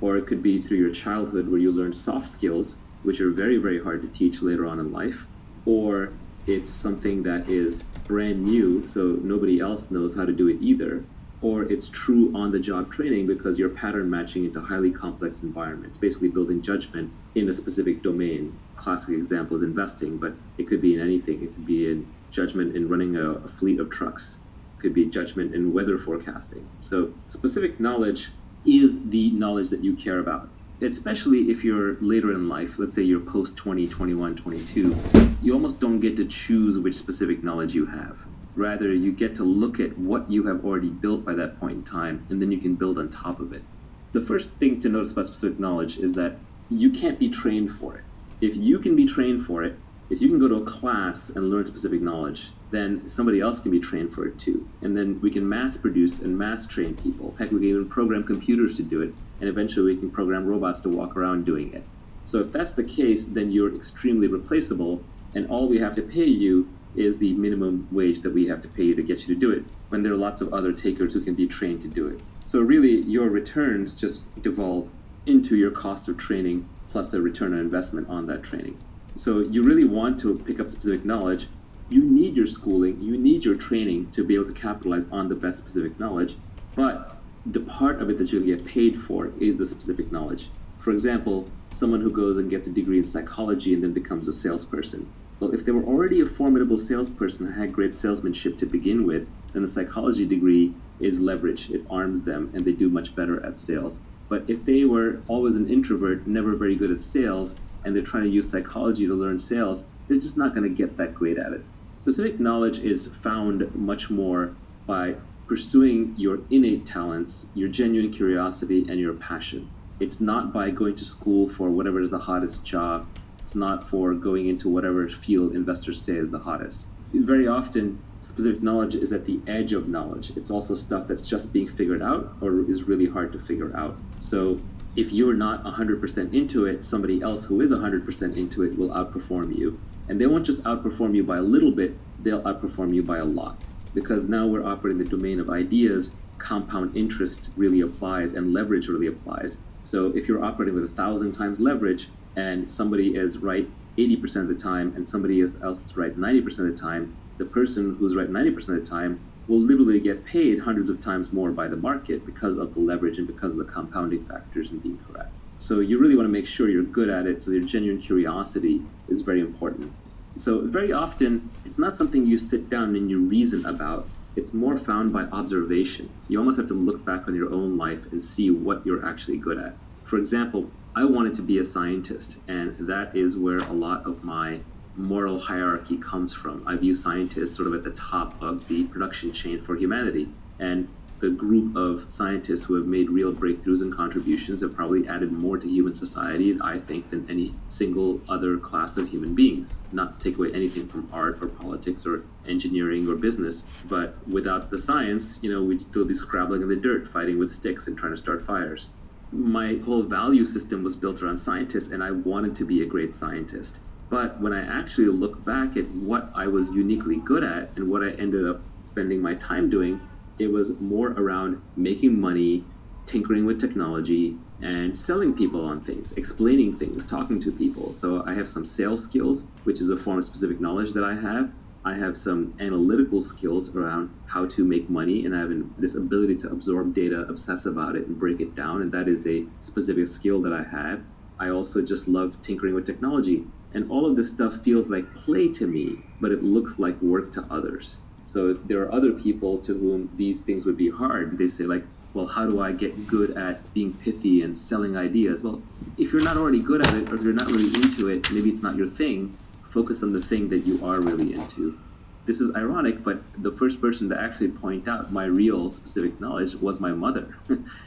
or it could be through your childhood where you learn soft skills, which are very, very hard to teach later on in life, or it's something that is brand new, so nobody else knows how to do it either, or it's true on-the-job training because you're pattern matching into highly complex environments, basically building judgment in a specific domain. Classic example is investing, but it could be in anything. It could be in judgment in running a fleet of trucks. It could be judgment in weather forecasting. So specific knowledge is the knowledge that you care about. Especially if you're later in life, let's say you're post 20, 21, 22, you almost don't get to choose which specific knowledge you have. Rather, you get to look at what you have already built by that point in time, and then you can build on top of it. The first thing to notice about specific knowledge is that you can't be trained for it. If you can be trained for it, if you can go to a class and learn specific knowledge, then somebody else can be trained for it too. And then we can mass produce and mass train people. Heck, we can even program computers to do it, and eventually we can program robots to walk around doing it. So if that's the case, then you're extremely replaceable, and all we have to pay you is the minimum wage that we have to pay you to get you to do it, when there are lots of other takers who can be trained to do it. So really, your returns just devolve into your cost of training plus the return on investment on that training. So you really want to pick up specific knowledge. You need your schooling, you need your training to be able to capitalize on the best specific knowledge, but the part of it that you'll get paid for is the specific knowledge. For example, someone who goes and gets a degree in psychology and then becomes a salesperson. Well, if they were already a formidable salesperson and had great salesmanship to begin with, then the psychology degree is leverage. It arms them and they do much better at sales. But if they were always an introvert, never very good at sales, and they're trying to use psychology to learn sales, they're just not going to get that great at it. Specific knowledge is found much more by pursuing your innate talents, your genuine curiosity, and your passion. It's not by going to school for whatever is the hottest job. It's not for going into whatever field investors say is the hottest. Very often, specific knowledge is at the edge of knowledge. It's also stuff that's just being figured out or is really hard to figure out. So if you're not 100% into it, somebody else who is 100% into it will outperform you. And they won't just outperform you by a little bit, they'll outperform you by a lot. Because now we're operating the domain of ideas, compound interest really applies and leverage really applies. So if you're operating with 1,000 times leverage and somebody is right 80% of the time and somebody else is right 90% of the time, the person who's right 90% of the time will literally get paid hundreds of times more by the market because of the leverage and because of the compounding factors and being correct. So you really want to make sure you're good at it, so your genuine curiosity is very important. So very often, it's not something you sit down and you reason about. It's more found by observation. You almost have to look back on your own life and see what you're actually good at. For example, I wanted to be a scientist, and that is where a lot of my moral hierarchy comes from. I view scientists sort of at the top of the production chain for humanity. And the group of scientists who have made real breakthroughs and contributions have probably added more to human society, I think, than any single other class of human beings. Not to take away anything from art or politics or engineering or business, but without the science, we'd still be scrabbling in the dirt, fighting with sticks and trying to start fires. My whole value system was built around scientists, and I wanted to be a great scientist. But when I actually look back at what I was uniquely good at and what I ended up spending my time doing, it was more around making money, tinkering with technology, and selling people on things, explaining things, talking to people. So I have some sales skills, which is a form of specific knowledge that I have. I have some analytical skills around how to make money, and I have this ability to absorb data, obsess about it, and break it down, and that is a specific skill that I have. I also just love tinkering with technology. And all of this stuff feels like play to me, but it looks like work to others. So there are other people to whom these things would be hard. They say like, well, how do I get good at being pithy and selling ideas? Well, if you're not already good at it, or if you're not really into it, maybe it's not your thing, focus on the thing that you are really into. This is ironic, but the first person to actually point out my real specific knowledge was my mother.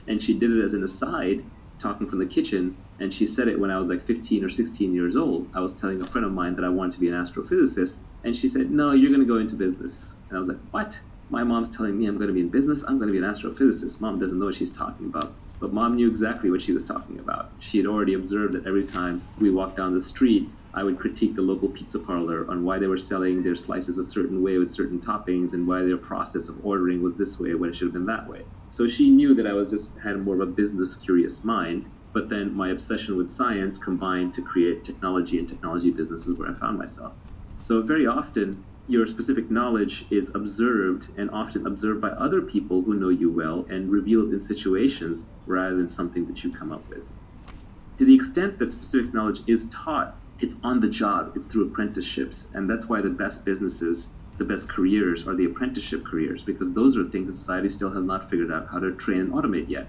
And she did it as an aside, talking from the kitchen, and she said it when I was like 15 or 16 years old. I was telling a friend of mine that I wanted to be an astrophysicist, and she said, no, you're going to go into business. And I was like, what? My mom's telling me I'm going to be in business? I'm going to be an astrophysicist. Mom doesn't know what she's talking about. But Mom knew exactly what she was talking about. She had already observed that every time we walked down the street, I would critique the local pizza parlor on why they were selling their slices a certain way with certain toppings and why their process of ordering was this way when it should have been that way. So she knew that I had more of a business curious mind, but then my obsession with science combined to create technology and technology businesses where I found myself. So very often, your specific knowledge is observed and often observed by other people who know you well and revealed in situations rather than something that you come up with. To the extent that specific knowledge is taught, it's on the job, it's through apprenticeships, and that's why the best businesses the best careers are the apprenticeship careers, because those are things that society still has not figured out how to train and automate yet.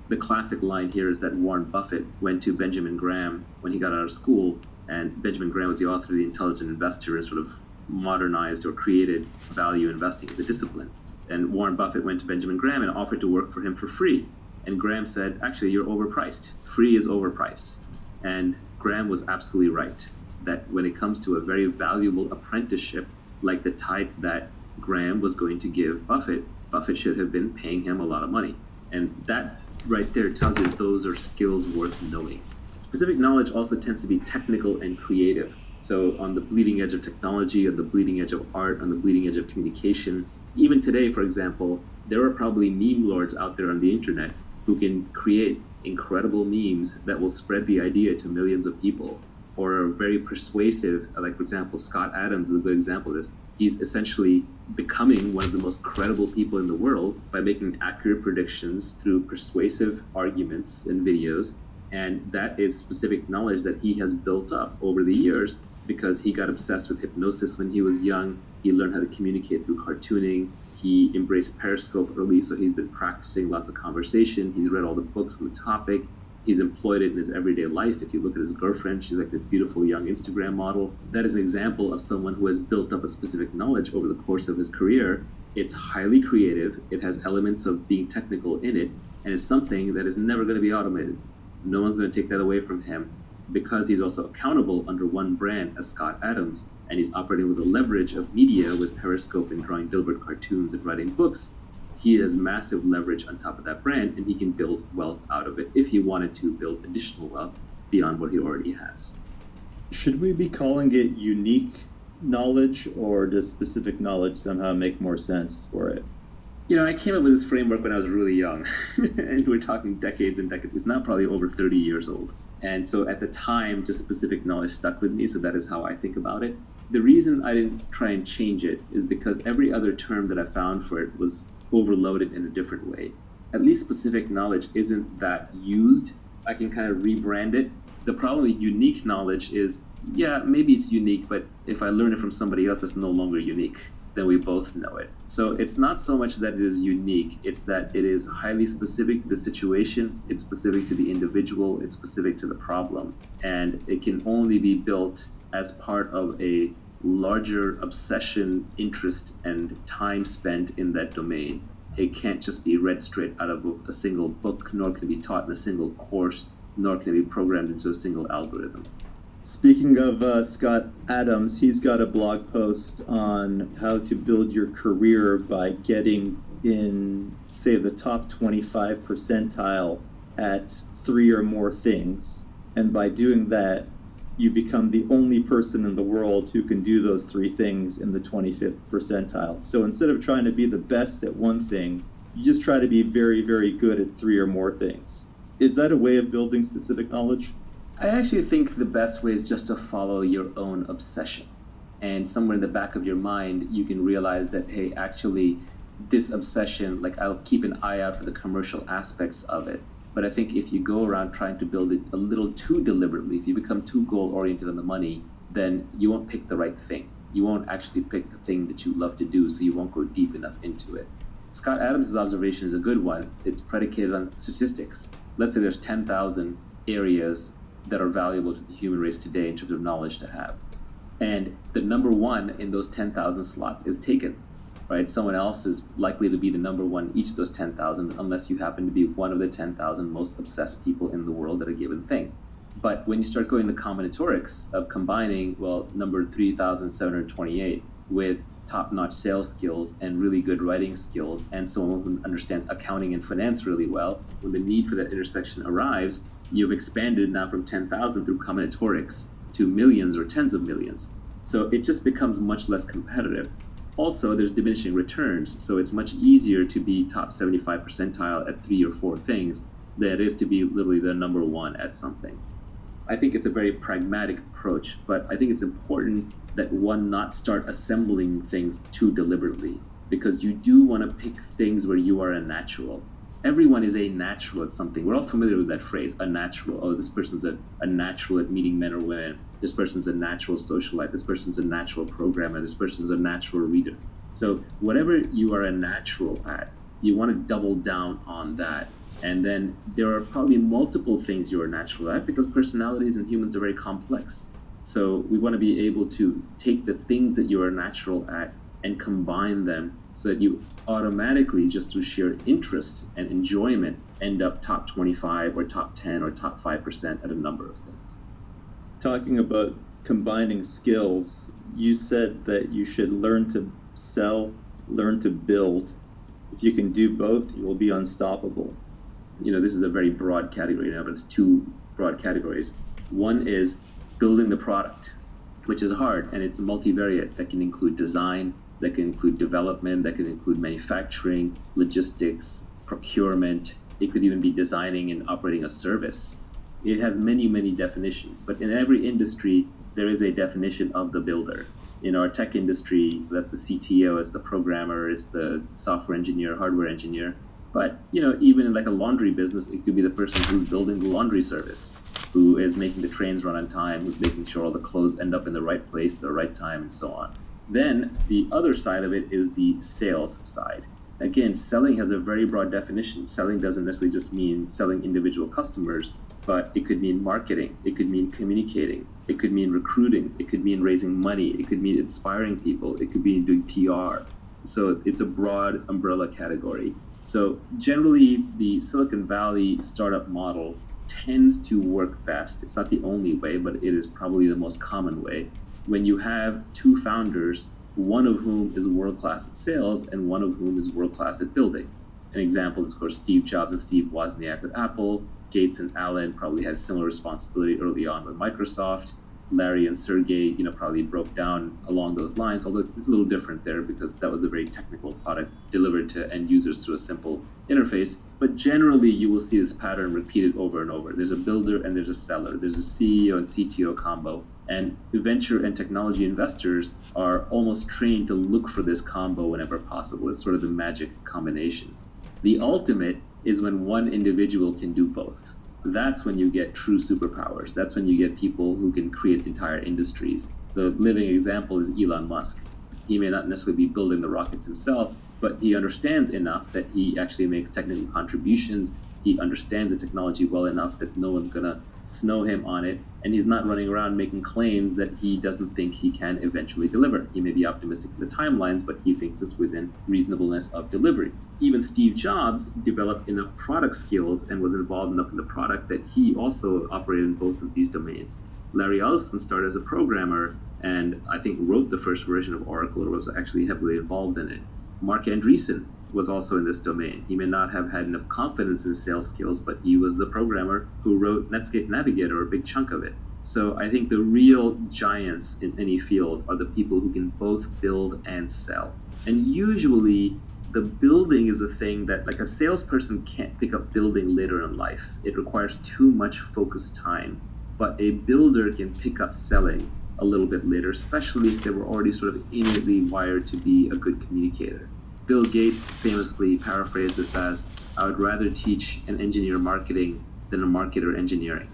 The classic line here is that Warren Buffett went to Benjamin Graham when he got out of school, and Benjamin Graham was the author of The Intelligent Investor and sort of modernized or created value investing as a discipline. And Warren Buffett went to Benjamin Graham and offered to work for him for free. And Graham said, actually, you're overpriced. Free is overpriced. And Graham was absolutely right, that when it comes to a very valuable apprenticeship, like the type that Graham was going to give Buffett, Buffett should have been paying him a lot of money. And that right there tells you those are skills worth knowing. Specific knowledge also tends to be technical and creative. So on the bleeding edge of technology, on the bleeding edge of art, on the bleeding edge of communication. Even today, for example, there are probably meme lords out there on the internet who can create incredible memes that will spread the idea to millions of people, or are very persuasive. Like, for example, Scott Adams is a good example of this. He's essentially becoming one of the most credible people in the world by making accurate predictions through persuasive arguments and videos. And that is specific knowledge that he has built up over the years because he got obsessed with hypnosis when he was young. He learned how to communicate through cartooning. He embraced Periscope early, so he's been practicing lots of conversation. He's read all the books on the topic. He's employed it in his everyday life. If you look at his girlfriend, she's like this beautiful young Instagram model. That is an example of someone who has built up a specific knowledge over the course of his career. It's highly creative. It has elements of being technical in it, and it's something that is never going to be automated. No one's going to take that away from him, because he's also accountable under one brand as Scott Adams, and he's operating with the leverage of media with Periscope and drawing billboard cartoons and writing books. He has massive leverage on top of that brand, and he can build wealth out of it if he wanted to build additional wealth beyond what he already has. Should we be calling it unique knowledge, or does specific knowledge somehow make more sense for it? You know, I came up with this framework when I was really young, and we're talking decades and decades. It's now probably over 30 years old. And so at the time, just specific knowledge stuck with me, so that is how I think about it. The reason I didn't try and change it is because every other term that I found for it was overloaded in a different way. At least specific knowledge isn't that used. I can kind of rebrand it. The problem with unique knowledge is, yeah, maybe it's unique, but if I learn it from somebody else, it's no longer unique. Then we both know it. So it's not so much that it is unique, it's that it is highly specific to the situation, it's specific to the individual, it's specific to the problem. And it can only be built as part of a larger obsession, interest, and time spent in that domain. It can't just be read straight out of a single book, nor can it be taught in a single course, nor can it be programmed into a single algorithm. Speaking of Scott Adams, he's got a blog post on how to build your career by getting in, say, the top 25 percentile at 3 or more things. And by doing that, you become the only person in the world who can do those 3 things in the 25th percentile. So instead of trying to be the best at one thing, you just try to be very, very good at 3 or more things. Is that a way of building specific knowledge? I actually think the best way is just to follow your own obsession. And somewhere in the back of your mind, you can realize that, hey, actually, this obsession, like, I'll keep an eye out for the commercial aspects of it. But I think if you go around trying to build it a little too deliberately, if you become too goal-oriented on the money, then you won't pick the right thing. You won't actually pick the thing that you love to do, so you won't go deep enough into it. Scott Adams' observation is a good one. It's predicated on statistics. Let's say there's 10,000 areas that are valuable to the human race today in terms of knowledge to have. And the number one in those 10,000 slots is taken, right? Someone else is likely to be the number one in each of those 10,000 unless you happen to be one of the 10,000 most obsessed people in the world at a given thing. But when you start going the combinatorics of combining, well, number 3,728 with top-notch sales skills and really good writing skills and someone who understands accounting and finance really well, when the need for that intersection arrives, you've expanded now from 10,000 through combinatorics to millions or tens of millions. So it just becomes much less competitive. Also, there's diminishing returns, so it's much easier to be top 75 percentile at 3 or 4 things than it is to be literally the number one at something. I think it's a very pragmatic approach, but I think it's important that one not start assembling things too deliberately, because you do want to pick things where you are a natural. everyone is a natural at something. We're all familiar with that phrase, a natural. Oh, this person's a natural at meeting men or women. This person's a natural socialite. This person's a natural programmer. This person's a natural reader. So whatever you are a natural at, you want to double down on that. And then there are probably multiple things you're natural at, because personalities and humans are very complex. So we want to be able to take the things that you are natural at and combine them so that you automatically, just through sheer interest and enjoyment, end up top 25 or top 10 or top 5% at a number of things. Talking about combining skills, you said that you should learn to sell, learn to build. If you can do both, you will be unstoppable. This is a very broad category now, but it's two broad categories. One is building the product, which is hard, and it's multivariate. That can include design, that can include development, that can include manufacturing, logistics, procurement. It could even be designing and operating a service. It has many, many definitions, but in every industry, there is a definition of the builder. In our tech industry, that's the CTO, it's the programmer, it's the software engineer, hardware engineer. But, even in like a laundry business, it could be the person who's building the laundry service, who is making the trains run on time, who's making sure all the clothes end up in the right place at the right time, and so on. Then the other side of it is the sales side. Again, selling has a very broad definition. Selling doesn't necessarily just mean selling individual customers, but it could mean marketing, it could mean communicating, it could mean recruiting, it could mean raising money, it could mean inspiring people, it could mean doing PR. So it's a broad umbrella category. So generally, the Silicon Valley startup model tends to work best. It's not the only way, but it is probably the most common way. When you have two founders, one of whom is world-class at sales and one of whom is world-class at building. An example is, of course, Steve Jobs and Steve Wozniak with Apple. Gates and Allen probably had similar responsibility early on with Microsoft. Larry and Sergey, probably broke down along those lines, although it's a little different there because that was a very technical product delivered to end users through a simple interface. But generally, you will see this pattern repeated over and over. There's a builder and there's a seller. There's a CEO and CTO combo. And venture and technology investors are almost trained to look for this combo whenever possible. It's sort of the magic combination. The ultimate is when one individual can do both. That's when you get true superpowers. That's when you get people who can create entire industries. The living example is Elon Musk. He may not necessarily be building the rockets himself, but he understands enough that he actually makes technical contributions. He understands the technology well enough that no one's gonna snow him on it, and he's not running around making claims that he doesn't think he can eventually deliver. He may be optimistic in the timelines, but he thinks it's within reasonableness of delivery. Even Steve Jobs developed enough product skills and was involved enough in the product that he also operated in both of these domains. Larry Ellison started as a programmer and I think wrote the first version of Oracle, or was actually heavily involved in it. Mark Andreessen was also in this domain. He may not have had enough confidence in sales skills, but he was the programmer who wrote Netscape Navigator, a big chunk of it. So I think the real giants in any field are the people who can both build and sell. And usually the building is the thing that, like, a salesperson can't pick up building later in life. It requires too much focused time. But a builder can pick up selling a little bit later, especially if they were already sort of innately wired to be a good communicator. Bill Gates famously paraphrased this as, I would rather teach an engineer marketing than a marketer engineering.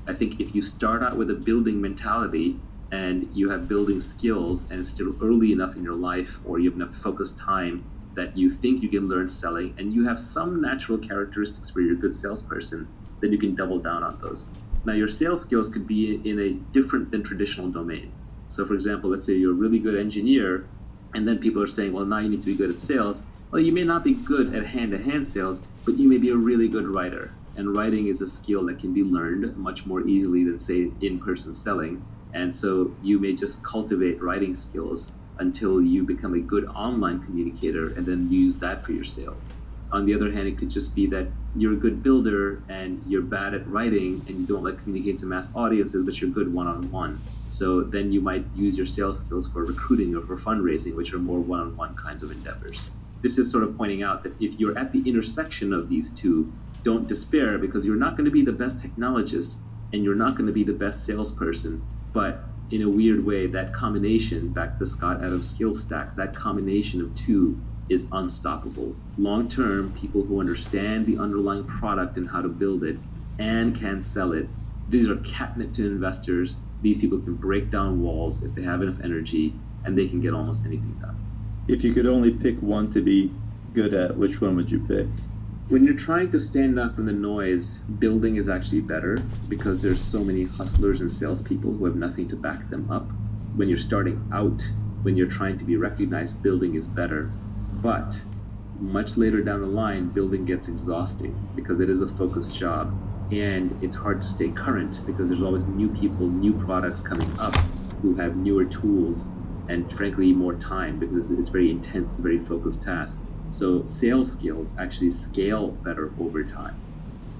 I think if you start out with a building mentality and you have building skills and it's still early enough in your life, or you have enough focused time that you think you can learn selling and you have some natural characteristics where you're a good salesperson, then you can double down on those. Now, your sales skills could be in a different than traditional domain. So for example, let's say you're a really good engineer, and then people are saying, well, now you need to be good at sales. Well, you may not be good at hand-to-hand sales, but you may be a really good writer. And writing is a skill that can be learned much more easily than, say, in-person selling. And so you may just cultivate writing skills until you become a good online communicator and then use that for your sales. On the other hand, it could just be that you're a good builder and you're bad at writing and you don't like communicating to mass audiences, but you're good one-on-one. So then you might use your sales skills for recruiting or for fundraising, which are more one-on-one kinds of endeavors. This is sort of pointing out that if you're at the intersection of these two, don't despair, because you're not going to be the best technologist and you're not going to be the best salesperson. But in a weird way, that combination, back to Scott Adams skill stack, that combination of two is unstoppable. Long term, people who understand the underlying product and how to build it and can sell it, these are catnip to investors. These people can break down walls if they have enough energy, and they can get almost anything done. If you could only pick one to be good at, which one would you pick? When you're trying to stand out from the noise, building is actually better because there's so many hustlers and salespeople who have nothing to back them up. When you're starting out, when you're trying to be recognized, building is better. But much later down the line, building gets exhausting because it is a focused job, and it's hard to stay current because there's always new people, new products coming up who have newer tools and frankly more time because it's very intense, it's a very focused task. So sales skills actually scale better over time.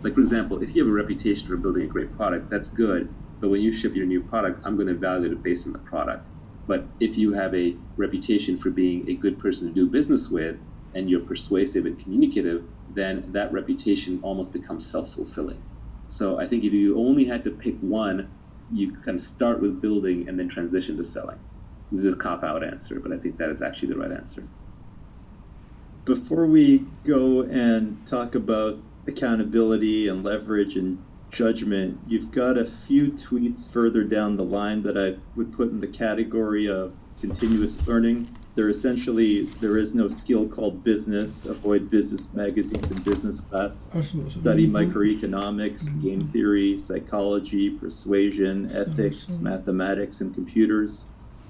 Like for example, if you have a reputation for building a great product, that's good, but when you ship your new product, I'm going to evaluate it based on the product. But if you have a reputation for being a good person to do business with, and you're persuasive and communicative, then that reputation almost becomes self-fulfilling. So I think if you only had to pick one, you kind of start with building and then transition to selling. This is a cop-out answer, but I think that is actually the right answer. Before we go and talk about accountability and leverage and judgment, you've got a few tweets further down the line that I would put in the category of continuous learning. They're essentially, there is no skill called business. Avoid business magazines and business class. Study microeconomics, game theory, psychology, persuasion, ethics, mathematics, and computers.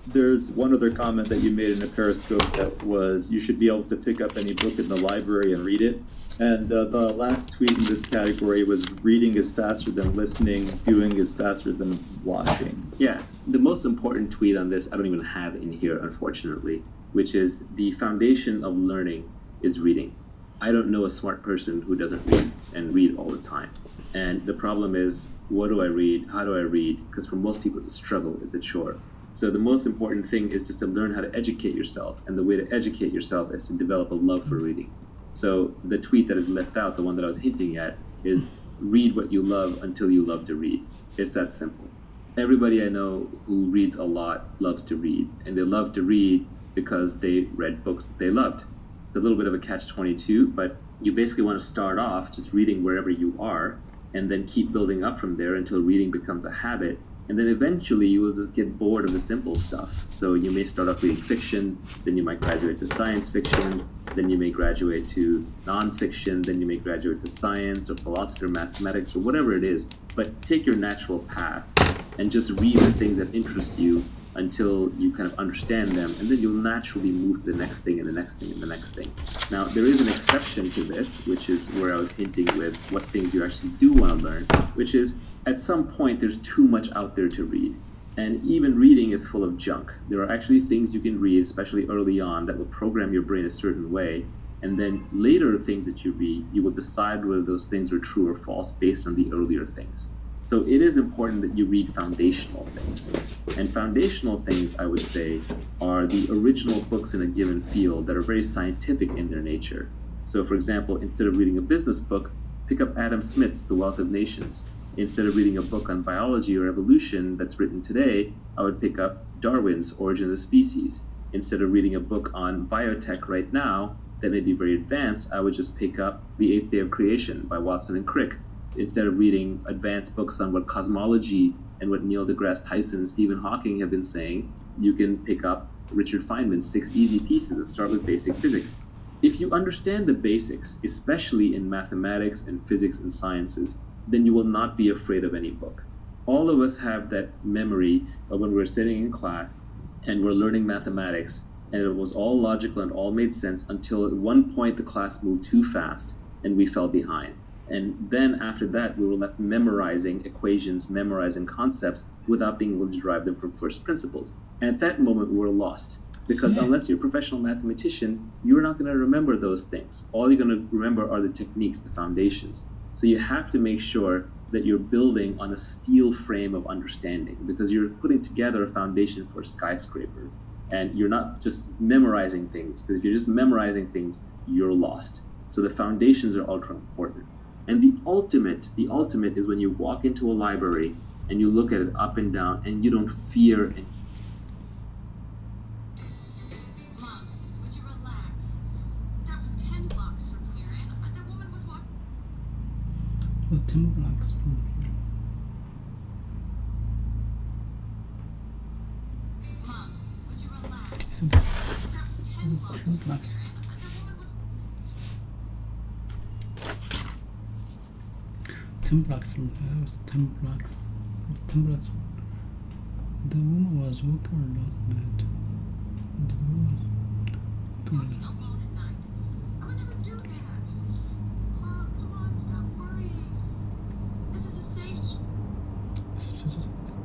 There's one other comment that you made in a Periscope that was you should be able to pick up any book in the library and read it. And the last tweet in this category was reading is faster than listening, doing is faster than watching. Yeah, the most important tweet on this I don't even have in here, unfortunately, which is the foundation of learning is reading. I don't know a smart person who doesn't read and read all the time. And the problem is, what do I read? How do I read? Because for most people it's a struggle, it's a chore. So the most important thing is just to learn how to educate yourself. And the way to educate yourself is to develop a love for reading. So the tweet that is left out, the one that I was hinting at, is read what you love until you love to read. It's that simple. Everybody I know who reads a lot loves to read. And they love to read because they read books that they loved. It's a little bit of a catch-22, but you basically want to start off just reading wherever you are and then keep building up from there until reading becomes a habit. And then eventually you will just get bored of the simple stuff. So you may start off reading fiction, then you might graduate to science fiction, then you may graduate to nonfiction, then you may graduate to science or philosophy or mathematics or whatever it is. But take your natural path and just read the things that interest you until you kind of understand them, and then you'll naturally move to the next thing and the next thing and the next thing. Now, there is an exception to this, which is where I was hinting with what things you actually do want to learn, which is at some point there's too much out there to read. And even reading is full of junk. There are actually things you can read, especially early on, that will program your brain a certain way, and then later things that you read, you will decide whether those things are true or false based on the earlier things. So it is important that you read foundational things. And foundational things, I would say, are the original books in a given field that are very scientific in their nature. So for example, instead of reading a business book, pick up Adam Smith's The Wealth of Nations. Instead of reading a book on biology or evolution that's written today, I would pick up Darwin's Origin of the Species. Instead of reading a book on biotech right now that may be very advanced, I would just pick up The Eighth Day of Creation by Watson and Crick. Instead of reading advanced books on what cosmology and what Neil deGrasse Tyson and Stephen Hawking have been saying, you can pick up Richard Feynman's 6 Easy Pieces and start with basic physics. If you understand the basics, especially in mathematics and physics and sciences, then you will not be afraid of any book. All of us have that memory of when we're sitting in class and we're learning mathematics, and it was all logical and all made sense until at one point the class moved too fast and we fell behind. And then after that, we were left memorizing equations, memorizing concepts without being able to derive them from first principles. And at that moment, we were lost. Because unless you're a professional mathematician, you're not going to remember those things. All you're going to remember are the techniques, the foundations. So you have to make sure that you're building on a steel frame of understanding, because you're putting together a foundation for a skyscraper. And you're not just memorizing things, because if you're just memorizing things, you're lost. So the foundations are ultra important. And the ultimate is when you walk into a library and you look at it up and down and you don't fear it. Mom, would you relax? for 10 blocks from here. Mom, would you relax? So That was 10 it's 10 blocks. That woman was 10 blocks from here. It was 10 blocks. It's 10 blocks. The woman was walking last night. The woman was walking alone at night. I would never do that. Mom, come on, stop worrying. This is a safe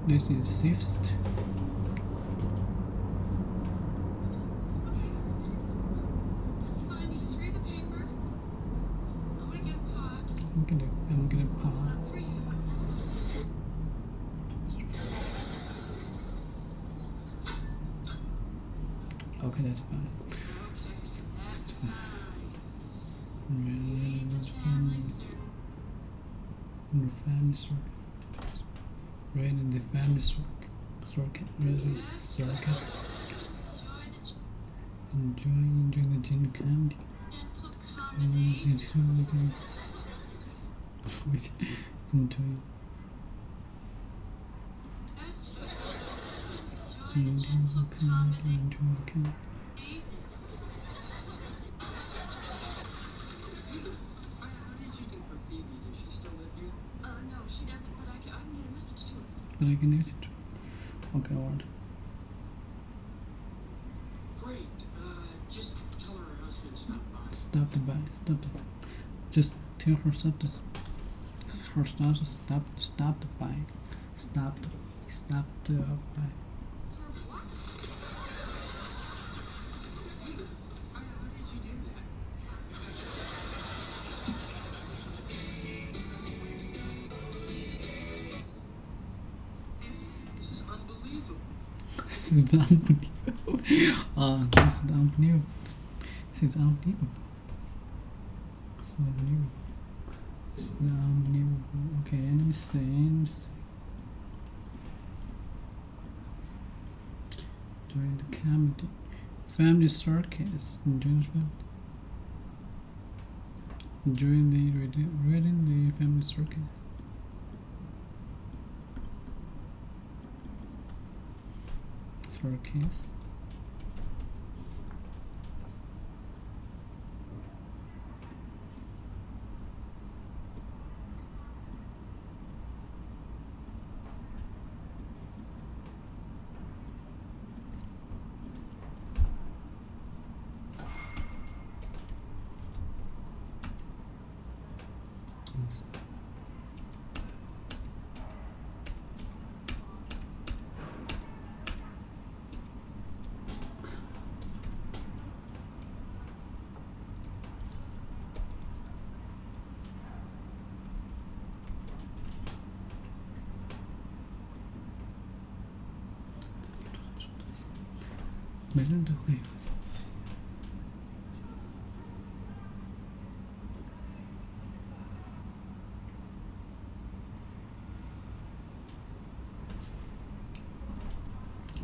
This is safest. Okay. That's fine. You just read the paper. I'm gonna get pot. I'm gonna It's pause. not for you. Okay, that's fine. Okay, that's fine. Really, Read the that's family fine. circle. The family circle. Right in the family circle. Circuit. Circuit. Enjoy the gin candy. Gentle comedy. Enjoy. Yes. Enjoy Enjoy the gentle the candy. comedy. Enjoy the candy. How did you do for Phoebe? Does she still live here? No, she doesn't, but I can get a message to her. But I can use it. Okay, alright. Great. Just tell her her husband's not by. Stop the buy. Stop the. Just tell her stop the. Stop the buy. Stop the buy. Her what? How did you do that? This is unbelievable. This is unbelievable. This is unbelievable. This is unbelievable. This is unbelievable. This is unbelievable. Okay, enemy scenes. During the comedy. Family circus. During the reading the family circus. Circus.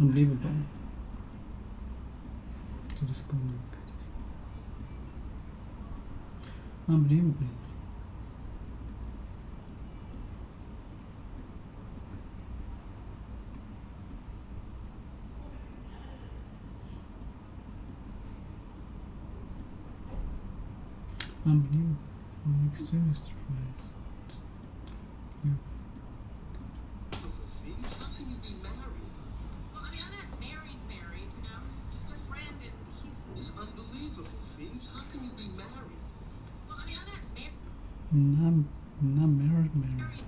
Unbelievable. Unbelievable. Unbelievable. I'm extremely surprised. How can you be married? Well, I mean, I'm not married, you know. He's just a friend, and he's. This is unbelievable, Phoebes. How can you be married? Well, I mean, I'm not Not married.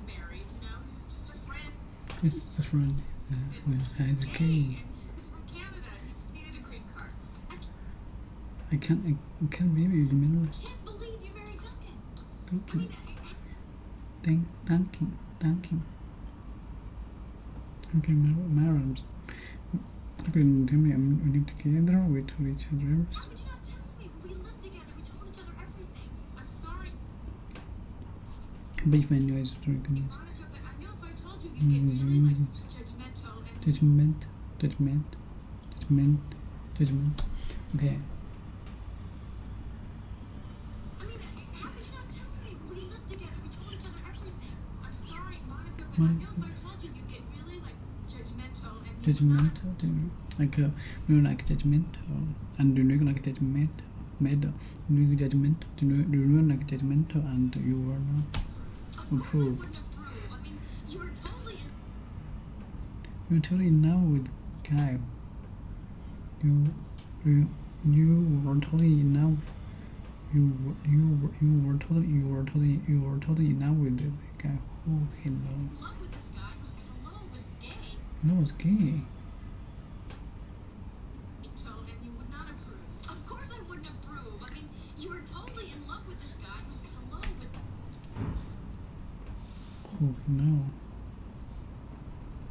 married, you know. He's just a friend. It's just a friend. Has a Gay, key. and he's from Canada. He just needed a green card. I can't believe you married. I can't believe you married Duncan. Thank I you. mean, Thank you. Okay, married. Okay, tell me, we live together with each other. how could you not tell me? We lived together. We told each other everything. I'm sorry, But if I knew it's very good. Monica, but I know if I told you, you'd get really, Judgment. Okay. I mean, how could you not tell me? We lived together. We told each other everything. And I know if I told you, you'd get really like judgmental and you would not Judgmental, like you like judgmental, and you like judgmental, you judgmental, you like judgmental, and you were not Of course I approved. wouldn't approve. I mean, you were totally in You're totally in love with guy. You were totally in love. You were totally in love with the guy who he loved. love with this guy who, hello, was gay. No, was gay. And you would not approve. Of course I wouldn't approve. I mean, you were totally in love with this guy who, hello, Oh no,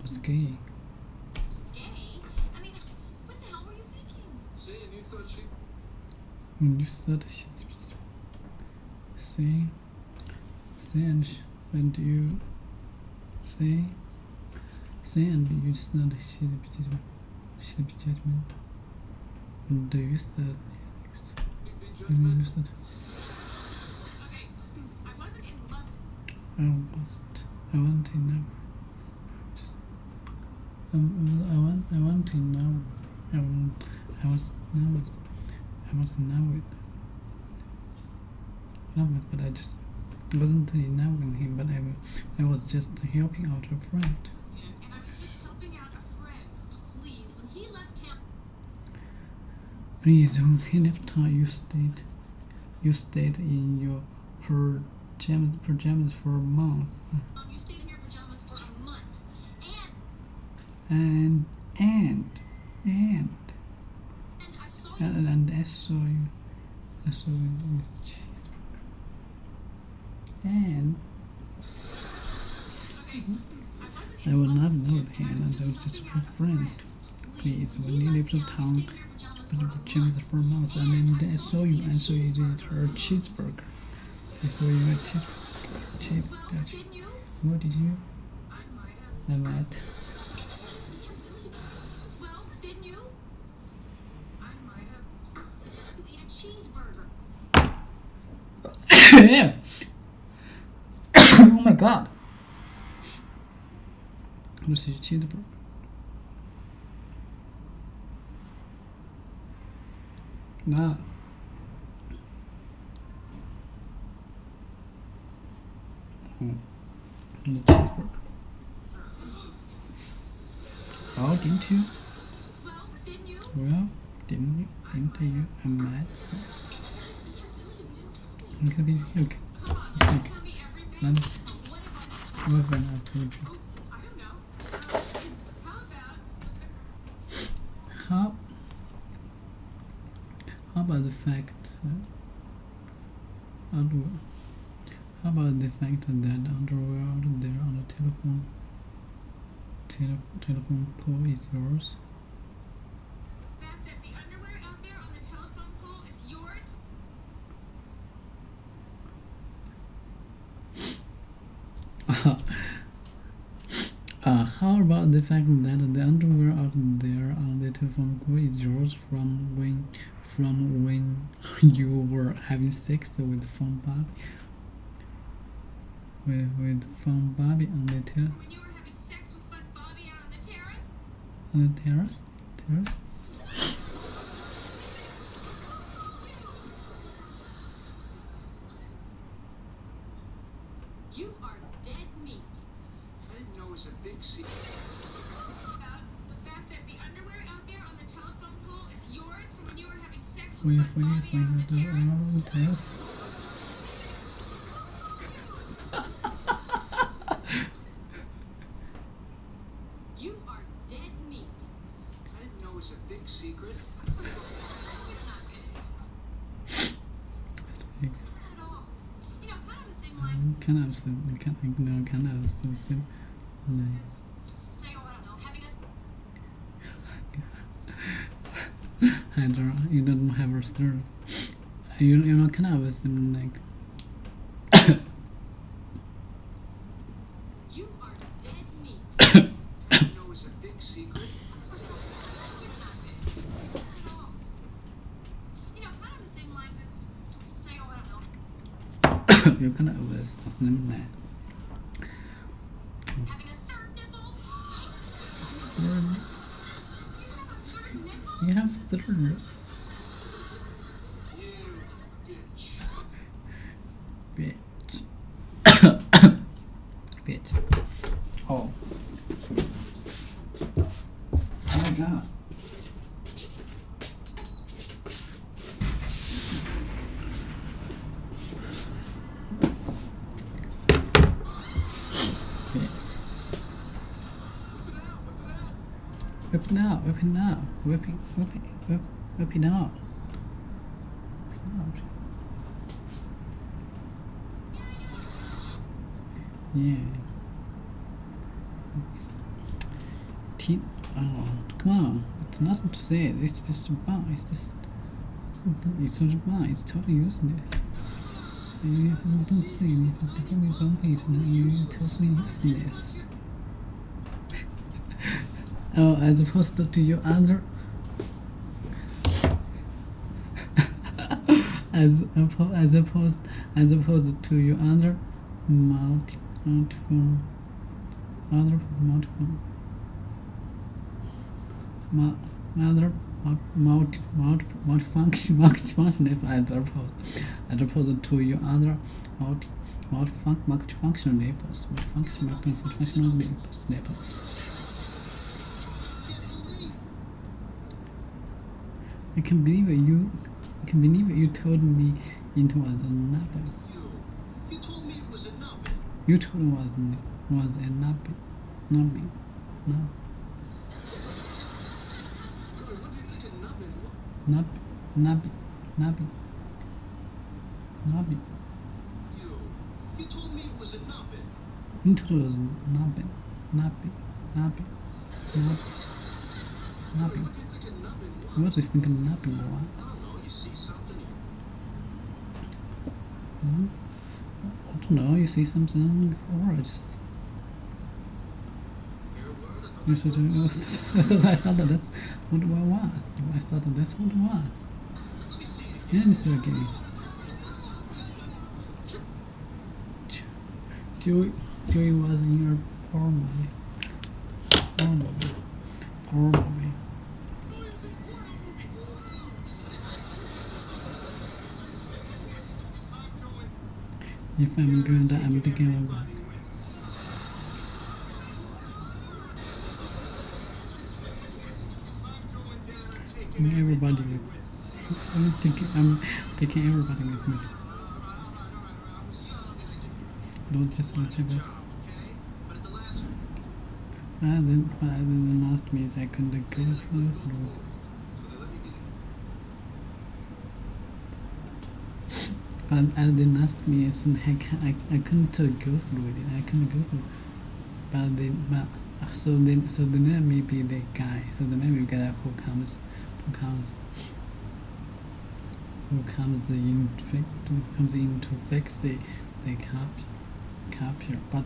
was gay. was gay. I mean, what the hell were you thinking? See, and you thought she. You thought she say and you say and you thought she'd be judgment. And you thought You'd be you judgmental. thought Okay, I wasn't in love. I want to know. I want to know. I was in love with, but I just wasn't in love with him. But I was just helping out a friend. And I was just helping out a friend. Please, when he left town. Please, when he left town, you stayed in your pajamas for a month. You stayed in your pajamas for a month. And I saw you. and I saw you with cheeseburger. And Okay, I would not know him, and I was just a friend. Please, when you leave the town, put the pajamas for a month, and then I saw you eat her cheeseburger. I saw you eat cheeseburger. Well, didn't you? What did you? I might have. I might. Well, didn't you? I might have. You ate a cheeseburger. Yeah. Oh my god. This is cheeseburger. Nah. And a cheeseburger. Oh, didn't you? Well, didn't you? Well, didn't you? I'm mad. I'm gonna be hook. Come on, tell me everything. None. What What have I told you? I don't know. How about How about the fact how about the fact that underwear out there on the telephone pole is yours? the fact that the underwear out there on the telephone pole is yours? How about the fact that the underwear out there on the telephone pole is yours from when you were having sex with Fun Bobby? With Fun Bobby on the When you were having sex with Fun Bobby out on the terrace? on the terrace? You are dead meat. I didn't know it was a big secret. About the fact that the underwear out there on the telephone pole is yours from when you were having sex When with you Fun Bobby out on the terrace? on the terrace? You are dead meat. I didn't know it was a big secret. It's not big. It's big. Not at all. You know, kind of the same lines. Kind of some like, Just saying, oh, I don't know, having a Heather, you don't have a story. You know, kind of some like you are dead meat. I didn't know it was a big secret. It's not big. Not at all. You know, kind of the same lines as saying, oh, I don't know, you kind of was something like having third. You have third. You bitch. Bitch. Bitch. Oh. Oh my god. Whip it out, whip it out, whip it out. Yeah. It's oh, come on. It's nothing to say. It's just a bar. It's not a bar. It's totally useless. It's not to say. It's totally bumpy. It's totally useless. Oh, as opposed to your other, as opposed to your other multifunction as opposed to your other multifunctional labels. I can believe you told me it was a nubbin. You told me it was a nubbin. You told me was a nubbin. Nubbin. No. Joey, what do you think of nubbin? Nubbin. You told me it was a nubbin. You told me it was nubbin. Nubbin. What do you think of nubbin? What do you think of nubbin? What? I don't know. You see something? I don't know. You see something, or just. Hear a word? You should. I thought that's what it was. I thought that's what it was. Let me see it again. Yeah, Mr. Gay. Joey was in your horror movie. If I'm going to, I'm thinking about. Everybody with. I'm taking everybody with me. Don't just watch it. Then the last means I couldn't go through. But at the last means I couldn't go through it. I couldn't go through. So then maybe the guy. So then maybe the guy who comes in to fix the copier, but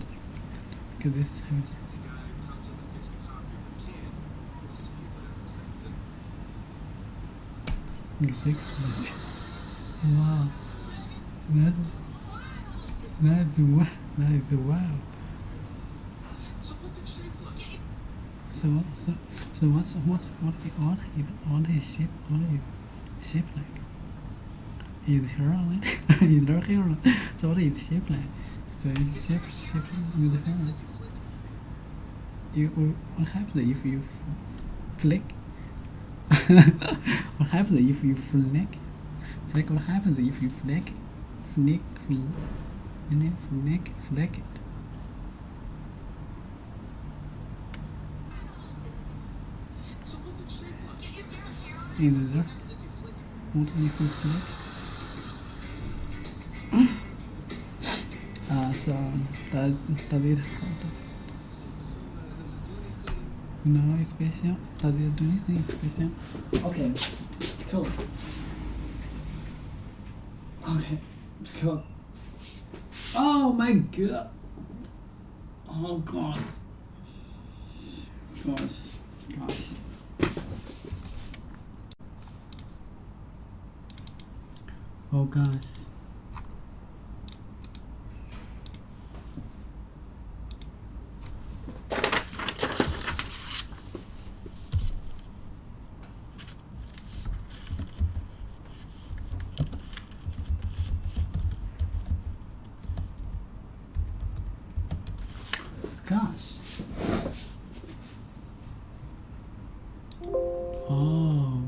because this has. Six. Wow. That's wow. So what's it shaped like? So what is shaped like? Is hairline? Is dark hairline? So what is shaped like? So it's shaped with the hair. What happens if you flick? What happens if you flick? What happens if you flick? Flick it. So what's it shaped like? Is there? What if you flick? So does it hurt? No, it's special. Does it do anything special? Okay, cool. Okay, cool. Oh my god. Oh gosh. Oh gosh. Gosh. Oh.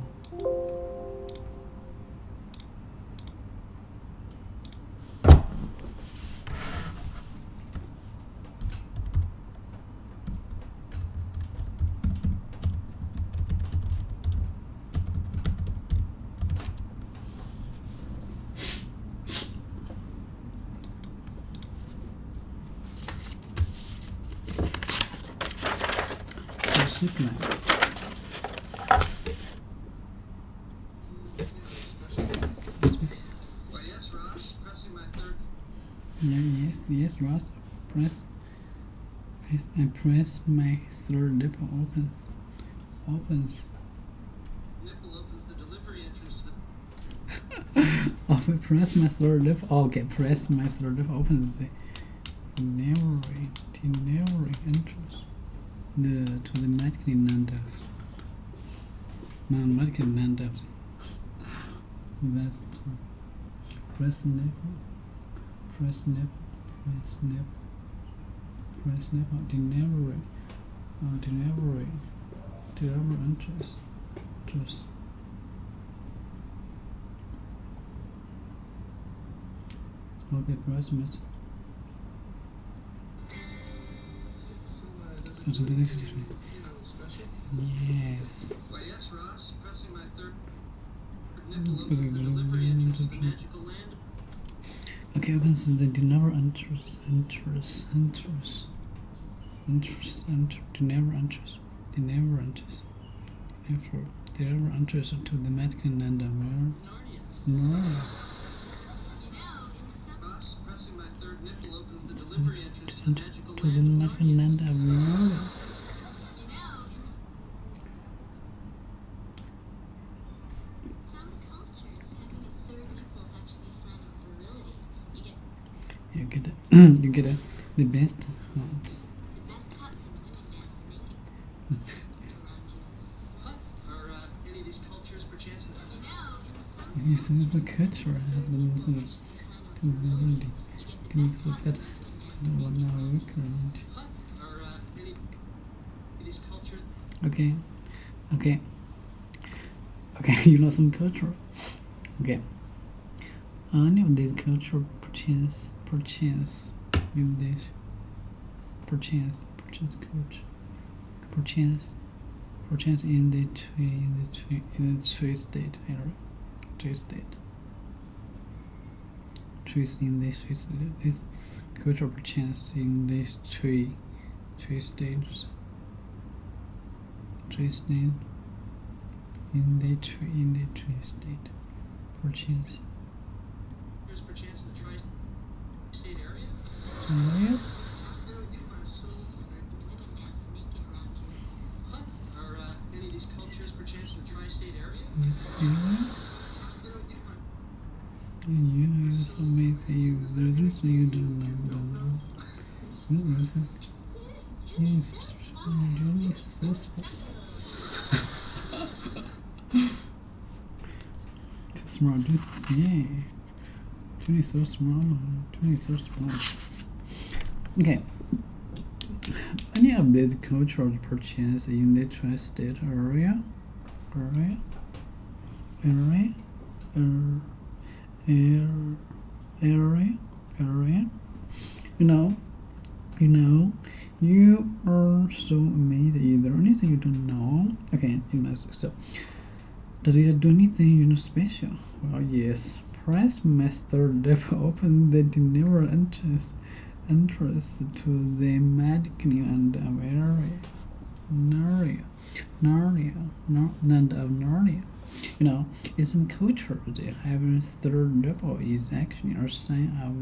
Shipment. Why, yes, Ross. Pressing my third. Yes, Ross. Press. I press my third nipple opens. Nipple opens the delivery entrance to the. Oh, I press my third nipple. Oh, okay, press my third nipple opens the delivery entrance. To the medically non-deaf. Non-medically non-deaf. That's press nipple, delivery entrance. Just okay, press my. Yes. Why, yes, Ross. Pressing my third. Nipple opens the delivery entrance to the magical land. Okay, opens the delivery entrance. Delivery entrance to the magical land of Narnia. Ross, pressing my third nipple opens the delivery entrance to the magical To the land. magical land of Narnia. Some cultures, having a third nipple is actually a sign of virility. You get it. You get it. The best ones. The best cuts and women dance naked around you. Huh? Are any of these cultures perchance that You know, in some You see the culture have the nipples ability. actually a sign of The virility. ability. You get the Can you best look cuts at and the women dance one naked. now recurrent? Huh? Are any of these cultures Okay. You know some culture. Okay. Any of these culture perchance in this perchance in the tree state area. Trees in this tree state. This culture perchance in this tree states. Tree state in the tree state. Perchance. perchance the tri-state area? Area? Women dance naked around you. Huh? Are any of these cultures perchance the tri-state area? This area? Yeah, so many things. There's you don't know. Yes, really so special. So smart, yeah. Julie so smart. Okay. Any of these cultures perchance in the tri-state area? You are so amazing. Is there anything you don't know? Okay, so does it do anything special? Well, yes. Press master depth open the delivery entrance to the magical land of Narnia. Land of Narnia. In some cultures, having a third nipple is actually a sign of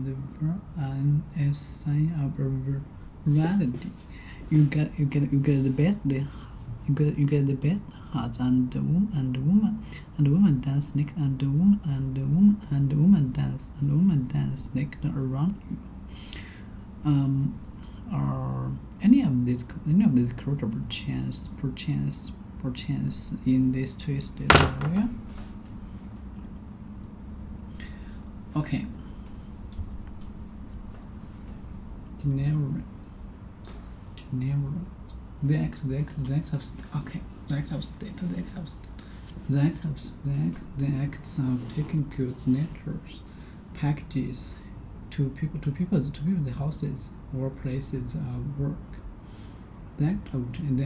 virility. You get the best hearts, and the woman dance naked, and the woman dance naked around you. Are any of these culture perchance in this twisted area? Okay. never. The act of okay. The act of taking goods, letters, packages to people's houses or places of work. The act of taking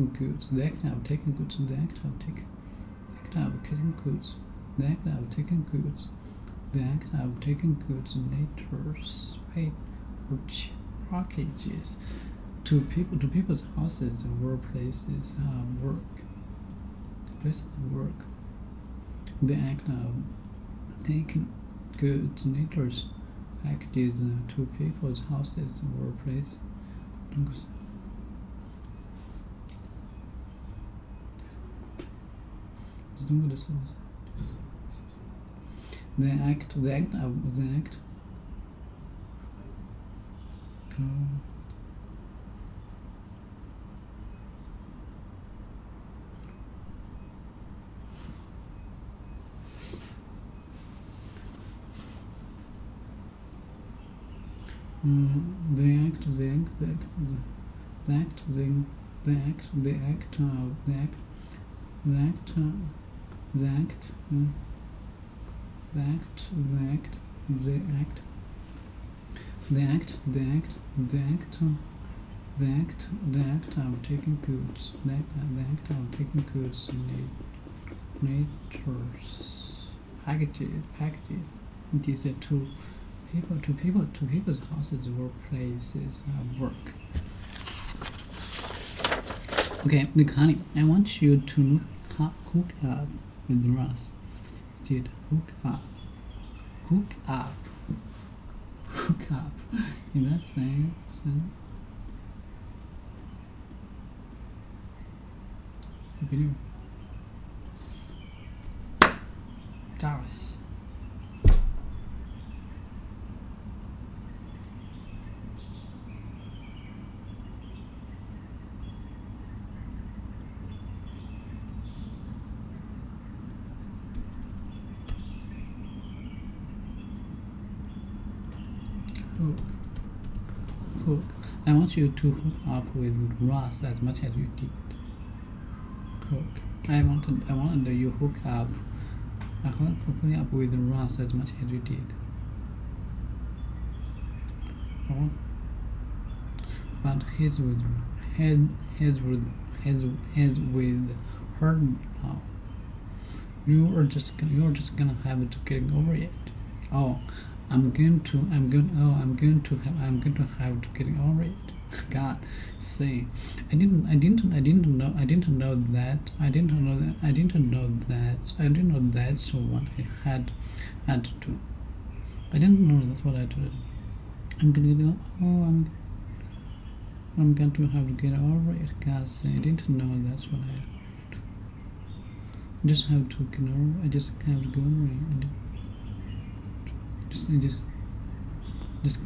goods, letters, or packages to people's houses or places of work. The act of taking goods, letters, packages to people's houses or places. The act of taking goods, letters, packages, to people's houses or places of work. Okay, Nick Honey, I want you to hook up with Ross. Did hook up. In that same video. Gareth. Hook. I want you to hook up with Ross as much as you did. Hook. I wanted you hook up. I wanted to hook up with Ross as much as you did. But he's with her now. You're just gonna have to get over it. Oh, I'm going to have to get over it. God, see, I didn't know that's what I had to do. I didn't know that's what I had to do. I'm going to have to get over it. God, see, I didn't know that's what I had to do. I just have to get over. I just have to go over it. I just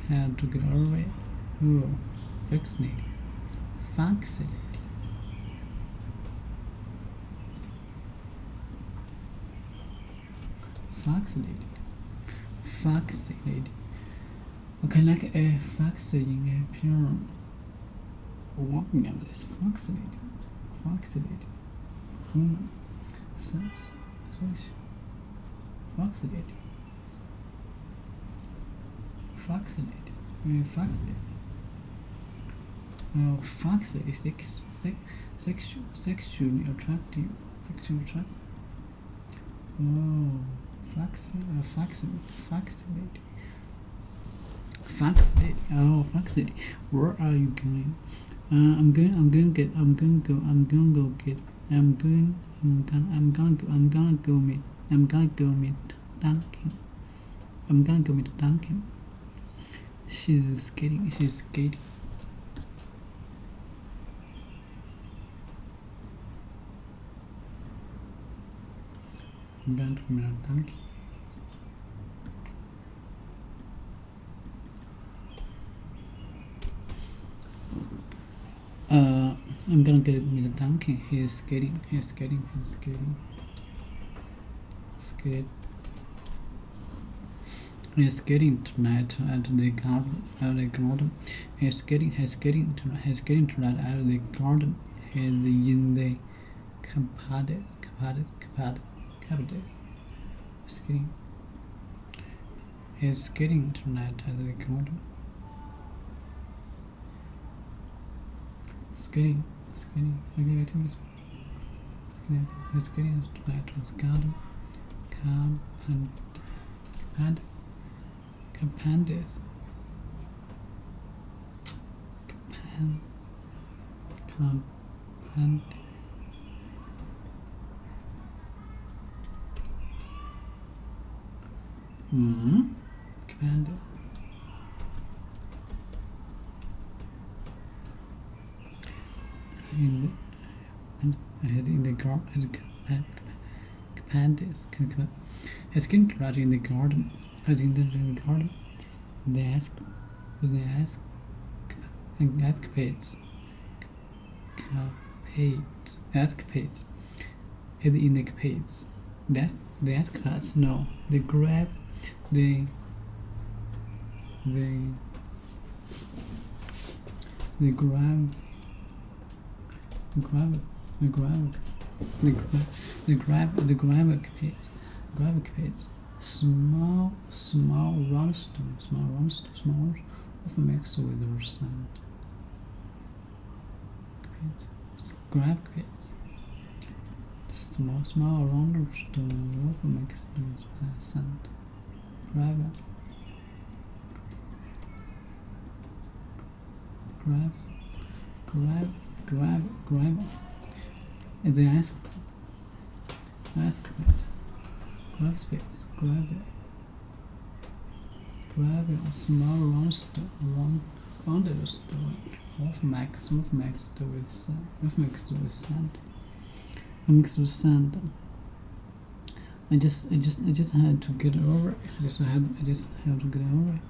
had to get over it. Oh, vaccinated. Okay, like a vaccinating a pure walking of this vaccinated. Sexually attractive. Oh, vaccinated. Where are you going? I'm gonna go meet Duncan. She's skating. I'm going to meet Duncan. I'm gonna get me the donkey. He's skating. He's skating tonight at the garden. He's skating tonight at the garden. He's in the Capades. Skating. He's skating tonight at the garden. Skating. Okay, activities. He's skating tonight at the garden. Capades. Capande. In the garden. Capandes. He's getting right in the garden. He's in the garden. They ask escapades. Escapades. He's in the capades. The escapades. No, they grab. They grab capades. Small round stones often mixed with the sand. Grab capades. Small round stones often mixed with sand. Grab. And then ask it. Grab space. Grab it. Small rounded stone. Often mixed with sand. Mixed with sand. I just had to get over it. I just have to get over it.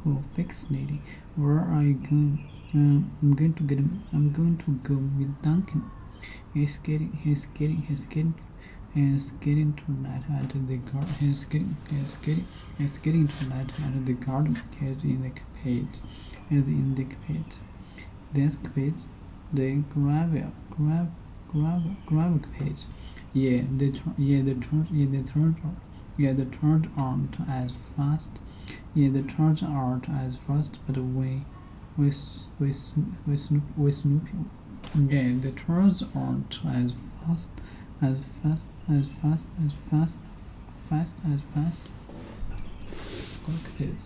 Oh, fascinating. Where are you going? I'm going to go with Duncan. He's skating tonight at the garden. He's skating tonight at the garden. He's in the capades. The escapades. They grab capades. They turned aren't as fast. The turns aren't as fast, but we Snoopy. Yeah, the turns aren't as fast. Capades.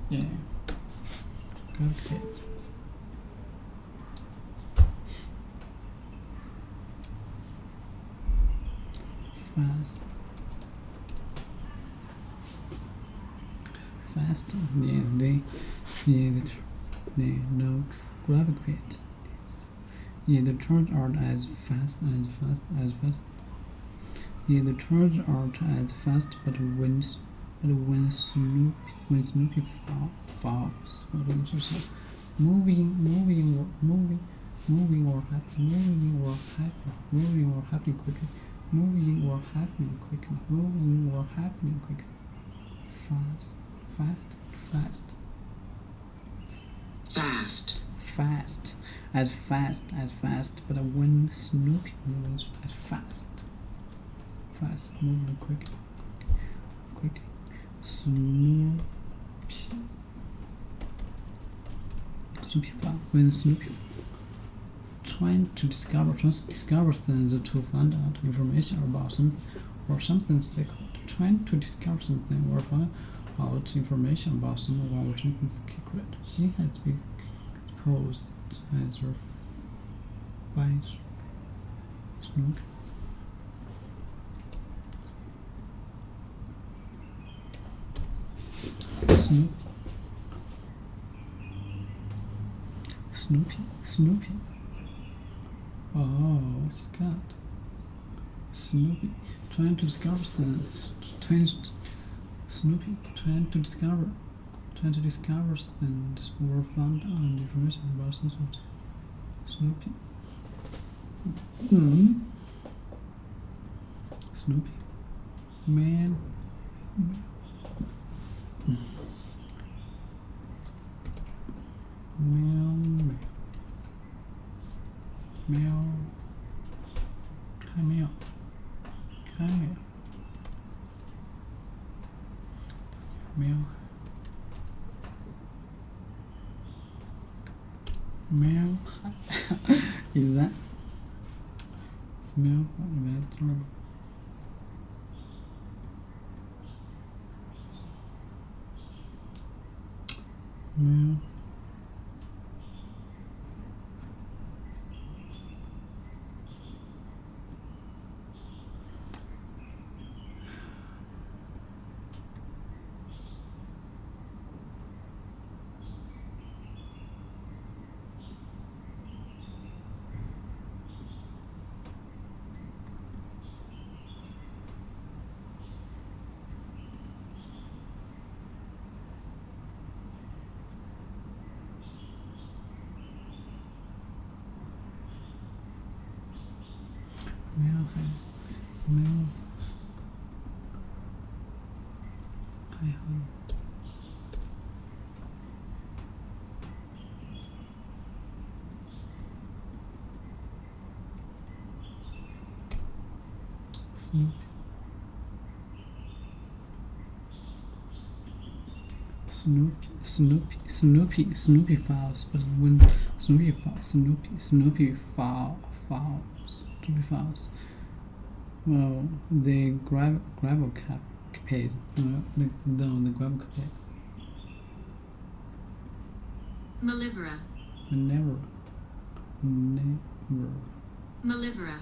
Yeah. Capades. Fast. Yeah, they no gravitate. Yeah, the turns aren't as fast. Yeah, the turns aren't as fast, but when Snoopy falls, moving or happening quickly. Fast. As fast, but when Snoopy moves as fast, moving quickly. When Snoopy trying to discover things to find out information about something or something secret. Trying to discover something or find out information about someone or something secret. She has been exposed as her by Snoopy. Snoopy. Oh, what you got? Snoopy trying to discover things. Snoopy trying to discover things or found out information about something. Snoopy. Snoopy. Man. Meow. Meow. Hi, meow. Hi, meow. Meow. Meow. Is that smell better? Meow. Meow. Meow. Hi, honey. Snoopy fouls, but when Snoopy fouls, well, they grab a capes, the grab capes. Malivera. Manevra. Malivera.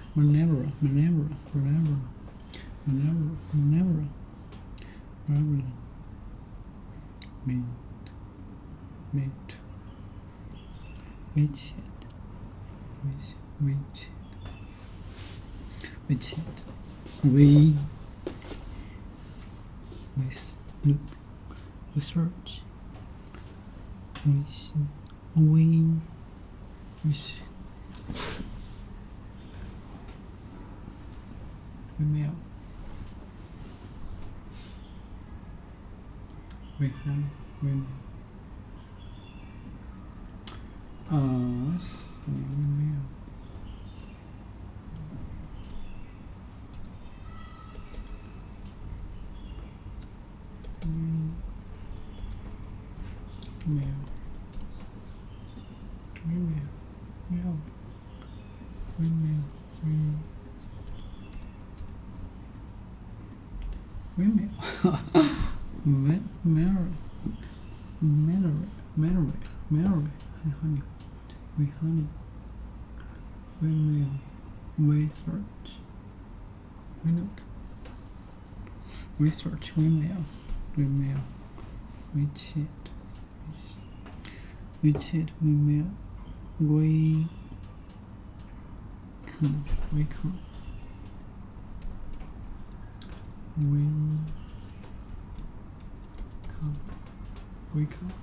Mate. We search. We mail. We have. Let's see. We mail. Honey. We mail. We search. We look. We search. We mail. We mail. We cheat. We cheat. We mail. We come. We come. We come. We come.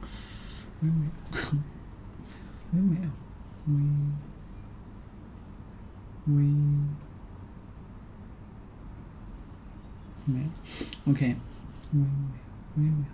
We mail. We mail. We mail. Okay. We mail.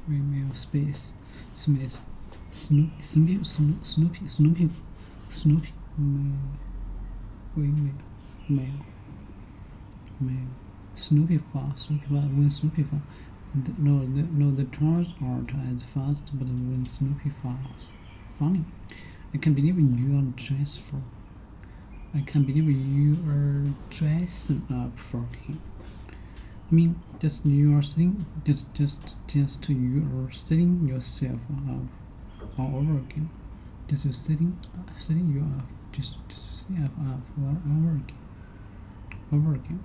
Windmill, space, Smith, Snoopy, windmill, mail, Snoopy fall, when Snoopy fall, the turns aren't as fast, but when Snoopy falls, funny. I can't believe you are dressing up for him. I mean, just you are sitting, just you are setting yourself up all over again. Just you setting you up just over again.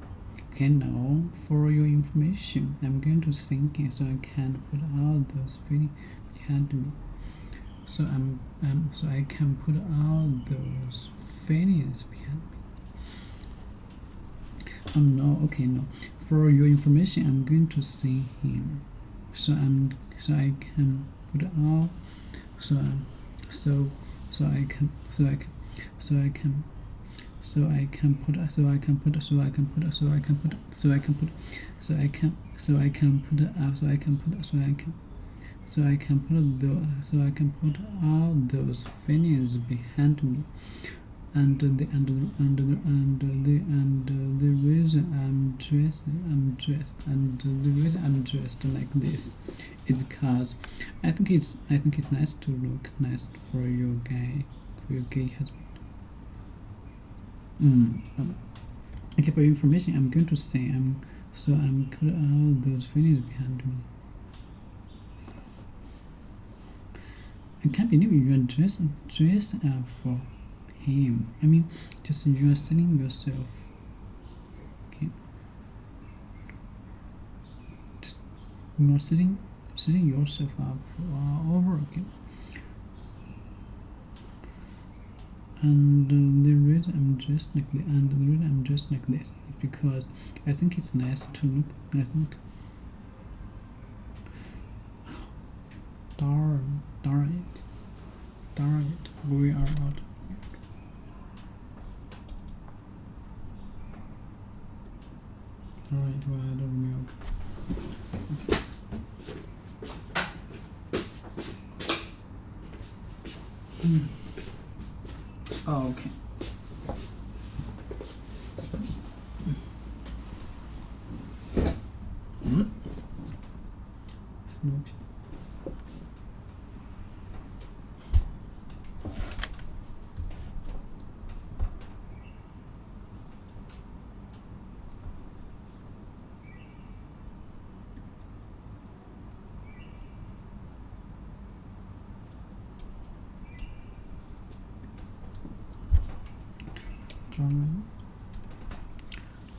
Okay, now for your information, I'm going to sing it so I can put all those feelings behind me. So so I can put all those feelings behind me. No, okay, no. For your information, I'm going to sing him. So I can put all so I can put all those feelings behind me, and the reason I'm dressed like this is because I think it's nice to look nice for your gay husband. Okay, for your information, I'm going to say I'm put all those feelings behind me. I can't believe you are dressed up for him. I mean, just you are selling yourself. Okay, just you are setting yourself up over again. And the reason I'm dressed like this is because I think it's nice to look. I think. Darn it, we are out. Alright, we're out of milk. Oh, okay. Snoopy.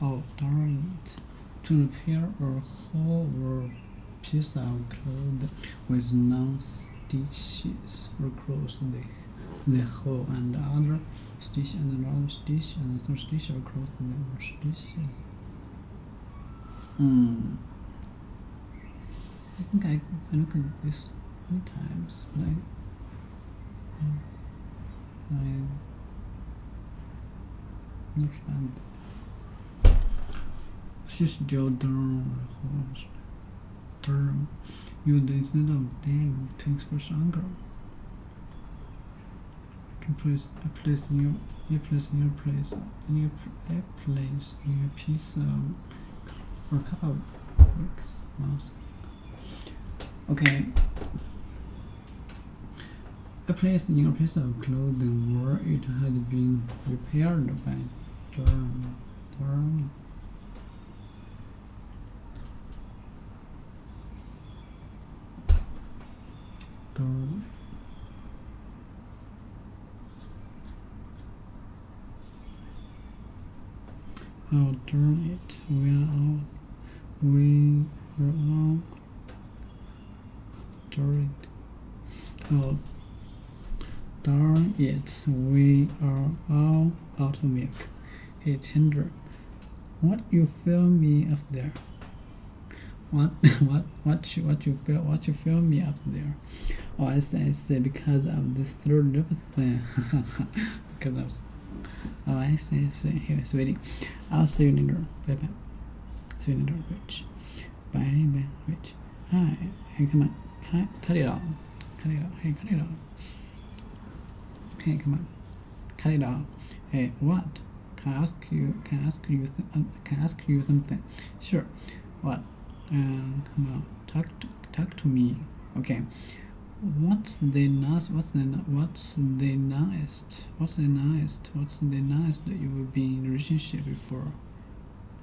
Oh, darn it. To repair a whole piece of cloth with non-stitches across the hole, and other stitch and another stitch and third stitch across the stitches. I think I look at this sometimes, but I understand. She's still down term used instead of them to express anger. To place in your piece of or cup of bricks mouse. Okay. A place in a piece of clothing where it had been repaired by Durham. Oh, darn it, we are all darn it. Oh, darn it, we are all out of milk. Hey, Chandra, what you fill me up there? What you fill me up there? Oh, I say because of this third lip thing. Because of. Oh, I see. Here, sweetie. I'll see you later. Bye bye. See you later, Rich. Bye bye, Rich. Hi. Hey, come on. Cut it off. Hey, cut it off. Hey, come on. Cut it off. Hey, what? Can I ask you something? Sure. What? Come on. Talk to me. Okay. What's the nicest that you will be in a relationship before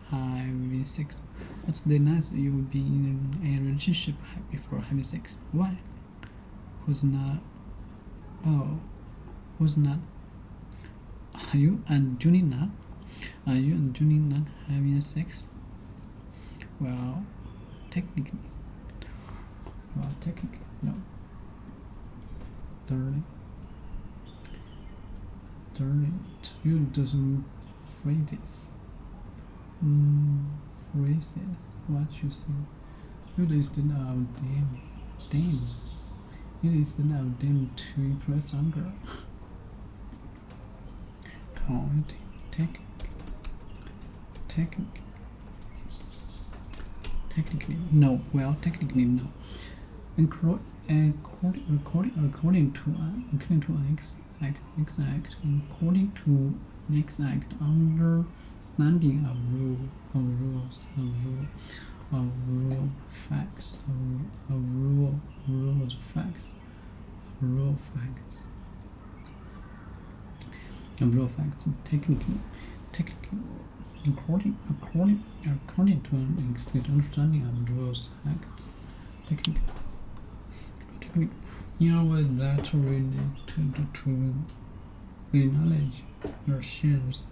having sex? What's the nicest you will be in a relationship before having sex? Why? Who's not? Are you and Junie not? Are you and Junie not having sex? Well, technically. No. 30. You doesn't phrases. Phrases. What you say? You instead of damn. You instead of damn to impress on girl. Point. Technically, no. Well, technically, no. According to next act, understanding of facts. Technically, according to an explicit understanding of rules facts. Technically, in a way that related to the knowledge machines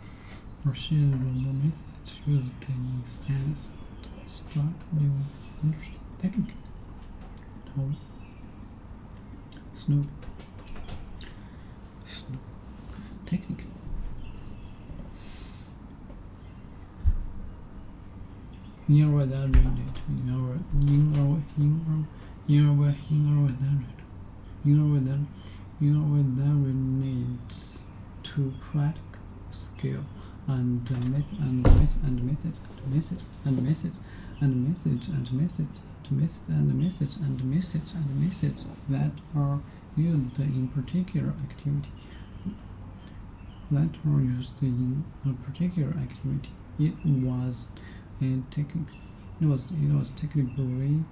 or the methods used in sense to construct new understanding. Technically, no. Snoop. Technically. In a way that related to relates to practical skill and methods that are used in particular activity. It was technically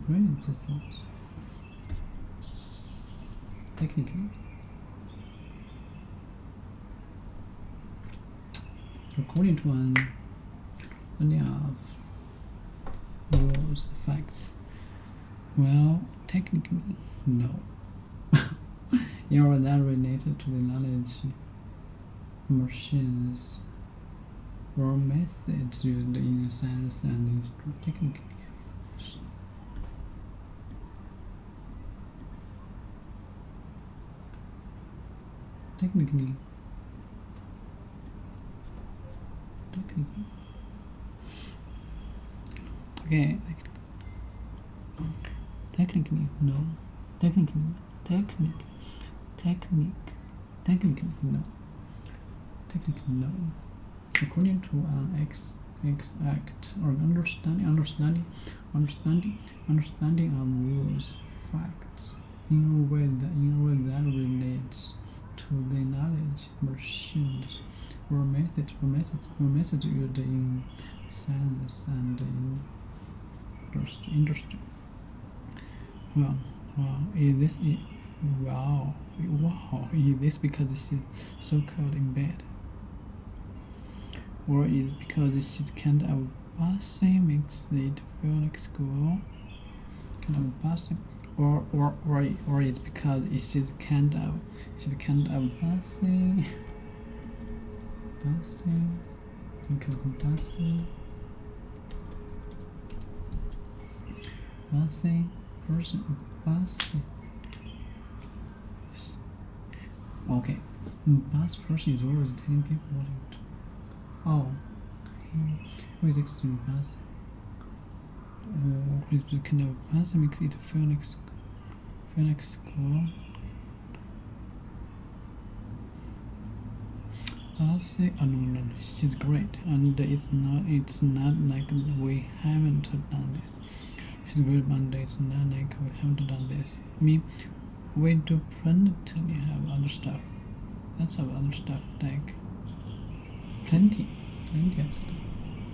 brilliant performance. Technically, according to an of rules facts. Well, technically, no. That related to the knowledge machines or methods used in science and technically. Technically. Okay. Technically, no. Technically, no. Technically, no. According to an act or understanding of rules, facts, in a way that relates to the knowledge machines or methods used in science and industry. Is this because it's so cold in bed? Or is it because this kind of bossy makes it feel like school? Kind of bossy? Or it's because it's kind of bossy? Think of bossy person. Okay, boss person is always telling people what to do. Oh, who is extremely bossy? It's kind of bossy makes it feel like school. I'll say, oh no, she's great, and it's not like we haven't done this. She's great, but it's not like we haven't done this. We do plenty have other stuff. Let's have other stuff like plenty of stuff.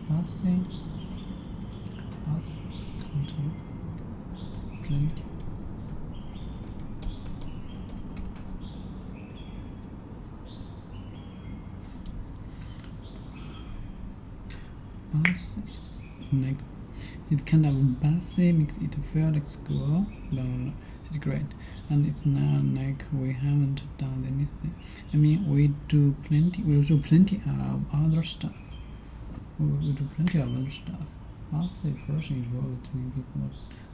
Bossy, plenty. Bossy is like it kind of bossy makes it feel like school. No, she's great. and it's not like we haven't done anything. I mean, we do plenty of other stuff. We do plenty of other stuff. What's the person involved? Many people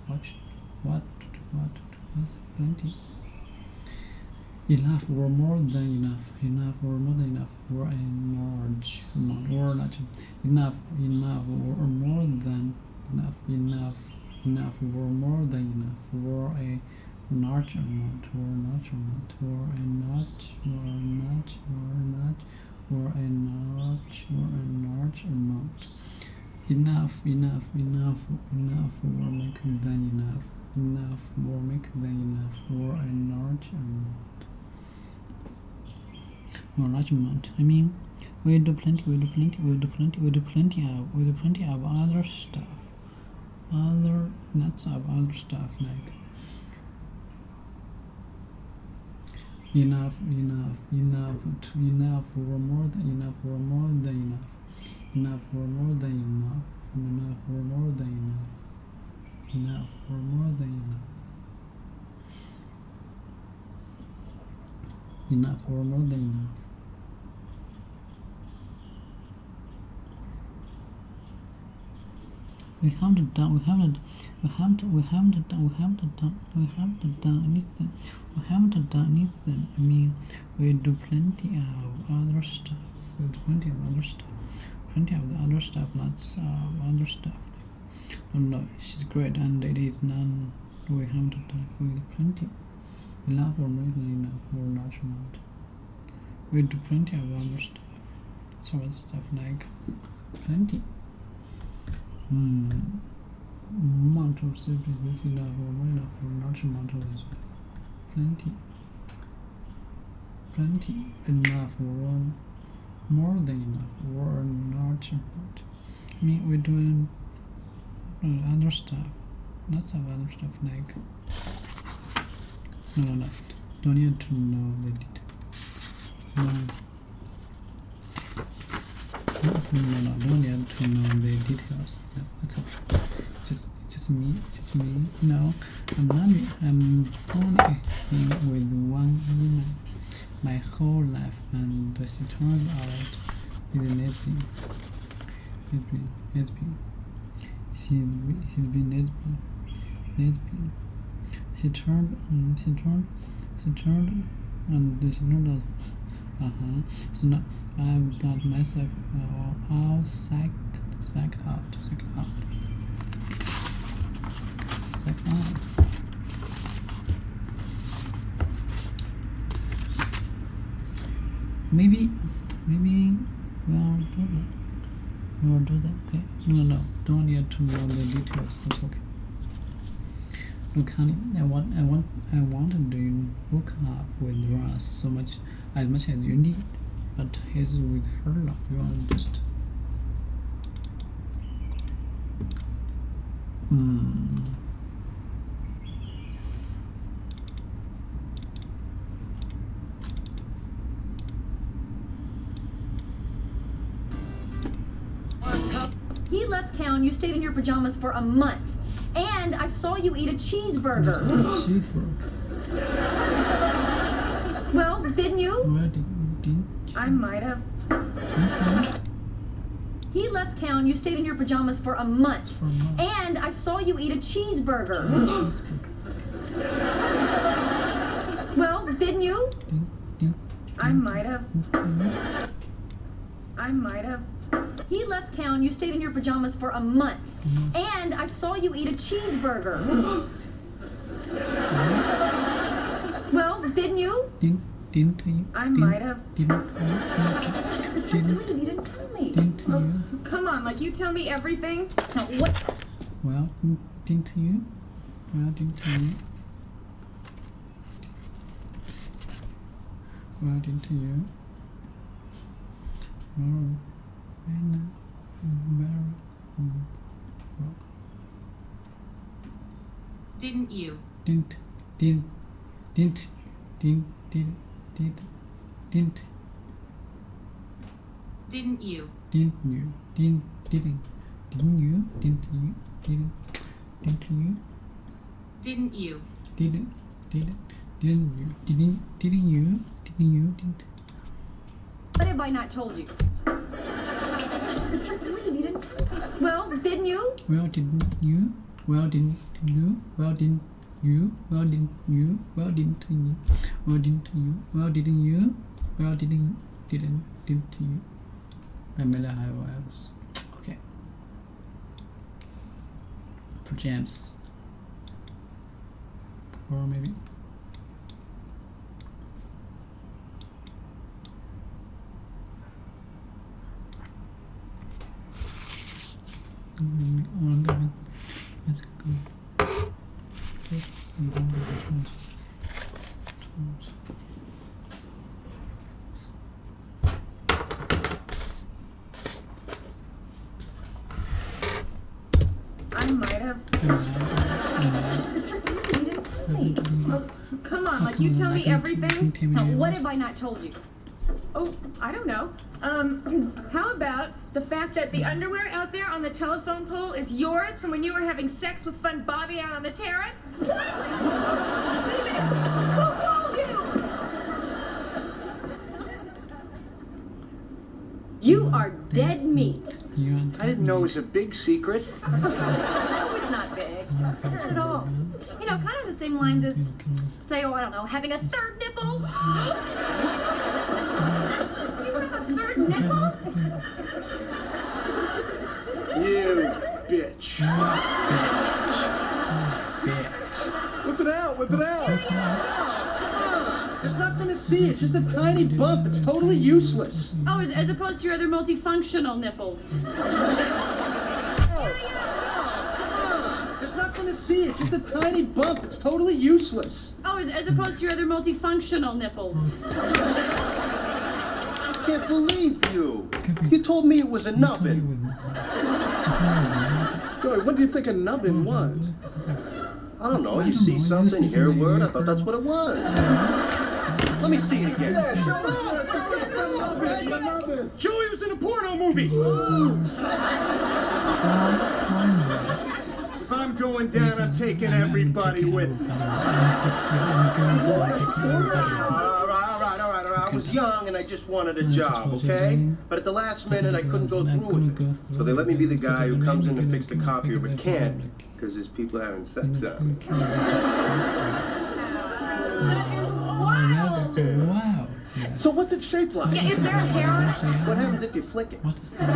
watch what what's plenty. Enough or more than enough. Enough or more than enough. Or a large amount. Or not enough or more than enough. Enough or more than enough. Or a large amount. Or large amount. Or a large or large or large or a large or a large amount. Enough or make than enough. Enough or make than enough. Or a large amount. Or large amount. I mean, we do plenty of other stuff. Lots of other stuff like enough or more than enough. Enough or more than enough. Enough or more than enough. Enough or more than enough. Enough or more than enough. We haven't done anything. We haven't done anything. I mean, we do plenty of other stuff. Plenty of the other stuff, lots of other stuff. Oh no, she's great, and it is none. We haven't done with plenty. Enough or more than enough or large amount. We do plenty of other stuff. So stuff like plenty. Amount of soup is enough or more enough or large amount of soup. Plenty. Enough or more than enough or a large amount. I mean, we're doing other stuff. Lots of other stuff like no. Don't need to know the details. No, don't need to know the details. No, that's all. Just me. No, I'm only with one woman my whole life, and she turned out to be a lesbian. She's been lesbian. She turned and she turned out. So now I've got myself all psyched out. Maybe we'll do that. Okay. No. Don't need to know the details. That's okay. Look, honey, I wanted to hook up with Ross as much as you need, but he's with her love. You are just. He left town, you stayed in your pajamas for a month, and I saw you eat a cheeseburger. Well, didn't you? Well, didn't you? I might have. He left town, you stayed in your pajamas for a month, and I saw you eat a cheeseburger. Well, didn't you? I might have. He left town, you stayed in your pajamas for a month, and I saw you eat a cheeseburger. Well, didn't you? Didn't you? I might have. Didn't You didn't tell me. you? Come on, like you tell me everything. Now, what? Well, didn't you? Well, didn't you? Well, didn't you? Well, Didn't you? Didn't you? Didn't you? Didn't you? What have I not told you? I can't believe you didn't tell me. Well, didn't you? Well, didn't you? Well, didn't you? Well, didn't you? Well, didn't you? Well, didn't you? Well, didn't you? Well, didn't you? Well, didn't you? I made a high vibes. Okay. For James. Or maybe. Let's go. I might have. Oh, come on, like you tell me everything. Now, what have I not told you? Oh, I don't know. How about the fact that the underwear out there on the telephone pole is yours from when you were having sex with Fun Bobby out on the terrace? Wait a minute. Who told you? You are dead meat. I didn't know it was a big secret. No, it's not big. Not at all. You know, kind of the same lines as, say, oh, I don't know, having a third nipple. You have a third nipple? You bitch. Whip it out, whip it out. There's nothing to see. It's just a tiny bump. It's totally useless. Oh, as opposed to your other multifunctional nipples. There's nothing to see. It's just a tiny bump. It's totally useless. Oh, as opposed to your other multifunctional nipples. I can't believe you. You told me it was a nubbin. Joey, what do you think a nubbin was? I don't know. You see something, hear a word. I thought that's what it was. Let me see it again. Joey was in a porno movie. If I'm going down, I'm taking everybody with me. All right. I was young and I just wanted a job, okay? But at the last minute, I couldn't go through with it. So they let me be the guy who comes in to fix the copier but can't because his people are having sex out. Wow. So what's it shaped like? Yeah, is there a hair on it? What happens if you flick it? What is that?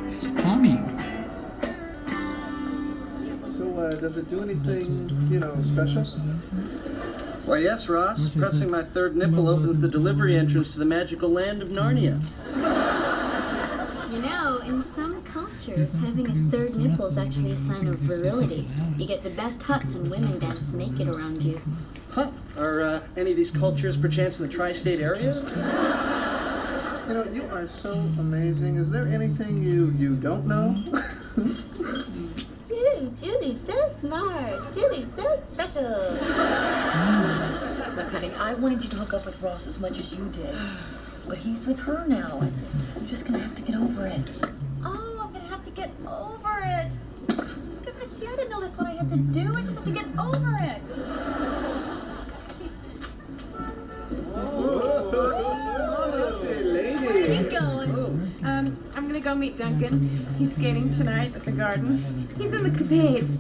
It's funny. So, does it do anything, you know, special? Why, yes, Ross. Pressing my third nipple opens the delivery entrance to the magical land of Narnia. You know, in some cultures, having a third nipple is actually a sign of virility. You get the best huts when women dance naked around you. Huh. Are any of these cultures perchance in the tri-state area? You know, you are so amazing. Is there anything you don't know? Ooh, Julie's so smart. Julie's so special. Look, honey, I wanted you to hook up with Ross as much as you did. But he's with her now, and you're just gonna have to get over it. Oh, I'm gonna have to get over it. God, see, I didn't know that's what I had to do. I just have to get over it. Where are you going? I'm gonna go meet Duncan. He's skating tonight at the garden. He's in the capades.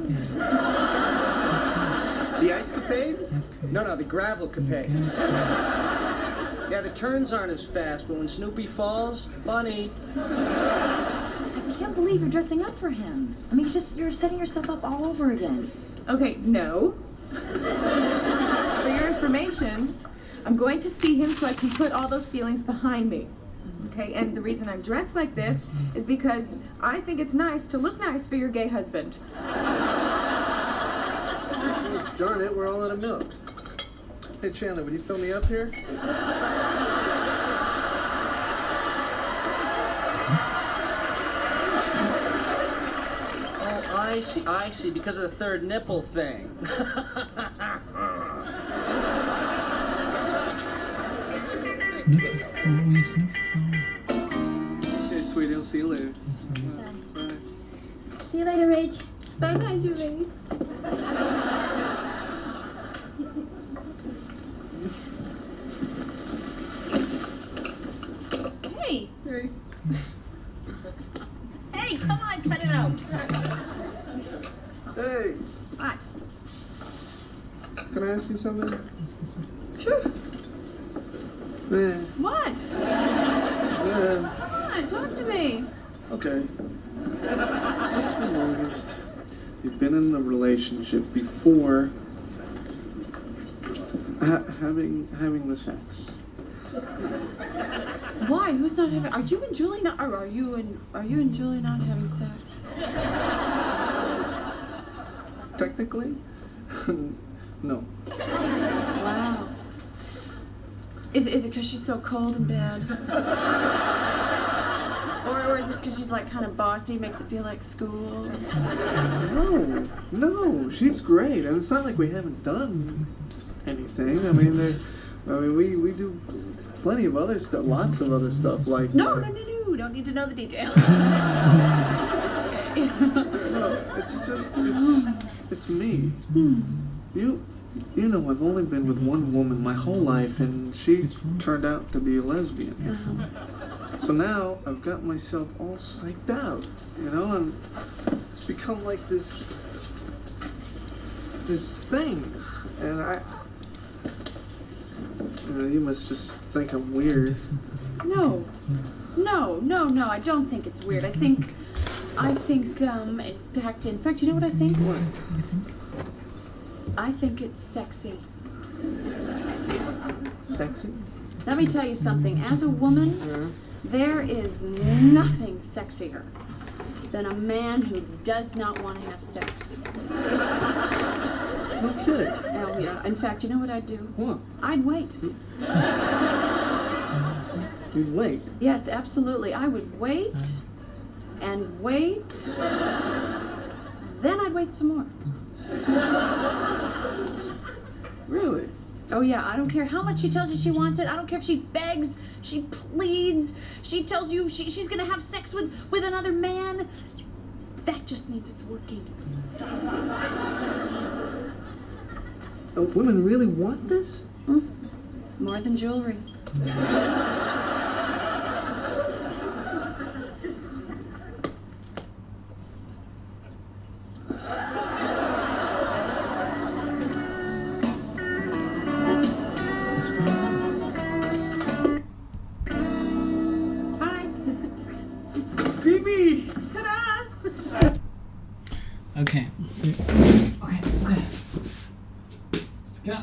The ice capades? No, the gravel capades. Yeah, the turns aren't as fast, but when Snoopy falls, funny. I can't believe you're dressing up for him. I mean, you're setting yourself up all over again. Okay, no. For your information, I'm going to see him so I can put all those feelings behind me. Okay, and the reason I'm dressed like this is because I think it's nice to look nice for your gay husband. Darn it, we're all out of milk. Hey, Chandler, would you fill me up here? Oh, I see, because of the third nipple thing. Okay, sweetie, I'll see you later. See you later, Rach. Bye-bye, Julie. Can I ask you something? Sure. Yeah. What? Yeah. Come on, talk to me. Okay. What's the longest you've been in a relationship before having the sex? Why? Who's not having? Are you and Julie not? Or are you and Julie not having sex? Technically, no. Wow. Is it because she's so cold and bad? Or is it because she's like kind of bossy, makes it feel like school? No, she's great, and it's not like we haven't done anything. I mean, we do plenty of other stuff, lots of other stuff, like. No, don't need to know the details. No, it's just, it's me. You know, I've only been with one woman my whole life, and she turned out to be a lesbian. So now I've got myself all psyched out, you know, and it's become like this thing, and you must just think I'm weird. No, I don't think it's weird. I think, in fact, you know what I think? What? I think it's sexy. Sexy? Let me tell you something. As a woman, there is nothing sexier than a man who does not want to have sex. No kidding. Oh, yeah. In fact, you know what I'd do? What? I'd wait. You'd wait? Yes, absolutely. I would wait and wait. Then I'd wait some more. Really? Oh yeah, I don't care how much she tells you she wants it. I don't care if she begs, she pleads, she tells you she's gonna have sex with another man. That just means it's working. Oh, women really want this? More than jewelry. Phoebe! Ta-da! Okay. Okay. Let's go.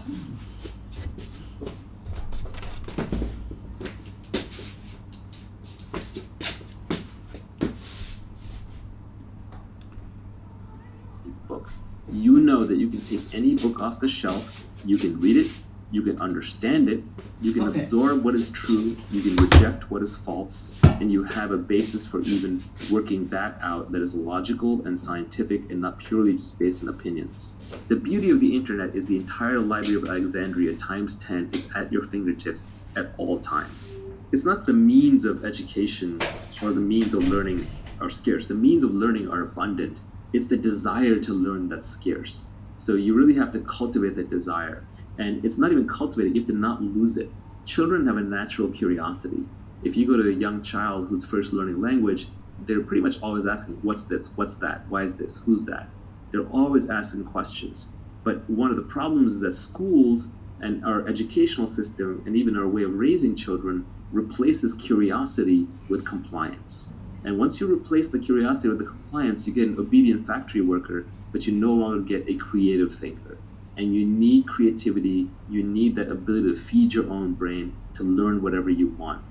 Book. You know that you can take any book off the shelf, you can read it, you can understand it, you can absorb what is true, you can reject what is false, and you have a basis for even working that out that is logical and scientific and not purely just based on opinions. The beauty of the internet is the entire Library of Alexandria times 10 is at your fingertips at all times. It's not the means of education or the means of learning are scarce. The means of learning are abundant. It's the desire to learn that's scarce. So you really have to cultivate that desire. And it's not even cultivated, you have to not lose it. Children have a natural curiosity. If you go to a young child who's first learning language, they're pretty much always asking, what's this? What's that? Why is this? Who's that? They're always asking questions. But one of the problems is that schools and our educational system and even our way of raising children replaces curiosity with compliance. And once you replace the curiosity with the compliance, you get an obedient factory worker, but you no longer get a creative thinker. And you need creativity, you need that ability to feed your own brain to learn whatever you want.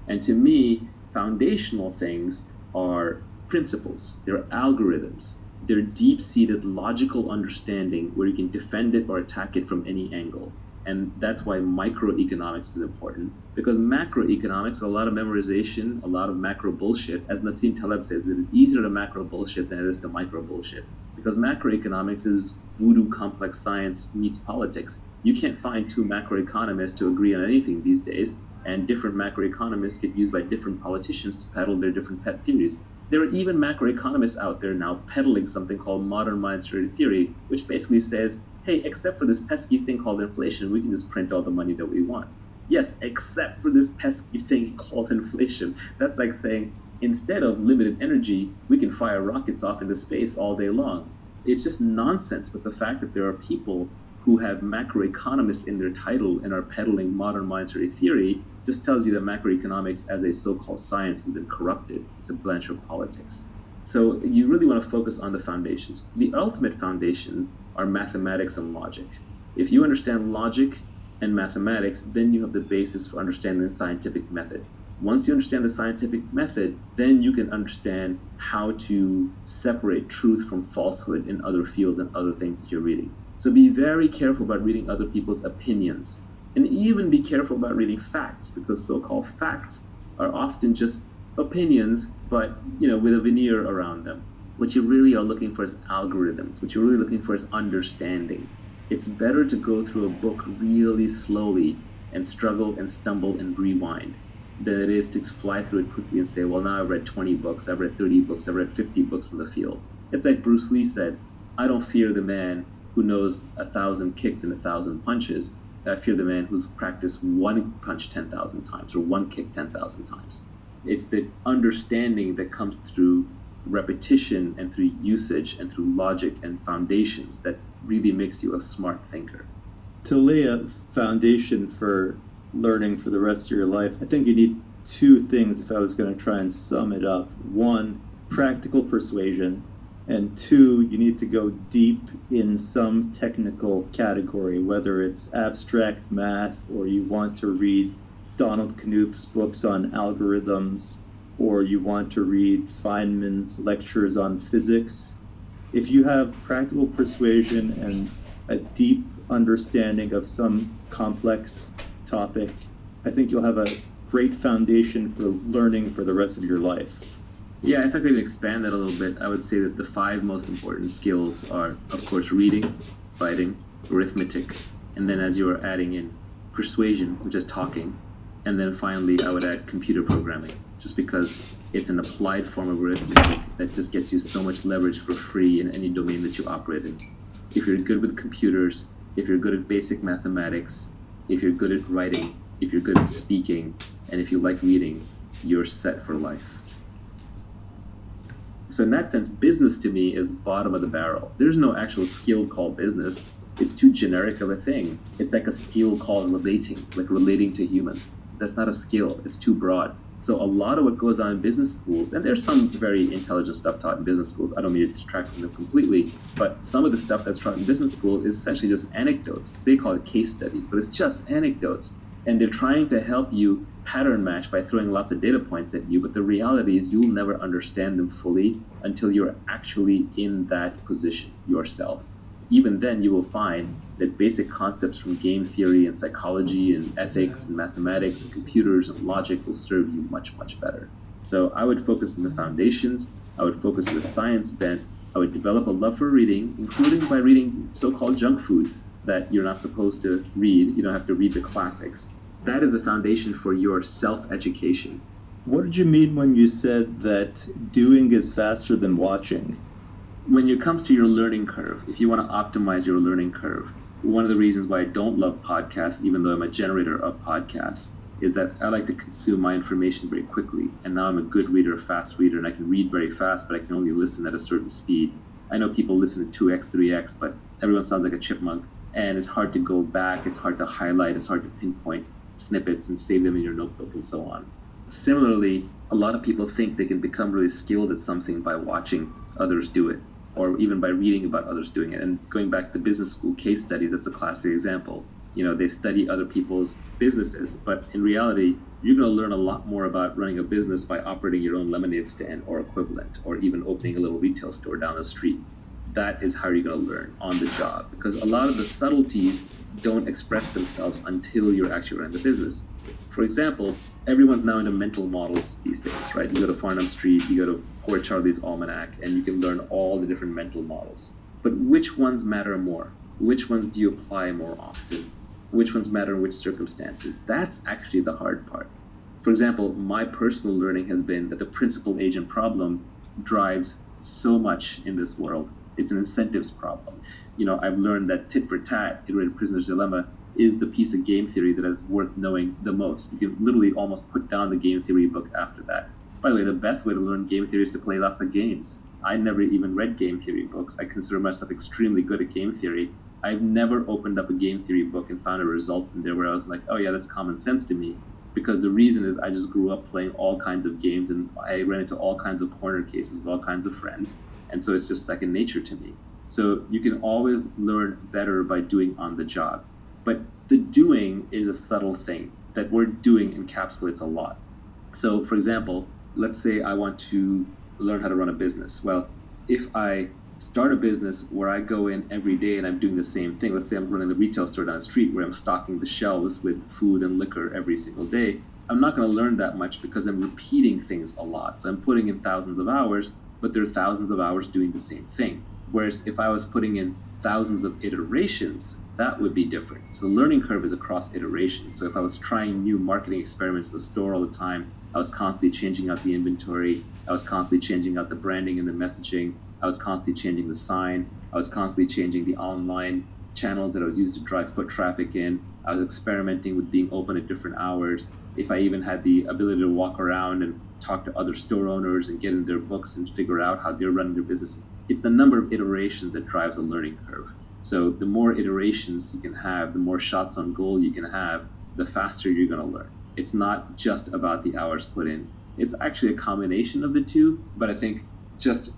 And to me, foundational things are principles, they're algorithms, they're deep-seated logical understanding where you can defend it or attack it from any angle. And that's why microeconomics is important, because macroeconomics, a lot of memorization, a lot of macro bullshit. As Nassim Taleb says, it is easier to macro bullshit than it is to micro bullshit. Because macroeconomics is voodoo complex science meets politics. You can't find two macroeconomists to agree on anything these days, and different macroeconomists get used by different politicians to peddle their different pet theories. There are even macroeconomists out there now peddling something called modern monetary theory, which basically says, hey, except for this pesky thing called inflation, we can just print all the money that we want. Yes, except for this pesky thing called inflation. That's like saying, instead of limited energy, we can fire rockets off into space all day long. It's just nonsense. But the fact that there are people who have macroeconomists in their title and are peddling modern monetary theory just tells you that macroeconomics as a so-called science has been corrupted. It's a branch of politics. So you really want to focus on the foundations. The ultimate foundation are mathematics and logic. If you understand logic and mathematics, then you have the basis for understanding the scientific method. Once you understand the scientific method, then you can understand how to separate truth from falsehood in other fields and other things that you're reading. So be very careful about reading other people's opinions. And even be careful about reading facts, because so-called facts are often just opinions, but with a veneer around them. What you really are looking for is algorithms. What you're really looking for is understanding. It's better to go through a book really slowly and struggle and stumble and rewind than it is to fly through it quickly and say, well, now I've read 20 books, I've read 30 books, I've read 50 books in the field. It's like Bruce Lee said, I don't fear the man who knows 1,000 kicks and 1,000 punches. I fear the man who's practiced one punch 10,000 times or one kick 10,000 times. It's the understanding that comes through repetition and through usage and through logic and foundations that really makes you a smart thinker. To lay a foundation for learning for the rest of your life, I think you need two things if I was going to try and sum it up. One, practical persuasion, and two, you need to go deep in some technical category, whether it's abstract math or you want to read Donald Knuth's books on algorithms or you want to read Feynman's lectures on physics. If you have practical persuasion and a deep understanding of some complex topic, I think you'll have a great foundation for learning for the rest of your life. Yeah, if I could expand that a little bit, I would say that the 5 most important skills are, of course, reading, writing, arithmetic, and then as you are adding in persuasion, which is talking, and then finally I would add computer programming, just because it's an applied form of arithmetic that just gets you so much leverage for free in any domain that you operate in. If you're good with computers, if you're good at basic mathematics, if you're good at writing, if you're good at speaking, and if you like reading, you're set for life. So in that sense, business to me is bottom of the barrel. There's no actual skill called business. It's too generic of a thing. It's like a skill called relating, like relating to humans. That's not a skill. It's too broad. So a lot of what goes on in business schools, and there's some very intelligent stuff taught in business schools. I don't mean to distract from them completely, but some of the stuff that's taught in business school is essentially just anecdotes. They call it case studies, but it's just anecdotes. And they're trying to help you pattern match by throwing lots of data points at you, but the reality is you'll never understand them fully until you're actually in that position yourself. Even then, you will find that basic concepts from game theory and psychology and ethics and mathematics and computers and logic will serve you much, much better. So I would focus on the foundations. I would focus on the science bent. I would develop a love for reading, including by reading so-called junk food that you're not supposed to read. You don't have to read the classics. That is the foundation for your self-education. What did you mean when you said that doing is faster than watching? When it comes to your learning curve, if you want to optimize your learning curve, one of the reasons why I don't love podcasts, even though I'm a generator of podcasts, is that I like to consume my information very quickly. And now I'm a good reader, a fast reader, and I can read very fast, but I can only listen at a certain speed. I know people listen to 2x, 3x, but everyone sounds like a chipmunk. And it's hard to go back, it's hard to highlight, it's hard to pinpoint snippets and save them in your notebook and so on. Similarly, a lot of people think they can become really skilled at something by watching others do it, or even by reading about others doing it. And going back to business school case studies, that's a classic example. They study other people's businesses, but in reality, you're going to learn a lot more about running a business by operating your own lemonade stand or equivalent, or even opening a little retail store down the street. That is how you're going to learn on the job, because a lot of the subtleties don't express themselves until you're actually running the business. For example, everyone's now into mental models these days, right? You go to Farnham Street, you go to Poor Charlie's Almanac, and you can learn all the different mental models. But which ones matter more? Which ones do you apply more often? Which ones matter in which circumstances? That's actually the hard part. For example, my personal learning has been that the principal agent problem drives so much in this world. It's an incentives problem. I've learned that tit for tat, iterated prisoner's dilemma, is the piece of game theory that is worth knowing the most. You can literally almost put down the game theory book after that. By the way, the best way to learn game theory is to play lots of games. I never even read game theory books. I consider myself extremely good at game theory. I've never opened up a game theory book and found a result in there where I was like, oh yeah, that's common sense to me. Because the reason is I just grew up playing all kinds of games and I ran into all kinds of corner cases with all kinds of friends. And so it's just second nature to me. So you can always learn better by doing on the job. But the doing is a subtle thing. That word doing encapsulates a lot. So for example, let's say I want to learn how to run a business. Well, if I start a business where I go in every day and I'm doing the same thing, let's say I'm running the retail store down the street where I'm stocking the shelves with food and liquor every single day, I'm not going to learn that much because I'm repeating things a lot. So I'm putting in thousands of hours, but there are thousands of hours doing the same thing. Whereas if I was putting in thousands of iterations, that would be different. So the learning curve is across iterations. So if I was trying new marketing experiments at the store all the time, I was constantly changing out the inventory, I was constantly changing out the branding and the messaging, I was constantly changing the sign, I was constantly changing the online channels that I would use to drive foot traffic in, I was experimenting with being open at different hours. If I even had the ability to walk around and talk to other store owners and get in their books and figure out how they're running their business, it's the number of iterations that drives a learning curve. So the more iterations you can have, the more shots on goal you can have, the faster you're going to learn. It's not just about the hours put in. It's actually a combination of the two, but I think just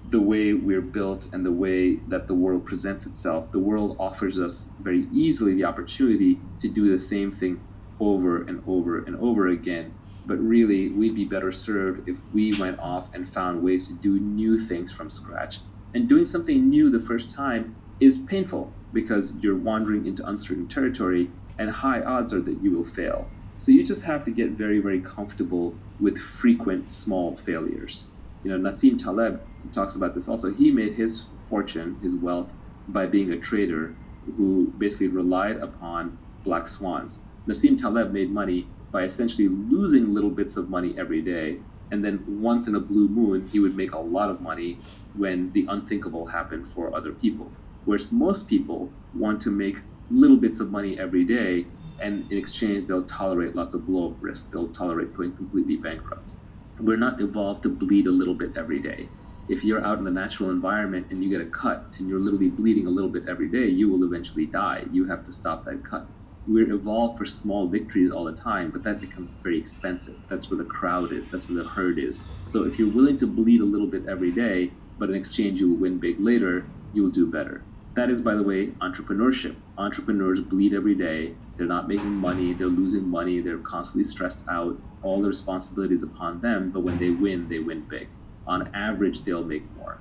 the way we're built and the way that the world presents itself, the world offers us very easily the opportunity to do the same thing over and over and over again. But really, we'd be better served if we went off and found ways to do new things from scratch. And doing something new the first time is painful because you're wandering into uncertain territory and high odds are that you will fail. So you just have to get very, very comfortable with frequent small failures. You know, Nassim Taleb talks about this also. He made his fortune, his wealth, by being a trader who basically relied upon black swans. Nassim Taleb made money by essentially losing little bits of money every day, and then once in a blue moon, he would make a lot of money when the unthinkable happened for other people. Whereas most people want to make little bits of money every day, and in exchange, they'll tolerate lots of blow-up risk. They'll tolerate going completely bankrupt. We're not evolved to bleed a little bit every day. If you're out in the natural environment and you get a cut and you're literally bleeding a little bit every day, you will eventually die. You have to stop that cut. We're evolved for small victories all the time, but that becomes very expensive. That's where the crowd is. That's where the herd is. So if you're willing to bleed a little bit every day, but in exchange you will win big later, you will do better. That is, by the way, entrepreneurship. Entrepreneurs bleed every day. They're not making money. They're losing money. They're constantly stressed out. All the responsibility is upon them, but when they win big. On average, they'll make more.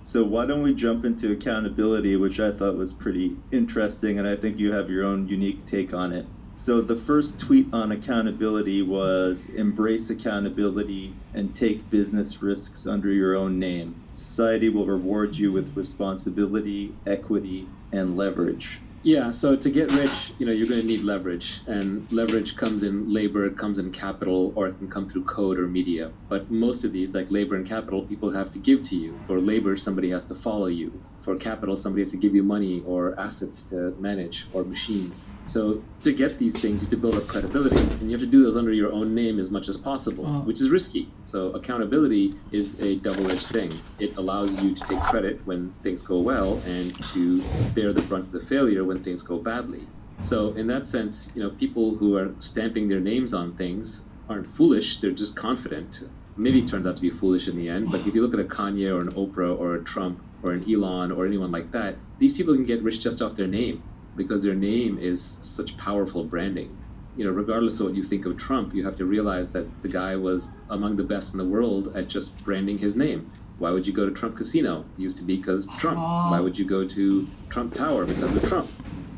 So why don't we jump into accountability, which I thought was pretty interesting, and I think you have your own unique take on it. So the first tweet on accountability was, embrace accountability and take business risks under your own name. Society will reward you with responsibility, equity, and leverage. Yeah, so to get rich, you're going to need leverage. And leverage comes in labor, it comes in capital, or it can come through code or media. But most of these, like labor and capital, people have to give to you. For labor, somebody has to follow you. For capital, somebody has to give you money or assets to manage or machines. So to get these things, you have to build up credibility. And you have to do those under your own name as much as possible, which is risky. So accountability is a double-edged thing. It allows you to take credit when things go well and to bear the brunt of the failure when things go badly. So in that sense, people who are stamping their names on things aren't foolish, they're just confident. Maybe it turns out to be foolish in the end, but if you look at a Kanye or an Oprah or a Trump or an Elon or anyone like that, these people can get rich just off their name because their name is such powerful branding. Regardless of what you think of Trump, you have to realize that the guy was among the best in the world at just branding his name. Why would you go to Trump Casino? It used to be because Trump. Why would you go to Trump Tower? Because of Trump.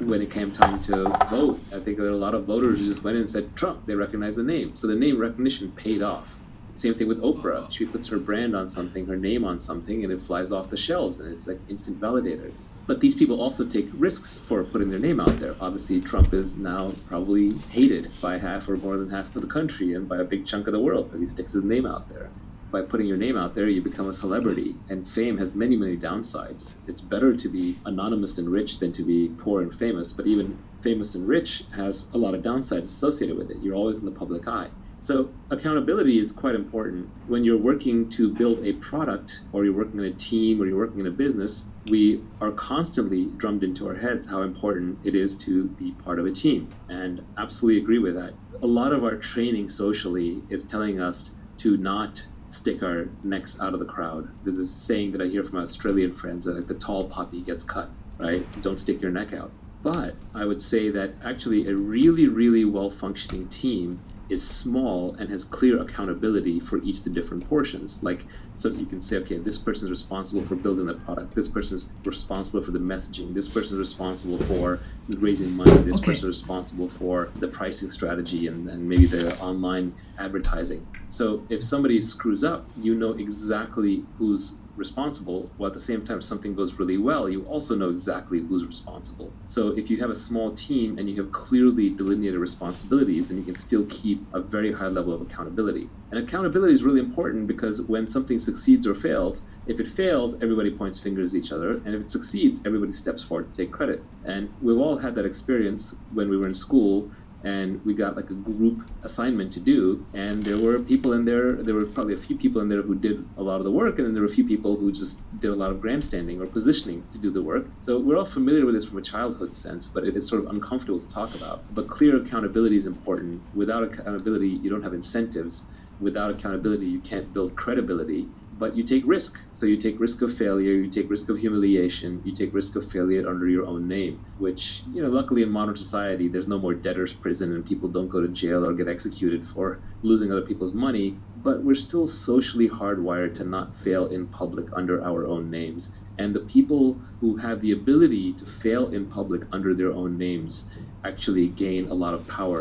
When it came time to vote, I think there were a lot of voters who just went in and said Trump. They recognized the name. So the name recognition paid off. Same thing with Oprah. She puts her brand on something, her name on something, and it flies off the shelves, and it's like instant validator. But these people also take risks for putting their name out there. Obviously, Trump is now probably hated by half or more than half of the country and by a big chunk of the world because he sticks his name out there. By putting your name out there, you become a celebrity, and fame has many, many downsides. It's better to be anonymous and rich than to be poor and famous, but even famous and rich has a lot of downsides associated with it. You're always in the public eye. So accountability is quite important. When you're working to build a product, or you're working in a team, or you're working in a business, we are constantly drummed into our heads how important it is to be part of a team. And absolutely agree with that. A lot of our training socially is telling us to not stick our necks out of the crowd. There's a saying that I hear from my Australian friends that like, the tall poppy gets cut, right? Don't stick your neck out. But I would say that actually a really, really well-functioning team is small and has clear accountability for each of the different portions. Like, so you can say, okay, this person is responsible for building the product, this person is responsible for the messaging, this person is responsible for raising money, this person is responsible for the pricing strategy and maybe the online advertising. So if somebody screws up, you know exactly who's responsible, while at the same time if something goes really well, you also know exactly who's responsible. So if you have a small team and you have clearly delineated responsibilities, then you can still keep a very high level of accountability. And accountability is really important because when something succeeds or fails, if it fails, everybody points fingers at each other, and if it succeeds, everybody steps forward to take credit. And we've all had that experience when we were in school and we got like a group assignment to do, and there were people in there were probably a few people in there who did a lot of the work, and then there were a few people who just did a lot of grandstanding or positioning to do the work. So we're all familiar with this from a childhood sense, but it is sort of uncomfortable to talk about. But clear accountability is important. Without accountability, you don't have incentives. Without accountability, you can't build credibility. But you take risk. So you take risk of failure, you take risk of humiliation, you take risk of failure under your own name, which, you know, luckily in modern society, there's no more debtor's prison and people don't go to jail or get executed for losing other people's money. But we're still socially hardwired to not fail in public under our own names. And the people who have the ability to fail in public under their own names actually gain a lot of power.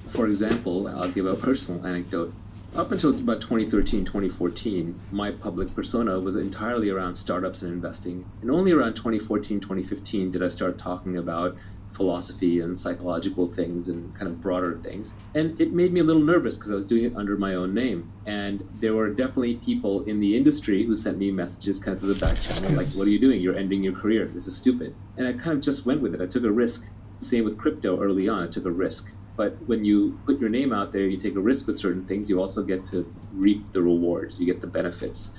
For example, I'll give a personal anecdote. Up until about 2013, 2014, my public persona was entirely around startups and investing. And only around 2014, 2015 did I start talking about philosophy and psychological things and kind of broader things. And it made me a little nervous because I was doing it under my own name. And there were definitely people in the industry who sent me messages kind of through the back channel, like, what are you doing? You're ending your career. This is stupid. And I kind of just went with it. I took a risk. Same with crypto early on. I took a risk. But when you put your name out there, you take a risk with certain things, you also get to reap the rewards, you get the benefits.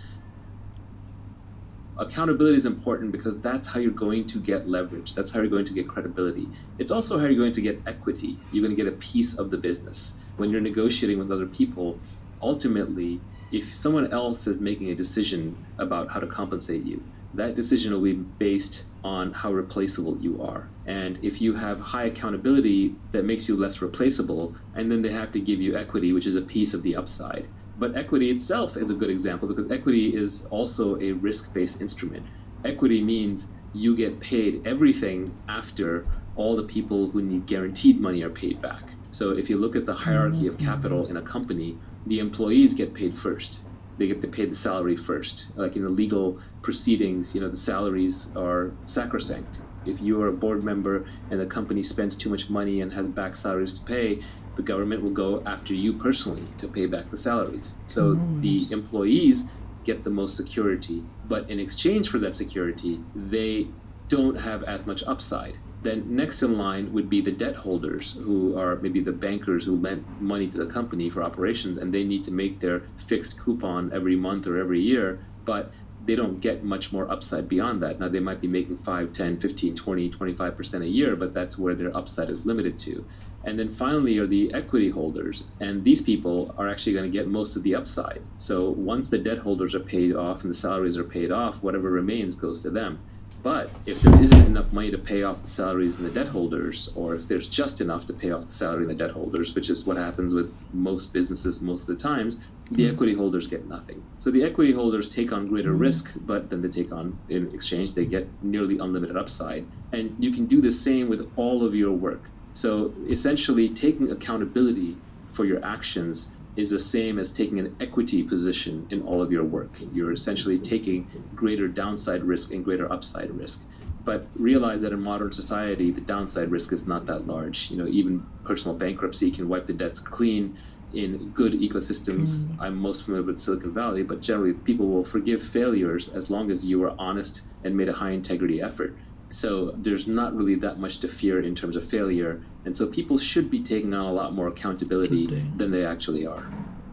Accountability is important because that's how you're going to get leverage. That's how you're going to get credibility. It's also how you're going to get equity. You're going to get a piece of the business. When you're negotiating with other people, ultimately, if someone else is making a decision about how to compensate you, that decision will be based on how replaceable you are. And if you have high accountability, that makes you less replaceable, and then they have to give you equity, which is a piece of the upside. But equity itself is a good example because equity is also a risk-based instrument. Equity means you get paid everything after all the people who need guaranteed money are paid back. So if you look at the hierarchy of capital in a company, the employees get paid first. They get to pay the salary first. Like in the legal proceedings, you know, the salaries are sacrosanct. If you are a board member and the company spends too much money and has back salaries to pay, the government will go after you personally to pay back the salaries. So the employees get the most security, but in exchange for that security, they don't have as much upside. Then next in line would be the debt holders, who are maybe the bankers who lent money to the company for operations, and they need to make their fixed coupon every month or every year, but they don't get much more upside beyond that. Now they might be making 5, 10, 15, 20, 25% a year, but that's where their upside is limited to. And then finally are the equity holders, and these people are actually going to get most of the upside. So once the debt holders are paid off and the salaries are paid off, whatever remains goes to them. But if there isn't enough money to pay off the salaries and the debt holders, or if there's just enough to pay off the salary and the debt holders, which is what happens with most businesses most of the times, the equity holders get nothing. So the equity holders take on greater risk, but then they take on, in exchange, they get nearly unlimited upside. And you can do the same with all of your work. So essentially taking accountability for your actions is the same as taking an equity position in all of your work. You're essentially taking greater downside risk and greater upside risk. But realize that in modern society, the downside risk is not that large. You know, even personal bankruptcy can wipe the debts clean in good ecosystems. I'm most familiar with Silicon Valley, but generally people will forgive failures as long as you were honest and made a high integrity effort. So there's not really that much to fear in terms of failure. And so people should be taking on a lot more accountability than they actually are.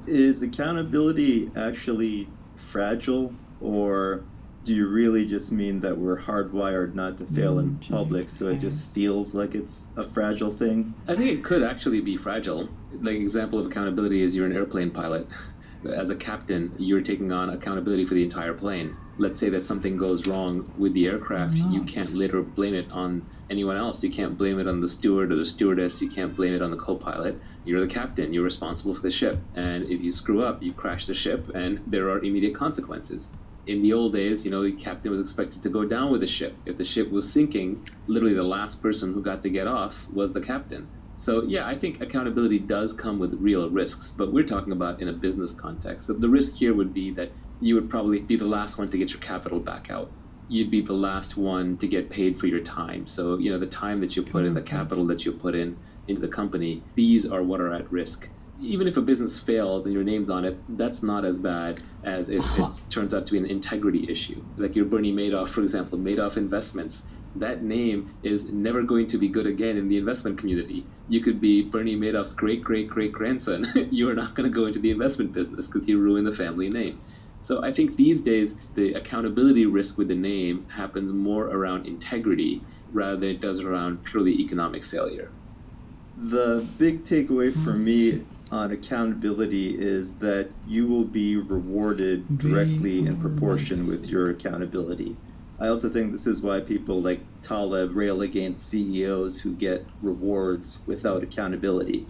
Is accountability actually fragile, or do you really just mean that we're hardwired not to fail in public, so it just feels like it's a fragile thing? I think it could actually be fragile. Like, example of accountability is you're an airplane pilot. As a captain, you're taking on accountability for the entire plane. Let's say that something goes wrong with the aircraft, you can't later blame it on anyone else. You can't blame it on the steward or the stewardess. You can't blame it on the co-pilot. You're the captain. You're responsible for the ship. And if you screw up, you crash the ship, and there are immediate consequences. In the old days, the captain was expected to go down with the ship. If the ship was sinking, literally the last person who got to get off was the captain. So yeah, I think accountability does come with real risks, but we're talking about in a business context. So the risk here would be that you would probably be the last one to get your capital back out. You'd be the last one to get paid for your time. So, the time that you put in, the capital that you put in into the company, these are what are at risk. Even if a business fails and your name's on it, that's not as bad as if it turns out to be an integrity issue. Like your Bernie Madoff, for example, Madoff Investments. That name is never going to be good again in the investment community. You could be Bernie Madoff's great-great-great-grandson. You are not going to go into the investment business because you ruined the family name. So I think these days, the accountability risk with the name happens more around integrity rather than it does around purely economic failure. The big takeaway for me on accountability is that you will be rewarded directly in proportion with your accountability. I also think this is why people like Taleb rail against CEOs who get rewards without accountability.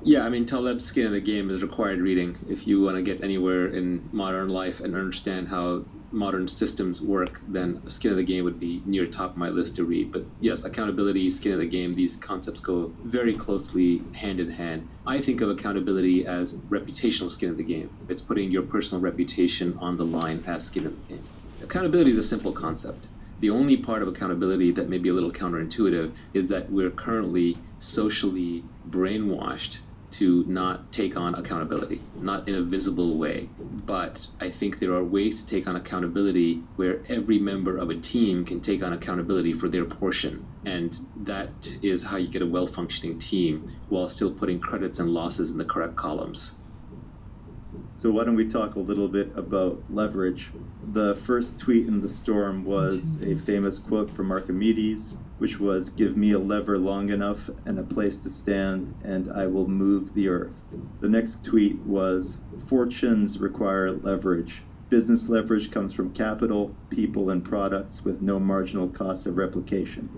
Yeah, Taleb's Skin in the Game is required reading if you want to get anywhere in modern life and understand how modern systems work. Then Skin in the Game would be near top of my list to read. But yes, accountability, Skin in the Game, these concepts go very closely hand in hand. I think of accountability as reputational skin in the game. It's putting your personal reputation on the line as skin in the game. Accountability is a simple concept. The only part of accountability that may be a little counterintuitive is that we're currently socially brainwashed to not take on accountability, not in a visible way. But I think there are ways to take on accountability where every member of a team can take on accountability for their portion. And that is how you get a well-functioning team while still putting credits and losses in the correct columns. So why don't we talk a little bit about leverage? The first tweet in the storm was a famous quote from Archimedes, which was, "Give me a lever long enough and a place to stand, and I will move the earth." The next tweet was, "Fortunes require leverage. Business leverage comes from capital, people, and products with no marginal cost of replication."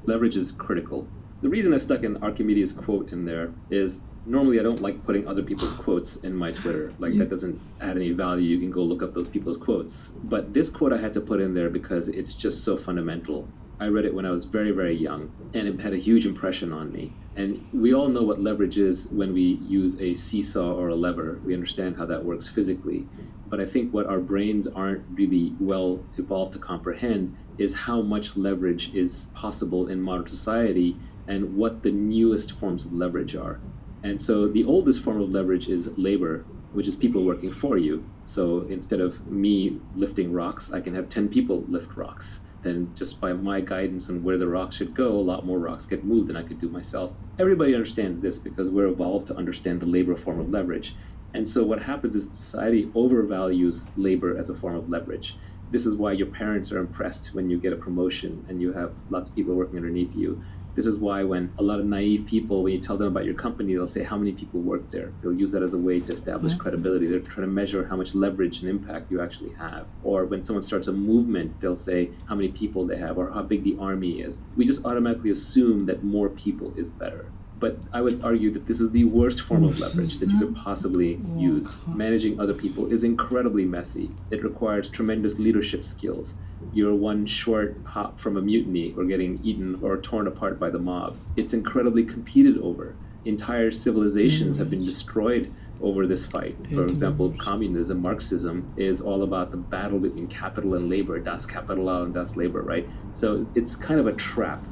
Leverage is critical. The reason I stuck an Archimedes quote in there is normally I don't like putting other people's quotes in my Twitter. That doesn't add any value. You can go look up those people's quotes. But this quote I had to put in there because it's just so fundamental. I read it when I was very, very young, and it had a huge impression on me. And we all know what leverage is when we use a seesaw or a lever. We understand how that works physically. But I think what our brains aren't really well evolved to comprehend is how much leverage is possible in modern society and what the newest forms of leverage are. And so the oldest form of leverage is labor, which is people working for you. So instead of me lifting rocks, I can have 10 people lift rocks. Then just by my guidance on where the rocks should go, a lot more rocks get moved than I could do myself. Everybody understands this because we're evolved to understand the labor form of leverage. And so what happens is society overvalues labor as a form of leverage. This is why your parents are impressed when you get a promotion and you have lots of people working underneath you. This is why when a lot of naive people, when you tell them about your company, they'll say how many people work there. They'll use that as a way to establish credibility. They're trying to measure how much leverage and impact you actually have. Or when someone starts a movement, they'll say how many people they have or how big the army is. We just automatically assume that more people is better. But I would argue that this is the worst form of leverage that you could possibly use. Managing other people is incredibly messy. It requires tremendous leadership skills. You're one short hop from a mutiny or getting eaten or torn apart by the mob. It's incredibly competed over. Entire civilizations have been destroyed over this fight. For example, communism, Marxism, is all about the battle between capital and labor, das Kapital and das Labor, right? So it's kind of a trap.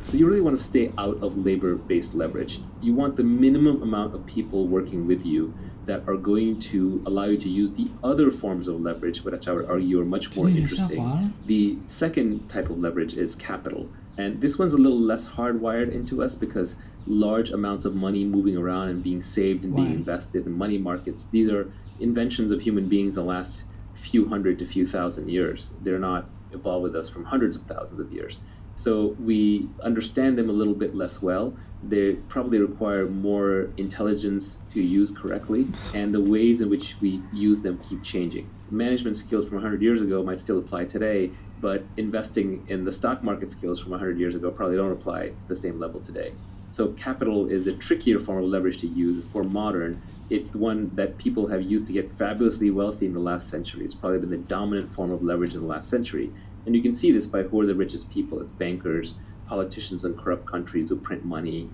So you really want to stay out of labor-based leverage. You want the minimum amount of people working with you that are going to allow you to use the other forms of leverage, which I would argue are much more interesting. The second type of leverage is capital. And this one's a little less hardwired into us because large amounts of money moving around and being saved and being invested in money markets, these are inventions of human beings in the last few hundred to few thousand years. They're not evolved with us from hundreds of thousands of years. So we understand them a little bit less well. They probably require more intelligence to use correctly, and the ways in which we use them keep changing. Management skills from 100 years ago might still apply today, but investing in the stock market skills from 100 years ago probably don't apply to the same level today. So capital is a trickier form of leverage to use. It's more modern. It's the one that people have used to get fabulously wealthy in the last century. It's probably been the dominant form of leverage in the last century. And you can see this by who are the richest people. It's bankers, politicians in corrupt countries who print money,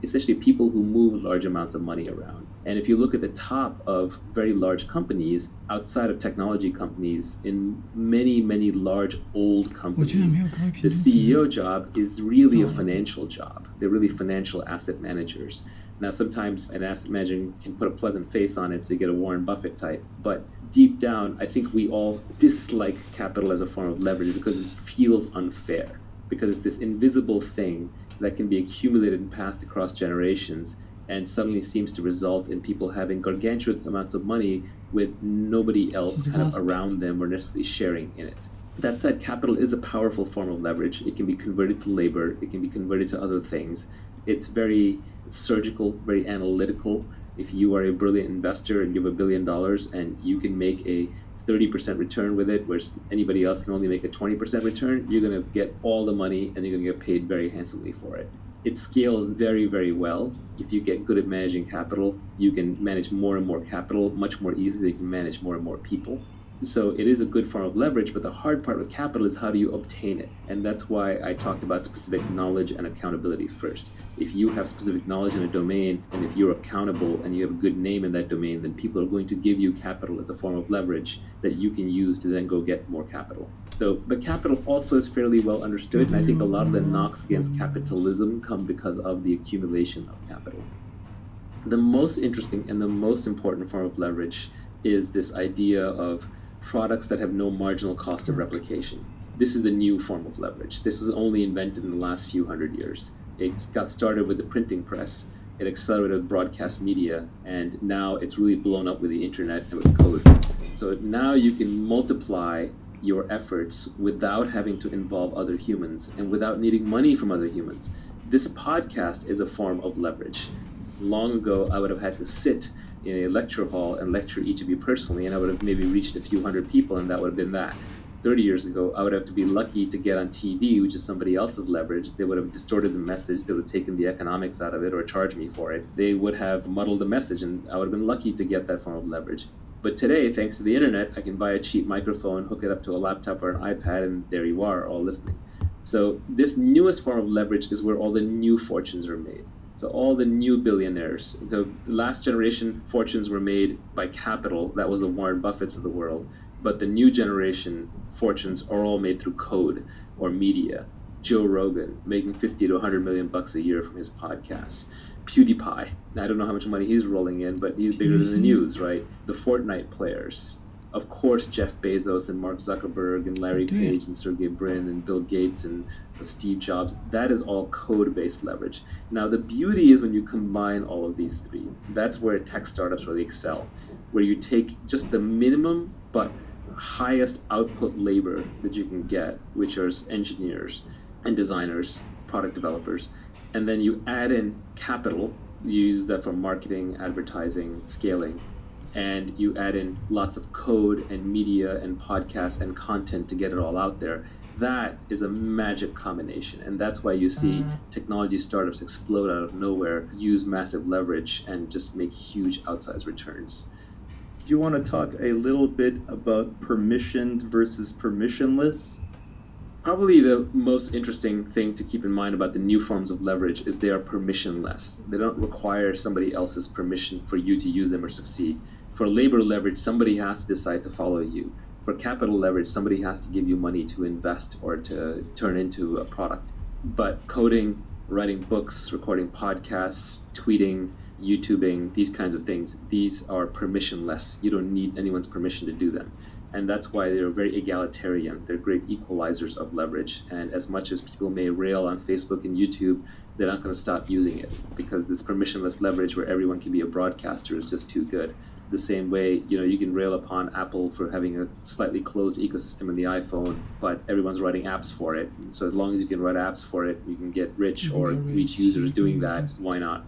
essentially people who move large amounts of money around. And if you look at the top of very large companies, outside of technology companies, in many, many large old companies, the CEO job is really a financial job. They're really financial asset managers. Now, sometimes an asset manager can put a pleasant face on it so you get a Warren Buffett type, but deep down, I think we all dislike capital as a form of leverage because it feels unfair, because it's this invisible thing that can be accumulated and passed across generations and suddenly seems to result in people having gargantuan amounts of money with nobody else kind of around them or necessarily sharing in it. That said, capital is a powerful form of leverage. It can be converted to labor. It can be converted to other things. It's very surgical, very analytical. If you are a brilliant investor and you have $1 billion and you can make a 30% return with it, whereas anybody else can only make a 20% return, you're going to get all the money and you're going to get paid very handsomely for it. It scales very, very well. If you get good at managing capital, you can manage more and more capital much more easily. You can manage more and more people. So it is a good form of leverage, but the hard part with capital is how do you obtain it? And that's why I talked about specific knowledge and accountability first. If you have specific knowledge in a domain, and if you're accountable and you have a good name in that domain, then people are going to give you capital as a form of leverage that you can use to then go get more capital. So, but capital also is fairly well understood, and I think a lot of the knocks against capitalism come because of the accumulation of capital. The most interesting and the most important form of leverage is this idea of products that have no marginal cost of replication. This is the new form of leverage. This was only invented in the last few hundred years. It got started with the printing press, it accelerated with broadcast media, and now it's really blown up with the internet and with code. So now you can multiply your efforts without having to involve other humans and without needing money from other humans. This podcast is a form of leverage. Long ago, I would have had to sit in a lecture hall and lecture each of you personally, and I would have maybe reached a few hundred people, and that would have been that. 30 years ago, I would have to be lucky to get on TV, which is somebody else's leverage. They would have distorted the message, they would have taken the economics out of it or charged me for it. They would have muddled the message, and I would have been lucky to get that form of leverage. But today, thanks to the internet, I can buy a cheap microphone, hook it up to a laptop or an iPad, and there you are, all listening. So this newest form of leverage is where all the new fortunes are made. So all the new billionaires, so the last generation fortunes were made by capital, that was the Warren Buffetts of the world, but the new generation fortunes are all made through code or media. Joe Rogan making 50 to 100 million bucks a year from his podcasts. PewDiePie, I don't know how much money he's rolling in, but he's bigger than the news, right? The Fortnite players. Of course, Jeff Bezos and Mark Zuckerberg and Larry Page and Sergey Brin and Bill Gates and Steve Jobs, that is all code-based leverage. Now, the beauty is when you combine all of these three. That's where tech startups really excel, where you take just the minimum but highest output labor that you can get, which are engineers and designers, product developers, and then you add in capital. You use that for marketing, advertising, scaling, and you add in lots of code and media and podcasts and content to get it all out there. That is a magic combination, and that's why you see technology startups explode out of nowhere, use massive leverage, and just make huge outsized returns. Do you want to talk a little bit about permissioned versus permissionless? Probably the most interesting thing to keep in mind about the new forms of leverage is they are permissionless. They don't require somebody else's permission for you to use them or succeed. For labor leverage, somebody has to decide to follow you. For capital leverage, somebody has to give you money to invest or to turn into a product. But coding, writing books, recording podcasts, tweeting, YouTubing, these kinds of things, these are permissionless. You don't need anyone's permission to do them. And that's why they're very egalitarian. They're great equalizers of leverage. And as much as people may rail on Facebook and YouTube, they're not going to stop using it, because this permissionless leverage where everyone can be a broadcaster is just too good. The same way, you can rail upon Apple for having a slightly closed ecosystem in the iPhone, but everyone's writing apps for it. So as long as you can write apps for it, you can get rich or reach users doing that. Why not?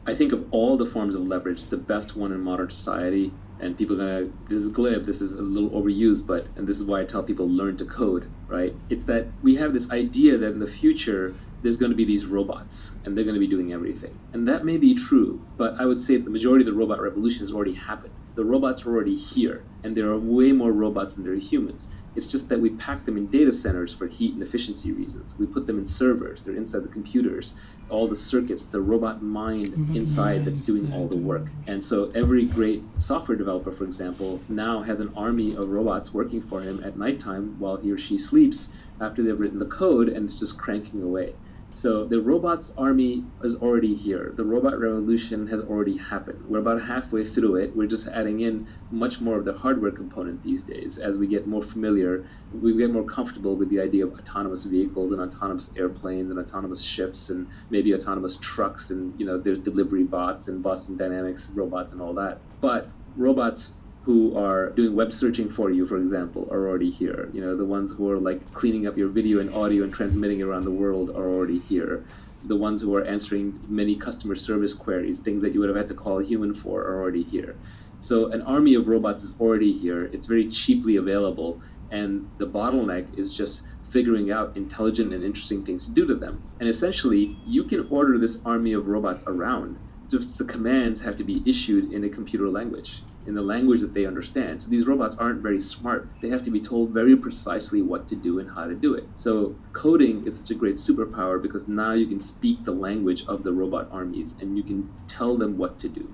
I think of all the forms of leverage, the best one in modern society, and people are gonna, this is glib, this is a little overused, and this is why I tell people learn to code, right? It's that we have this idea that in the future, there's going to be these robots, and they're going to be doing everything. And that may be true, but I would say the majority of the robot revolution has already happened. The robots are already here, and there are way more robots than there are humans. It's just that we pack them in data centers for heat and efficiency reasons. We put them in servers, they're inside the computers, all the circuits, the robot mind inside that's doing all the work. And so every great software developer, for example, now has an army of robots working for him at nighttime while he or she sleeps after they've written the code, and it's just cranking away. So the robots army is already here. The robot revolution has already happened. We're about halfway through it. We're just adding in much more of the hardware component these days. As we get more familiar, we get more comfortable with the idea of autonomous vehicles and autonomous airplanes and autonomous ships and maybe autonomous trucks, and there's delivery bots and Boston Dynamics robots and all that. But robots who are doing web searching for you, for example, are already here. The ones who are like cleaning up your video and audio and transmitting it around the world are already here. The ones who are answering many customer service queries, things that you would have had to call a human for, are already here. So an army of robots is already here. It's very cheaply available, and the bottleneck is just figuring out intelligent and interesting things to do to them. And essentially, you can order this army of robots around. Just the commands have to be issued in a computer language, in the language that they understand. So these robots aren't very smart. They have to be told very precisely what to do and how to do it. So coding is such a great superpower, because now you can speak the language of the robot armies and you can tell them what to do.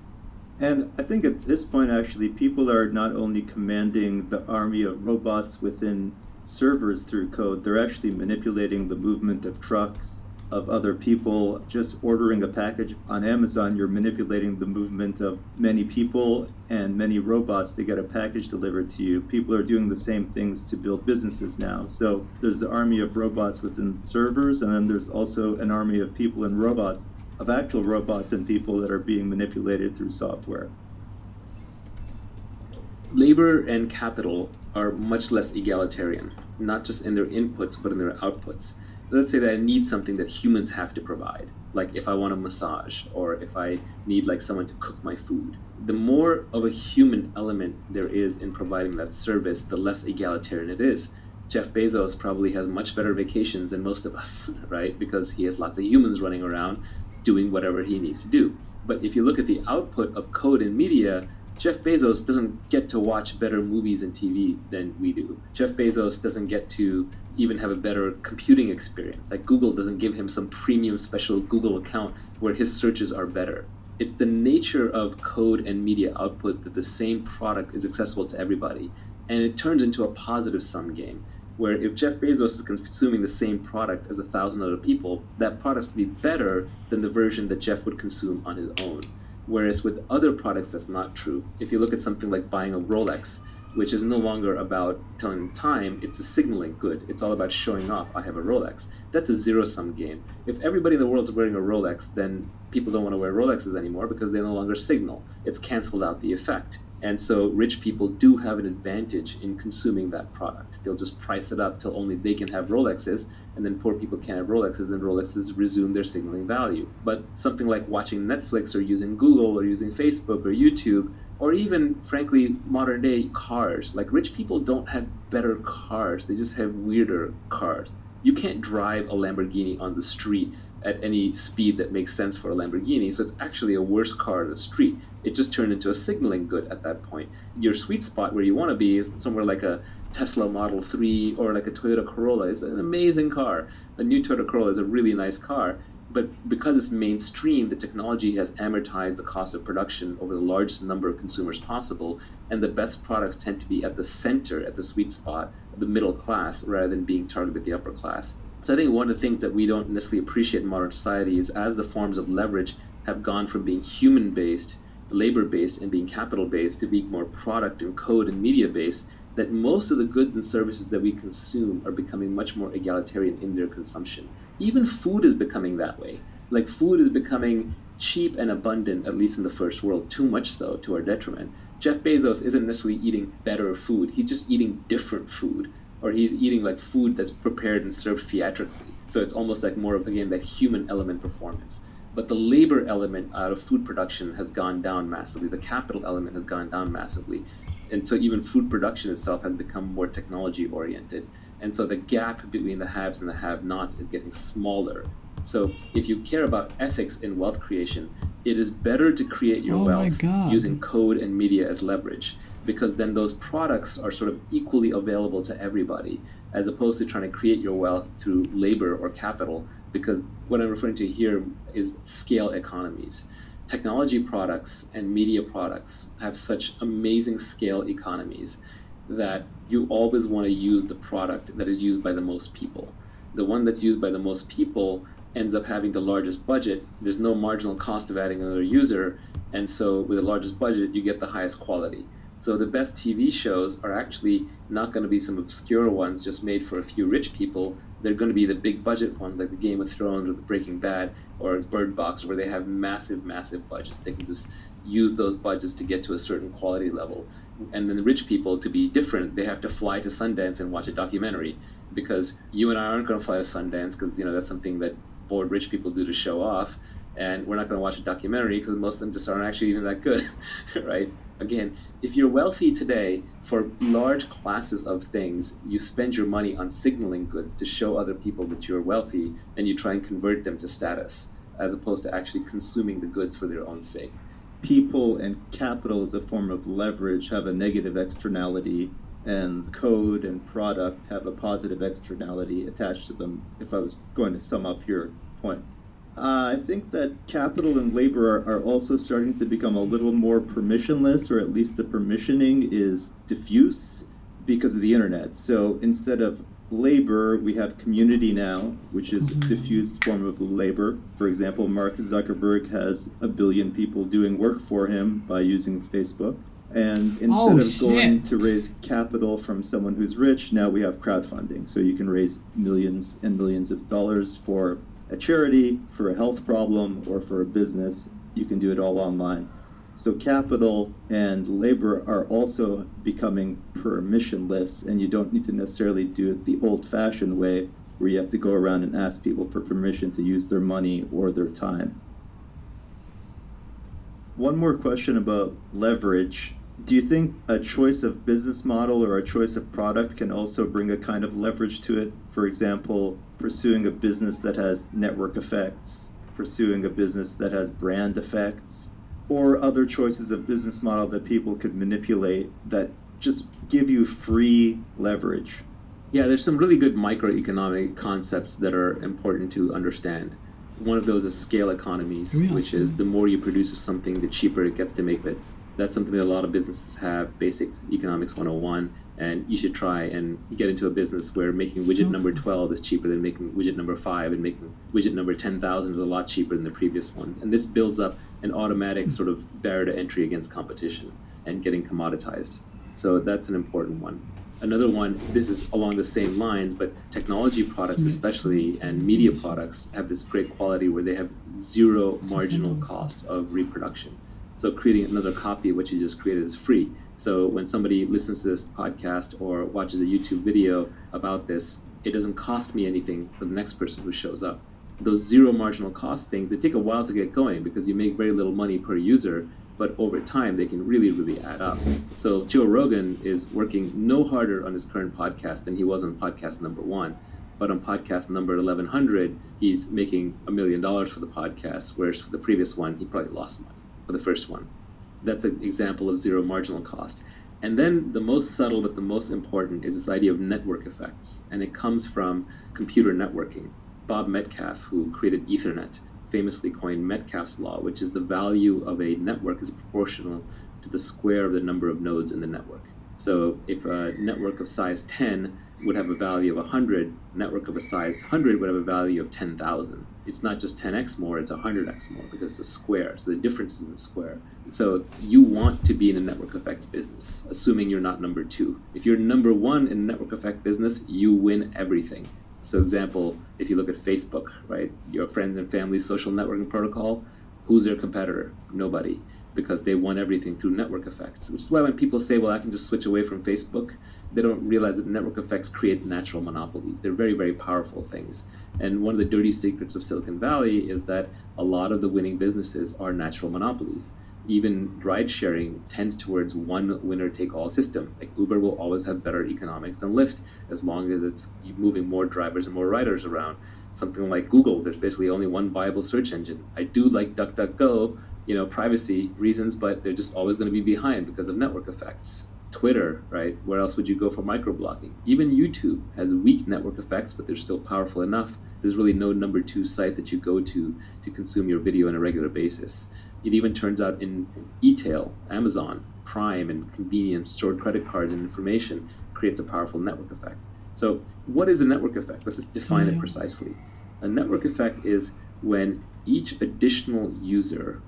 And I think at this point, actually, people are not only commanding the army of robots within servers through code, they're actually manipulating the movement of trucks, of other people. Just ordering a package on Amazon, you're manipulating the movement of many people and many robots to get a package delivered to you. People are doing the same things to build businesses now. So there's the army of robots within servers, and then there's also an army of people and robots, of actual robots and people that are being manipulated through software. Labor and capital are much less egalitarian, not just in their inputs, but in their outputs. Let's say that I need something that humans have to provide, like if I want a massage, or if I need like someone to cook my food. The more of a human element there is in providing that service, the less egalitarian it is. Jeff Bezos probably has much better vacations than most of us, right? Because he has lots of humans running around doing whatever he needs to do. But if you look at the output of code and media, Jeff Bezos doesn't get to watch better movies and TV than we do. Jeff Bezos doesn't get to even have a better computing experience. Like Google doesn't give him some premium special Google account where his searches are better. It's the nature of code and media output that the same product is accessible to everybody. And it turns into a positive sum game, where if Jeff Bezos is consuming the same product as 1,000 other people, that product's to be better than the version that Jeff would consume on his own. Whereas with other products, that's not true. If you look at something like buying a Rolex, which is no longer about telling time, it's a signaling good. It's all about showing off, I have a Rolex. That's a zero-sum game. If everybody in the world is wearing a Rolex, then people don't want to wear Rolexes anymore because they no longer signal. It's canceled out the effect. And so rich people do have an advantage in consuming that product. They'll just price it up till only they can have Rolexes, and then poor people can't have Rolexes, and Rolexes resume their signaling value. But something like watching Netflix or using Google or using Facebook or YouTube, or even, frankly, modern day cars. Like rich people don't have better cars, they just have weirder cars. You can't drive a Lamborghini on the street at any speed that makes sense for a Lamborghini, so it's actually a worse car on the street. It just turned into a signaling good at that point. Your sweet spot where you want to be is somewhere like a Tesla Model 3 or like a Toyota Corolla. It's an amazing car. A new Toyota Corolla is a really nice car, but because it's mainstream, the technology has amortized the cost of production over the largest number of consumers possible, and the best products tend to be at the center, at the sweet spot, the middle class, rather than being targeted at the upper class. So I think one of the things that we don't necessarily appreciate in modern society is as the forms of leverage have gone from being human-based, labor-based, and being capital-based to being more product and code and media-based, that most of the goods and services that we consume are becoming much more egalitarian in their consumption. Even food is becoming that way. Like, food is becoming cheap and abundant, at least in the first world, too much so, to our detriment. Jeff Bezos isn't necessarily eating better food, he's just eating different food, or he's eating like food that's prepared and served theatrically. So it's almost like more of, again, that human element performance. But the labor element out of food production has gone down massively, the capital element has gone down massively. And so even food production itself has become more technology oriented. And so the gap between the haves and the have-nots is getting smaller. So if you care about ethics in wealth creation, it is better to create your wealth using code and media as leverage, because then those products are sort of equally available to everybody, as opposed to trying to create your wealth through labor or capital, because what I'm referring to here is scale economies. Technology products and media products have such amazing scale economies that you always want to use the product that is used by the most people. The one that's used by the most people ends up having the largest budget. There's no marginal cost of adding another user, and so with the largest budget, you get the highest quality. So the best TV shows are actually not going to be some obscure ones just made for a few rich people. They're going to be the big budget ones like the Game of Thrones or the Breaking Bad or Bird Box, where they have massive, massive budgets. They can just use those budgets to get to a certain quality level. And then the rich people, to be different, they have to fly to Sundance and watch a documentary, because you and I aren't going to fly to Sundance because, you know, that's something that bored rich people do to show off. And we're not going to watch a documentary because most of them just aren't actually even that good, right? Again, if you're wealthy today, for large classes of things, you spend your money on signaling goods to show other people that you're wealthy, and you try and convert them to status, as opposed to actually consuming the goods for their own sake. People and capital as a form of leverage have a negative externality, and code and product have a positive externality attached to them, if I was going to sum up your point. I think that capital and labor are also starting to become a little more permissionless, or at least the permissioning is diffuse because of the internet. So instead of labor, we have community now, which is a diffused form of labor. For example, Mark Zuckerberg has 1 billion people doing work for him by using Facebook. And instead of going to raise capital from someone who's rich, now we have crowdfunding. So you can raise millions and millions of dollars for a charity, for a health problem, or for a business. You can do it all online. So capital and labor are also becoming permissionless, and you don't need to necessarily do it the old-fashioned way, where you have to go around and ask people for permission to use their money or their time. One more question about leverage. Do you think a choice of business model or a choice of product can also bring a kind of leverage to it? For example, pursuing a business that has network effects, pursuing a business that has brand effects, or other choices of business model that people could manipulate that just give you free leverage? Yeah, there's some really good microeconomic concepts that are important to understand. One of those is scale economies, which is the more you produce of something, the cheaper it gets to make it. That's something that a lot of businesses have, basic economics 101, and you should try and get into a business where making widget number 12 is cheaper than making widget number 5, and making widget number 10,000 is a lot cheaper than the previous ones. And this builds up an automatic sort of barrier to entry against competition and getting commoditized. So that's an important one. Another one, this is along the same lines, but technology products especially and media products have this great quality where they have zero marginal cost of reproduction. So creating another copy of what you just created is free. So when somebody listens to this podcast or watches a YouTube video about this, it doesn't cost me anything for the next person who shows up. Those zero marginal cost things, they take a while to get going because you make very little money per user, but over time they can really, really add up. So Joe Rogan is working no harder on his current podcast than he was on podcast number 1. But on podcast number 1100, he's making $1 million for the podcast, whereas for the previous one, he probably lost money for the first one. That's an example of zero marginal cost. And then the most subtle but the most important is this idea of network effects. And it comes from computer networking. Bob Metcalfe, who created Ethernet, famously coined Metcalfe's law, which is the value of a network is proportional to the square of the number of nodes in the network. So if a network of size 10 would have a value of 100, a network of a size 100 would have a value of 10,000. It's not just 10x more, it's 100x more because it's a square, so the difference is in the square. So you want to be in a network effects business, assuming you're not number 2. If you're number 1 in a network effect business, you win everything. So example, if you look at Facebook, right, your friends and family social networking protocol, who's their competitor? Nobody, because they won everything through network effects, which is why when people say, well, I can just switch away from Facebook, they don't realize that network effects create natural monopolies. They're very, very powerful things. And one of the dirty secrets of Silicon Valley is that a lot of the winning businesses are natural monopolies. Even ride sharing tends towards one winner-take-all system. Like Uber will always have better economics than Lyft as long as it's moving more drivers and more riders around. Something like Google, there's basically only one viable search engine. I do like DuckDuckGo, privacy reasons, but they're just always going to be behind because of network effects. Twitter, right? Where else would you go for microblogging? Even YouTube has weak network effects, but they're still powerful enough. There's really no number 2 site that you go to consume your video on a regular basis. It even turns out in e-tail, Amazon, Prime, and convenience, stored credit cards and information creates a powerful network effect. So what is a network effect? Let's just define it precisely. A network effect is when each additional user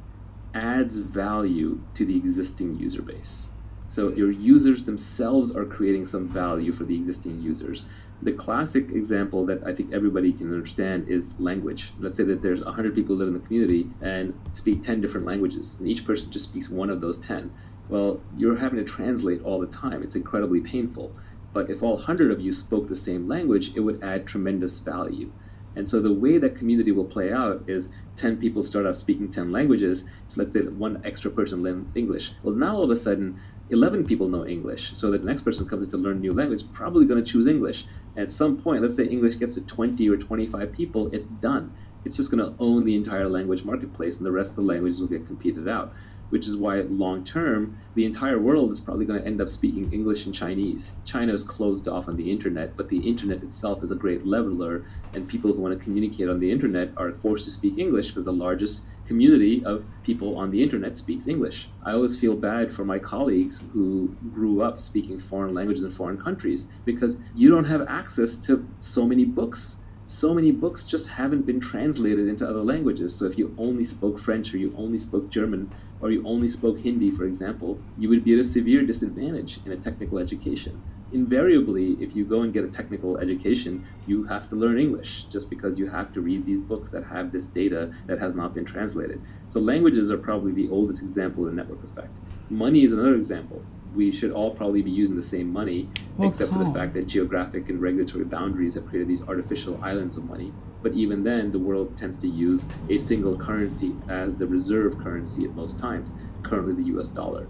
adds value to the existing user base. So your users themselves are creating some value for the existing users. The classic example that I think everybody can understand is language. Let's say that there's 100 people who live in the community and speak 10 different languages, and each person just speaks one of those 10. Well, you're having to translate all the time. It's incredibly painful. But if all 100 of you spoke the same language, it would add tremendous value. And so the way that community will play out is 10 people start off speaking 10 languages. So let's say that one extra person learns English. Well, now all of a sudden, 11 people know English. So the next person comes in to learn a new language, probably going to choose English. At some point, let's say English gets to 20 or 25 people, it's done. It's just going to own the entire language marketplace, and the rest of the languages will get competed out. Which is why long term, the entire world is probably going to end up speaking English and Chinese. China is closed off on the internet, but the internet itself is a great leveler, and people who want to communicate on the internet are forced to speak English because the largest community of people on the internet speaks English. I always feel bad for my colleagues who grew up speaking foreign languages in foreign countries because you don't have access to so many books. So many books just haven't been translated into other languages. So if you only spoke French or you only spoke German or you only spoke Hindi, for example, you would be at a severe disadvantage in a technical education. Invariably, if you go and get a technical education, you have to learn English just because you have to read these books that have this data that has not been translated. So languages are probably the oldest example of a network effect. Money is another example. We should all probably be using the same money, except for the fact that geographic and regulatory boundaries have created these artificial islands of money. But even then, the world tends to use a single currency as the reserve currency at most times, currently the US dollar.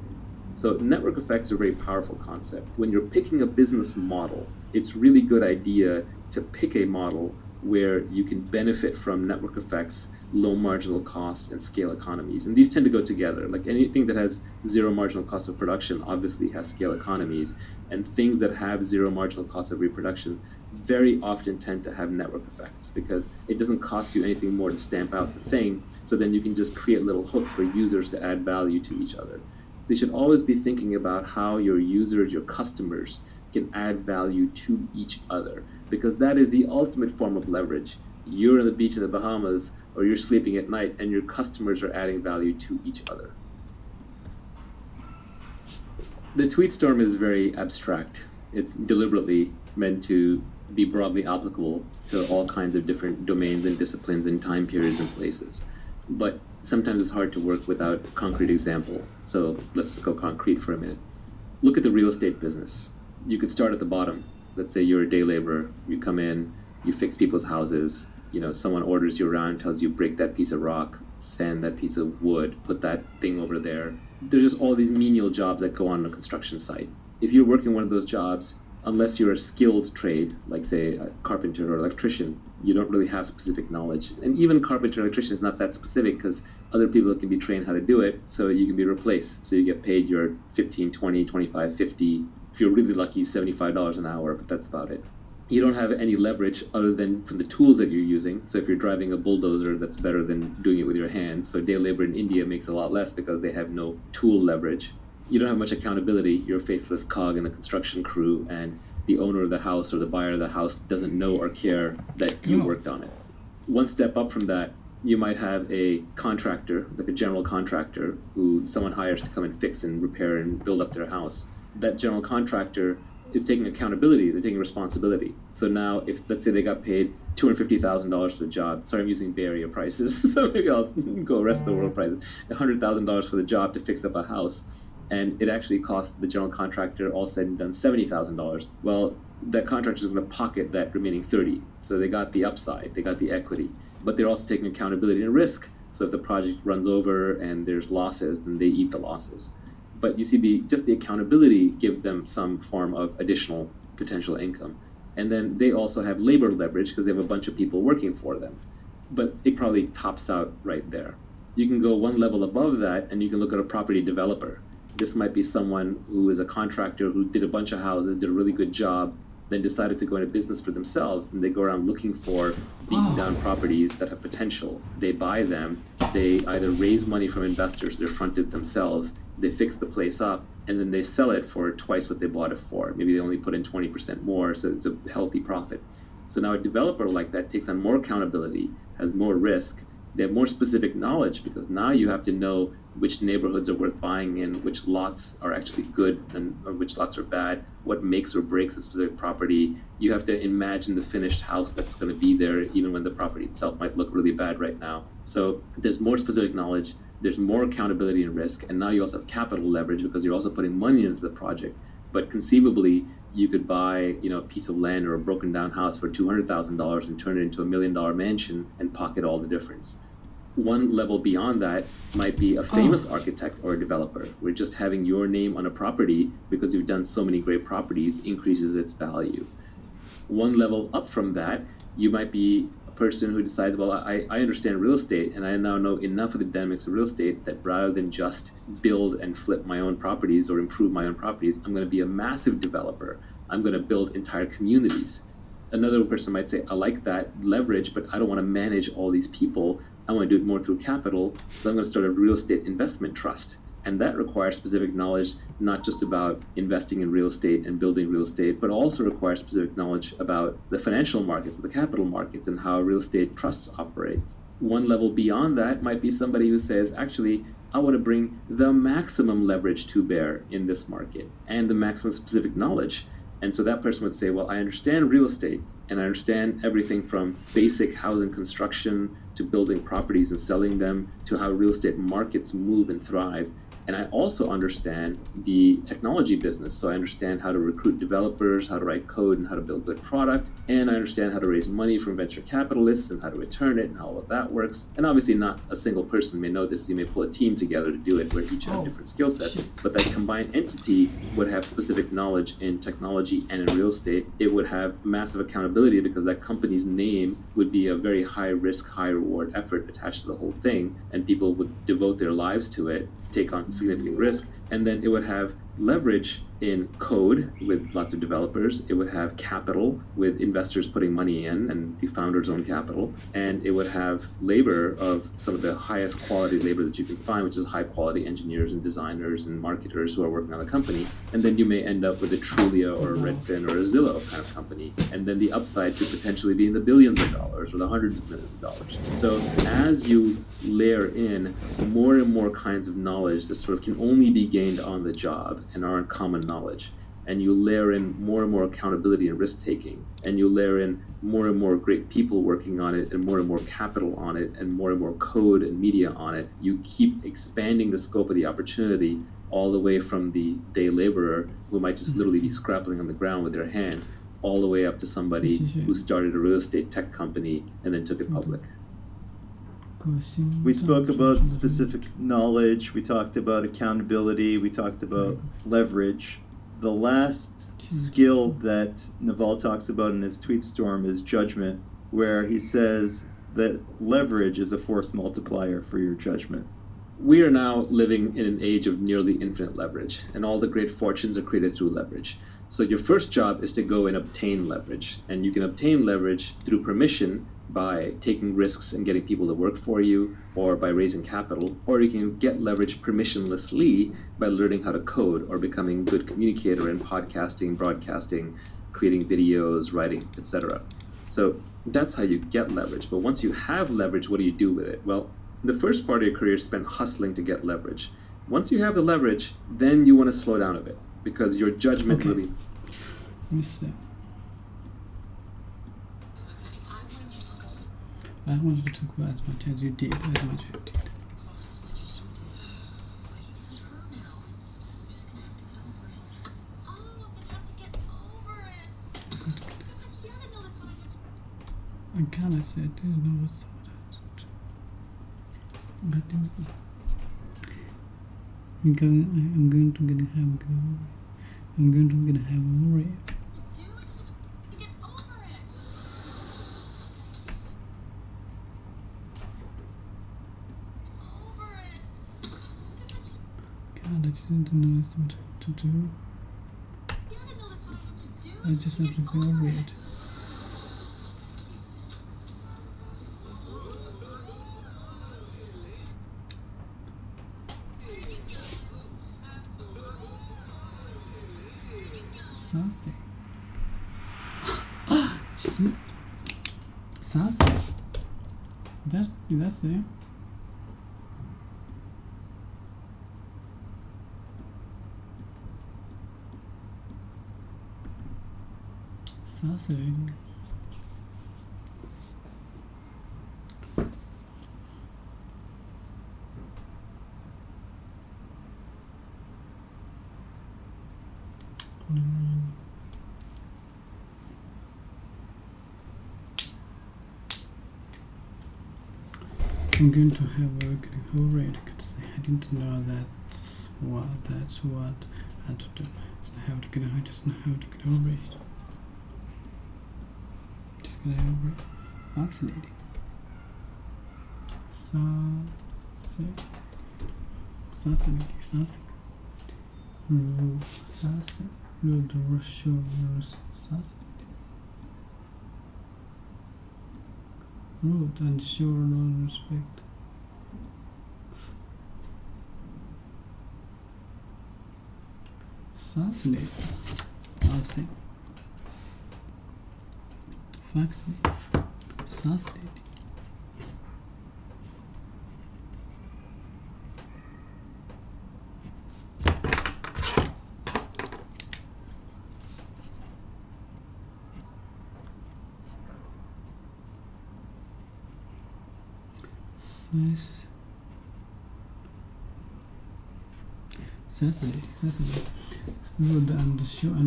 So network effects are a very powerful concept. When you're picking a business model, it's really good idea to pick a model where you can benefit from network effects, low marginal costs, and scale economies. And these tend to go together. Like anything that has zero marginal cost of production obviously has scale economies, and things that have zero marginal cost of reproduction very often tend to have network effects because it doesn't cost you anything more to stamp out the thing, so then you can just create little hooks for users to add value to each other. So you should always be thinking about how your users, your customers, can add value to each other, because that is the ultimate form of leverage. You're on the beach in the Bahamas, or you're sleeping at night, and your customers are adding value to each other. The tweet storm is very abstract. It's deliberately meant to be broadly applicable to all kinds of different domains and disciplines and time periods and places. But sometimes it's hard to work without a concrete example. So let's just go concrete for a minute. Look at the real estate business. You could start at the bottom. Let's say you're a day laborer. You come in, you fix people's houses. Someone orders you around, tells you break that piece of rock, sand that piece of wood, put that thing over there. There's just all these menial jobs that go on a construction site. If you're working one of those jobs, unless you're a skilled trade, like say a carpenter or electrician, you don't really have specific knowledge. And even carpenter and electrician is not that specific because other people can be trained how to do it, so you can be replaced. So you get paid your $15, $20, $25, $50, if you're really lucky, $75 an hour, but that's about it. You don't have any leverage other than from the tools that you're using. So if you're driving a bulldozer, that's better than doing it with your hands. So day labor in India makes a lot less because they have no tool leverage. You don't have much accountability. You're a faceless cog in the construction crew, and the owner of the house or the buyer of the house doesn't know or care that you worked on it. One step up from that, you might have a contractor, like a general contractor, who someone hires to come and fix and repair and build up their house. That general contractor is taking accountability, they're taking responsibility. So now, if let's say they got paid $250,000 for the job, sorry, I'm using Bay Area prices, so maybe I'll go rest of the world prices, $100,000 for the job to fix up a house, and it actually costs the general contractor, all said and done, $70,000. Well, that contractor is going to pocket that remaining 30. So they got the upside, they got the equity, but they're also taking accountability and risk. So if the project runs over and there's losses, then they eat the losses. But you see, just the accountability gives them some form of additional potential income. And then they also have labor leverage because they have a bunch of people working for them. But it probably tops out right there. You can go one level above that and you can look at a property developer. This might be someone who is a contractor who did a bunch of houses, did a really good job, then decided to go into business for themselves, and they go around looking for beaten down properties that have potential. They buy them, they either raise money from investors, they're fronted themselves, they fix the place up, and then they sell it for twice what they bought it for. Maybe they only put in 20% more, so it's a healthy profit. So now a developer like that takes on more accountability, has more risk, they have more specific knowledge, because now you have to know which neighborhoods are worth buying in, which lots are actually good and or which lots are bad, what makes or breaks a specific property. You have to imagine the finished house that's going to be there, even when the property itself might look really bad right now. So there's more specific knowledge, there's more accountability and risk, and now you also have capital leverage because you're also putting money into the project. But conceivably, you could buy, a piece of land or a broken down house for $200,000 and turn it into $1 million mansion and pocket all the difference. One level beyond that might be a famous architect or a developer, where just having your name on a property because you've done so many great properties increases its value. One level up from that, you might be a person who decides, well, I understand real estate and I now know enough of the dynamics of real estate that rather than just build and flip my own properties or improve my own properties, I'm going to be a massive developer. I'm going to build entire communities. Another person might say, I like that leverage, but I don't want to manage all these people. I want to do it more through capital, so I'm going to start a real estate investment trust. And that requires specific knowledge, not just about investing in real estate and building real estate, but also requires specific knowledge about the financial markets, the capital markets, and how real estate trusts operate. One level beyond that might be somebody who says, actually, I want to bring the maximum leverage to bear in this market and the maximum specific knowledge. And so that person would say, well, I understand real estate and I understand everything from basic housing construction to building properties and selling them to how real estate markets move and thrive. And I also understand the technology business. So I understand how to recruit developers, how to write code, and how to build good product. And I understand how to raise money from venture capitalists and how to return it and how all of that works. And obviously not a single person may know this. You may pull a team together to do it where each have different skill sets. But that combined entity would have specific knowledge in technology and in real estate. It would have massive accountability because that company's name would be a very high risk, high reward effort attached to the whole thing. And people would devote their lives to it, take on significant risk, and then it would have leverage in code with lots of developers. It would have capital with investors putting money in and the founder's own capital, and it would have labor of some of the highest quality labor that you can find, which is high quality engineers and designers and marketers who are working on the company. And then you may end up with a Trulia or a Redfin or a Zillow kind of company, and then the upside could potentially be in the billions of dollars or the hundreds of millions of dollars. So as you layer in more and more kinds of knowledge that sort of can only be gained on the job and aren't common knowledge, and you layer in more and more accountability and risk-taking, and you layer in more and more great people working on it, and more capital on it, and more code and media on it, you keep expanding the scope of the opportunity all the way from the day laborer who might just literally be scrapping on the ground with their hands, all the way up to somebody who started a real estate tech company and then took it public. We spoke about specific knowledge, we talked about accountability, we talked about leverage. The last skill that Naval talks about in his tweet storm is judgment, where he says that leverage is a force multiplier for your judgment. We are now living in an age of nearly infinite leverage, and all the great fortunes are created through leverage. So your first job is to go and obtain leverage, and you can obtain leverage through permission by taking risks and getting people to work for you, or by raising capital, or you can get leverage permissionlessly by learning how to code or becoming a good communicator in podcasting, broadcasting, creating videos, writing, etc. So that's how you get leverage. But once you have leverage, what do you do with it? Well, the first part of your career is spent hustling to get leverage. Once you have the leverage, then you want to slow down a bit because your judgment really... Let me see. I want you to talk about as much as you did, as much as you did. I kind of said, I didn't know what's what I didn't. I'm going to get a ham. I'm going to get a ham over it. God, I just didn't know what to do. I just have to go over it. Sassy. See? Sassy. That's it. Sassy. I'm going to have a over it because I didn't know that's what I had to do. So I have to get over it. Just get over it. Fascinating. Rude and show no respect. Fascinating. Fascinating. Fascinating. Nice. Fascinating. Rude and show no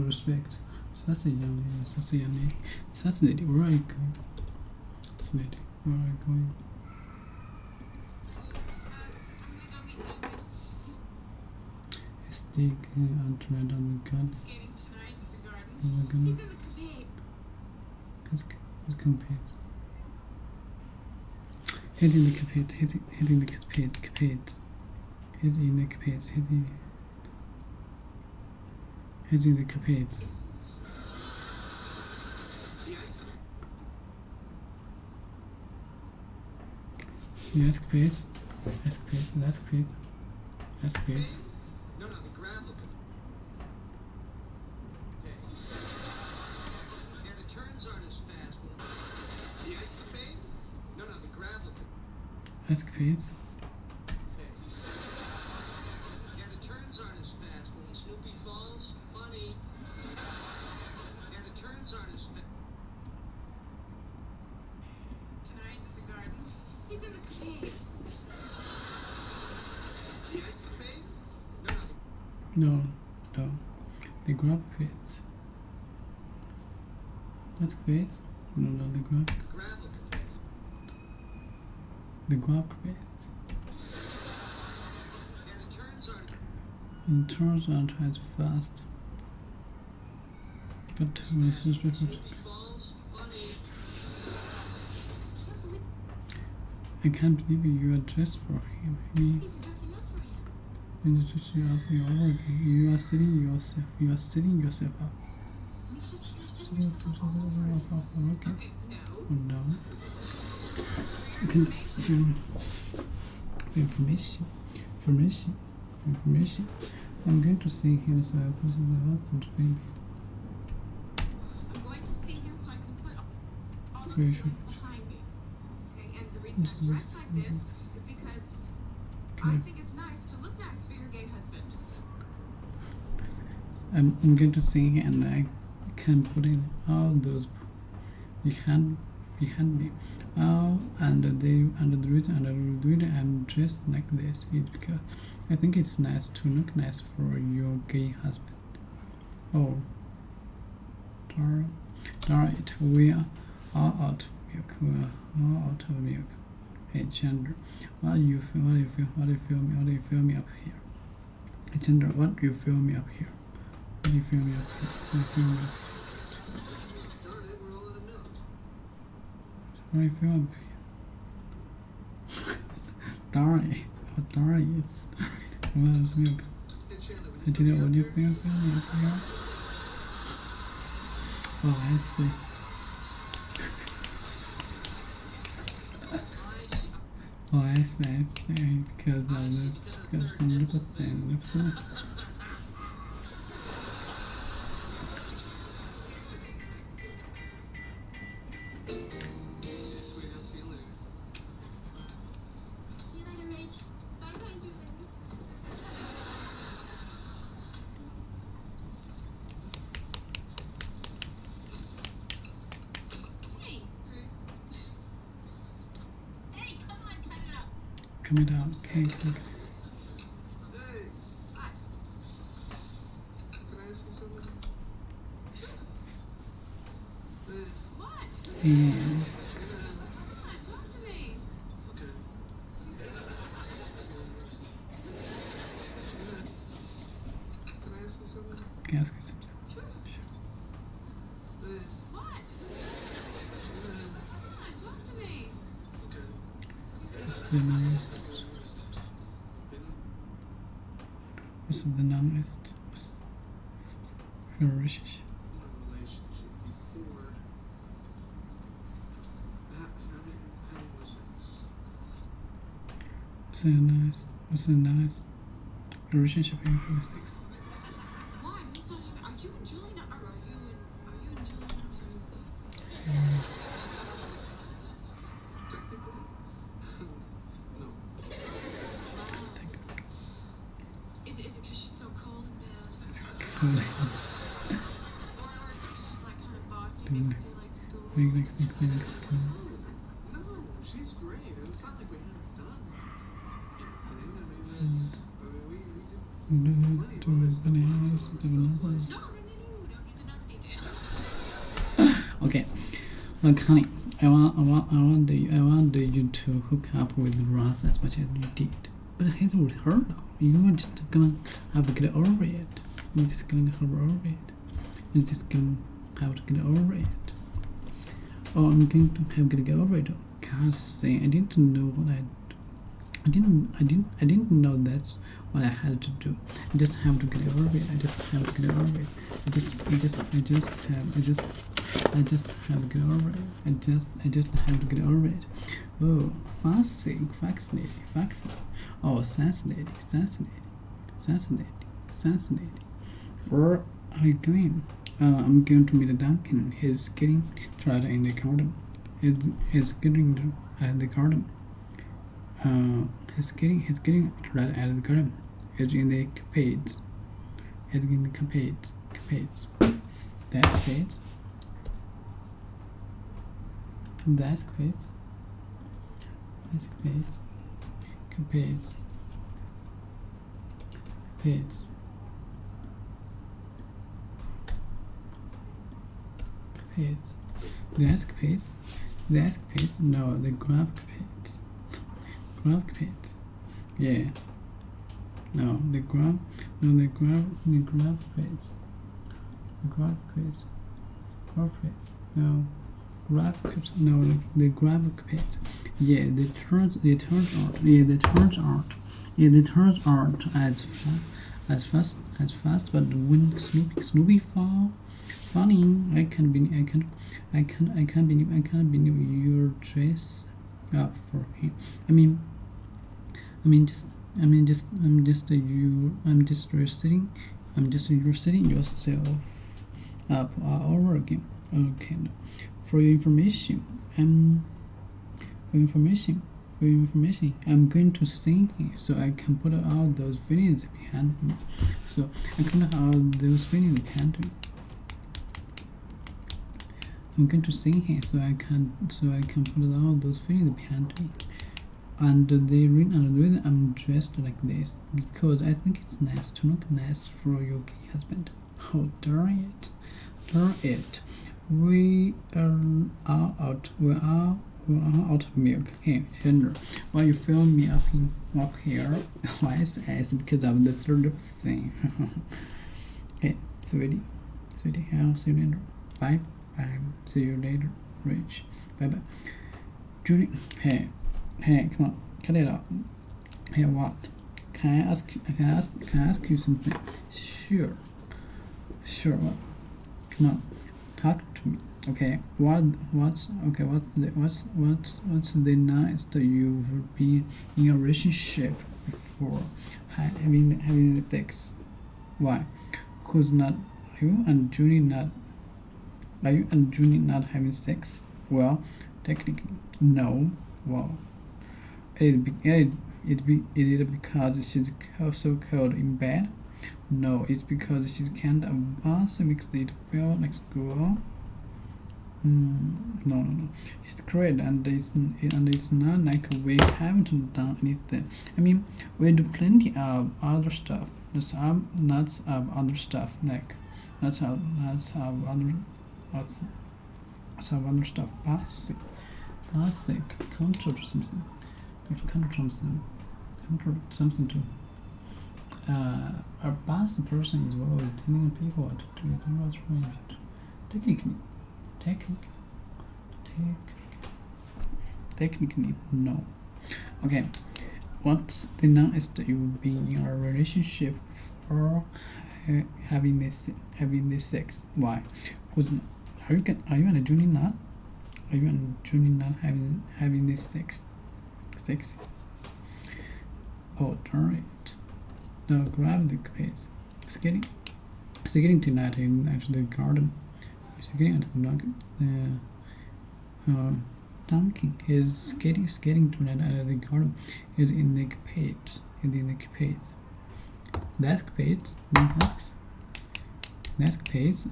respect. Fascinating. Where are you going? Fascinating. Where are you going? Stick and tread on the gun. Skating tonight in the garden. He's in the capade. What compete? Hitting the capade. Hitting the capade. Hitting the capade. Hitting the capade. The escapades. No, the gravel. Yeah, the turns aren't as fast. The escapades? No, the gravel. Escapades. Yeah, the turns aren't as fast. But when Snoopy falls, funny. Yeah, the turns aren't as fast. Tonight in the garden. He's in the capades. The escapades? No. The grab capades. Escapades? No, the grab. The grab capades. Yeah, the turns aren't. And turns aren't as fast. But when it's just I can't believe you are dressed for him. You are setting yourself up. Okay. Oh no. Information. I'm going to see him, so I put in the husband baby. I'm going to see him so I can put all those feelings behind me. Okay, and the reason I'm dressed like this is because I think it's nice to look nice for your gay husband. I'm going to sing and I can put in all those behind me. And the reason I'm dressed like this is because I think it's nice to look nice for your gay husband. Oh, darn it, we are all out of milk. We are all out of milk. Hey Chandler, what do you feel me up here? Hey Chandler, what do you feel me up here? What do you feel me up here? What do you feel me up here? What do you feel up here? Darn it. Oh, darn it. Well, it's milk. Hey Chandler, what do you feel me up here? Oh, I see. Oh, I see, because of some little thing. Coming out, okay. Hey, what? Can I ask you something? Hey. What? Yeah. Come on, talk to me. Okay. Let's be honest. Can I ask you something? Can I ask you something? Sure. Hey. What? Come on, talk to me. Okay. What's the longest? What's the longest relationship? In a relationship before. How do you listen? What's the longest relationship in your life? Why? Who's not even? Are you and Julian? Are you and Julian having sex? Technically? No. Is it because she's so cold and bad? Cool. Or is it because she's like kind of bossy, makes it feel like school? Make school. No, she's great. It's not like we haven't done anything. We did plenty of other stuff. No, don't need to know the details. Okay, Connie, I want you to hook up with Ross as much as you did, but he's with her now. You're just gonna have to get over it. You're just gonna have over it. You're just gonna have to get over it. Oh, I'm going to have to get over it. Can't say I didn't know what I didn't know that's what I had to do. I just have to get over it. I just have to get over it. I just have to get over it. I just have to get over it. Oh, fascinating. Oh, fascinating. Where are you going? I'm going to meet Duncan. He's getting tried in the garden. He's getting at the garden. He's getting right at the garden. He's in the capades. He's in the capades. That's capades. That's capades. That's capades. Capades. Capades. Capades. That's capades. That's capades. No, the grab capades. Grab capades. Yeah. No, the grab capades. The grab capades. Grab capades. No. Grab capades. No, the grab capades. Yeah, the turns out. Yeah, the turns out as fast. But when Snoopy fall, funny, I can't believe your dress up for him. I mean, I'm just resetting yourself up all over again. Okay, no. For your information, I'm going to sing here so I can put all those feelings behind me. So I can put all those feelings behind me. I'm going to sing here so I can put all those feelings behind me. And the reason I'm dressed like this because I think it's nice to look nice for your gay husband. Oh darn it. We are out of milk. Hey, Chandler, why you fill me up here? Why is it because of the third thing? Hey, sweetie, I'll see you later. Bye. See you later, Rich. Bye. Julie, hey, come on, cut it out. Hey, what? Can I ask you something? Sure. What? Come on, talk to me. Okay. What's the nice that you've been in a relationship before having sex? Why? Who's not? Are you and Julie not having sex? Well, technically, no. Well, is it because she's so cold in bed? No, it's because she's kind of boss and makes it feel like school. No. It's great, and it's not like we haven't done anything. I mean, we do plenty of other stuff. Lots of other stuff, like lots of other stuff. Basic, counter something to. A basic person is always telling people to do what's right. Technically, no. Okay, what's the nicest that you've been in a relationship or having this sex? Why? Are you and Julie not? Are you and Julie not having this sex? Oh darn it! Now grab the pace. Skating tonight at the garden. Skating at the garden. Dunking is skating tonight at the garden. Is in the capades. Desk capades.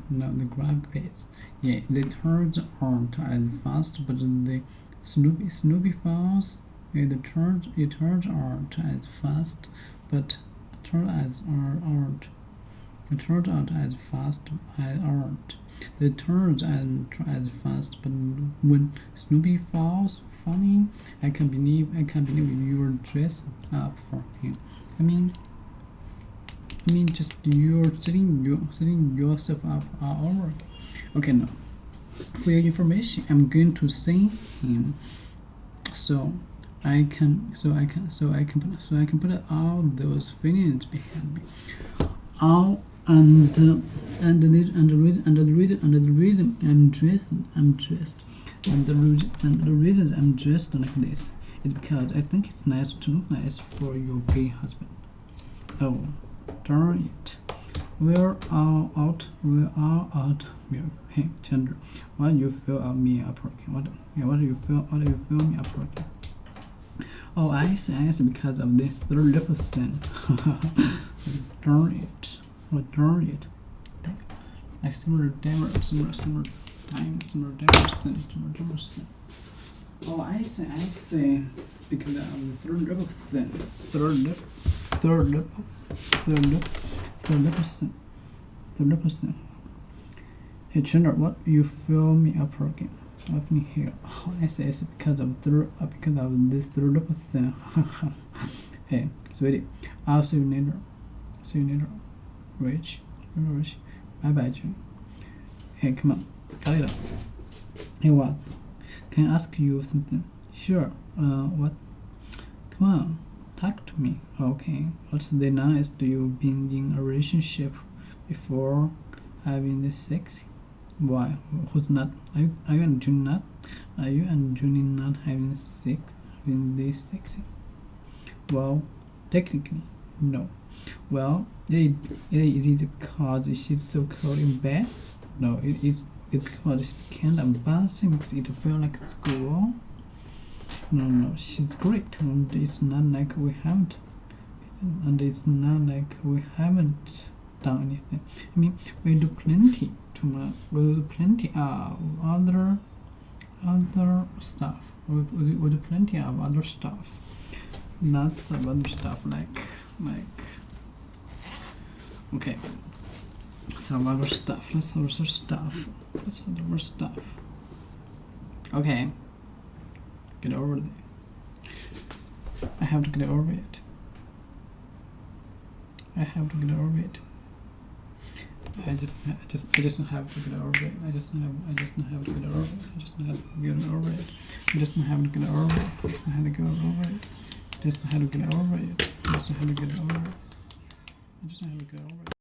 No, the grab capades. Yeah, the turns aren't as fast, but the Snoopy falls. Yeah, the turns aren't as fast, but turns aren't. The turns aren't as fast. The turns aren't as fast, but when Snoopy falls, funny. I can't believe you're dressed up for him. I mean, just you're setting yourself up all over again. Okay, now for your information, I'm going to sing him, so I can put all those feelings behind me. All and the reason I'm dressed, and the reason I'm dressed like this is because I think it's nice to look nice for your gay husband. Oh, darn it! We're all out milk. Hey, Chandler, why do you fill me up again? What do you fill me up again? Oh, I see, because of this third lip thing. Darn it. Like similar damage thing. Oh, I see, because of the third lip thing. Third lip thing. Hey, Chandler, what you fill me up again? Up in here. Oh, I see, because of this third lip thing. Hey, sweetie, I'll see you later. Rich. Bye, June. Hey, come on, cut it up. Hey, what? Can I ask you something? Sure. What? Come on, talk to me. Okay. What's the nicest you've been in a relationship before having this sex? Why? Who's not? Are you and June not? Are you and June not having sex? Having this sexy? Well, Technically, no. Well, is it because she's so cold in bed? No, it's because it's kind of embarrassing because it feels like school. No, she's great, and it's not like we haven't done anything. I mean, we do plenty of other stuff. We do plenty of other stuff. Lots of other stuff like okay. Some other stuff. Let's have other stuff. Okay. Get over it. I have to get over it. I just have to get over it. I just have to get over it. I just have to get over it. I just have to get over it. I just have to get over it. I just have to get over it. I just have to get over it. I just have to get over it. I just have to get over it.